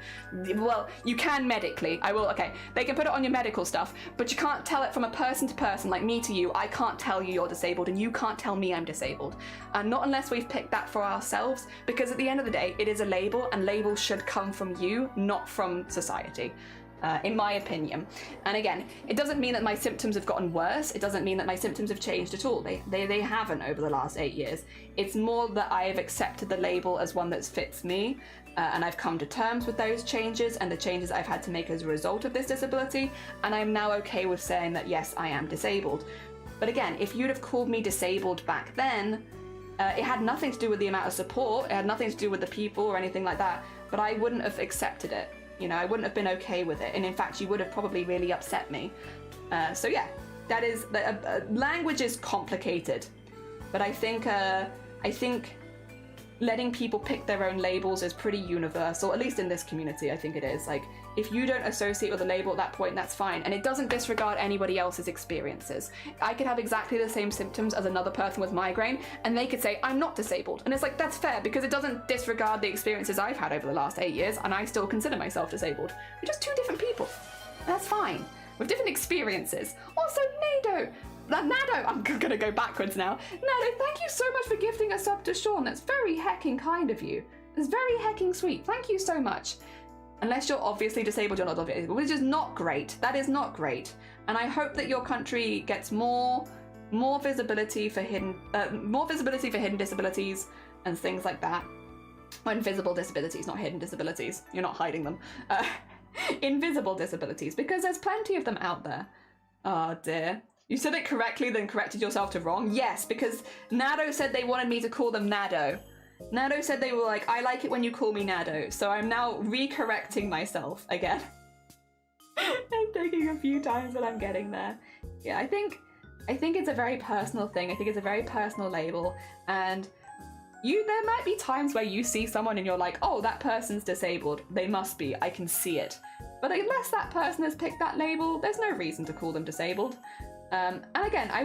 Well, you can medically. Okay, they can put it on your medical stuff, but you can't tell it from a person to person, like me to you. I can't tell you you're disabled, and you can't tell me I'm disabled. And not unless we've picked that for ourselves, because at the end of the day, it is a label, and labels should come from you, not from society. in my opinion. And again, it doesn't mean that my symptoms have gotten worse. It doesn't mean that my symptoms have changed at all. They haven't over the last 8 years. It's more that I have accepted the label as one that fits me, and I've come to terms with those changes and the changes I've had to make as a result of this disability, and I'm now okay with saying that yes, I am disabled. But again, if you'd have called me disabled back then, it had nothing to do with the amount of support, it had nothing to do with the people or anything like that, but I wouldn't have accepted it. You know, I wouldn't have been okay with it, and in fact, you would have probably really upset me. So yeah, that is, language is complicated, but I think letting people pick their own labels is pretty universal, at least in this community. I think it is. Like, if you don't associate with a label at that point, that's fine, and it doesn't disregard anybody else's experiences. I could have exactly the same symptoms as another person with migraine, and they could say, I'm not disabled. And it's like, that's fair, because it doesn't disregard the experiences I've had over the last 8 years, and I still consider myself disabled. We're just two different people. That's fine. With different experiences. Also, Nado, I'm gonna go backwards now. Nado, thank you so much for gifting a sub to Sean. That's very hecking kind of you. It's very hecking sweet. Thank you so much. Unless you're obviously disabled, you're not obviously disabled, which is not great. That is not great. And I hope that your country gets more visibility for hidden disabilities and things like that. Well, invisible disabilities, not hidden disabilities. You're not hiding them. Invisible disabilities, because there's plenty of them out there. Oh dear. You said it correctly, then corrected yourself to wrong? Yes, because Nado said they wanted me to call them Nado. Nado said they were like, I like it when you call me Nado, so I'm now re-correcting myself again. I'm taking a few times, but I'm getting there. Yeah, I think it's a very personal thing. I think it's a very personal label, and there might be times where you see someone and you're like, oh, that person's disabled. They must be. I can see it. But unless that person has picked that label, there's no reason to call them disabled. And again, I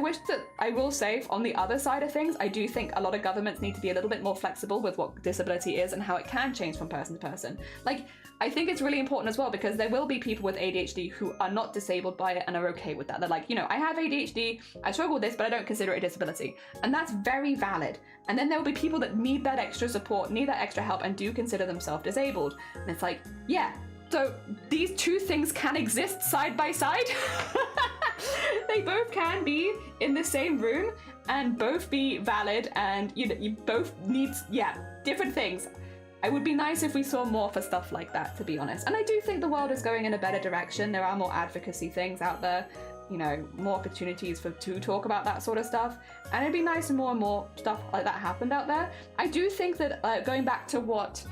will say, on the other side of things, I do think a lot of governments need to be a little bit more flexible with what disability is and how it can change from person to person. Like, I think it's really important as well, because there will be people with ADHD who are not disabled by it and are okay with that. They're like, you know, I have ADHD, I struggle with this, but I don't consider it a disability. And that's very valid. And then there will be people that need that extra support, need that extra help, and do consider themselves disabled. And it's like, yeah, so these two things can exist side by side. They both can be in the same room and both be valid, and you both need, different things. It would be nice if we saw more for stuff like that, to be honest. And I do think the world is going in a better direction. There are more advocacy things out there, you know, more opportunities to talk about that sort of stuff. And it'd be nice if more and more stuff like that happened out there. I do think that going back to what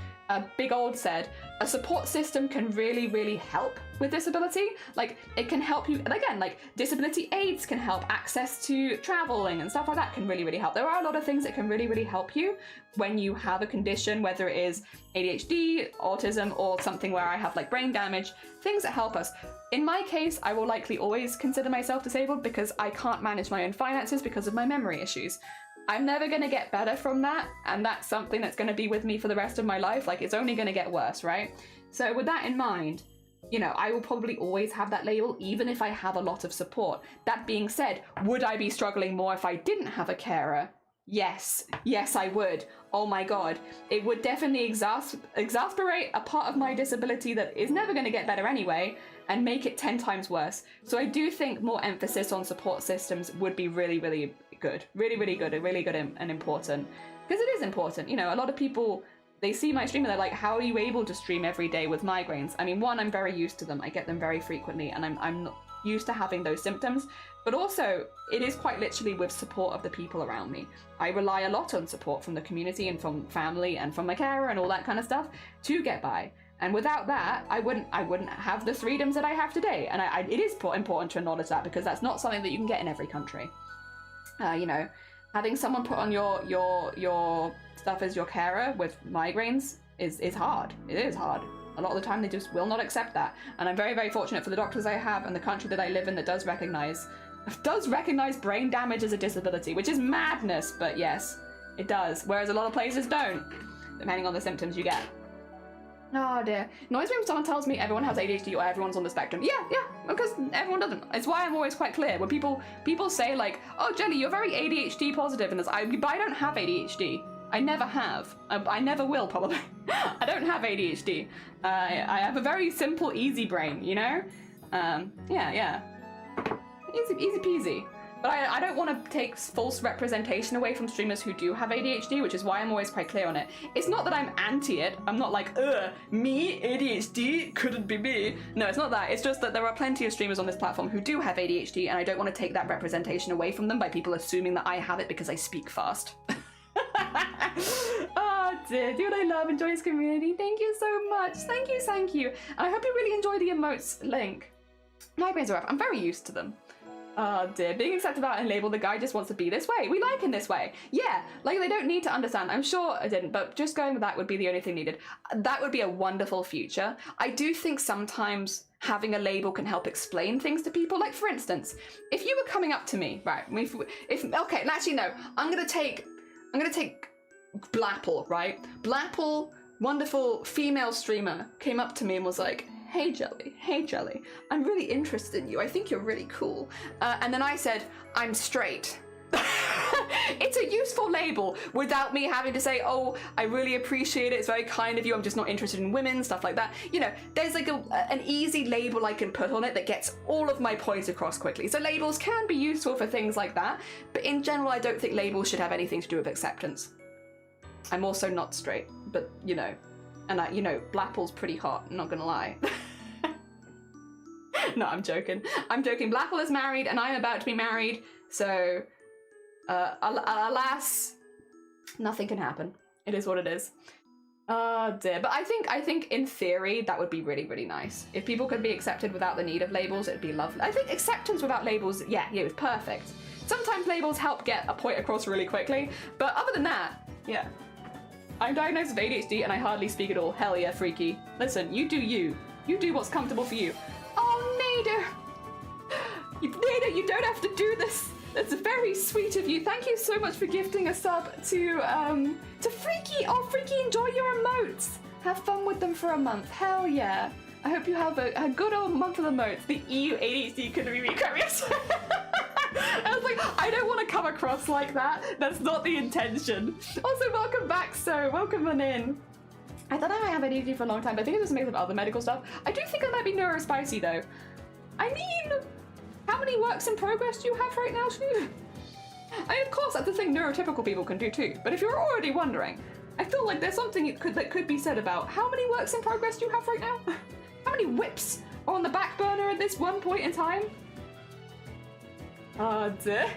Big Old said, a support system can really, really help with disability. Like, it can help you, and again, like, disability aids can help, access to traveling and stuff like that can really, really help. There are a lot of things that can really, really help you when you have a condition, whether it is ADHD, autism, or something where I have like brain damage, things that help us. In my case, I will likely always consider myself disabled because I can't manage my own finances because of my memory issues. I'm never going to get better from that, and that's something that's going to be with me for the rest of my life. Like, it's only going to get worse, right? So with that in mind, you know, I will probably always have that label, even if I have a lot of support. That being said, would I be struggling more if I didn't have a carer? Yes. Yes, I would. Oh my God. It would definitely exasperate a part of my disability that is never going to get better anyway, and make it 10 times worse. So I do think more emphasis on support systems would be really, really good. Really, really good, and really good and important. Because it is important. You know, a lot of people, they see my stream and they're like, how are you able to stream every day with migraines? I mean, one, I'm very used to them. I get them very frequently, and I'm not used to having those symptoms. But also, it is quite literally with support of the people around me. I rely a lot on support from the community and from family and from my carer and all that kind of stuff to get by. And without that, I wouldn't have the freedoms that I have today. And it is important to acknowledge that, because that's not something that you can get in every country. You know, having someone put on your stuff as your carer with migraines is hard. It is hard. A lot of the time they just will not accept that. And I'm very, very fortunate for the doctors I have and the country that I live in that does recognize brain damage as a disability, which is madness, but yes, it does. Whereas a lot of places don't, depending on the symptoms you get. Oh dear. Annoys me when someone tells me everyone has ADHD or everyone's on the spectrum. Yeah, because everyone doesn't. It's why I'm always quite clear. When people say like, oh Jelly, you're very ADHD positive, and but I don't have ADHD. I never have. I never will, probably. I don't have ADHD. I have a very simple, easy brain, you know? Yeah. Easy peasy. But I don't want to take false representation away from streamers who do have ADHD, which is why I'm always quite clear on it. It's not that I'm anti it. I'm not like, me, ADHD, couldn't be me. No, it's not that. It's just that there are plenty of streamers on this platform who do have ADHD, and I don't want to take that representation away from them by people assuming that I have it because I speak fast. Oh dear, do what I love, enjoy this community. Thank you so much. Thank you. And I hope you really enjoy the emotes link. My brains are rough. I'm very used to them. Oh dear, being accepted without a label, the guy just wants to be this way. We like him this way. Yeah, like they don't need to understand. I'm sure I didn't, but just going with that would be the only thing needed. That would be a wonderful future. I do think sometimes having a label can help explain things to people. Like for instance, if you were coming up to me, right, okay, actually no, I'm gonna take Blapple, right? Blapple, wonderful female streamer, came up to me and was like, hey Jelly, I'm really interested in you. I think you're really cool. And then I said, I'm straight. It's a useful label without me having to say, oh, I really appreciate it. It's very kind of you. I'm just not interested in women, stuff like that. You know, there's like an easy label I can put on it that gets all of my points across quickly. So labels can be useful for things like that. But in general, I don't think labels should have anything to do with acceptance. I'm also not straight, but you know. And Blapple's pretty hot, I'm not gonna lie. No, I'm joking. Blapple is married and I'm about to be married, so alas, nothing can happen. It is what it is. Oh dear. But I think in theory that would be really, really nice. If people could be accepted without the need of labels, it'd be lovely. I think acceptance without labels, yeah, it's perfect. Sometimes labels help get a point across really quickly, but other than that, yeah. I'm diagnosed with ADHD and I hardly speak at all. Hell yeah, freaky. Listen, you do you. You do what's comfortable for you. Oh, Nader! Nader, you don't have to do this. That's very sweet of you. Thank you so much for gifting a sub to Freaky. Oh, Freaky, enjoy your emotes. Have fun with them for a month. Hell yeah. I hope you have a good old month of emotes. The EU ADHD could be curious. I was like, I don't want to come across like that. That's not the intention. Also, welcome back, so welcome on in. I thought I might have ADHD for a long time, but I think it was a mix of other medical stuff. I do think I might be neurospicy though. I mean, how many works in progress do you have right now, Shu? Of course, that's the thing neurotypical people can do too. But if you're already wondering, I feel like there's something that could be said about how many works in progress do you have right now? How many whips are on the back burner at this one point in time? Oh dear.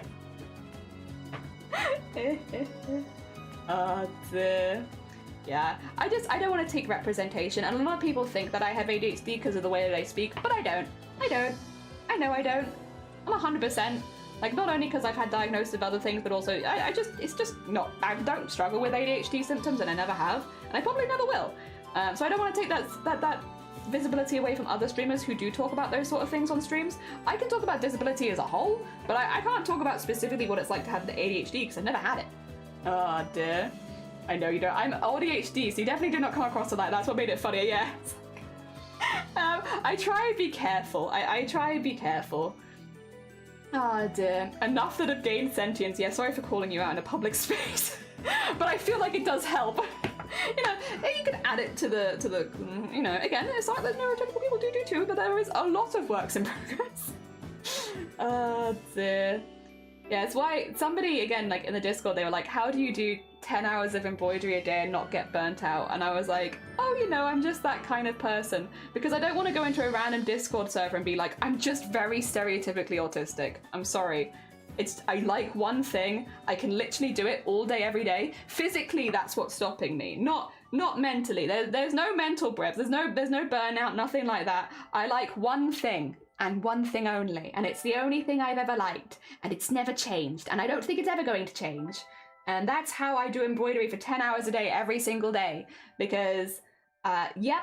Oh dear. Yeah, I don't want to take representation, and a lot of people think that I have ADHD because of the way that I speak, but I don't. I know I don't. I'm 100%. Like, not only because I've had diagnosis of other things, but also it's just not, I don't struggle with ADHD symptoms, and I never have, and I probably never will. So I don't want to take that visibility away from other streamers who do talk about those sort of things on streams. I can talk about disability as a whole, but I can't talk about specifically what it's like to have the ADHD because I've never had it. Oh dear. I know you don't. I'm ADHD, so you definitely did not come across to that. That's what made it funnier, yeah. I try and be careful. I try and be careful. Oh dear. Enough that have gained sentience. Yeah, sorry for calling you out in a public space. But I feel like it does help. You know, you can add it to the you know, again, it's like that neurotypical people do too, but there is a lot of works in progress. Oh dear. Yeah, it's why somebody, again, like in the Discord, they were like, how do you do 10 hours of embroidery a day and not get burnt out? And I was like, oh, you know, I'm just that kind of person. Because I don't want to go into a random Discord server and be like, I'm just very stereotypically autistic. I'm sorry. I like one thing. I can literally do it all day, every day. Physically, that's what's stopping me. Not mentally. There's no mental breath. There's no burnout, nothing like that. I like one thing. And one thing only, and it's the only thing I've ever liked, and it's never changed, and I don't think it's ever going to change. And that's how I do embroidery for 10 hours a day, every single day, because, yep,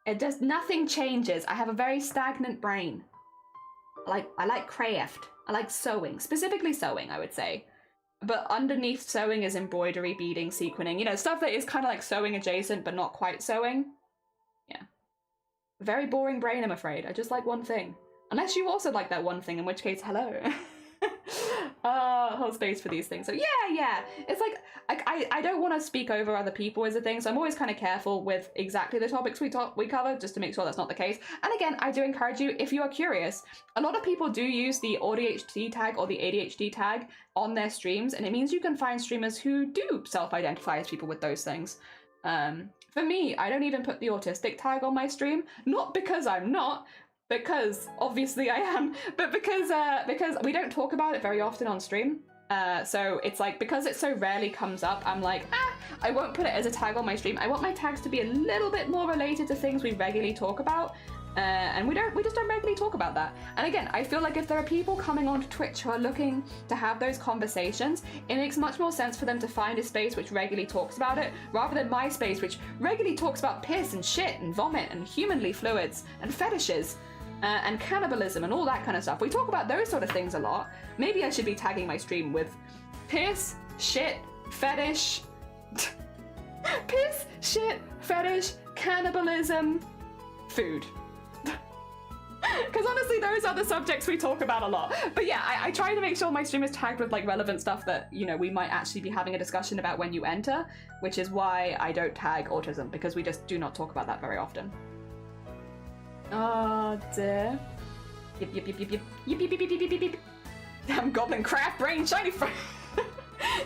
it does, nothing changes. I have a very stagnant brain. I like craft, I like sewing, specifically sewing, I would say. But underneath sewing is embroidery, beading, sequinning, you know, stuff that is kind of like sewing adjacent, but not quite sewing. Yeah. Very boring brain, I'm afraid. I just like one thing. Unless you also like that one thing, in which case, hello. Hold space for these things. So yeah. It's like I don't want to speak over other people is the thing, so I'm always kind of careful with exactly the topics we cover, just to make sure that's not the case. And again, I do encourage you, if you are curious, a lot of people do use the ADHD tag or the ADHD tag on their streams, and it means you can find streamers who do self-identify as people with those things. For me, I don't even put the autistic tag on my stream, not because I'm not, because obviously I am, but because we don't talk about it very often on stream. So it's like, because it so rarely comes up, I'm like, I won't put it as a tag on my stream. I want my tags to be a little bit more related to things we regularly talk about. And we just don't regularly talk about that. And again, I feel like if there are people coming onto Twitch who are looking to have those conversations, it makes much more sense for them to find a space which regularly talks about it, rather than my space which regularly talks about piss and shit and vomit and humanly fluids and fetishes. And cannibalism and all that kind of stuff. We talk about those sort of things a lot. Maybe I should be tagging my stream with piss, shit, fetish, piss, shit, fetish, cannibalism, food. Because honestly, those are the subjects we talk about a lot. But yeah, I try to make sure my stream is tagged with like relevant stuff that, you know, we might actually be having a discussion about when you enter, which is why I don't tag autism, because we just do not talk about that very often. Oh dear. Yip. Damn goblin craft brain shiny friend.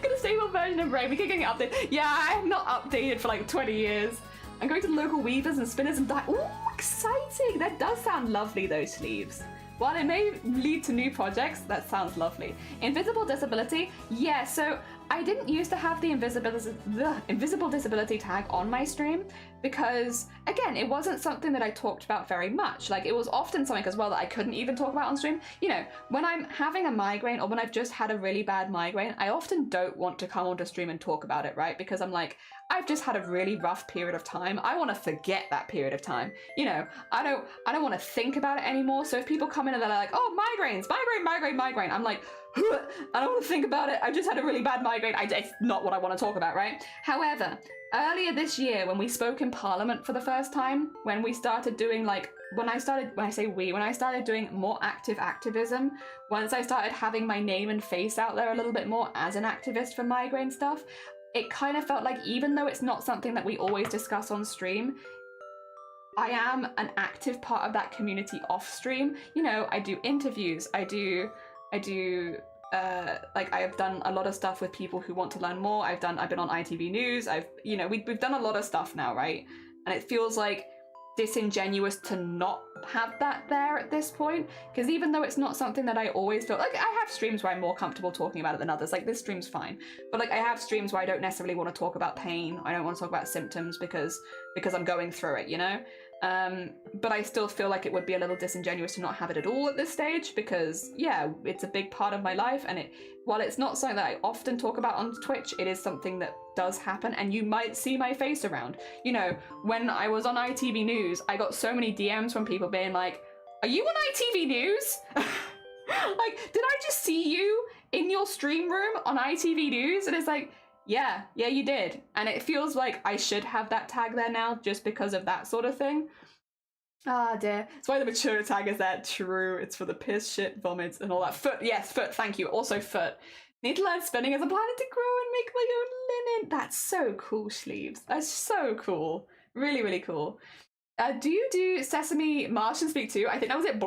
Got a stable version of Brain. We keep getting updated. Yeah, I have not updated for like 20 years. I'm going to local weavers and spinners and dye. Ooh, exciting! That does sound lovely, those sleeves. While it may lead to new projects, that sounds lovely. Invisible disability? Yeah, so I didn't used to have the invisible disability tag on my stream because, again, it wasn't something that I talked about very much. Like, it was often something as well that I couldn't even talk about on stream. You know, when I'm having a migraine or when I've just had a really bad migraine, I often don't want to come onto stream and talk about it, right? Because I'm like, I've just had a really rough period of time. I want to forget that period of time. You know, I don't want to think about it anymore. So if people come in and they're like, oh, migraine, I'm like, I don't want to think about it. I just had a really bad migraine. It's not what I want to talk about, right? However, earlier this year, when we spoke in Parliament for the first time, when we started doing like, when I started doing more active activism, once I started having my name and face out there a little bit more as an activist for migraine stuff, it kind of felt like, even though it's not something that we always discuss on stream, I am an active part of that community off stream. You know, I do interviews, I have done a lot of stuff with people who want to learn more. I've been on ITV News. We've done a lot of stuff now, right? And it feels like disingenuous to not have that there at this point, because even though it's not something that I always feel like, I have streams where I'm more comfortable talking about it than others. Like, this stream's fine, but like I have streams where I don't necessarily want to talk about pain. I don't want to talk about symptoms because I'm going through it, you know. But I still feel like it would be a little disingenuous to not have it at all at this stage, because yeah, it's a big part of my life, and while it's not something that I often talk about on Twitch, it is something that does happen, and you might see my face around. You know, when I was on ITV News, I got so many DMs from people being like, are you on ITV News? Like, did I just see you in your stream room on ITV News? And it's like, yeah, you did. And it feels like I should have that tag there now just because of that sort of thing. Ah, dear. That's why the mature tag is there. True. It's for the piss, shit, vomits, and all that. Foot. Yes, foot. Thank you. Also foot. Need to learn spinning as I'm planning to grow and make my own linen. That's so cool, Sleeves. That's so cool. Really, really cool. Do you do Sesame Martian Speak too? I think that was it.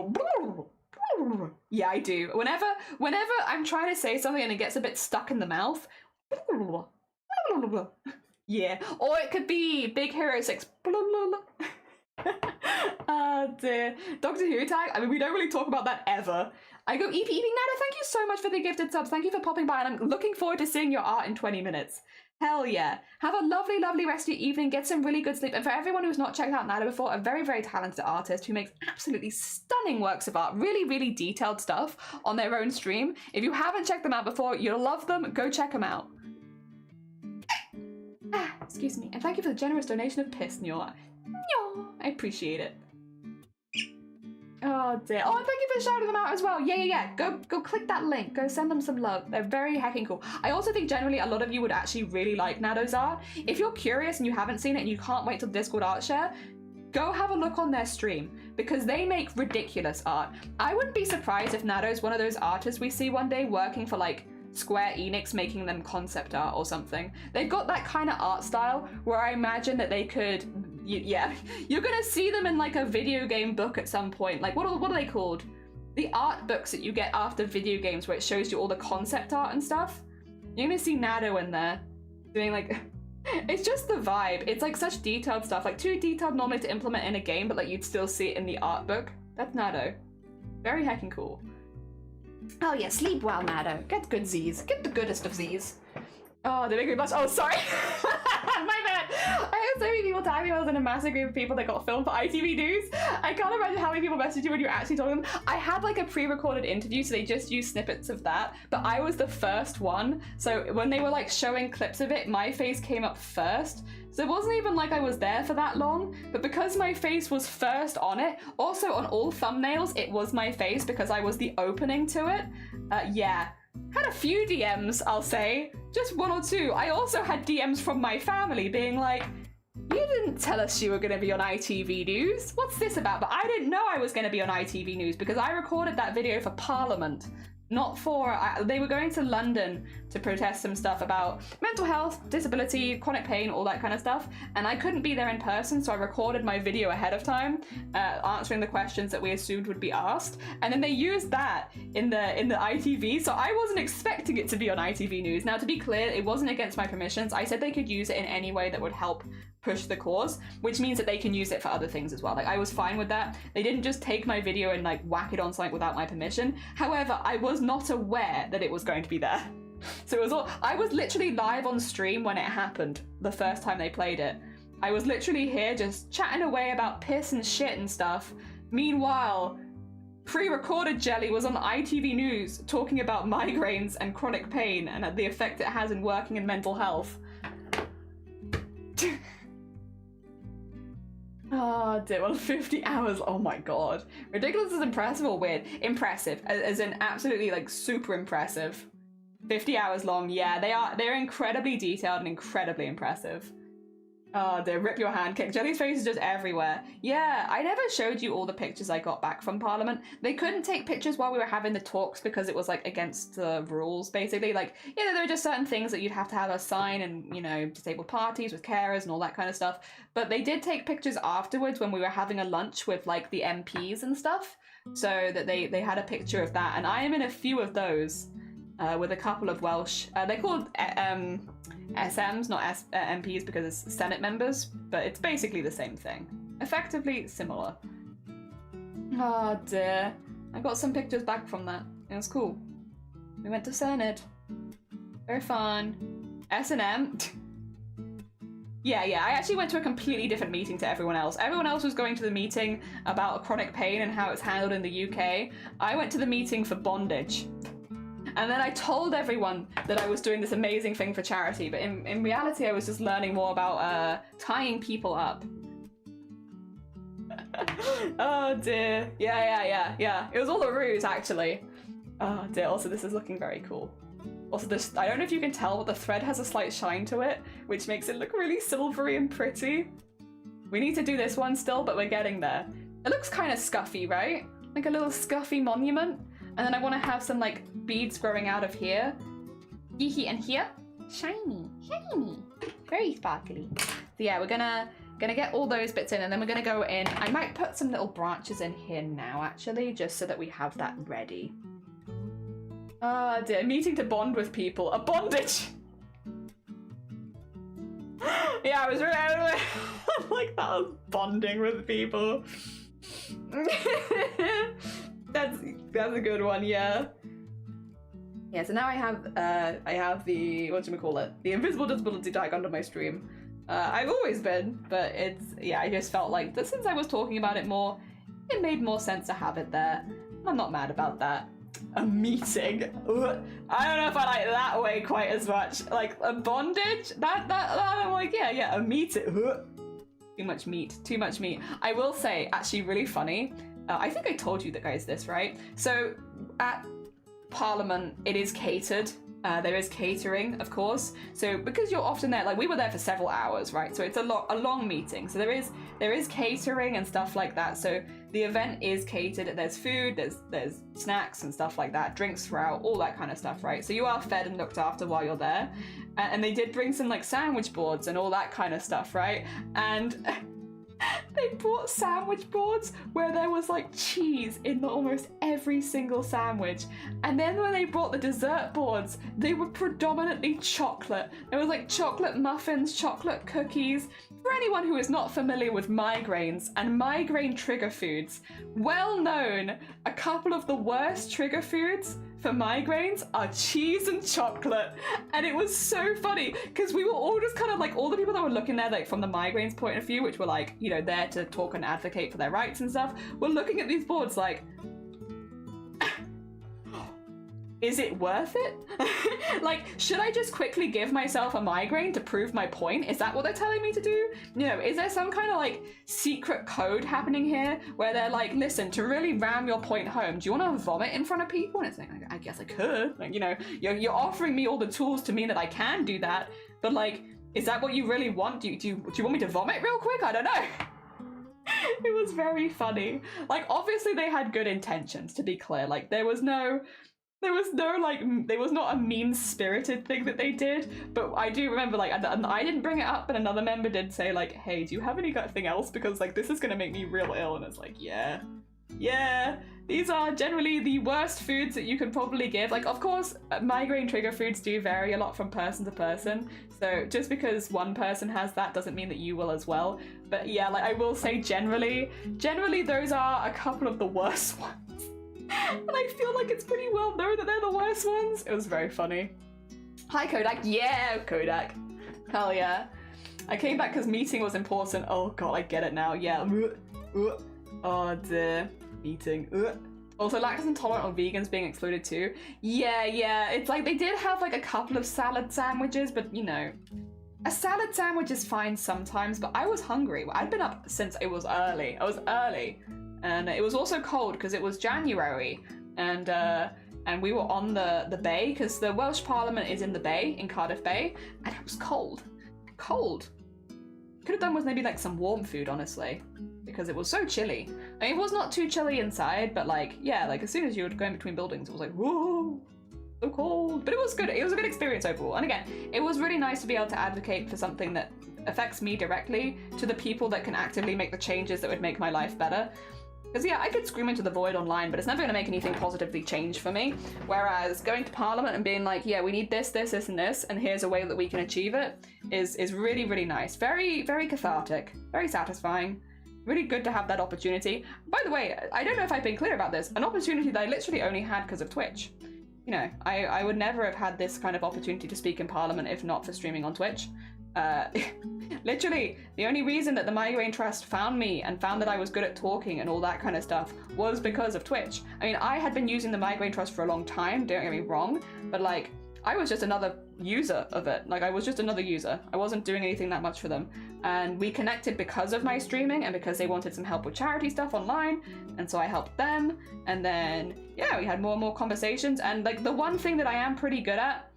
Yeah, I do. Whenever I'm trying to say something and it gets a bit stuck in the mouth. Yeah. Or it could be Big Hero 6. Oh dear. Doctor Who tag? I mean, we don't really talk about that ever. I go, EP Nada, thank you so much for the gifted subs. Thank you for popping by, and I'm looking forward to seeing your art in 20 minutes. Hell yeah. Have a lovely, lovely rest of your evening. Get some really good sleep. And for everyone who's not checked out Nada before, a very, very talented artist who makes absolutely stunning works of art, really, really detailed stuff on their own stream. If you haven't checked them out before, you'll love them. Go check them out. Excuse me. And thank you for the generous donation of piss, Nyor. I appreciate it. Oh dear. Oh, and thank you for shouting them out as well. Yeah. Go click that link. Go send them some love. They're very hecking cool. I also think generally a lot of you would actually really like Nado's art. If you're curious and you haven't seen it and you can't wait till Discord art share, go have a look on their stream because they make ridiculous art. I wouldn't be surprised if Nado's one of those artists we see one day working for like Square Enix, making them concept art or something. They've got that kind of art style where I imagine that they could, yeah, you're gonna see them in like a video game book at some point. Like what are they called? The art books that you get after video games where it shows you all the concept art and stuff. You're gonna see Nado in there doing like, it's just the vibe. It's like such detailed stuff, like too detailed normally to implement in a game, but like you'd still see it in the art book. That's Nado. Very heckin' cool. Oh yeah, sleep well, Nado. Get good Z's. Get the goodest of Z's. Oh, they make me blush. Oh, sorry. My bad. I had so many people tag me when I was in a massive group of people that got filmed for ITV News. I can't imagine how many people messaged you when you actually told them. I had like a pre-recorded interview, so they just used snippets of that, but I was the first one. So when they were like showing clips of it, my face came up first. So it wasn't even like I was there for that long, but because my face was first on it, also on all thumbnails, it was my face because I was the opening to it. Yeah. Had a few DMs, I'll say. Just one or two. I also had DMs from my family being like, you didn't tell us you were going to be on ITV News. What's this about? But I didn't know I was going to be on ITV News because I recorded that video for Parliament. Not for... they were going to London to protest some stuff about mental health, disability, chronic pain, all that kind of stuff. And I couldn't be there in person, so I recorded my video ahead of time, answering the questions that we assumed would be asked. And then they used that in the ITV, so I wasn't expecting it to be on ITV News. Now, to be clear, it wasn't against my permissions. I said they could use it in any way that would help push the cause, which means that they can use it for other things as well. Like, I was fine with that. They didn't just take my video and like whack it on something without my permission. However, I was not aware that it was going to be there. So it was all, I was literally live on stream when it happened, the first time they played it. I was literally here just chatting away about piss and shit and stuff. Meanwhile, pre-recorded Jelly was on ITV News talking about migraines and chronic pain and the effect it has in working in mental health. Oh, dear. Well, 50 hours. Oh my god. Ridiculous is impressive or weird? Impressive. As in absolutely like super impressive. 50 hours long. Yeah, they're incredibly detailed and incredibly impressive. Oh dear, rip your hand kick. Jelly's face is just everywhere. Yeah, I never showed you all the pictures I got back from Parliament. They couldn't take pictures while we were having the talks because it was like against the rules, basically. Like, you know, there were just certain things that you'd have to have us sign and, you know, disabled parties with carers and all that kind of stuff. But they did take pictures afterwards when we were having a lunch with like the MPs and stuff. So that they had a picture of that. And I am in a few of those with a couple of Welsh. They're called SMs, not MPs because it's Senate members, but it's basically the same thing. Effectively similar. Oh dear. I got some pictures back from that. It was cool. We went to Senate. Very fun. S&M. Yeah, I actually went to a completely different meeting to everyone else. Everyone else was going to the meeting about chronic pain and how it's handled in the UK. I went to the meeting for bondage. And then I told everyone that I was doing this amazing thing for charity, but in reality I was just learning more about tying people up. Oh dear. Yeah. It was all a ruse, actually. Oh dear. Also, this is looking very cool. Also, this, I don't know if you can tell, but the thread has a slight shine to it, which makes it look really silvery and pretty. We need to do this one still, but we're getting there. It looks kind of scuffy, right? Like a little scuffy monument. And then I want to have some like beads growing out of here. And here. Shiny. Very sparkly. So yeah, we're gonna get all those bits in and then we're gonna go in. I might put some little branches in here now actually, just so that we have that ready. Oh dear, meeting to bond with people. A bondage! Yeah, I was really like that was bonding with people. That's a good one, yeah. Yeah, so now I have the, whatchamacallit, the invisible disability tag under my stream. I've always been, but it's, yeah, I just felt like that since I was talking about it more, it made more sense to have it there. I'm not mad about that. A meeting. Ugh. I don't know if I like that way quite as much. Like a bondage? That I'm like, yeah, a meeting. Ugh. Too much meat. I will say, actually really funny, I think I told you guys this, right? So at Parliament, it is catered. There is catering, of course. So because you're often there, like we were there for several hours, right? So it's a long meeting. So there is catering and stuff like that. So the event is catered. There's food, there's snacks and stuff like that, drinks throughout, all that kind of stuff, right? So you are fed and looked after while you're there. And they did bring some like sandwich boards and all that kind of stuff, right? And they brought sandwich boards where there was like cheese in almost every single sandwich. And then when they brought the dessert boards, they were predominantly chocolate. There was like chocolate muffins, chocolate cookies. For anyone who is not familiar with migraines and migraine trigger foods, well known, a couple of the worst trigger foods for migraines are cheese and chocolate. And it was so funny because we were all just kind of like, all the people that were looking there like from the migraines point of view, which were like, you know, there to talk and advocate for their rights and stuff, were looking at these boards like, is it worth it? Like, should I just quickly give myself a migraine to prove my point? Is that what they're telling me to do? You know, is there some kind of like secret code happening here where they're like, listen, to really ram your point home, do you want to vomit in front of people? And it's like, I guess I could. Like, you know, you're offering me all the tools to mean that I can do that. But like, is that what you really want? Do you want me to vomit real quick? I don't know. It was very funny. Like, obviously they had good intentions, to be clear. Like, there was not a mean-spirited thing that they did, but I do remember, like, and I didn't bring it up, but another member did say, like, hey, do you have anything else? Because, like, this is gonna make me real ill, and it's like, yeah, these are generally the worst foods that you can probably give. Like, of course, migraine trigger foods do vary a lot from person to person, so just because one person has that doesn't mean that you will as well. But yeah, like, I will say generally those are a couple of the worst ones. And I feel like it's pretty well known that they're the worst ones. It was very funny. Hi, Kodak. Yeah, Kodak. Hell yeah. I came back because meeting was important. Oh god, I get it now. Yeah. Oh dear. Meeting. Also, lactose intolerant or vegans being excluded too. Yeah. It's like they did have like a couple of salad sandwiches, but you know, a salad sandwich is fine sometimes, but I was hungry. I'd been up since it was early. I was early. And it was also cold because it was January, and we were on the bay because the Welsh Parliament is in the bay, in Cardiff Bay, and it was cold. Cold. Could have done with maybe like some warm food, honestly, because it was so chilly. I mean, it was not too chilly inside, but like, yeah, like as soon as you were going between buildings, it was like, whoa, so cold. But it was good. It was a good experience overall. And again, it was really nice to be able to advocate for something that affects me directly to the people that can actively make the changes that would make my life better. Because yeah, I could scream into the void online, but it's never going to make anything positively change for me. Whereas going to Parliament and being like, yeah, we need this, and this, and here's a way that we can achieve it, is really, really nice. Very, very cathartic, very satisfying. Really good to have that opportunity. By the way, I don't know if I've been clear about this, an opportunity that I literally only had because of Twitch. You know, I would never have had this kind of opportunity to speak in Parliament if not for streaming on Twitch. Literally, the only reason that the Migraine Trust found me and found that I was good at talking and all that kind of stuff was because of Twitch. I mean, I had been using the Migraine Trust for a long time, don't get me wrong, but like, I was just another user of it. Like, I was just another user. I wasn't doing anything that much for them. And we connected because of my streaming and because they wanted some help with charity stuff online, and so I helped them. And then, yeah, we had more and more conversations. And like, the one thing that I am pretty good at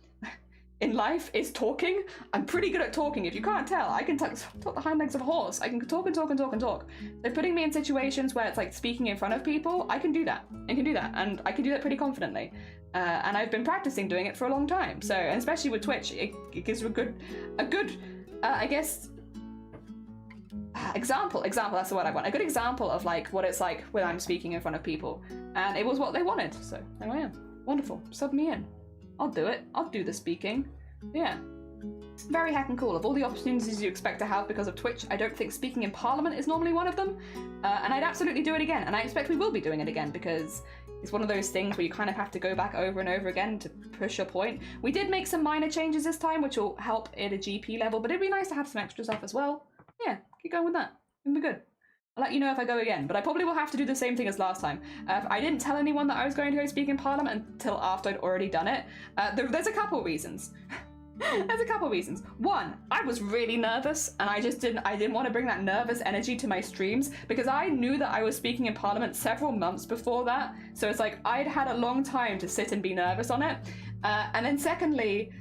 in life is talking. I'm pretty good at talking. If you can't tell, I can talk the hind legs of a horse. I can talk and talk and talk and talk. So putting me in situations where it's like speaking in front of people, I can do that. And I can do that pretty confidently. And I've been practicing doing it for a long time. So, and especially with Twitch, it gives you a good, I guess, example, that's the word I want. A good example of like what it's like when I'm speaking in front of people. And it was what they wanted. So there I am. Wonderful. Sub me in. I'll do it. I'll do the speaking. Yeah. Very heckin' cool. Of all the opportunities you expect to have because of Twitch, I don't think speaking in Parliament is normally one of them. And I'd absolutely do it again. And I expect we will be doing it again because it's one of those things where you kind of have to go back over and over again to push your point. We did make some minor changes this time, which will help at a GP level, but it'd be nice to have some extra stuff as well. Yeah, keep going with that. It'll be good. I'll let you know if I go again, but I probably will have to do the same thing as last time. I didn't tell anyone that I was going to go speak in Parliament until after I'd already done it. There's a couple reasons. There's a couple reasons. One, I was really nervous, and I didn't want to bring that nervous energy to my streams because I knew that I was speaking in Parliament several months before that. So it's like I'd had a long time to sit and be nervous on it. And then secondly,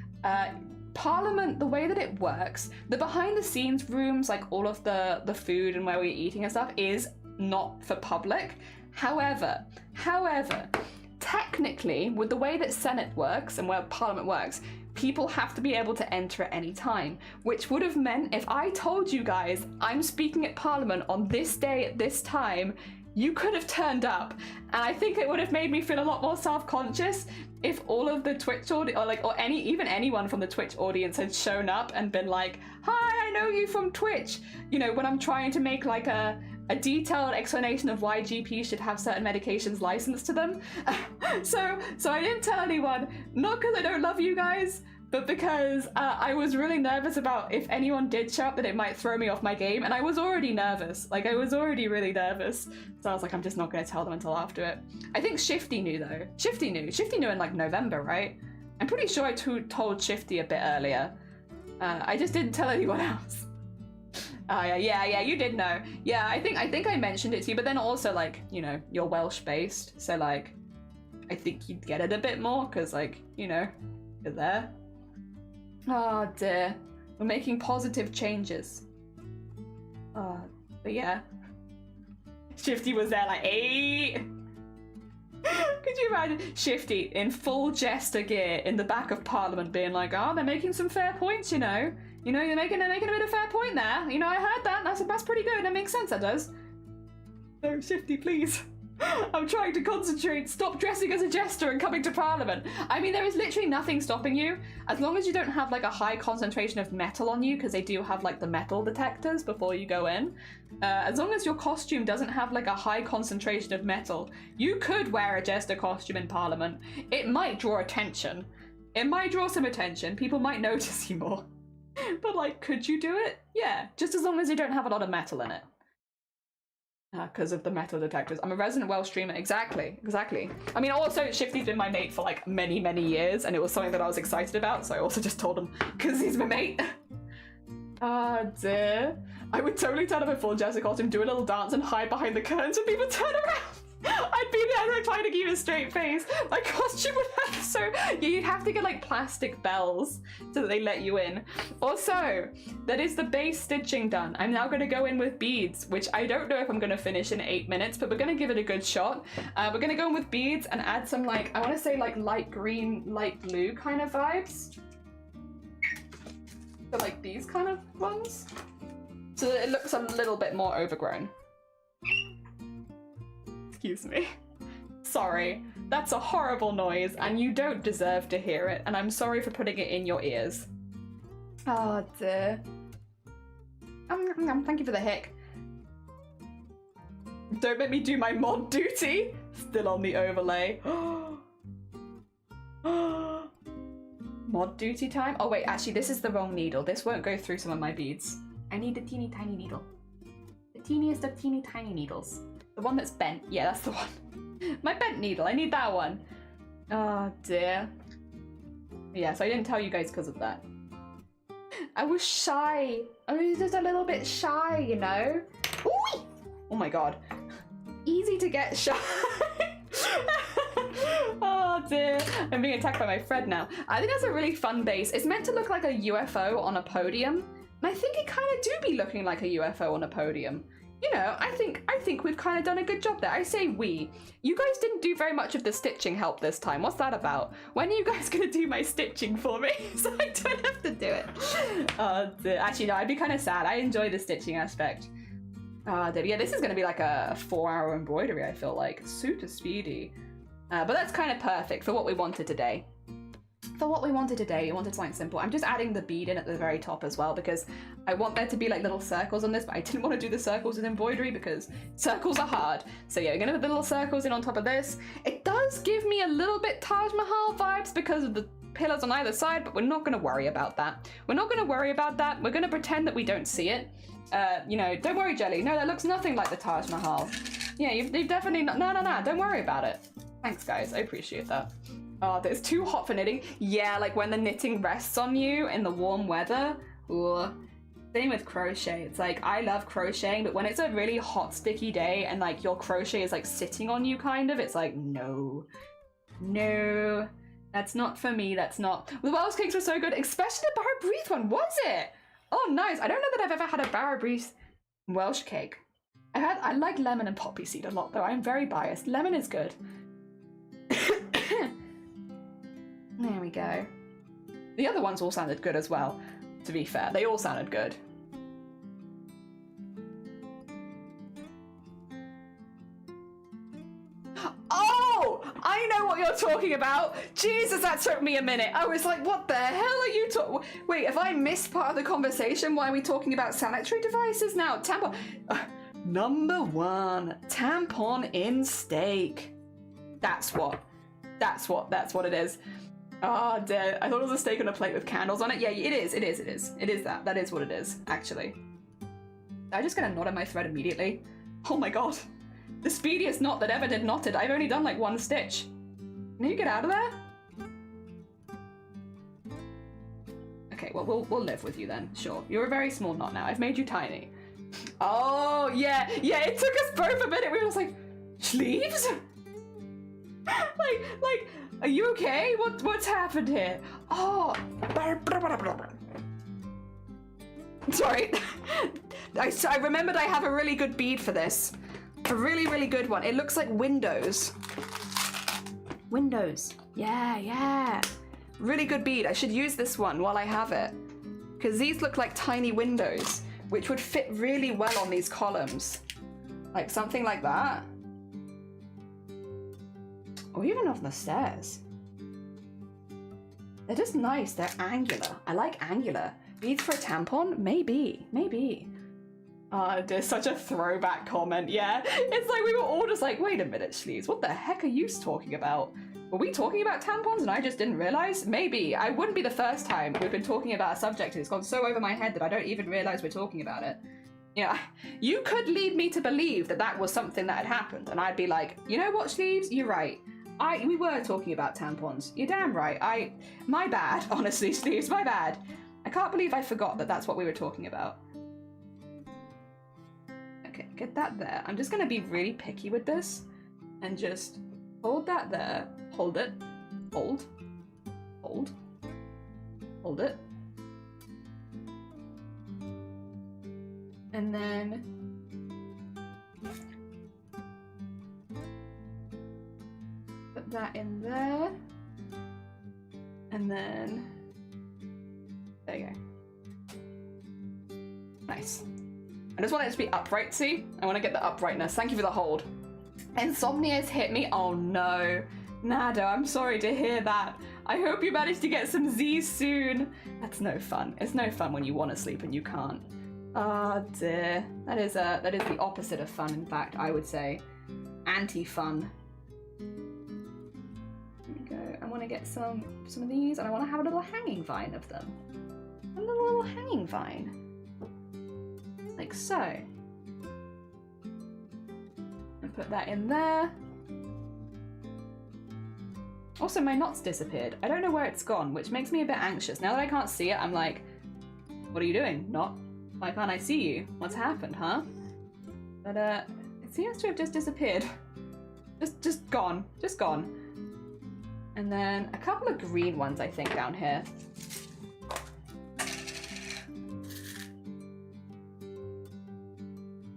Parliament, the way that it works, the behind the scenes rooms, like all of the food and where we're eating and stuff, is not for public. However, technically, with the way that Senate works and where Parliament works, people have to be able to enter at any time, which would have meant if I told you guys I'm speaking at Parliament on this day at this time, you could have turned up. And I think it would have made me feel a lot more self-conscious if all of the Twitch audience, or even anyone from the Twitch audience had shown up and been like, hi, I know you from Twitch. You know, when I'm trying to make like a detailed explanation of why GPs should have certain medications licensed to them. So I didn't tell anyone, not because I don't love you guys, but because I was really nervous about if anyone did show up that it might throw me off my game, and I was already nervous. Like, I was already really nervous. So I was like, I'm just not going to tell them until after it. I think Shifty knew, though. Shifty knew in, like, November, right? I'm pretty sure I told Shifty a bit earlier. I just didn't tell anyone else. Yeah, you did know. Yeah, I think I mentioned it to you, but then also, like, you know, you're Welsh-based, so, like, I think you'd get it a bit more, because, like, you know, you're there. Oh dear, we're making positive changes. But yeah. Shifty was there like, hey! Could you imagine Shifty in full jester gear in the back of Parliament being like, oh, they're making some fair points, you know? You know, they're making a bit of fair point there. You know, I heard that. That's pretty good. That makes sense, that does. No, Shifty, please. I'm trying to concentrate. Stop dressing as a jester and coming to Parliament. I mean, there is literally nothing stopping you. As long as you don't have, like, a high concentration of metal on you, because they do have, like, the metal detectors before you go in. As long as your costume doesn't have, like, a high concentration of metal, you could wear a jester costume in Parliament. It might draw attention. It might draw some attention. People might notice you more. But, like, could you do it? Yeah, just as long as you don't have a lot of metal in it. Because of the metal detectors. I'm a resident Welsh streamer. Exactly. I mean, also, Shifty's been my mate for, like, many, many years, and it was something that I was excited about, so I also just told him, because he's my mate. Oh, dear. I would totally turn up in full jester costume, do a little dance, and hide behind the curtains when people turn around. I'd be there like, trying to keep a straight face. My costume would have yeah, you'd have to get like plastic bells so that they let you in. Also, that is the base stitching done. I'm now going to go in with beads, which I don't know if I'm going to finish in 8 minutes, but we're going to give it a good shot. We're going to go in with beads and add some, like, I want to say like light green, light blue kind of vibes. So like these kind of ones. So that it looks a little bit more overgrown. Excuse me. Sorry, that's a horrible noise and you don't deserve to hear it, and I'm sorry for putting it in your ears. Oh dear. Thank you for the hick. Don't make me do my mod duty. Still on the overlay. Mod duty time? Oh wait, actually this is the wrong needle. This won't go through some of my beads. I need the teeny tiny needle. The teeniest of teeny tiny needles. The one that's bent. Yeah, that's the one. My bent needle. I need that one. Oh dear. Yeah, so I didn't tell you guys because of that. I was shy. I was just a little bit shy, you know? Ooh! Oh my god. Easy to get shy. Oh dear. I'm being attacked by my Fred now. I think that's a really fun base. It's meant to look like a UFO on a podium. And I think it kind of do be looking like a UFO on a podium. You know, I think we've kind of done a good job there. I say we. You guys didn't do very much of the stitching help this time. What's that about? When are you guys gonna do my stitching for me so I don't have to do it? Actually, no, I'd be kind of sad. I enjoy the stitching aspect. Yeah, this is gonna be like a 4-hour embroidery, I feel like. Super speedy. But that's kind of perfect for what we wanted today. We wanted something simple. I'm just adding the bead in at the very top as well because I want there to be like little circles on this, but I didn't want to do the circles in embroidery because circles are hard. So yeah, we're gonna put the little circles in on top of this. It does give me a little bit Taj Mahal vibes because of the pillars on either side, but we're not gonna worry about that. We're gonna pretend that we don't see it. You know, don't worry, Jelly. No, that looks nothing like the Taj Mahal. Yeah, you've definitely not. No, don't worry about it. Thanks, guys. I appreciate that. Oh, it's too hot for knitting. Yeah, like when the knitting rests on you in the warm weather. Ooh. Same with crochet. It's like, I love crocheting, but when it's a really hot, sticky day and like your crochet is like sitting on you kind of, it's like, no. That's not for me, that's not. The Welsh cakes were so good, especially the Barra Breeze one, was it? Oh, nice. I don't know that I've ever had a Barra Breeze Welsh cake. I like lemon and poppy seed a lot, though. I'm very biased. Lemon is good. There we go. The other ones all sounded good as well, to be fair. They all sounded good. Oh! I know what you're talking about! Jesus, that took me a minute. I was like, what the hell are you talking? Wait, have I missed part of the conversation? Why are we talking about sanitary devices now? Tampon. Number 1, tampon in steak. That's what it is. Oh, dear. I thought it was a steak on a plate with candles on it. Yeah, it is. It is that. That is what it is, actually. I just get a knot in my thread immediately. Oh my god. The speediest knot that ever did knotted. I've only done like 1 stitch. Can you get out of there? Okay, well, we'll live with you then. Sure. You're a very small knot now. I've made you tiny. Oh, yeah. Yeah, it took us both a minute. We were just like, sleeves? like, are you okay? What's happened here? Oh. Sorry. I remembered I have a really good bead for this. A really, really good one. It looks like windows. Windows. Yeah. Really good bead. I should use this one while I have it. Because these look like tiny windows, which would fit really well on these columns. Like something like that. Or even on the stairs. They're just nice. They're angular. I like angular. Beads for a tampon? Maybe. There's such a throwback comment, yeah. It's like we were all just like, wait a minute, Sleeves, what the heck are you talking about? Were we talking about tampons and I just didn't realize? Maybe. I wouldn't be the first time we've been talking about a subject and it's gone so over my head that I don't even realize we're talking about it. Yeah, you could lead me to believe that that was something that had happened and I'd be like, you know what, Sleeves, you're right. We were talking about tampons. You're damn right. My bad, honestly, Sleeves, my bad. I can't believe I forgot that that's what we were talking about. Okay, get that there. I'm just gonna be really picky with this and just hold that there. Hold it. Hold it. And then put that in there. And then there you go. Nice. I just want it to be upright, see? I want to get the uprightness. Thank you for the hold. Insomnia's hit me. Oh no. Nado, I'm sorry to hear that. I hope you manage to get some Z's soon. That's no fun. It's no fun when you want to sleep and you can't. Oh dear. That is the opposite of fun, in fact, I would say. Anti-fun. There we go. I want to get some of these and I want to have a little hanging vine of them. A little hanging vine. Like so. And put that in there. Also, my knot's disappeared. I don't know where it's gone, which makes me a bit anxious. Now that I can't see it, I'm like, what are you doing? Knot? Why can't I see you? What's happened, huh? But it seems to have just disappeared. Just gone. Just gone. And then a couple of green ones, I think, down here.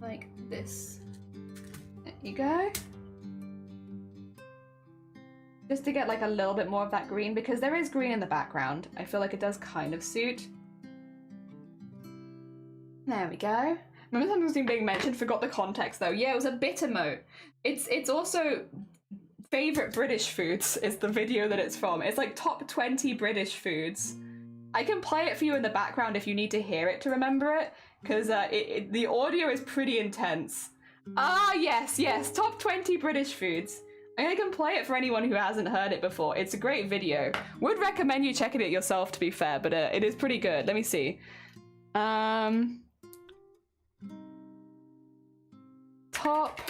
Like this. There you go. Just to get like a little bit more of that green, because there is green in the background. I feel like it does kind of suit. There we go. Remember something being mentioned, forgot the context though. Yeah, it was a bit emote. It's also favorite British foods is the video that it's from. It's like top 20 British foods. I can play it for you in the background if you need to hear it to remember it, because the audio is pretty intense. Ah, yes, top 20 British foods. I can play it for anyone who hasn't heard it before. It's a great video. Would recommend you checking it yourself, to be fair, but it is pretty good. Let me see. Top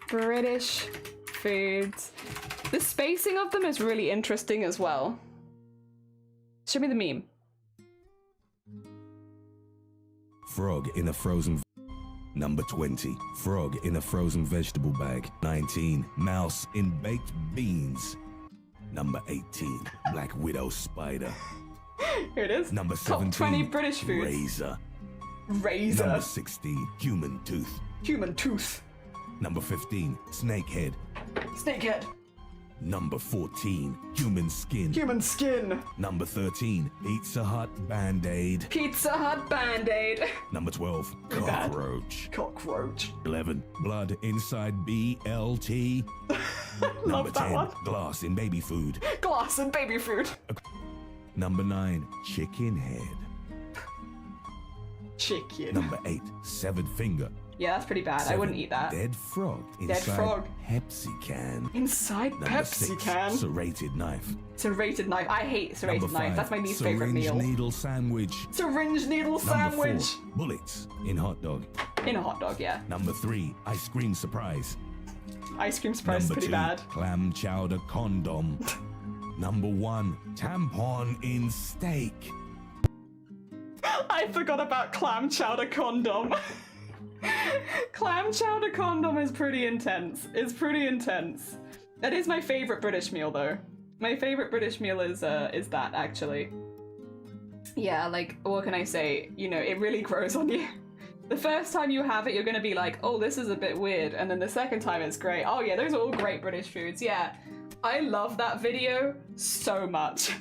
British foods. The spacing of them is really interesting as well. Show me the meme. Frog in a frozen... Number 20, frog in a frozen vegetable bag. 19, mouse in baked beans. Number 18, Black Widow Spider. Here it is. Number Top 17, 20 British foods. Razor. Razor. Number 16, Human Tooth. Human tooth. Number 15, Snakehead. Snakehead. Number 14, Human Skin. Human skin. Number 13, Pizza Hut Band-Aid. Pizza Hut Band-Aid. Number 12, bad. Cockroach. Cockroach. 11, Blood Inside BLT. Number Love that 10, one. Glass in Baby Food. Glass and baby food. Number 9, Chicken Head. Chicken. Number 8, Severed Finger. Yeah, that's pretty bad. I 7, wouldn't eat that. Dead Frog inside frog. Pepsi can. Inside Number Pepsi 6, can. Serrated Knife. Serrated knife. I hate serrated Number knife. 5, That's my least favorite meal. Syringe needle sandwich. Syringe needle Number sandwich. 4, bullets in hot dog. In a hot dog, yeah. Number 3, ice cream surprise. Ice cream surprise is Number pretty 2, bad. clam chowder condom. Number 1, tampon in steak. I forgot about clam chowder condom. Clam chowder condom is pretty intense. It's pretty intense. That is my favorite British meal, though. My favorite British meal is that, actually. Yeah, like, what can I say? You know, it really grows on you. The first time you have it, you're gonna be like, oh, this is a bit weird. And then the second time, it's great. Oh yeah, those are all great British foods. Yeah, I love that video so much.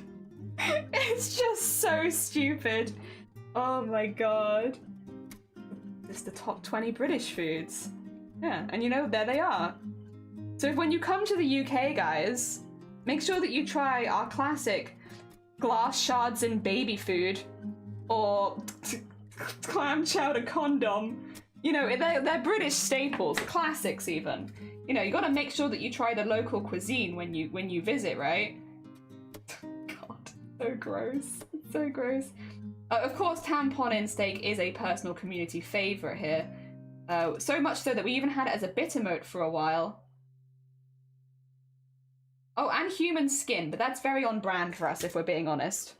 It's just so stupid. Oh my god. It's the top 20 British foods. Yeah, and you know, there they are. So when you come to the UK, guys, make sure that you try our classic glass shards and baby food, or clam chowder condom. You know, they're British staples, classics even. You know, you gotta make sure that you try the local cuisine when you visit, right? God, so gross. It's so gross. Of course, tampon in steak is a personal community favourite here. So much so that we even had it as a bit emote for a while. Oh, and human skin, but that's very on brand for us if we're being honest.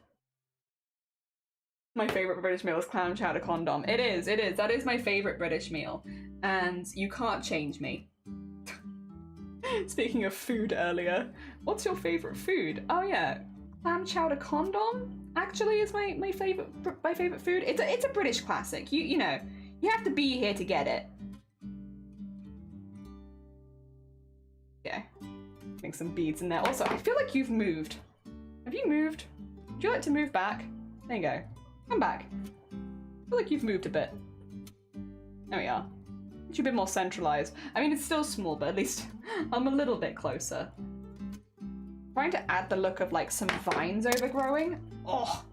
My favourite British meal is clam chowder condom. It is. That is my favourite British meal. And you can't change me. Speaking of food earlier, what's your favourite food? Oh yeah, clam chowder condom actually is my favourite food. It's a British classic. You know, you have to be here to get it. Okay, putting some beads in there. Also, I feel like you've moved. Have you moved? Would you like to move back? There you go. Come back. I feel like you've moved a bit. There we are. It's a bit more centralized. I mean, it's still small, but at least I'm a little bit closer. Trying to add the look of like some vines overgrowing. Oh,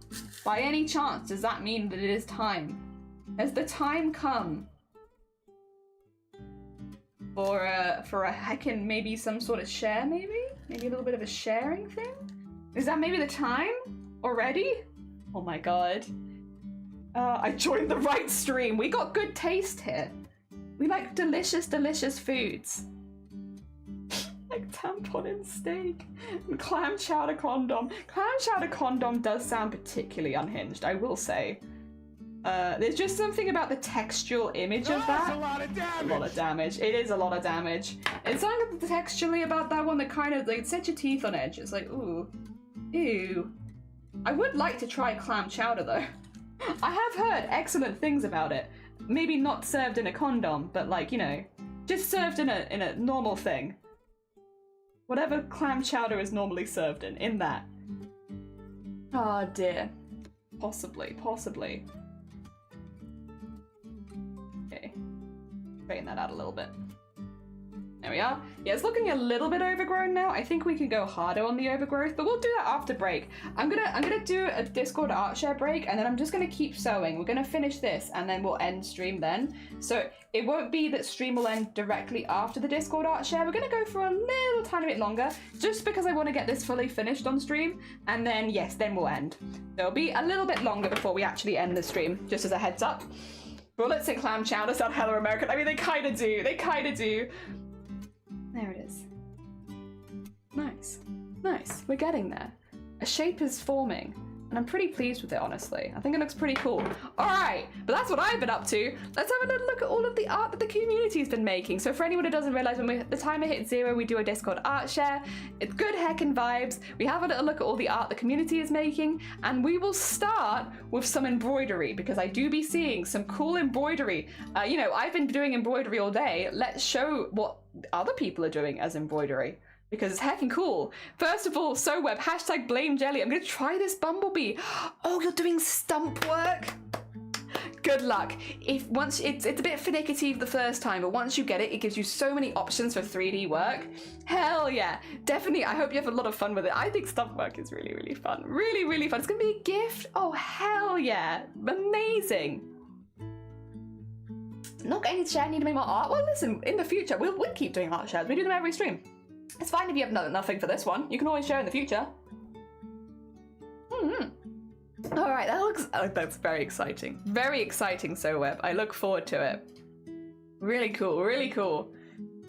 by any chance, does that mean that it is time? Has the time come for a heckin' maybe some sort of share? Maybe a little bit of a sharing thing. Is that maybe the time already? Oh my god. I joined the right stream. We got good taste here. We like delicious, delicious foods. Like tampon in steak and clam chowder condom. Clam chowder condom does sound particularly unhinged, I will say. There's just something about the textual image of that. That's a lot of damage. A lot of damage. It is a lot of damage. It's something textually about that one that kind of like sets your teeth on edge. It's like, ooh, ew. I would like to try clam chowder though. I have heard excellent things about it. Maybe not served in a condom, but like, you know, just served in a normal thing. Whatever clam chowder is normally served in that. Oh dear. Possibly. Okay. Straighten that out a little bit. There we are. Yeah, it's looking a little bit overgrown now. I think we can go harder on the overgrowth, but we'll do that after break. I'm gonna do a Discord art share break, and then I'm just gonna keep sewing. We're gonna finish this, and then we'll end stream then. So it won't be that stream will end directly after the Discord art share. We're gonna go for a little tiny bit longer, just because I want to get this fully finished on stream, and then yes, then we'll end. There'll be a little bit longer before we actually end the stream, just as a heads up. Bullets and clam chowder sound hella American. I mean, they kind of do. There it is. Nice. We're getting there. A shape is forming. And I'm pretty pleased with it, honestly. I think it looks pretty cool. All right, but that's what I've been up to. Let's have a little look at all of the art that the community's been making. So for anyone who doesn't realize, when the timer hits 0, we do a Discord art share. It's good heckin' vibes. We have a little look at all the art the community is making, and we will start with some embroidery, because I do be seeing some cool embroidery. You know, I've been doing embroidery all day. Let's show what other people are doing as embroidery, because it's heckin' cool. First of all, SoWeb, hashtag blame jelly. I'm gonna try this bumblebee. Oh, you're doing stump work? Good luck. If once it's a bit finicky the first time, but once you get it, it gives you so many options for 3D work. Hell yeah. Definitely, I hope you have a lot of fun with it. I think stump work is really, really fun. Really, really fun. It's gonna be a gift. Oh, hell yeah. Amazing. Not getting to share, I need to make more art. Well, listen, in the future, we'll keep doing art shares. We do them every stream. It's fine if you have nothing for this one. You can always share in the future. All right, that's very exciting. Very exciting, SoWeb. I look forward to it. Really cool, really cool.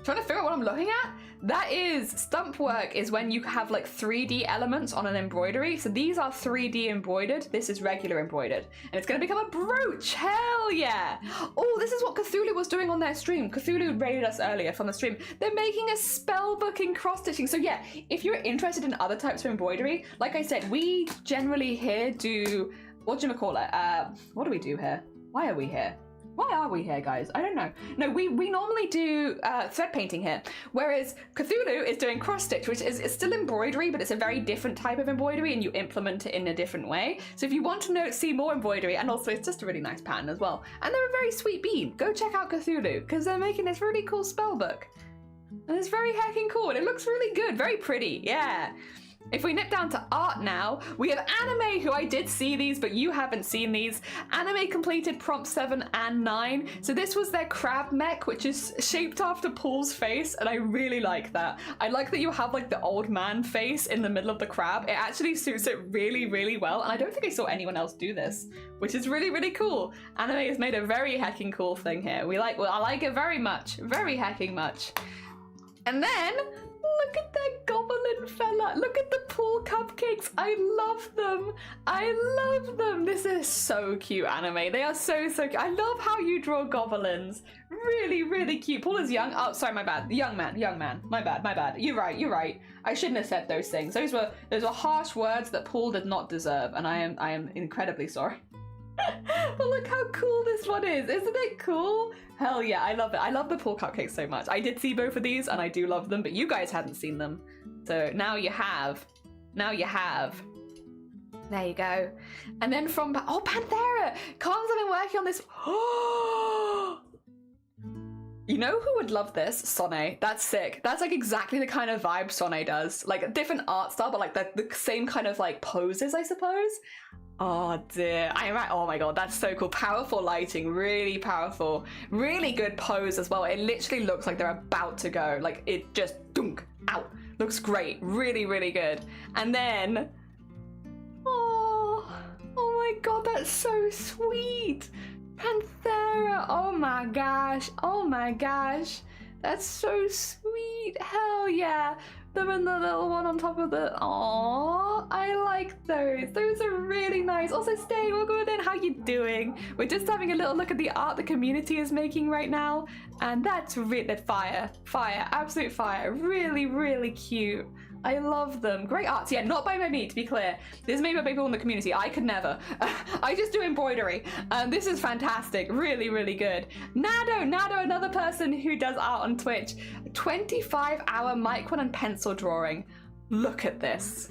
Trying to figure out what I'm looking at? That is, stump work is when you have like 3D elements on an embroidery. So these are 3D embroidered. This is regular embroidered. And it's gonna become a brooch, hell yeah. Oh, this is what Cthulhu was doing on their stream. Cthulhu raided us earlier from the stream. They're making a spellbook in cross-stitching. So yeah, if you're interested in other types of embroidery, like I said, we generally here do, what do we do here? Why are we here? Why are we here, guys? I don't know. No, we normally do thread painting here, whereas Cthulhu is doing cross-stitch, which is still embroidery, but it's a very different type of embroidery, and you implement it in a different way. So if you want to see more embroidery, and also it's just a really nice pattern as well, and they're a very sweet bean, go check out Cthulhu, because they're making this really cool spell book. And it's very heckin' cool, and it looks really good, very pretty, yeah. If we nip down to art now, we have Anime, who I did see these, but you haven't seen these. Anime completed prompt 7 and 9. So this was their crab mech, which is shaped after Paul's face, and I really like that. I like that you have like the old man face in the middle of the crab. It actually suits it really, really well, and I don't think I saw anyone else do this, which is really, really cool. Anime has made a very heckin' cool thing here. I like it very much, very hecking much. And then, look at that goblin fella. Look at the pool cupcakes. I love them. I love them. This is so cute, Anime. They are so, so cute. I love how you draw goblins. Really, really cute. Paul is young. Oh, sorry, my bad. Young man. My bad. You're right. I shouldn't have said those things. Those were harsh words that Paul did not deserve, and I am incredibly sorry. But look how cool this one is. Isn't it cool? Hell yeah, I love it. I love the pool cupcakes so much. I did see both of these and I do love them, but you guys hadn't seen them. So now you have. Now you have. There you go. And then from, oh, Panthera! Carl's been working on this. You know who would love this? Sonne. That's sick. That's like exactly the kind of vibe Sonne does. Like a different art style, but like the same kind of like poses, I suppose. Oh dear, oh my god, that's so cool. Powerful lighting, really powerful. Really good pose as well. It literally looks like they're about to go. Like it just dunk out. Looks great, really, really good. And then, oh my god, that's so sweet. Panthera, oh my gosh. That's so sweet, hell yeah. Them and the little one on top of the, aww, I like those. Those are really nice. Also, Stay, welcome in, how you doing? We're just having a little look at the art the community is making right now, and that's really fire, absolute fire. Really, really cute. I love them. Great arts. Yeah, not by me, to be clear. This is made by people in the community. I could never. I just do embroidery. This is fantastic. Really, really good. Nado, another person who does art on Twitch. 25-hour micron and pencil drawing. Look at this.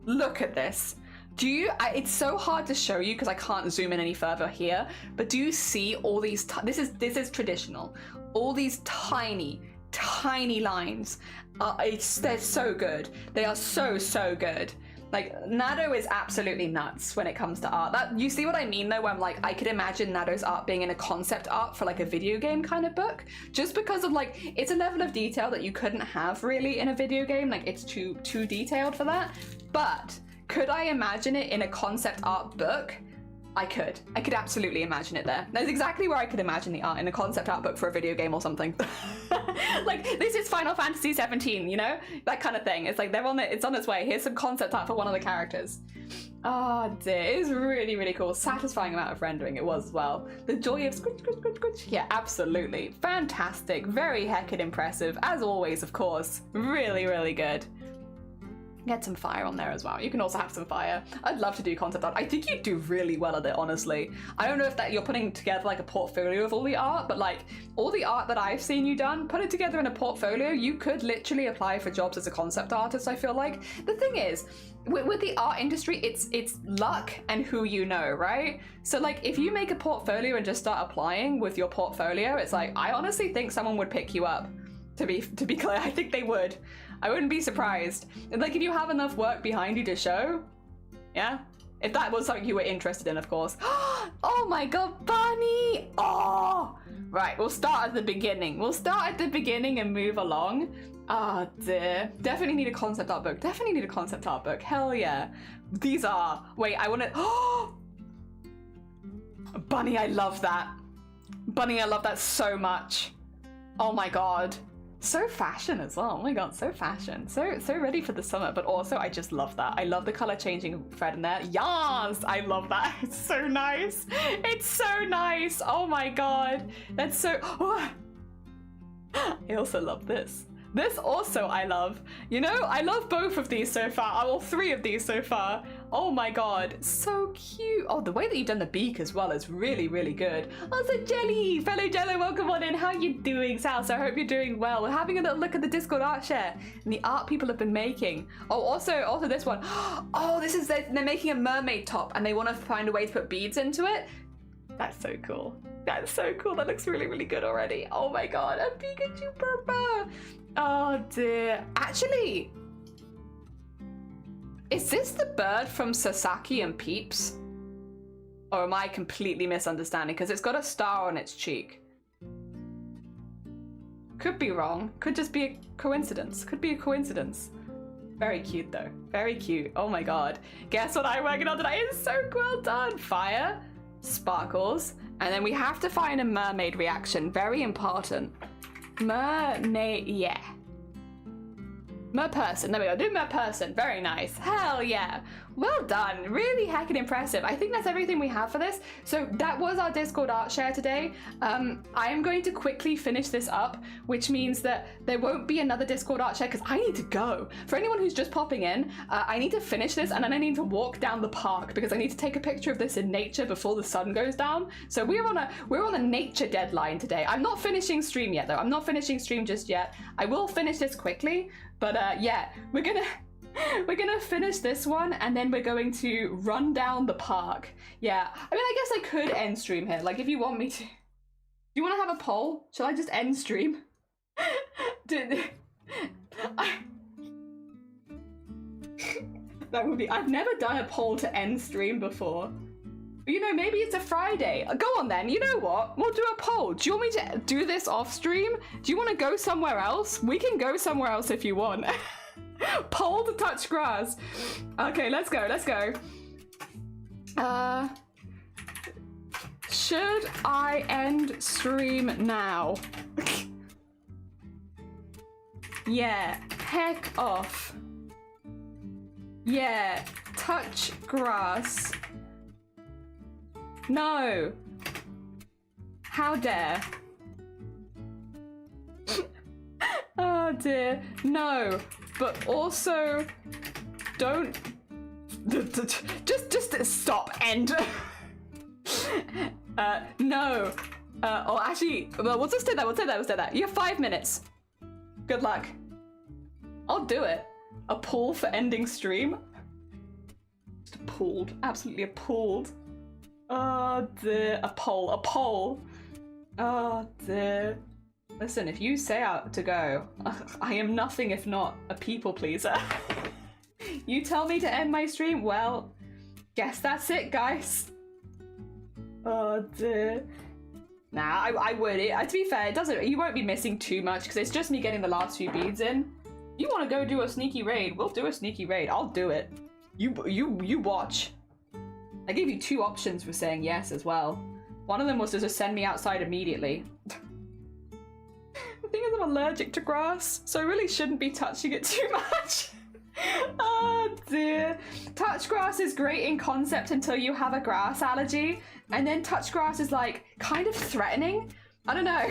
Look at this. Do you, it's so hard to show you because I can't zoom in any further here, but do you see all these, this is traditional. All these tiny lines. They're so good. They are so good. Like, Nado is absolutely nuts when it comes to art. That, you see what I mean though, where I'm like, I could imagine Nado's art being in a concept art for like a video game kind of book, just because of like, it's a level of detail that you couldn't have really in a video game. Like, it's too detailed for that. But could I imagine it in a concept art book? I could absolutely imagine it there. That's exactly where I could imagine the art, in a concept art book for a video game or something. Like, this is Final Fantasy 17, you know? That kind of thing. It's like, it's on its way. Here's some concept art for one of the characters. Oh dear, it was really, really cool. Satisfying amount of rendering it was as well. The joy of squish, squish, squish, squish. Yeah, absolutely. Fantastic. Very heckin' impressive. As always, of course. Really, really good. Get some fire on there as well. You can also have some fire. I'd love to do concept art. I think you do really well at it, honestly. I don't know if that you're putting together like a portfolio of all the art, but like all the art that I've seen you done, put it together in a portfolio. You could literally apply for jobs as a concept artist, I feel like. The thing is, with the art industry, it's luck and who you know, right? So like if you make a portfolio and just start applying with your portfolio, it's like, I honestly think someone would pick you up. To be clear, I think they would. I wouldn't be surprised. And like if you have enough work behind you to show, yeah? If that was something you were interested in, of course. Oh my god, Bunny! Oh! Right, we'll start at the beginning. We'll start at the beginning and move along. Oh dear. Definitely need a concept art book. Definitely need a concept art book. Hell yeah. These are... Wait, I want to... Oh! Bunny, I love that. Bunny, I love that so much. Oh my god. So fashion as well. Oh my god, so fashion. So ready for the summer, but also I just love that. I love the color changing thread in there. Yes! I love that. It's so nice. It's so nice. Oh my god. That's so... Oh. I also love this. This also I love. You know, I love both of these so far. All three of these so far. Oh my god, so cute. Oh, the way that you've done the beak as well is really, really good. Oh, so Jelly, fellow Jello, welcome on in. How you doing, Sal? So I hope you're doing well. We're having a little look at the Discord art share and the art people have been making. Oh, also this one. Oh, this is, they're making a mermaid top and they want to find a way to put beads into it. That's so cool. That's so cool. That looks really, really good already. Oh my god, a Pikachu purple. Oh dear. Actually, is this the bird from Sasaki and Peeps? Or am I completely misunderstanding? Because it's got a star on its cheek. Could be wrong. Could just be a coincidence. Could be a coincidence. Very cute though. Very cute. Oh my god. Guess what I'm working on today? It's so well done. Fire, sparkles, and then we have to find a mermaid reaction. Very important. Mermaid, yeah. Merperson, there we go, do Merperson, very nice, hell yeah. Well done, really heckin' impressive. I think that's everything we have for this. So that was our Discord art share today. I am going to quickly finish this up, which means that there won't be another Discord art share because I need to go. For anyone who's just popping in, I need to finish this and then I need to walk down the park because I need to take a picture of this in nature before the sun goes down. So we're on a nature deadline today. I'm not finishing stream yet though. I'm not finishing stream just yet. I will finish this quickly, but yeah, we're gonna finish this one and then we're going to run down the park. Yeah, I mean, I guess I could end stream here. Like if you want me to. Do you want to have a poll? Shall I just end stream? That would be, I've never done a poll to end stream before. You know, maybe it's a Friday. Go on then, you know what? We'll do a poll. Do you want me to do this off stream? Do you want to go somewhere else? We can go somewhere else if you want. Poll to touch grass. Okay, let's go. Should I end stream now? Yeah, heck off. Yeah, touch grass. No. How dare. Oh dear. No. But also, don't. Just stop. End. No. Or actually, well, we'll just say that. We'll say that. You have 5 minutes. Good luck. I'll do it. A poll for ending stream. Just appalled. Absolutely appalled. Oh dear. A poll. Oh dear. Listen, if you say out to go, I am nothing if not a people pleaser. You tell me to end my stream? Well, guess that's it, guys. Oh dear. Nah, I would. To be fair, it doesn't. You won't be missing too much because it's just me getting the last few beads in. You want to go do a sneaky raid? We'll do a sneaky raid. I'll do it. You watch. I gave you 2 options for saying yes as well. One of them was to just send me outside immediately. The thing is, I'm allergic to grass, so I really shouldn't be touching it too much. Oh dear. Touch grass is great in concept until you have a grass allergy, and then touch grass is like kind of threatening. I don't know.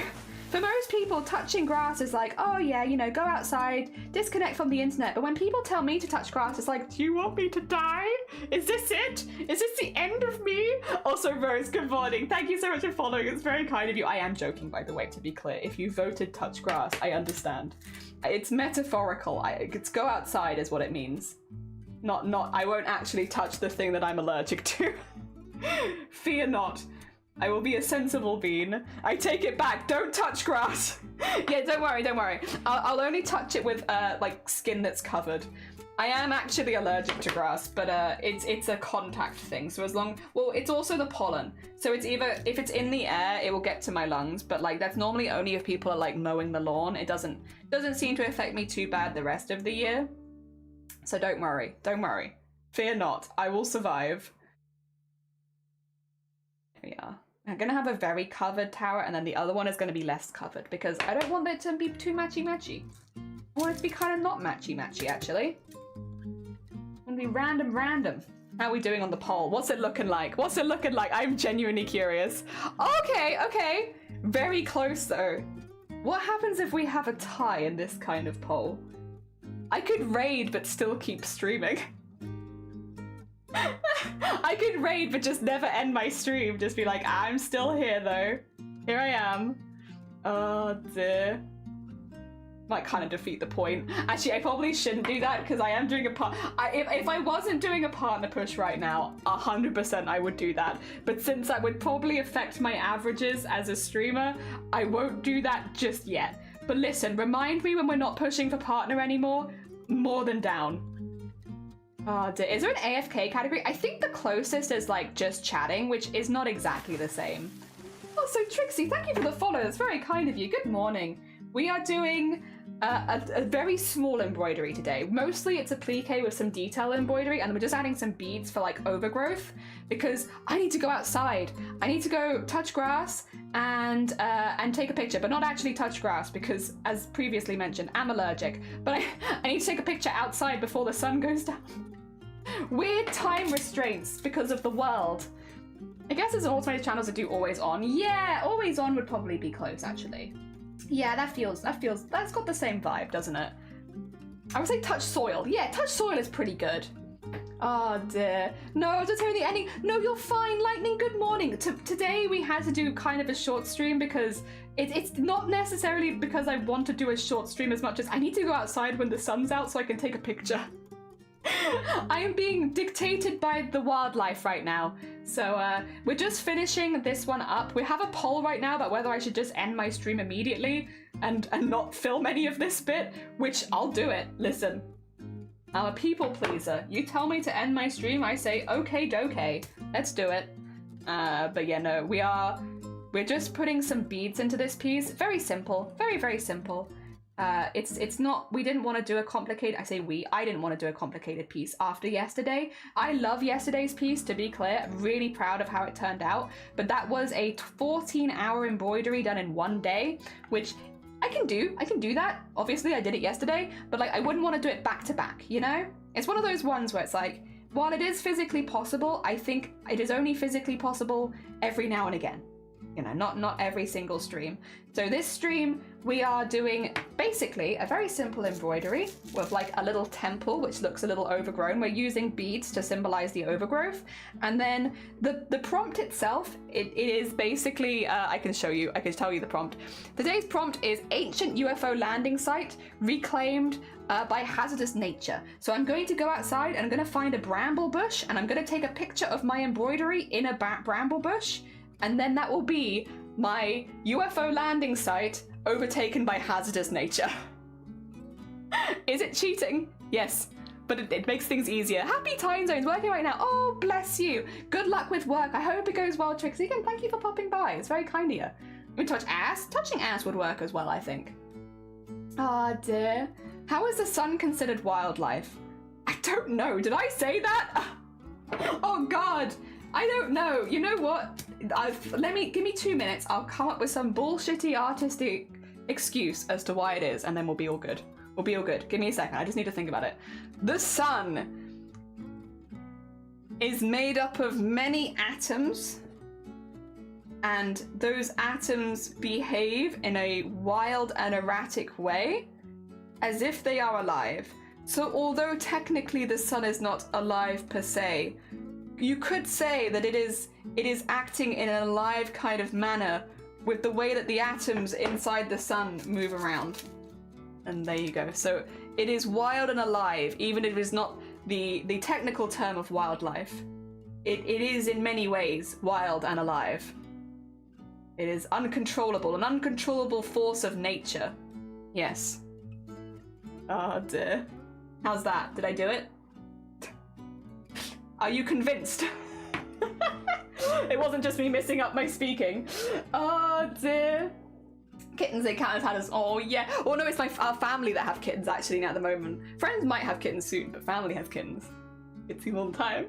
For most people, touching grass is like, oh yeah, you know, go outside, disconnect from the internet. But when people tell me to touch grass, it's like, do you want me to die? Is this it? Is this the end of me? Also, Rose, good morning. Thank you so much for following. It's very kind of you. I am joking, by the way, to be clear. If you voted touch grass, I understand. It's metaphorical. It's go outside is what it means. Not, I won't actually touch the thing that I'm allergic to. Fear not. I will be a sensible bean. I take it back. Don't touch grass. Yeah, don't worry, don't worry. I'll only touch it with like skin that's covered. I am actually allergic to grass, but it's a contact thing. So as long, well, it's also the pollen. So it's either, if it's in the air, it will get to my lungs, but like that's normally only if people are like mowing the lawn. It doesn't seem to affect me too bad the rest of the year. So don't worry, don't worry. Fear not, I will survive. Here we are. I'm gonna have a very covered tower, and then the other one is gonna be less covered because I don't want it to be too matchy-matchy. I want it to be kind of not matchy-matchy, actually. I want to be random. How are we doing on the poll? What's it looking like? What's it looking like? I'm genuinely curious. Okay. Very close, though. What happens if we have a tie in this kind of poll? I could raid, but still keep streaming. I could raid but just never end my stream. Just be like, I'm still here though. Here I am. Oh dear. Might kind of defeat the point. Actually, I probably shouldn't do that because I am doing a if I wasn't doing a partner push right now, 100% I would do that. But since that would probably affect my averages as a streamer, I won't do that just yet. But listen, remind me when we're not pushing for partner anymore. More than down. Oh dear. Is there an AFK category? I think the closest is like just chatting, which is not exactly the same. Oh, so Trixie, thank you for the follow. That's very kind of you. Good morning. We are doing a very small embroidery today. Mostly it's applique with some detail embroidery, and we're just adding some beads for like overgrowth because I need to go outside. I need to go touch grass and take a picture, but not actually touch grass because, as previously mentioned, I'm allergic. But I need to take a picture outside before the sun goes down. Weird time restraints because of the world. I guess there's automated channels that do always on. Yeah, always on would probably be close actually. Yeah, that's got the same vibe, doesn't it? I would say touch soil. Yeah, touch soil is pretty good. Oh dear. No, I was just hearing the ending. No, you're fine, Lightning, good morning. Today we had to do kind of a short stream because it's not necessarily because I want to do a short stream as much as I need to go outside when the sun's out so I can take a picture. I am being dictated by the wildlife right now. So we're just finishing this one up. We have a poll right now about whether I should just end my stream immediately and not film any of this bit, which I'll do it. Listen, I'm a people pleaser. You tell me to end my stream, I say, okay, dokay, let's do it. But yeah, no, we're just putting some beads into this piece. Very simple, very, very simple. It's not, we didn't want to do a complicated, I didn't want to do a complicated piece after yesterday. I love yesterday's piece, to be clear. I'm really proud of how it turned out, but that was a 14-hour embroidery done in one day, which I can do that. Obviously I did it yesterday, but like I wouldn't want to do it back to back, you know? It's one of those ones where it's like, while it is physically possible, I think it is only physically possible every now and again. You know, not every single stream. So this stream, we are doing basically a very simple embroidery with like a little temple, which looks a little overgrown. We're using beads to symbolize the overgrowth. And then the prompt itself, it is basically, I can tell you the prompt. Today's prompt is Ancient UFO Landing Site Reclaimed by Hazardous Nature. So I'm going to go outside and I'm going to find a bramble bush and I'm going to take a picture of my embroidery in a bramble bush. And then that will be my UFO landing site overtaken by hazardous nature. Is it cheating? Yes, but it makes things easier. Happy time zones working right now. Oh, bless you. Good luck with work. I hope it goes well, Trixie. Again, thank you for popping by. It's very kind of you. We touch ass? Touching ass would work as well, I think. Ah, dear. How is the sun considered wildlife? I don't know. Did I say that? Oh, God. I don't know. You know what? Give me 2 minutes. I'll come up with some bullshitty artistic excuse as to why it is, and then we'll be all good. We'll be all good. Give me a second. I just need to think about it. The sun is made up of many atoms, and those atoms behave in a wild and erratic way, as if they are alive. So although technically the sun is not alive per se, you could say that it is acting in an alive kind of manner with the way that the atoms inside the sun move around. And there you go. So it is wild and alive, even if it is not the technical term of wildlife. It is in many ways wild and alive. It is uncontrollable, an uncontrollable force of nature. Yes. Oh dear. How's that? Did I do it? Are you convinced? It wasn't just me messing up my speaking. Oh dear. Kittens, they count as had. Oh yeah. Oh no, it's our family that have kittens actually now at the moment. Friends might have kittens soon, but family has kittens. It's seen all the time.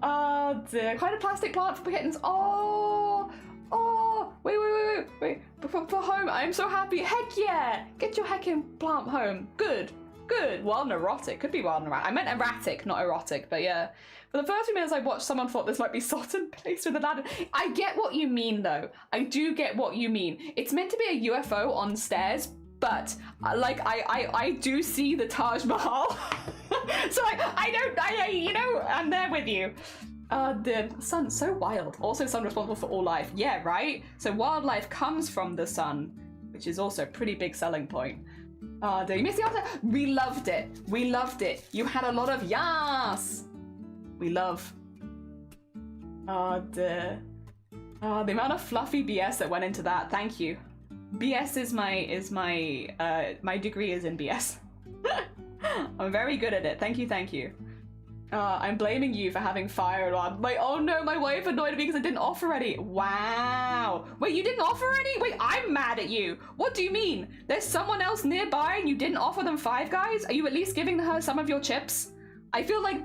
Oh dear. Quite a plastic plant for kittens. Oh. Wait. For home, I'm so happy. Heck yeah. Get your heckin' plant home. Good. Wild and erotic. Could be wild and erratic. I meant erratic, not erotic, but yeah. For the first few minutes I watched, someone thought this might be Sutton placed with a ladder. I get what you mean, though. I do get what you mean. It's meant to be a UFO on stairs, but I do see the Taj Mahal. So I'm there with you. The sun's so wild. Also, sun responsible for all life. Yeah, right? So wildlife comes from the sun, which is also a pretty big selling point. Do you miss the answer? We loved it. You had a lot of yas. We love. The amount of fluffy BS that went into that. Thank you. BS is my degree is in BS. I'm very good at it. Thank you. I'm blaming you for having fire on. Like, oh no, my wife annoyed me because I didn't offer any. Wow. Wait, you didn't offer any? Wait, I'm mad at you. What do you mean? There's someone else nearby and you didn't offer them Five Guys? Are you at least giving her some of your chips? I feel like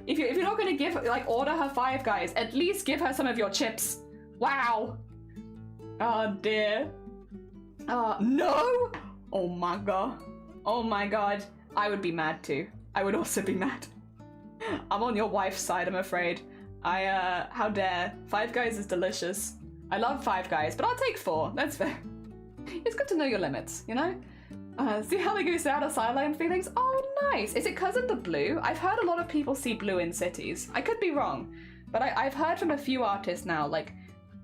if you're not gonna order her Five Guys, at least give her some of your chips. Wow. Oh dear. No. Oh my god. I would be mad too. I would also be mad. I'm on your wife's side, I'm afraid. How dare. Five Guys is delicious. I love Five Guys, but I'll take 4. That's fair. It's good to know your limits, you know? See how they goose out of sideline feelings? Oh, nice. Is it because of the blue? I've heard a lot of people see blue in cities. I could be wrong, but I've heard from a few artists now, like,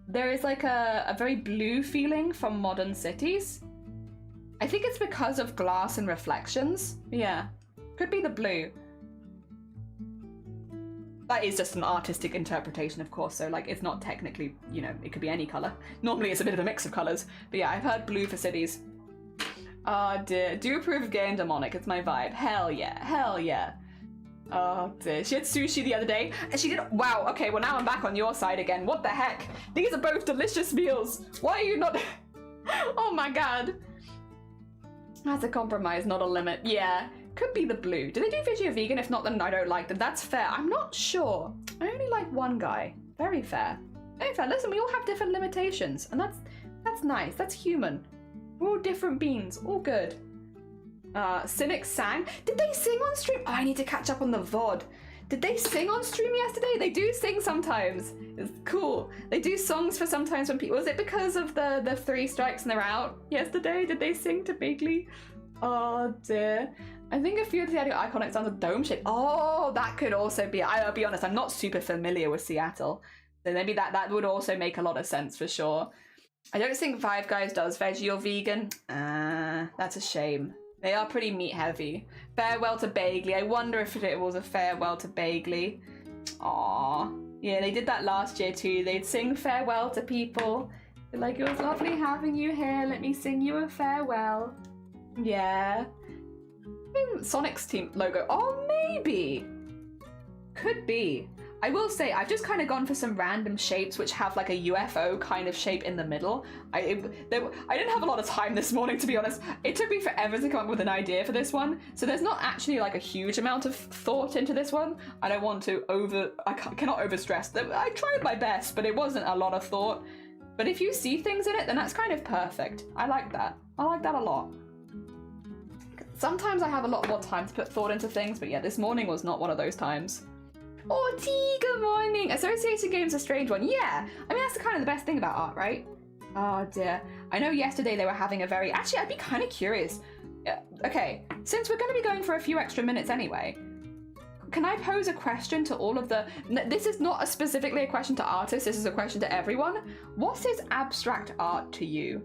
there is like a very blue feeling from modern cities. I think it's because of glass and reflections. Yeah, could be the blue. That is just an artistic interpretation, of course, so like it's not technically, you know, it could be any colour. Normally it's a bit of a mix of colours, but yeah, I've heard blue for cities. Oh dear, do you approve of gay and demonic? It's my vibe. Hell yeah. Oh dear, she had sushi the other day, and she did, wow, okay, well now I'm back on your side again. What the heck? These are both delicious meals. Why are you not, oh my god. That's a compromise, not a limit. Yeah. Could be the blue. Do they do veggie or vegan? If not, then I don't like them. That's fair. I'm not sure. I only like one guy. Very fair. Very fair. Listen, we all have different limitations, and that's nice. That's human. We're all different beings. All good. Cynic sang. Did they sing on stream? Oh, I need to catch up on the VOD. Did they sing on stream yesterday? They do sing sometimes. It's cool. They do songs for sometimes when people. Was it because of the 3 strikes and they're out yesterday? Did they sing to Bigley? Oh dear. I think a few of the iconic sounds of dome shape. Oh, that could also be. I'll be honest, I'm not super familiar with Seattle, so maybe that would also make a lot of sense for sure. I don't think Five Guys does veggie or vegan. That's a shame. They are pretty meat heavy. Farewell to Bagley. I wonder if it was a farewell to Bagley. Aww. Yeah, they did that last year too. They'd sing farewell to people. They're like, it was lovely having you here. Let me sing you a farewell. Yeah. Sonic's team logo. Oh, maybe. Could be. I will say I've just kind of gone for some random shapes which have like a UFO kind of shape in the middle. I didn't have a lot of time this morning, to be honest. It took me forever to come up with an idea for this one, so there's not actually like a huge amount of thought into this one. I don't want to cannot overstress. I tried my best, but it wasn't a lot of thought. But if you see things in it, then that's kind of perfect. I like that. I like that a lot. Sometimes I have a lot more time to put thought into things, but yeah, this morning was not one of those times. Oh, T, good morning. Associated games a strange one. Yeah, I mean, that's kind of the best thing about art, right? Oh dear. I know yesterday they were having a very... Actually, I'd be kind of curious. Okay, since we're going to be going for a few extra minutes anyway, can I pose a question to all of the... This is not specifically a question to artists, this is a question to everyone. What is abstract art to you?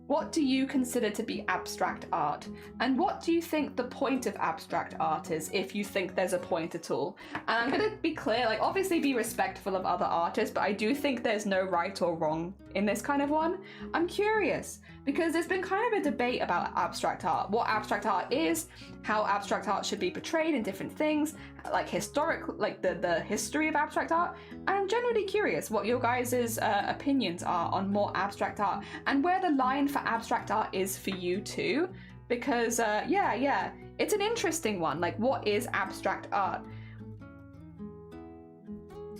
What do you consider to be abstract art? And what do you think the point of abstract art is, if you think there's a point at all? And I'm gonna be clear, like, obviously be respectful of other artists, but I do think there's no right or wrong in this kind of one. I'm curious, because there's been kind of a debate about abstract art, what abstract art is, how abstract art should be portrayed in different things, like the history of abstract art. And I'm generally curious what your guys' opinions are on more abstract art, and where the line for abstract art is for you too, because yeah, it's an interesting one. Like, what is abstract art?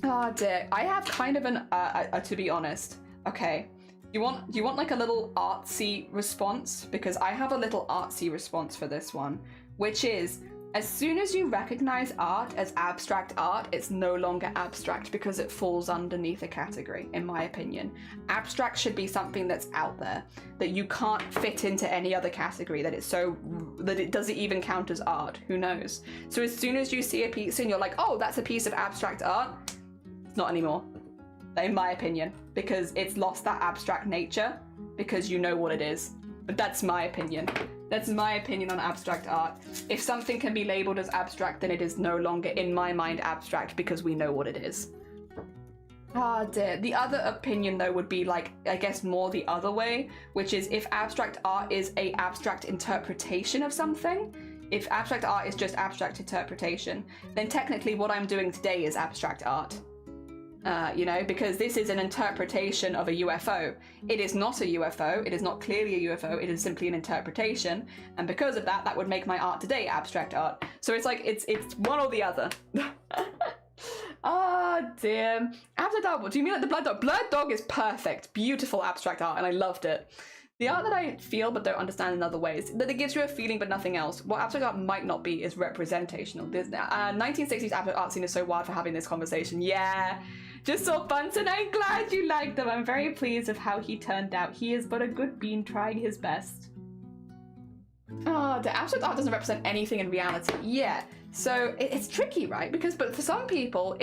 Oh dear, I have kind of an to be honest. Okay, do you want like a little artsy response? Because I have a little artsy response for this one, which is, as soon as you recognize art as abstract art, it's no longer abstract because it falls underneath a category, in my opinion. Abstract should be something that's out there, that you can't fit into any other category, that it doesn't even count as art. Who knows? So as soon as you see a piece and you're like, oh, that's a piece of abstract art, it's not anymore, in my opinion, because it's lost that abstract nature, because you know what it is. But that's my opinion. That's my opinion on abstract art. If something can be labeled as abstract, then it is no longer, in my mind, abstract, because we know what it is. Ah dear. The other opinion, though, would be, like, I guess more the other way, which is if abstract art is a abstract interpretation of something, if abstract art is just abstract interpretation, then technically what I'm doing today is abstract art. You know, because this is an interpretation of a UFO. It is not a UFO, it is not clearly a UFO, it is simply an interpretation, and because of that, that would make my art today abstract art. So it's like, it's one or the other. Oh dear. Abstract art, what do you mean like the Blood Dog? Blood Dog is perfect, beautiful abstract art, and I loved it. The art that I feel but don't understand in other ways, that it gives you a feeling but nothing else. What abstract art might not be is representational. 1960s abstract art scene is so wild for having this conversation. Yeah. Just saw Bunsen, I'm glad you liked him. I'm very pleased of how he turned out. He is but a good bean trying his best. Oh, the abstract art doesn't represent anything in reality. Yeah, so it's tricky, right? But for some people,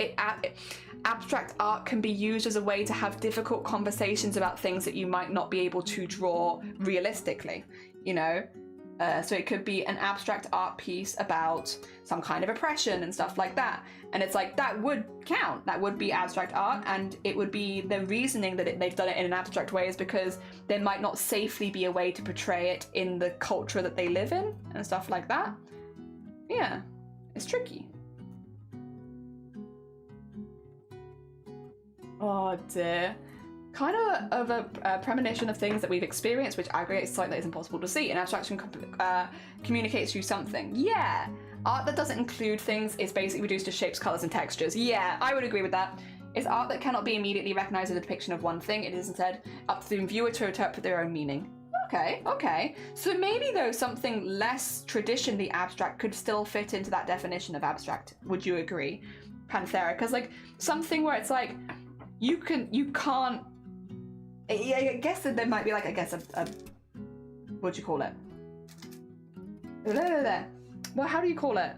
abstract art can be used as a way to have difficult conversations about things that you might not be able to draw realistically, you know? So it could be an abstract art piece about some kind of oppression and stuff like that. And it's like, that would count. That would be abstract art. And it would be the reasoning that they've done it in an abstract way is because there might not safely be a way to portray it in the culture that they live in and stuff like that. Yeah, it's tricky. Oh dear. Kind of a premonition of things that we've experienced which aggregates something that is impossible to see. An abstraction communicates you something. Yeah. Art that doesn't include things is basically reduced to shapes, colours and textures. Yeah, I would agree with that. It's art that cannot be immediately recognised as a depiction of one thing. It is instead up to the viewer to interpret their own meaning. Okay. So maybe though something less traditionally abstract could still fit into that definition of abstract. Would you agree, Panthera? Because like something where it's like you can't. I guess that there might be like, I guess a what do you call it? Well, how do you call it?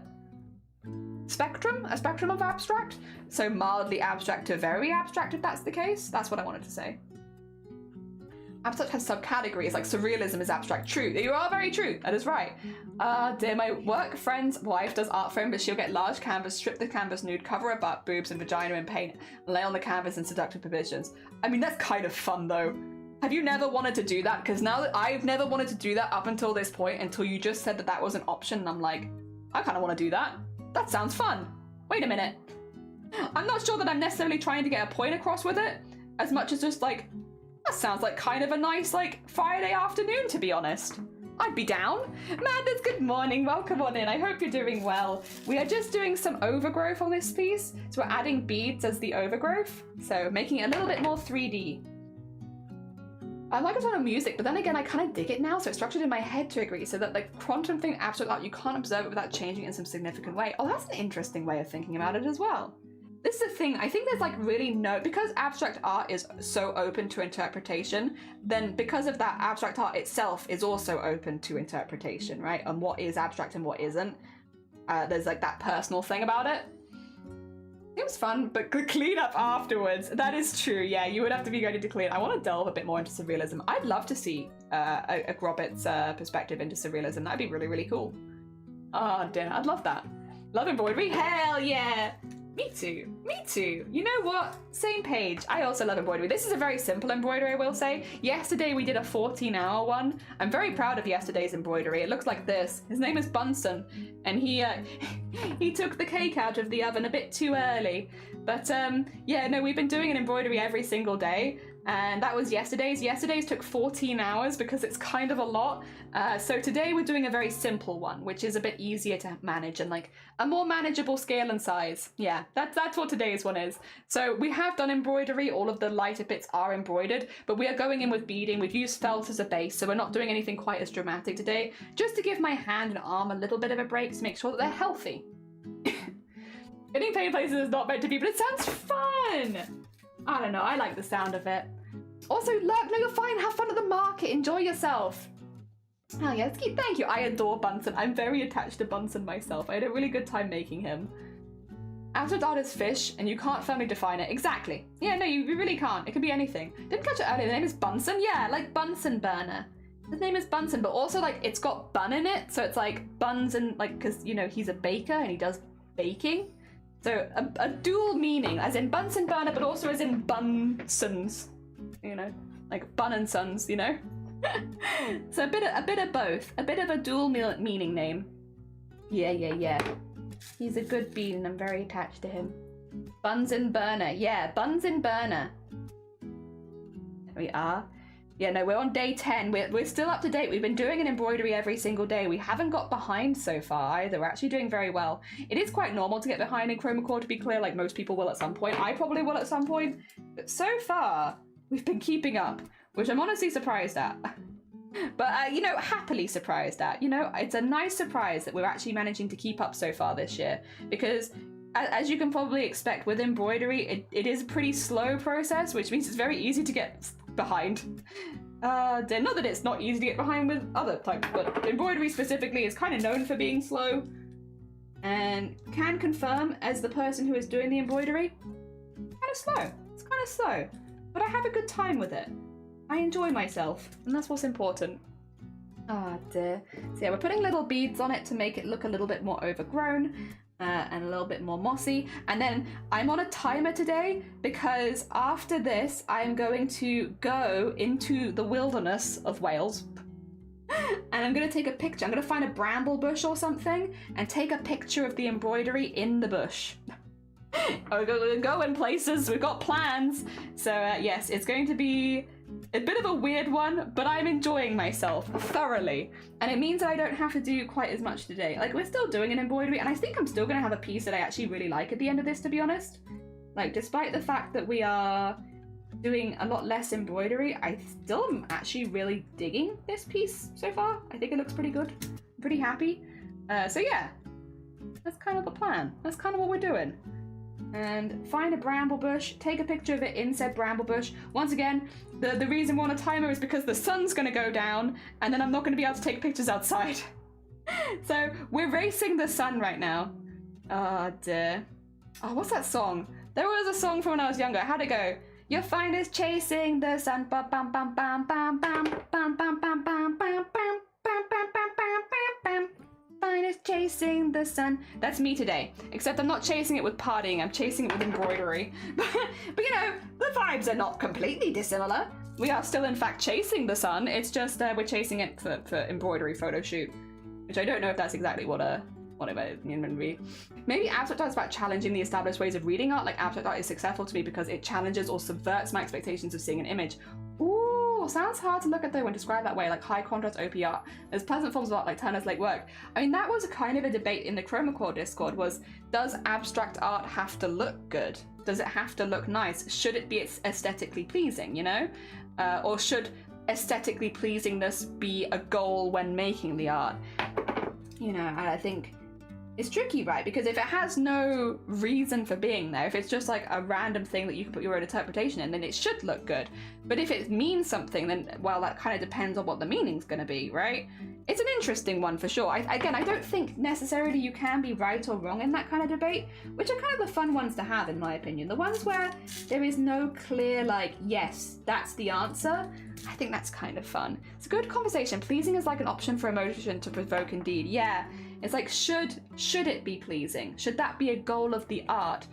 Spectrum? A spectrum of abstract? So mildly abstract to very abstract, if that's the case? That's what I wanted to say. Abstract has subcategories, like surrealism is abstract. True, you are very true, that is right. Dear, my work friend's wife does art frame, but she'll get large canvas, strip the canvas nude, cover her butt, boobs and vagina in paint, and lay on the canvas in seductive positions. I mean, that's kind of fun though. Have you never wanted to do that? Because now that I've never wanted to do that up until this point, until you just said that that was an option, and I'm like, I kind of want to do that. That sounds fun. Wait a minute. I'm not sure that I'm necessarily trying to get a point across with it, as much as just like, that sounds like kind of a nice like Friday afternoon, to be honest. I'd be down. Madness, good morning, welcome on in. I hope you're doing well. We are just doing some overgrowth on this piece, so we're adding beads as the overgrowth, so making it a little bit more 3D. I like a ton of music, but then again, I kind of dig it now, so it's structured in my head to agree, so that like quantum thing, abstract art, you can't observe it without changing it in some significant way. Oh, that's an interesting way of thinking about it as well. This is the thing, I think there's like really no, because abstract art is so open to interpretation, then because of that, abstract art itself is also open to interpretation, right? And what is abstract and what isn't. There's like that personal thing about it. It was fun, but clean up afterwards. That is true, yeah, you would have to be ready to clean. I want to delve a bit more into surrealism. I'd love to see a Grobit's perspective into surrealism. That'd be really, really cool. Oh, dear, I'd love that. Love embroidery, hell yeah! Me too, me too. You know what? Same page. I also love embroidery. This is a very simple embroidery, I will say. Yesterday we did a 14-hour one. I'm very proud of yesterday's embroidery. It looks like this. His name is Bunsen, and he took the cake out of the oven a bit too early. But yeah, no, we've been doing an embroidery every single day. And that was yesterday's. Yesterday's took 14 hours because it's kind of a lot. So today we're doing a very simple one, which is a bit easier to manage and like a more manageable scale and size. Yeah, that's what today's one is. So we have done embroidery. All of the lighter bits are embroidered, but we are going in with beading. We've used felt as a base, so we're not doing anything quite as dramatic today, just to give my hand and arm a little bit of a break to make sure that they're healthy. Getting paint places is not meant to be, but it sounds fun. I don't know, I like the sound of it. Also, look, no, you're fine, have fun at the market, enjoy yourself. Oh yeah, thank you, I adore Bunsen. I'm very attached to Bunsen myself. I had a really good time making him. Abstract art is fish, and you can't firmly define it. Exactly. Yeah, no, you really can't. It could be anything. Didn't catch it earlier, the name is Bunsen? Yeah, like Bunsen burner. His name is Bunsen, but also like it's got bun in it, so it's like buns and like, because you know, he's a baker and he does baking. So a dual meaning, as in Bunsen burner, but also as in Bunsons, you know, like Bun and Sons, you know. So a bit of both, a bit of a dual meaning name. Yeah. He's a good bean, and I'm very attached to him. Bunsen burner, yeah, Bunsen burner. There we are. Yeah, no, we're on day 10. We're still up to date. We've been doing an embroidery every single day. We haven't got behind so far either. We're actually doing very well. It is quite normal to get behind in Chroma Core, to be clear, like most people will at some point. I probably will at some point. But so far, we've been keeping up, which I'm honestly surprised at. But, you know, happily surprised at. You know, it's a nice surprise that we're actually managing to keep up so far this year. Because, as you can probably expect with embroidery, it is a pretty slow process, which means it's very easy to get behind. Not that it's not easy to get behind with other types, but embroidery specifically is kind of known for being slow. And can confirm, as the person who is doing the embroidery, kind of slow. It's kind of slow, but I have a good time with it. I enjoy myself, and that's what's important. Ah, dear. So yeah, we're putting little beads on it to make it look a little bit more overgrown. And a little bit more mossy. And then I'm on a timer today because after this I'm going to go into the wilderness of Wales and I'm going to take a picture. I'm going to find a bramble bush or something and take a picture of the embroidery in the bush. We're going to go in places, we've got plans. So yes, it's going to be a bit of a weird one, but I'm enjoying myself thoroughly. And it means that I don't have to do quite as much today. Like, we're still doing an embroidery, and I think I'm still going to have a piece that I actually really like at the end of this, to be honest. Like, despite the fact that we are doing a lot less embroidery, I still am actually really digging this piece so far. I think it looks pretty good. I'm pretty happy. So yeah, that's kind of the plan. That's kind of what we're doing. And find a bramble bush, take a picture of it in said bramble bush. Once again, the reason we're on a timer is because the sun's going to go down and then I'm not going to be able to take pictures outside. So we're racing the sun right now. Oh dear. Oh, what's that song? There was a song from when I was younger. How'd it go? Your find is chasing the sun. Bam bam bam bam bam bam bam bam bam bam bam bam bam bam bam bam bam. Fine is chasing the sun. That's me today. Except I'm not chasing it with partying, I'm chasing it with embroidery. But you know, the vibes are not completely dissimilar. We are still in fact chasing the sun, it's just we're chasing it for embroidery photo shoot. Which I don't know if that's exactly what whatever it may be. Maybe abstract art is about challenging the established ways of reading art. Like abstract art is successful to me because it challenges or subverts my expectations of seeing an image. Ooh, sounds hard to look at though when described that way, like high contrast OP art. There's pleasant forms of art like Turner's late work. I mean, that was kind of a debate in the Chroma Core Discord was, does abstract art have to look good? Does it have to look nice? Should it be aesthetically pleasing, you know? Or should aesthetically pleasingness be a goal when making the art? You know, and I think it's tricky, right? Because if it has no reason for being there, if it's just like a random thing that you can put your own interpretation in, then it should look good. But if it means something, then, well, that kind of depends on what the meaning's going to be, right? It's an interesting one for sure. Again, I don't think necessarily you can be right or wrong in that kind of debate, which are kind of the fun ones to have, in my opinion. The ones where there is no clear, like, yes, that's the answer. I think that's kind of fun. It's a good conversation. Pleasing is like an option for emotion to provoke indeed. Yeah. It's like, should it be pleasing? Should that be a goal of the art?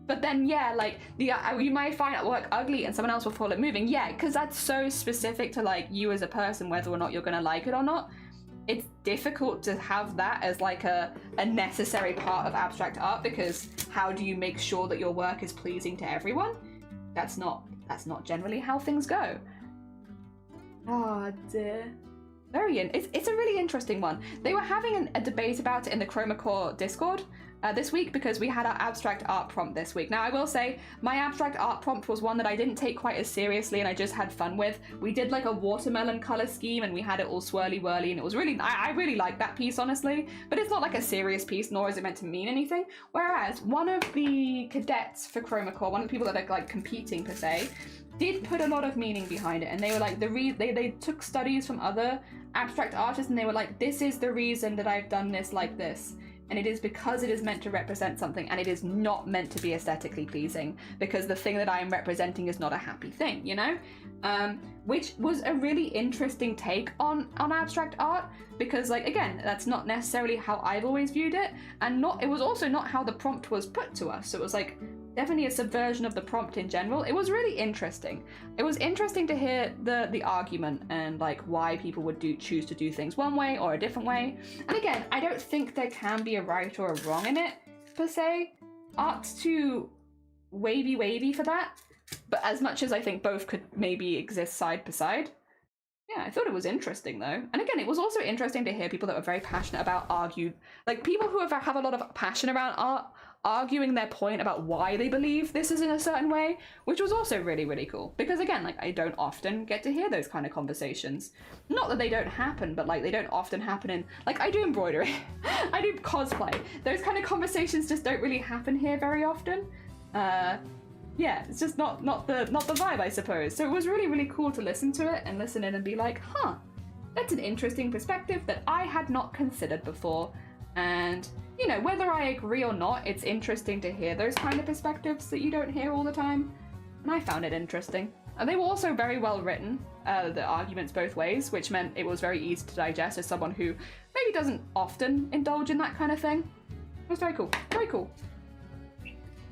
But then, yeah, like, you might find work ugly and someone else will call it moving. Yeah, because that's so specific to, like, you as a person, whether or not you're going to like it or not. It's difficult to have that as, like, a necessary part of abstract art, because how do you make sure that your work is pleasing to everyone? That's not generally how things go. Oh, dear. It's a really interesting one. They were having a debate about it in the Chroma Core Discord this week, because we had our abstract art prompt this week. Now, I will say my abstract art prompt was one that I didn't take quite as seriously and I just had fun with. We did like a watermelon color scheme and we had it all swirly whirly, and it was really, I really liked that piece, honestly, but it's not like a serious piece, nor is it meant to mean anything. Whereas one of the cadets for Chroma Core, one of the people that are like competing per se, did put a lot of meaning behind it, and they were like, they took studies from other abstract artists and they were like, this is the reason that I've done this like this, and it is because it is meant to represent something, and it is not meant to be aesthetically pleasing, because the thing that I am representing is not a happy thing, you know? Which was a really interesting take on abstract art, because, like, again, that's not necessarily how I've always viewed it, and it was also not how the prompt was put to us. So it was like definitely a subversion of the prompt in general. It was really interesting. It was interesting to hear the argument and like why people would choose to do things one way or a different way. And again, I don't think there can be a right or a wrong in it per se. Art's too wavy for that. But as much as I think both could maybe exist side by side, yeah, I thought it was interesting though. And again, it was also interesting to hear people that were very passionate about like people who have a lot of passion around art, arguing their point about why they believe this is in a certain way, which was also really, really cool. Because again, like, I don't often get to hear those kind of conversations. Not that they don't happen, but like they don't often happen in, like, I do embroidery, I do cosplay. Those kind of conversations just don't really happen here very often. Yeah, it's just not the vibe, I suppose. So it was really, really cool to listen to it and listen in and be like, huh, that's an interesting perspective that I had not considered before. And, you know, whether I agree or not, it's interesting to hear those kind of perspectives that you don't hear all the time. And I found it interesting. And they were also very well written, the arguments both ways, which meant it was very easy to digest as someone who maybe doesn't often indulge in that kind of thing. It was very cool. Very cool.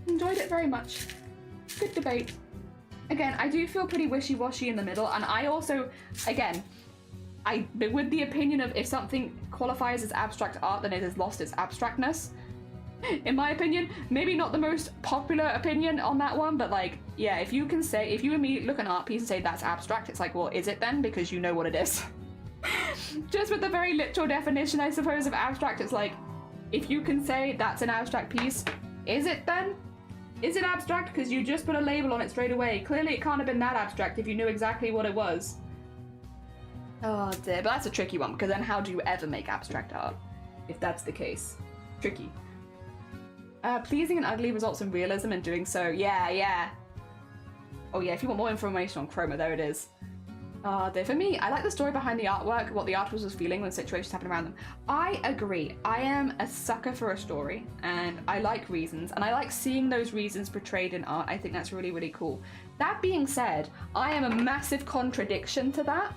Enjoyed it very much. Good debate. Again, I do feel pretty wishy-washy in the middle, and I also, again, with the opinion of if something qualifies as abstract art, then it has lost its abstractness. In my opinion, maybe not the most popular opinion on that one, but like, yeah, if you immediately look at an art piece and say that's abstract, it's like, well, is it then? Because you know what it is. Just with the very literal definition, I suppose, of abstract, it's like, if you can say that's an abstract piece, is it then? Is it abstract? Because you just put a label on it straight away. Clearly it can't have been that abstract if you knew exactly what it was. Oh dear, but that's a tricky one, because then how do you ever make abstract art? If that's the case. Tricky. Pleasing and ugly results in realism in doing so. Yeah. Oh yeah, if you want more information on Chroma, there it is. Dear. For me, I like the story behind the artwork, what the artist was feeling when situations happen around them. I agree. I am a sucker for a story, and I like reasons, and I like seeing those reasons portrayed in art. I think that's really, really cool. That being said, I am a massive contradiction to that.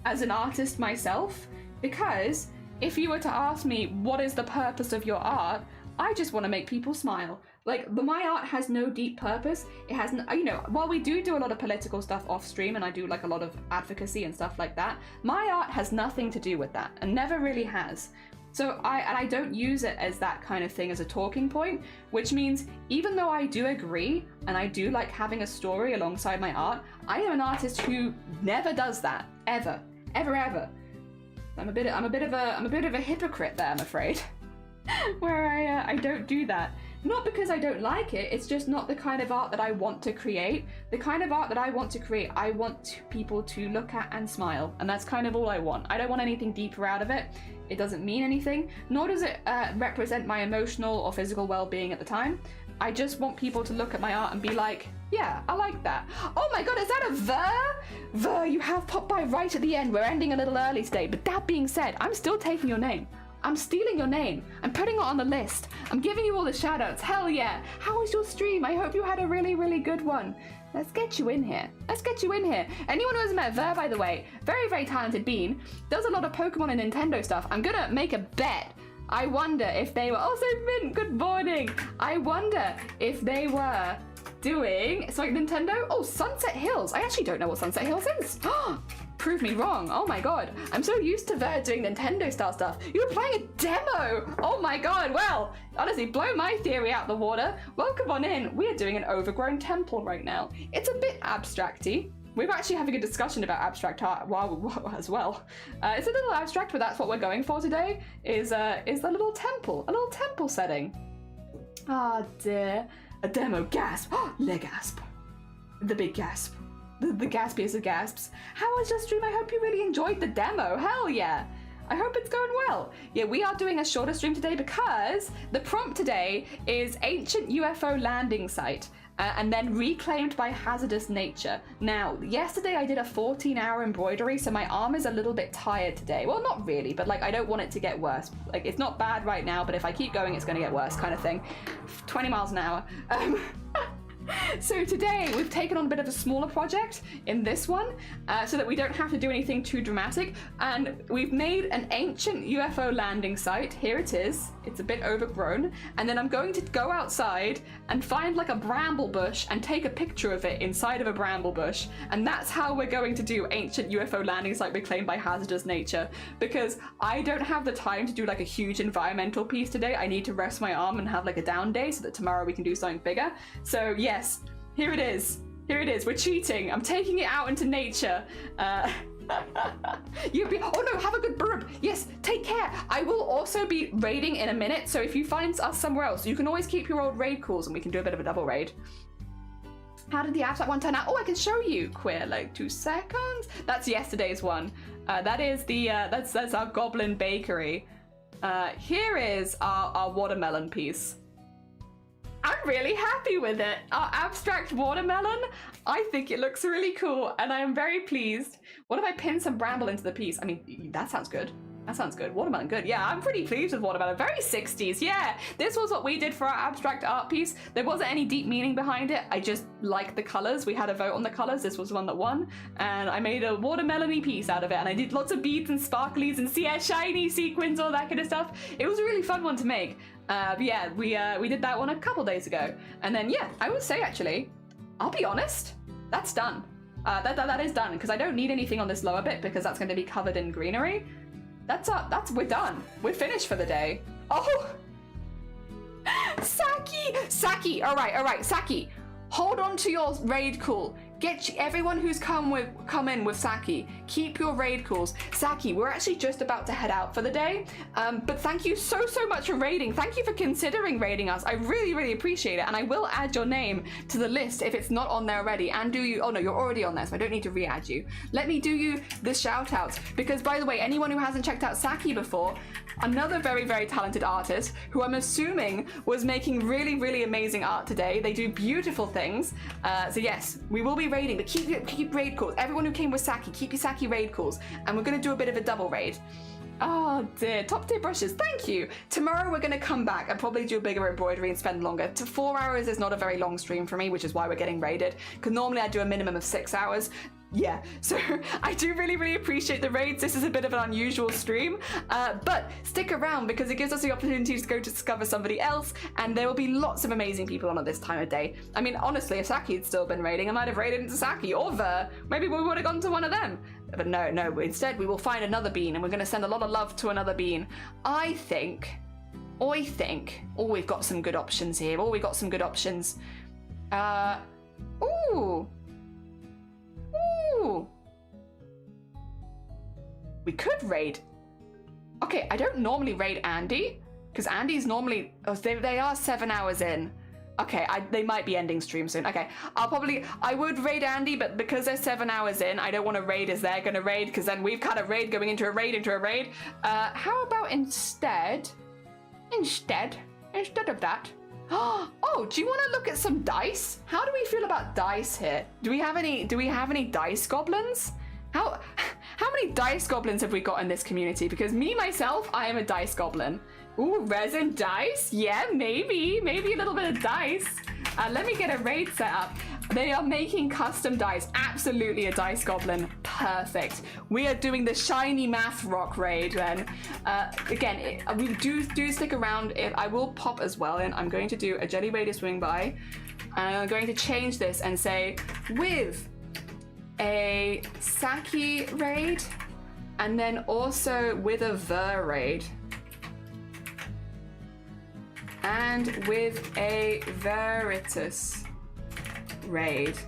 As an artist myself, because if you were to ask me what is the purpose of your art, I just want to make people smile. Like, my art has no deep purpose. It has, you know, while we do a lot of political stuff off stream, and I do like a lot of advocacy and stuff like that, my art has nothing to do with that, and never really has. So I don't use it as that kind of thing as a talking point, which means even though I do agree and I do like having a story alongside my art, I am an artist who never does that ever. I'm a bit of a hypocrite there, I'm afraid, where I don't do that. Not because I don't like it, it's just not the kind of art that I want to create. The kind of art that I want to create, I want people to look at and smile, and that's kind of all I want. I don't want anything deeper out of it. It doesn't mean anything, nor does it represent my emotional or physical well-being at the time. I just want people to look at my art and be like, yeah, I like that. Oh my god, is that a Ver, you have popped by right at the end. We're ending a little early today, but that being said, I'm still taking your name. I'm stealing your name. I'm putting it on the list. I'm giving you all the shoutouts. Hell yeah. How was your stream? I hope you had a really, really good one. Let's get you in here. Anyone who hasn't met Ver, by the way, very, very talented bean, does a lot of Pokemon and Nintendo stuff. I'm gonna make a bet. I wonder if they were, also Mint, good morning. I wonder if they were doing, it's like Nintendo? Oh, Sunset Hills. I actually don't know what Sunset Hills is. Prove me wrong. Oh my god. I'm so used to Ver doing Nintendo style stuff. You were playing a demo. Oh my god. Well, honestly, blow my theory out the water. Welcome on in. We are doing an overgrown temple right now. It's a bit abstracty. We're actually having a discussion about abstract art as well. It's a little abstract, but that's what we're going for today, is the little temple setting. Ah dear. A demo gasp. Le gasp. The big gasp. The gaspiest of gasps. How was your stream? I hope you really enjoyed the demo. Hell yeah. I hope it's going well. Yeah, we are doing a shorter stream today because the prompt today is ancient UFO landing site and then reclaimed by hazardous nature. Now, yesterday I did a 14-hour embroidery, so my arm is a little bit tired today. Well, not really, but like I don't want it to get worse. Like it's not bad right now, but if I keep going, it's going to get worse kind of thing. 20 miles an hour. So today we've taken on a bit of a smaller project in this one so that we don't have to do anything too dramatic, and we've made an ancient UFO landing site. Here it is. It's a bit overgrown, and then I'm going to go outside and find like a bramble bush and take a picture of it inside of a bramble bush, and that's how we're going to do ancient UFO landing site reclaimed by hazardous nature, because I don't have the time to do like a huge environmental piece today. I need to rest my arm and have like a down day so that tomorrow we can do something bigger. So yes, here it is. We're cheating. I'm taking it out into nature. Oh no, have a good burp. Yes, take care. I will also be raiding in a minute, so if you find us somewhere else, you can always keep your old raid calls and we can do a bit of a double raid. How did the abstract one turn out? Oh, I can show you. Queer, like 2 seconds. That's yesterday's one. That is the that's our Goblin Bakery. Here is our watermelon piece. I'm really happy with it. Our abstract watermelon, I think it looks really cool and I am very pleased. What if I pin some bramble into the piece? I mean, that sounds good. Watermelon, good. Yeah, I'm pretty pleased with watermelon. Very 60s, yeah. This was what we did for our abstract art piece. There wasn't any deep meaning behind it. I just liked the colors. We had a vote on the colors. This was the one that won. And I made a watermelon-y piece out of it. And I did lots of beads and sparklies and shiny sequins, all that kind of stuff. It was a really fun one to make. But yeah, we did that one a couple days ago. And then, yeah, I would say actually, I'll be honest, that's done. That is done, because I don't need anything on this lower bit because that's going to be covered in greenery. We're done. We're finished for the day. Oh! Saki! All right, Saki. Hold on to your raid call. Get everyone who's come in with Saki. Keep your raid calls. Saki, we're actually just about to head out for the day. But thank you so much for raiding. Thank you for considering raiding us. I really, really appreciate it. And I will add your name to the list if it's not on there already. And oh no, you're already on there, so I don't need to re-add you. Let me do you the shout outs. Because by the way, anyone who hasn't checked out Saki before, another very, very talented artist who I'm assuming was making really, really amazing art today. They do beautiful things. So yes, we will be raiding, but keep raid calls. Everyone who came with Saki, keep your Saki raid calls. And we're going to do a bit of a double raid. Oh dear, top tier brushes, thank you. Tomorrow we're going to come back and probably do a bigger embroidery and spend longer. 4 hours is not a very long stream for me, which is why we're getting raided. Because normally I do a minimum of 6 hours. Yeah, so I do really appreciate the raids. This is a bit of an unusual stream, but stick around because it gives us the opportunity to go to discover somebody else, and there will be lots of amazing people on at this time of day. I mean, honestly, if Saki had still been raiding, I might have raided into Saki or Ver. Maybe we would have gone to one of them. But no, instead we will find another bean, and we're going to send a lot of love to another bean. I think, oh, we've got some good options here. Oh, we've got some good options. Ooh. We could raid. Okay, I don't normally raid Andy, because Andy's normally, they are 7 hours in. Okay, they might be ending stream soon. Okay, I would raid Andy, but because they're 7 hours in, I don't want to raid as they're going to raid, because then we've kind of raid going into a raid. How about instead of that, oh, do you want to look at some dice? How do we feel about dice here? Do we have any dice goblins? How many dice goblins have we got in this community? Because myself, I am a dice goblin. Ooh, resin dice? Yeah, maybe a little bit of dice. Let me get a raid set up. They are making custom dice. Absolutely a dice goblin. Perfect. We are doing the shiny math rock raid then. Again, we do stick around. I will pop as well, and I'm going to do a Jelly Raider swing by. And I'm going to change this and say with a Saki raid, and then also with a Ver raid. And with a Veritas raid.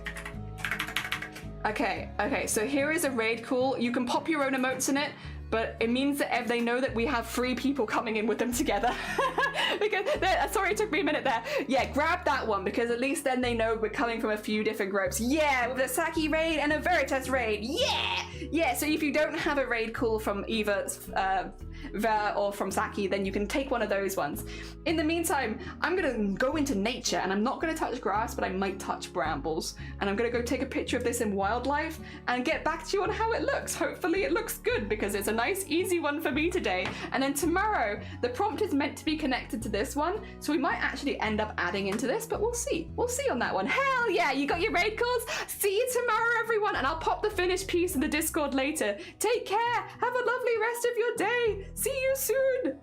Okay, so here is a raid call. You can pop your own emotes in it, but it means that they know that we have 3 people coming in with them together. Because, sorry, it took me a minute there. Yeah, grab that one, because at least then they know we're coming from a few different groups. Yeah, with a Saki raid and a Veritas raid. Yeah, so if you don't have a raid call from either Ver or from Saki, then you can take one of those ones. In the meantime, I'm gonna go into nature, and I'm not gonna touch grass, but I might touch brambles. And I'm gonna go take a picture of this in wildlife and get back to you on how it looks. Hopefully it looks good, because it's a nice easy one for me today. And then tomorrow, the prompt is meant to be connected to this one, so we might actually end up adding into this, but we'll see on that one. Hell yeah, you got your raid calls. See you tomorrow, everyone, and I'll pop the finished piece in the Discord later. Take care, have a lovely rest of your day. See you soon.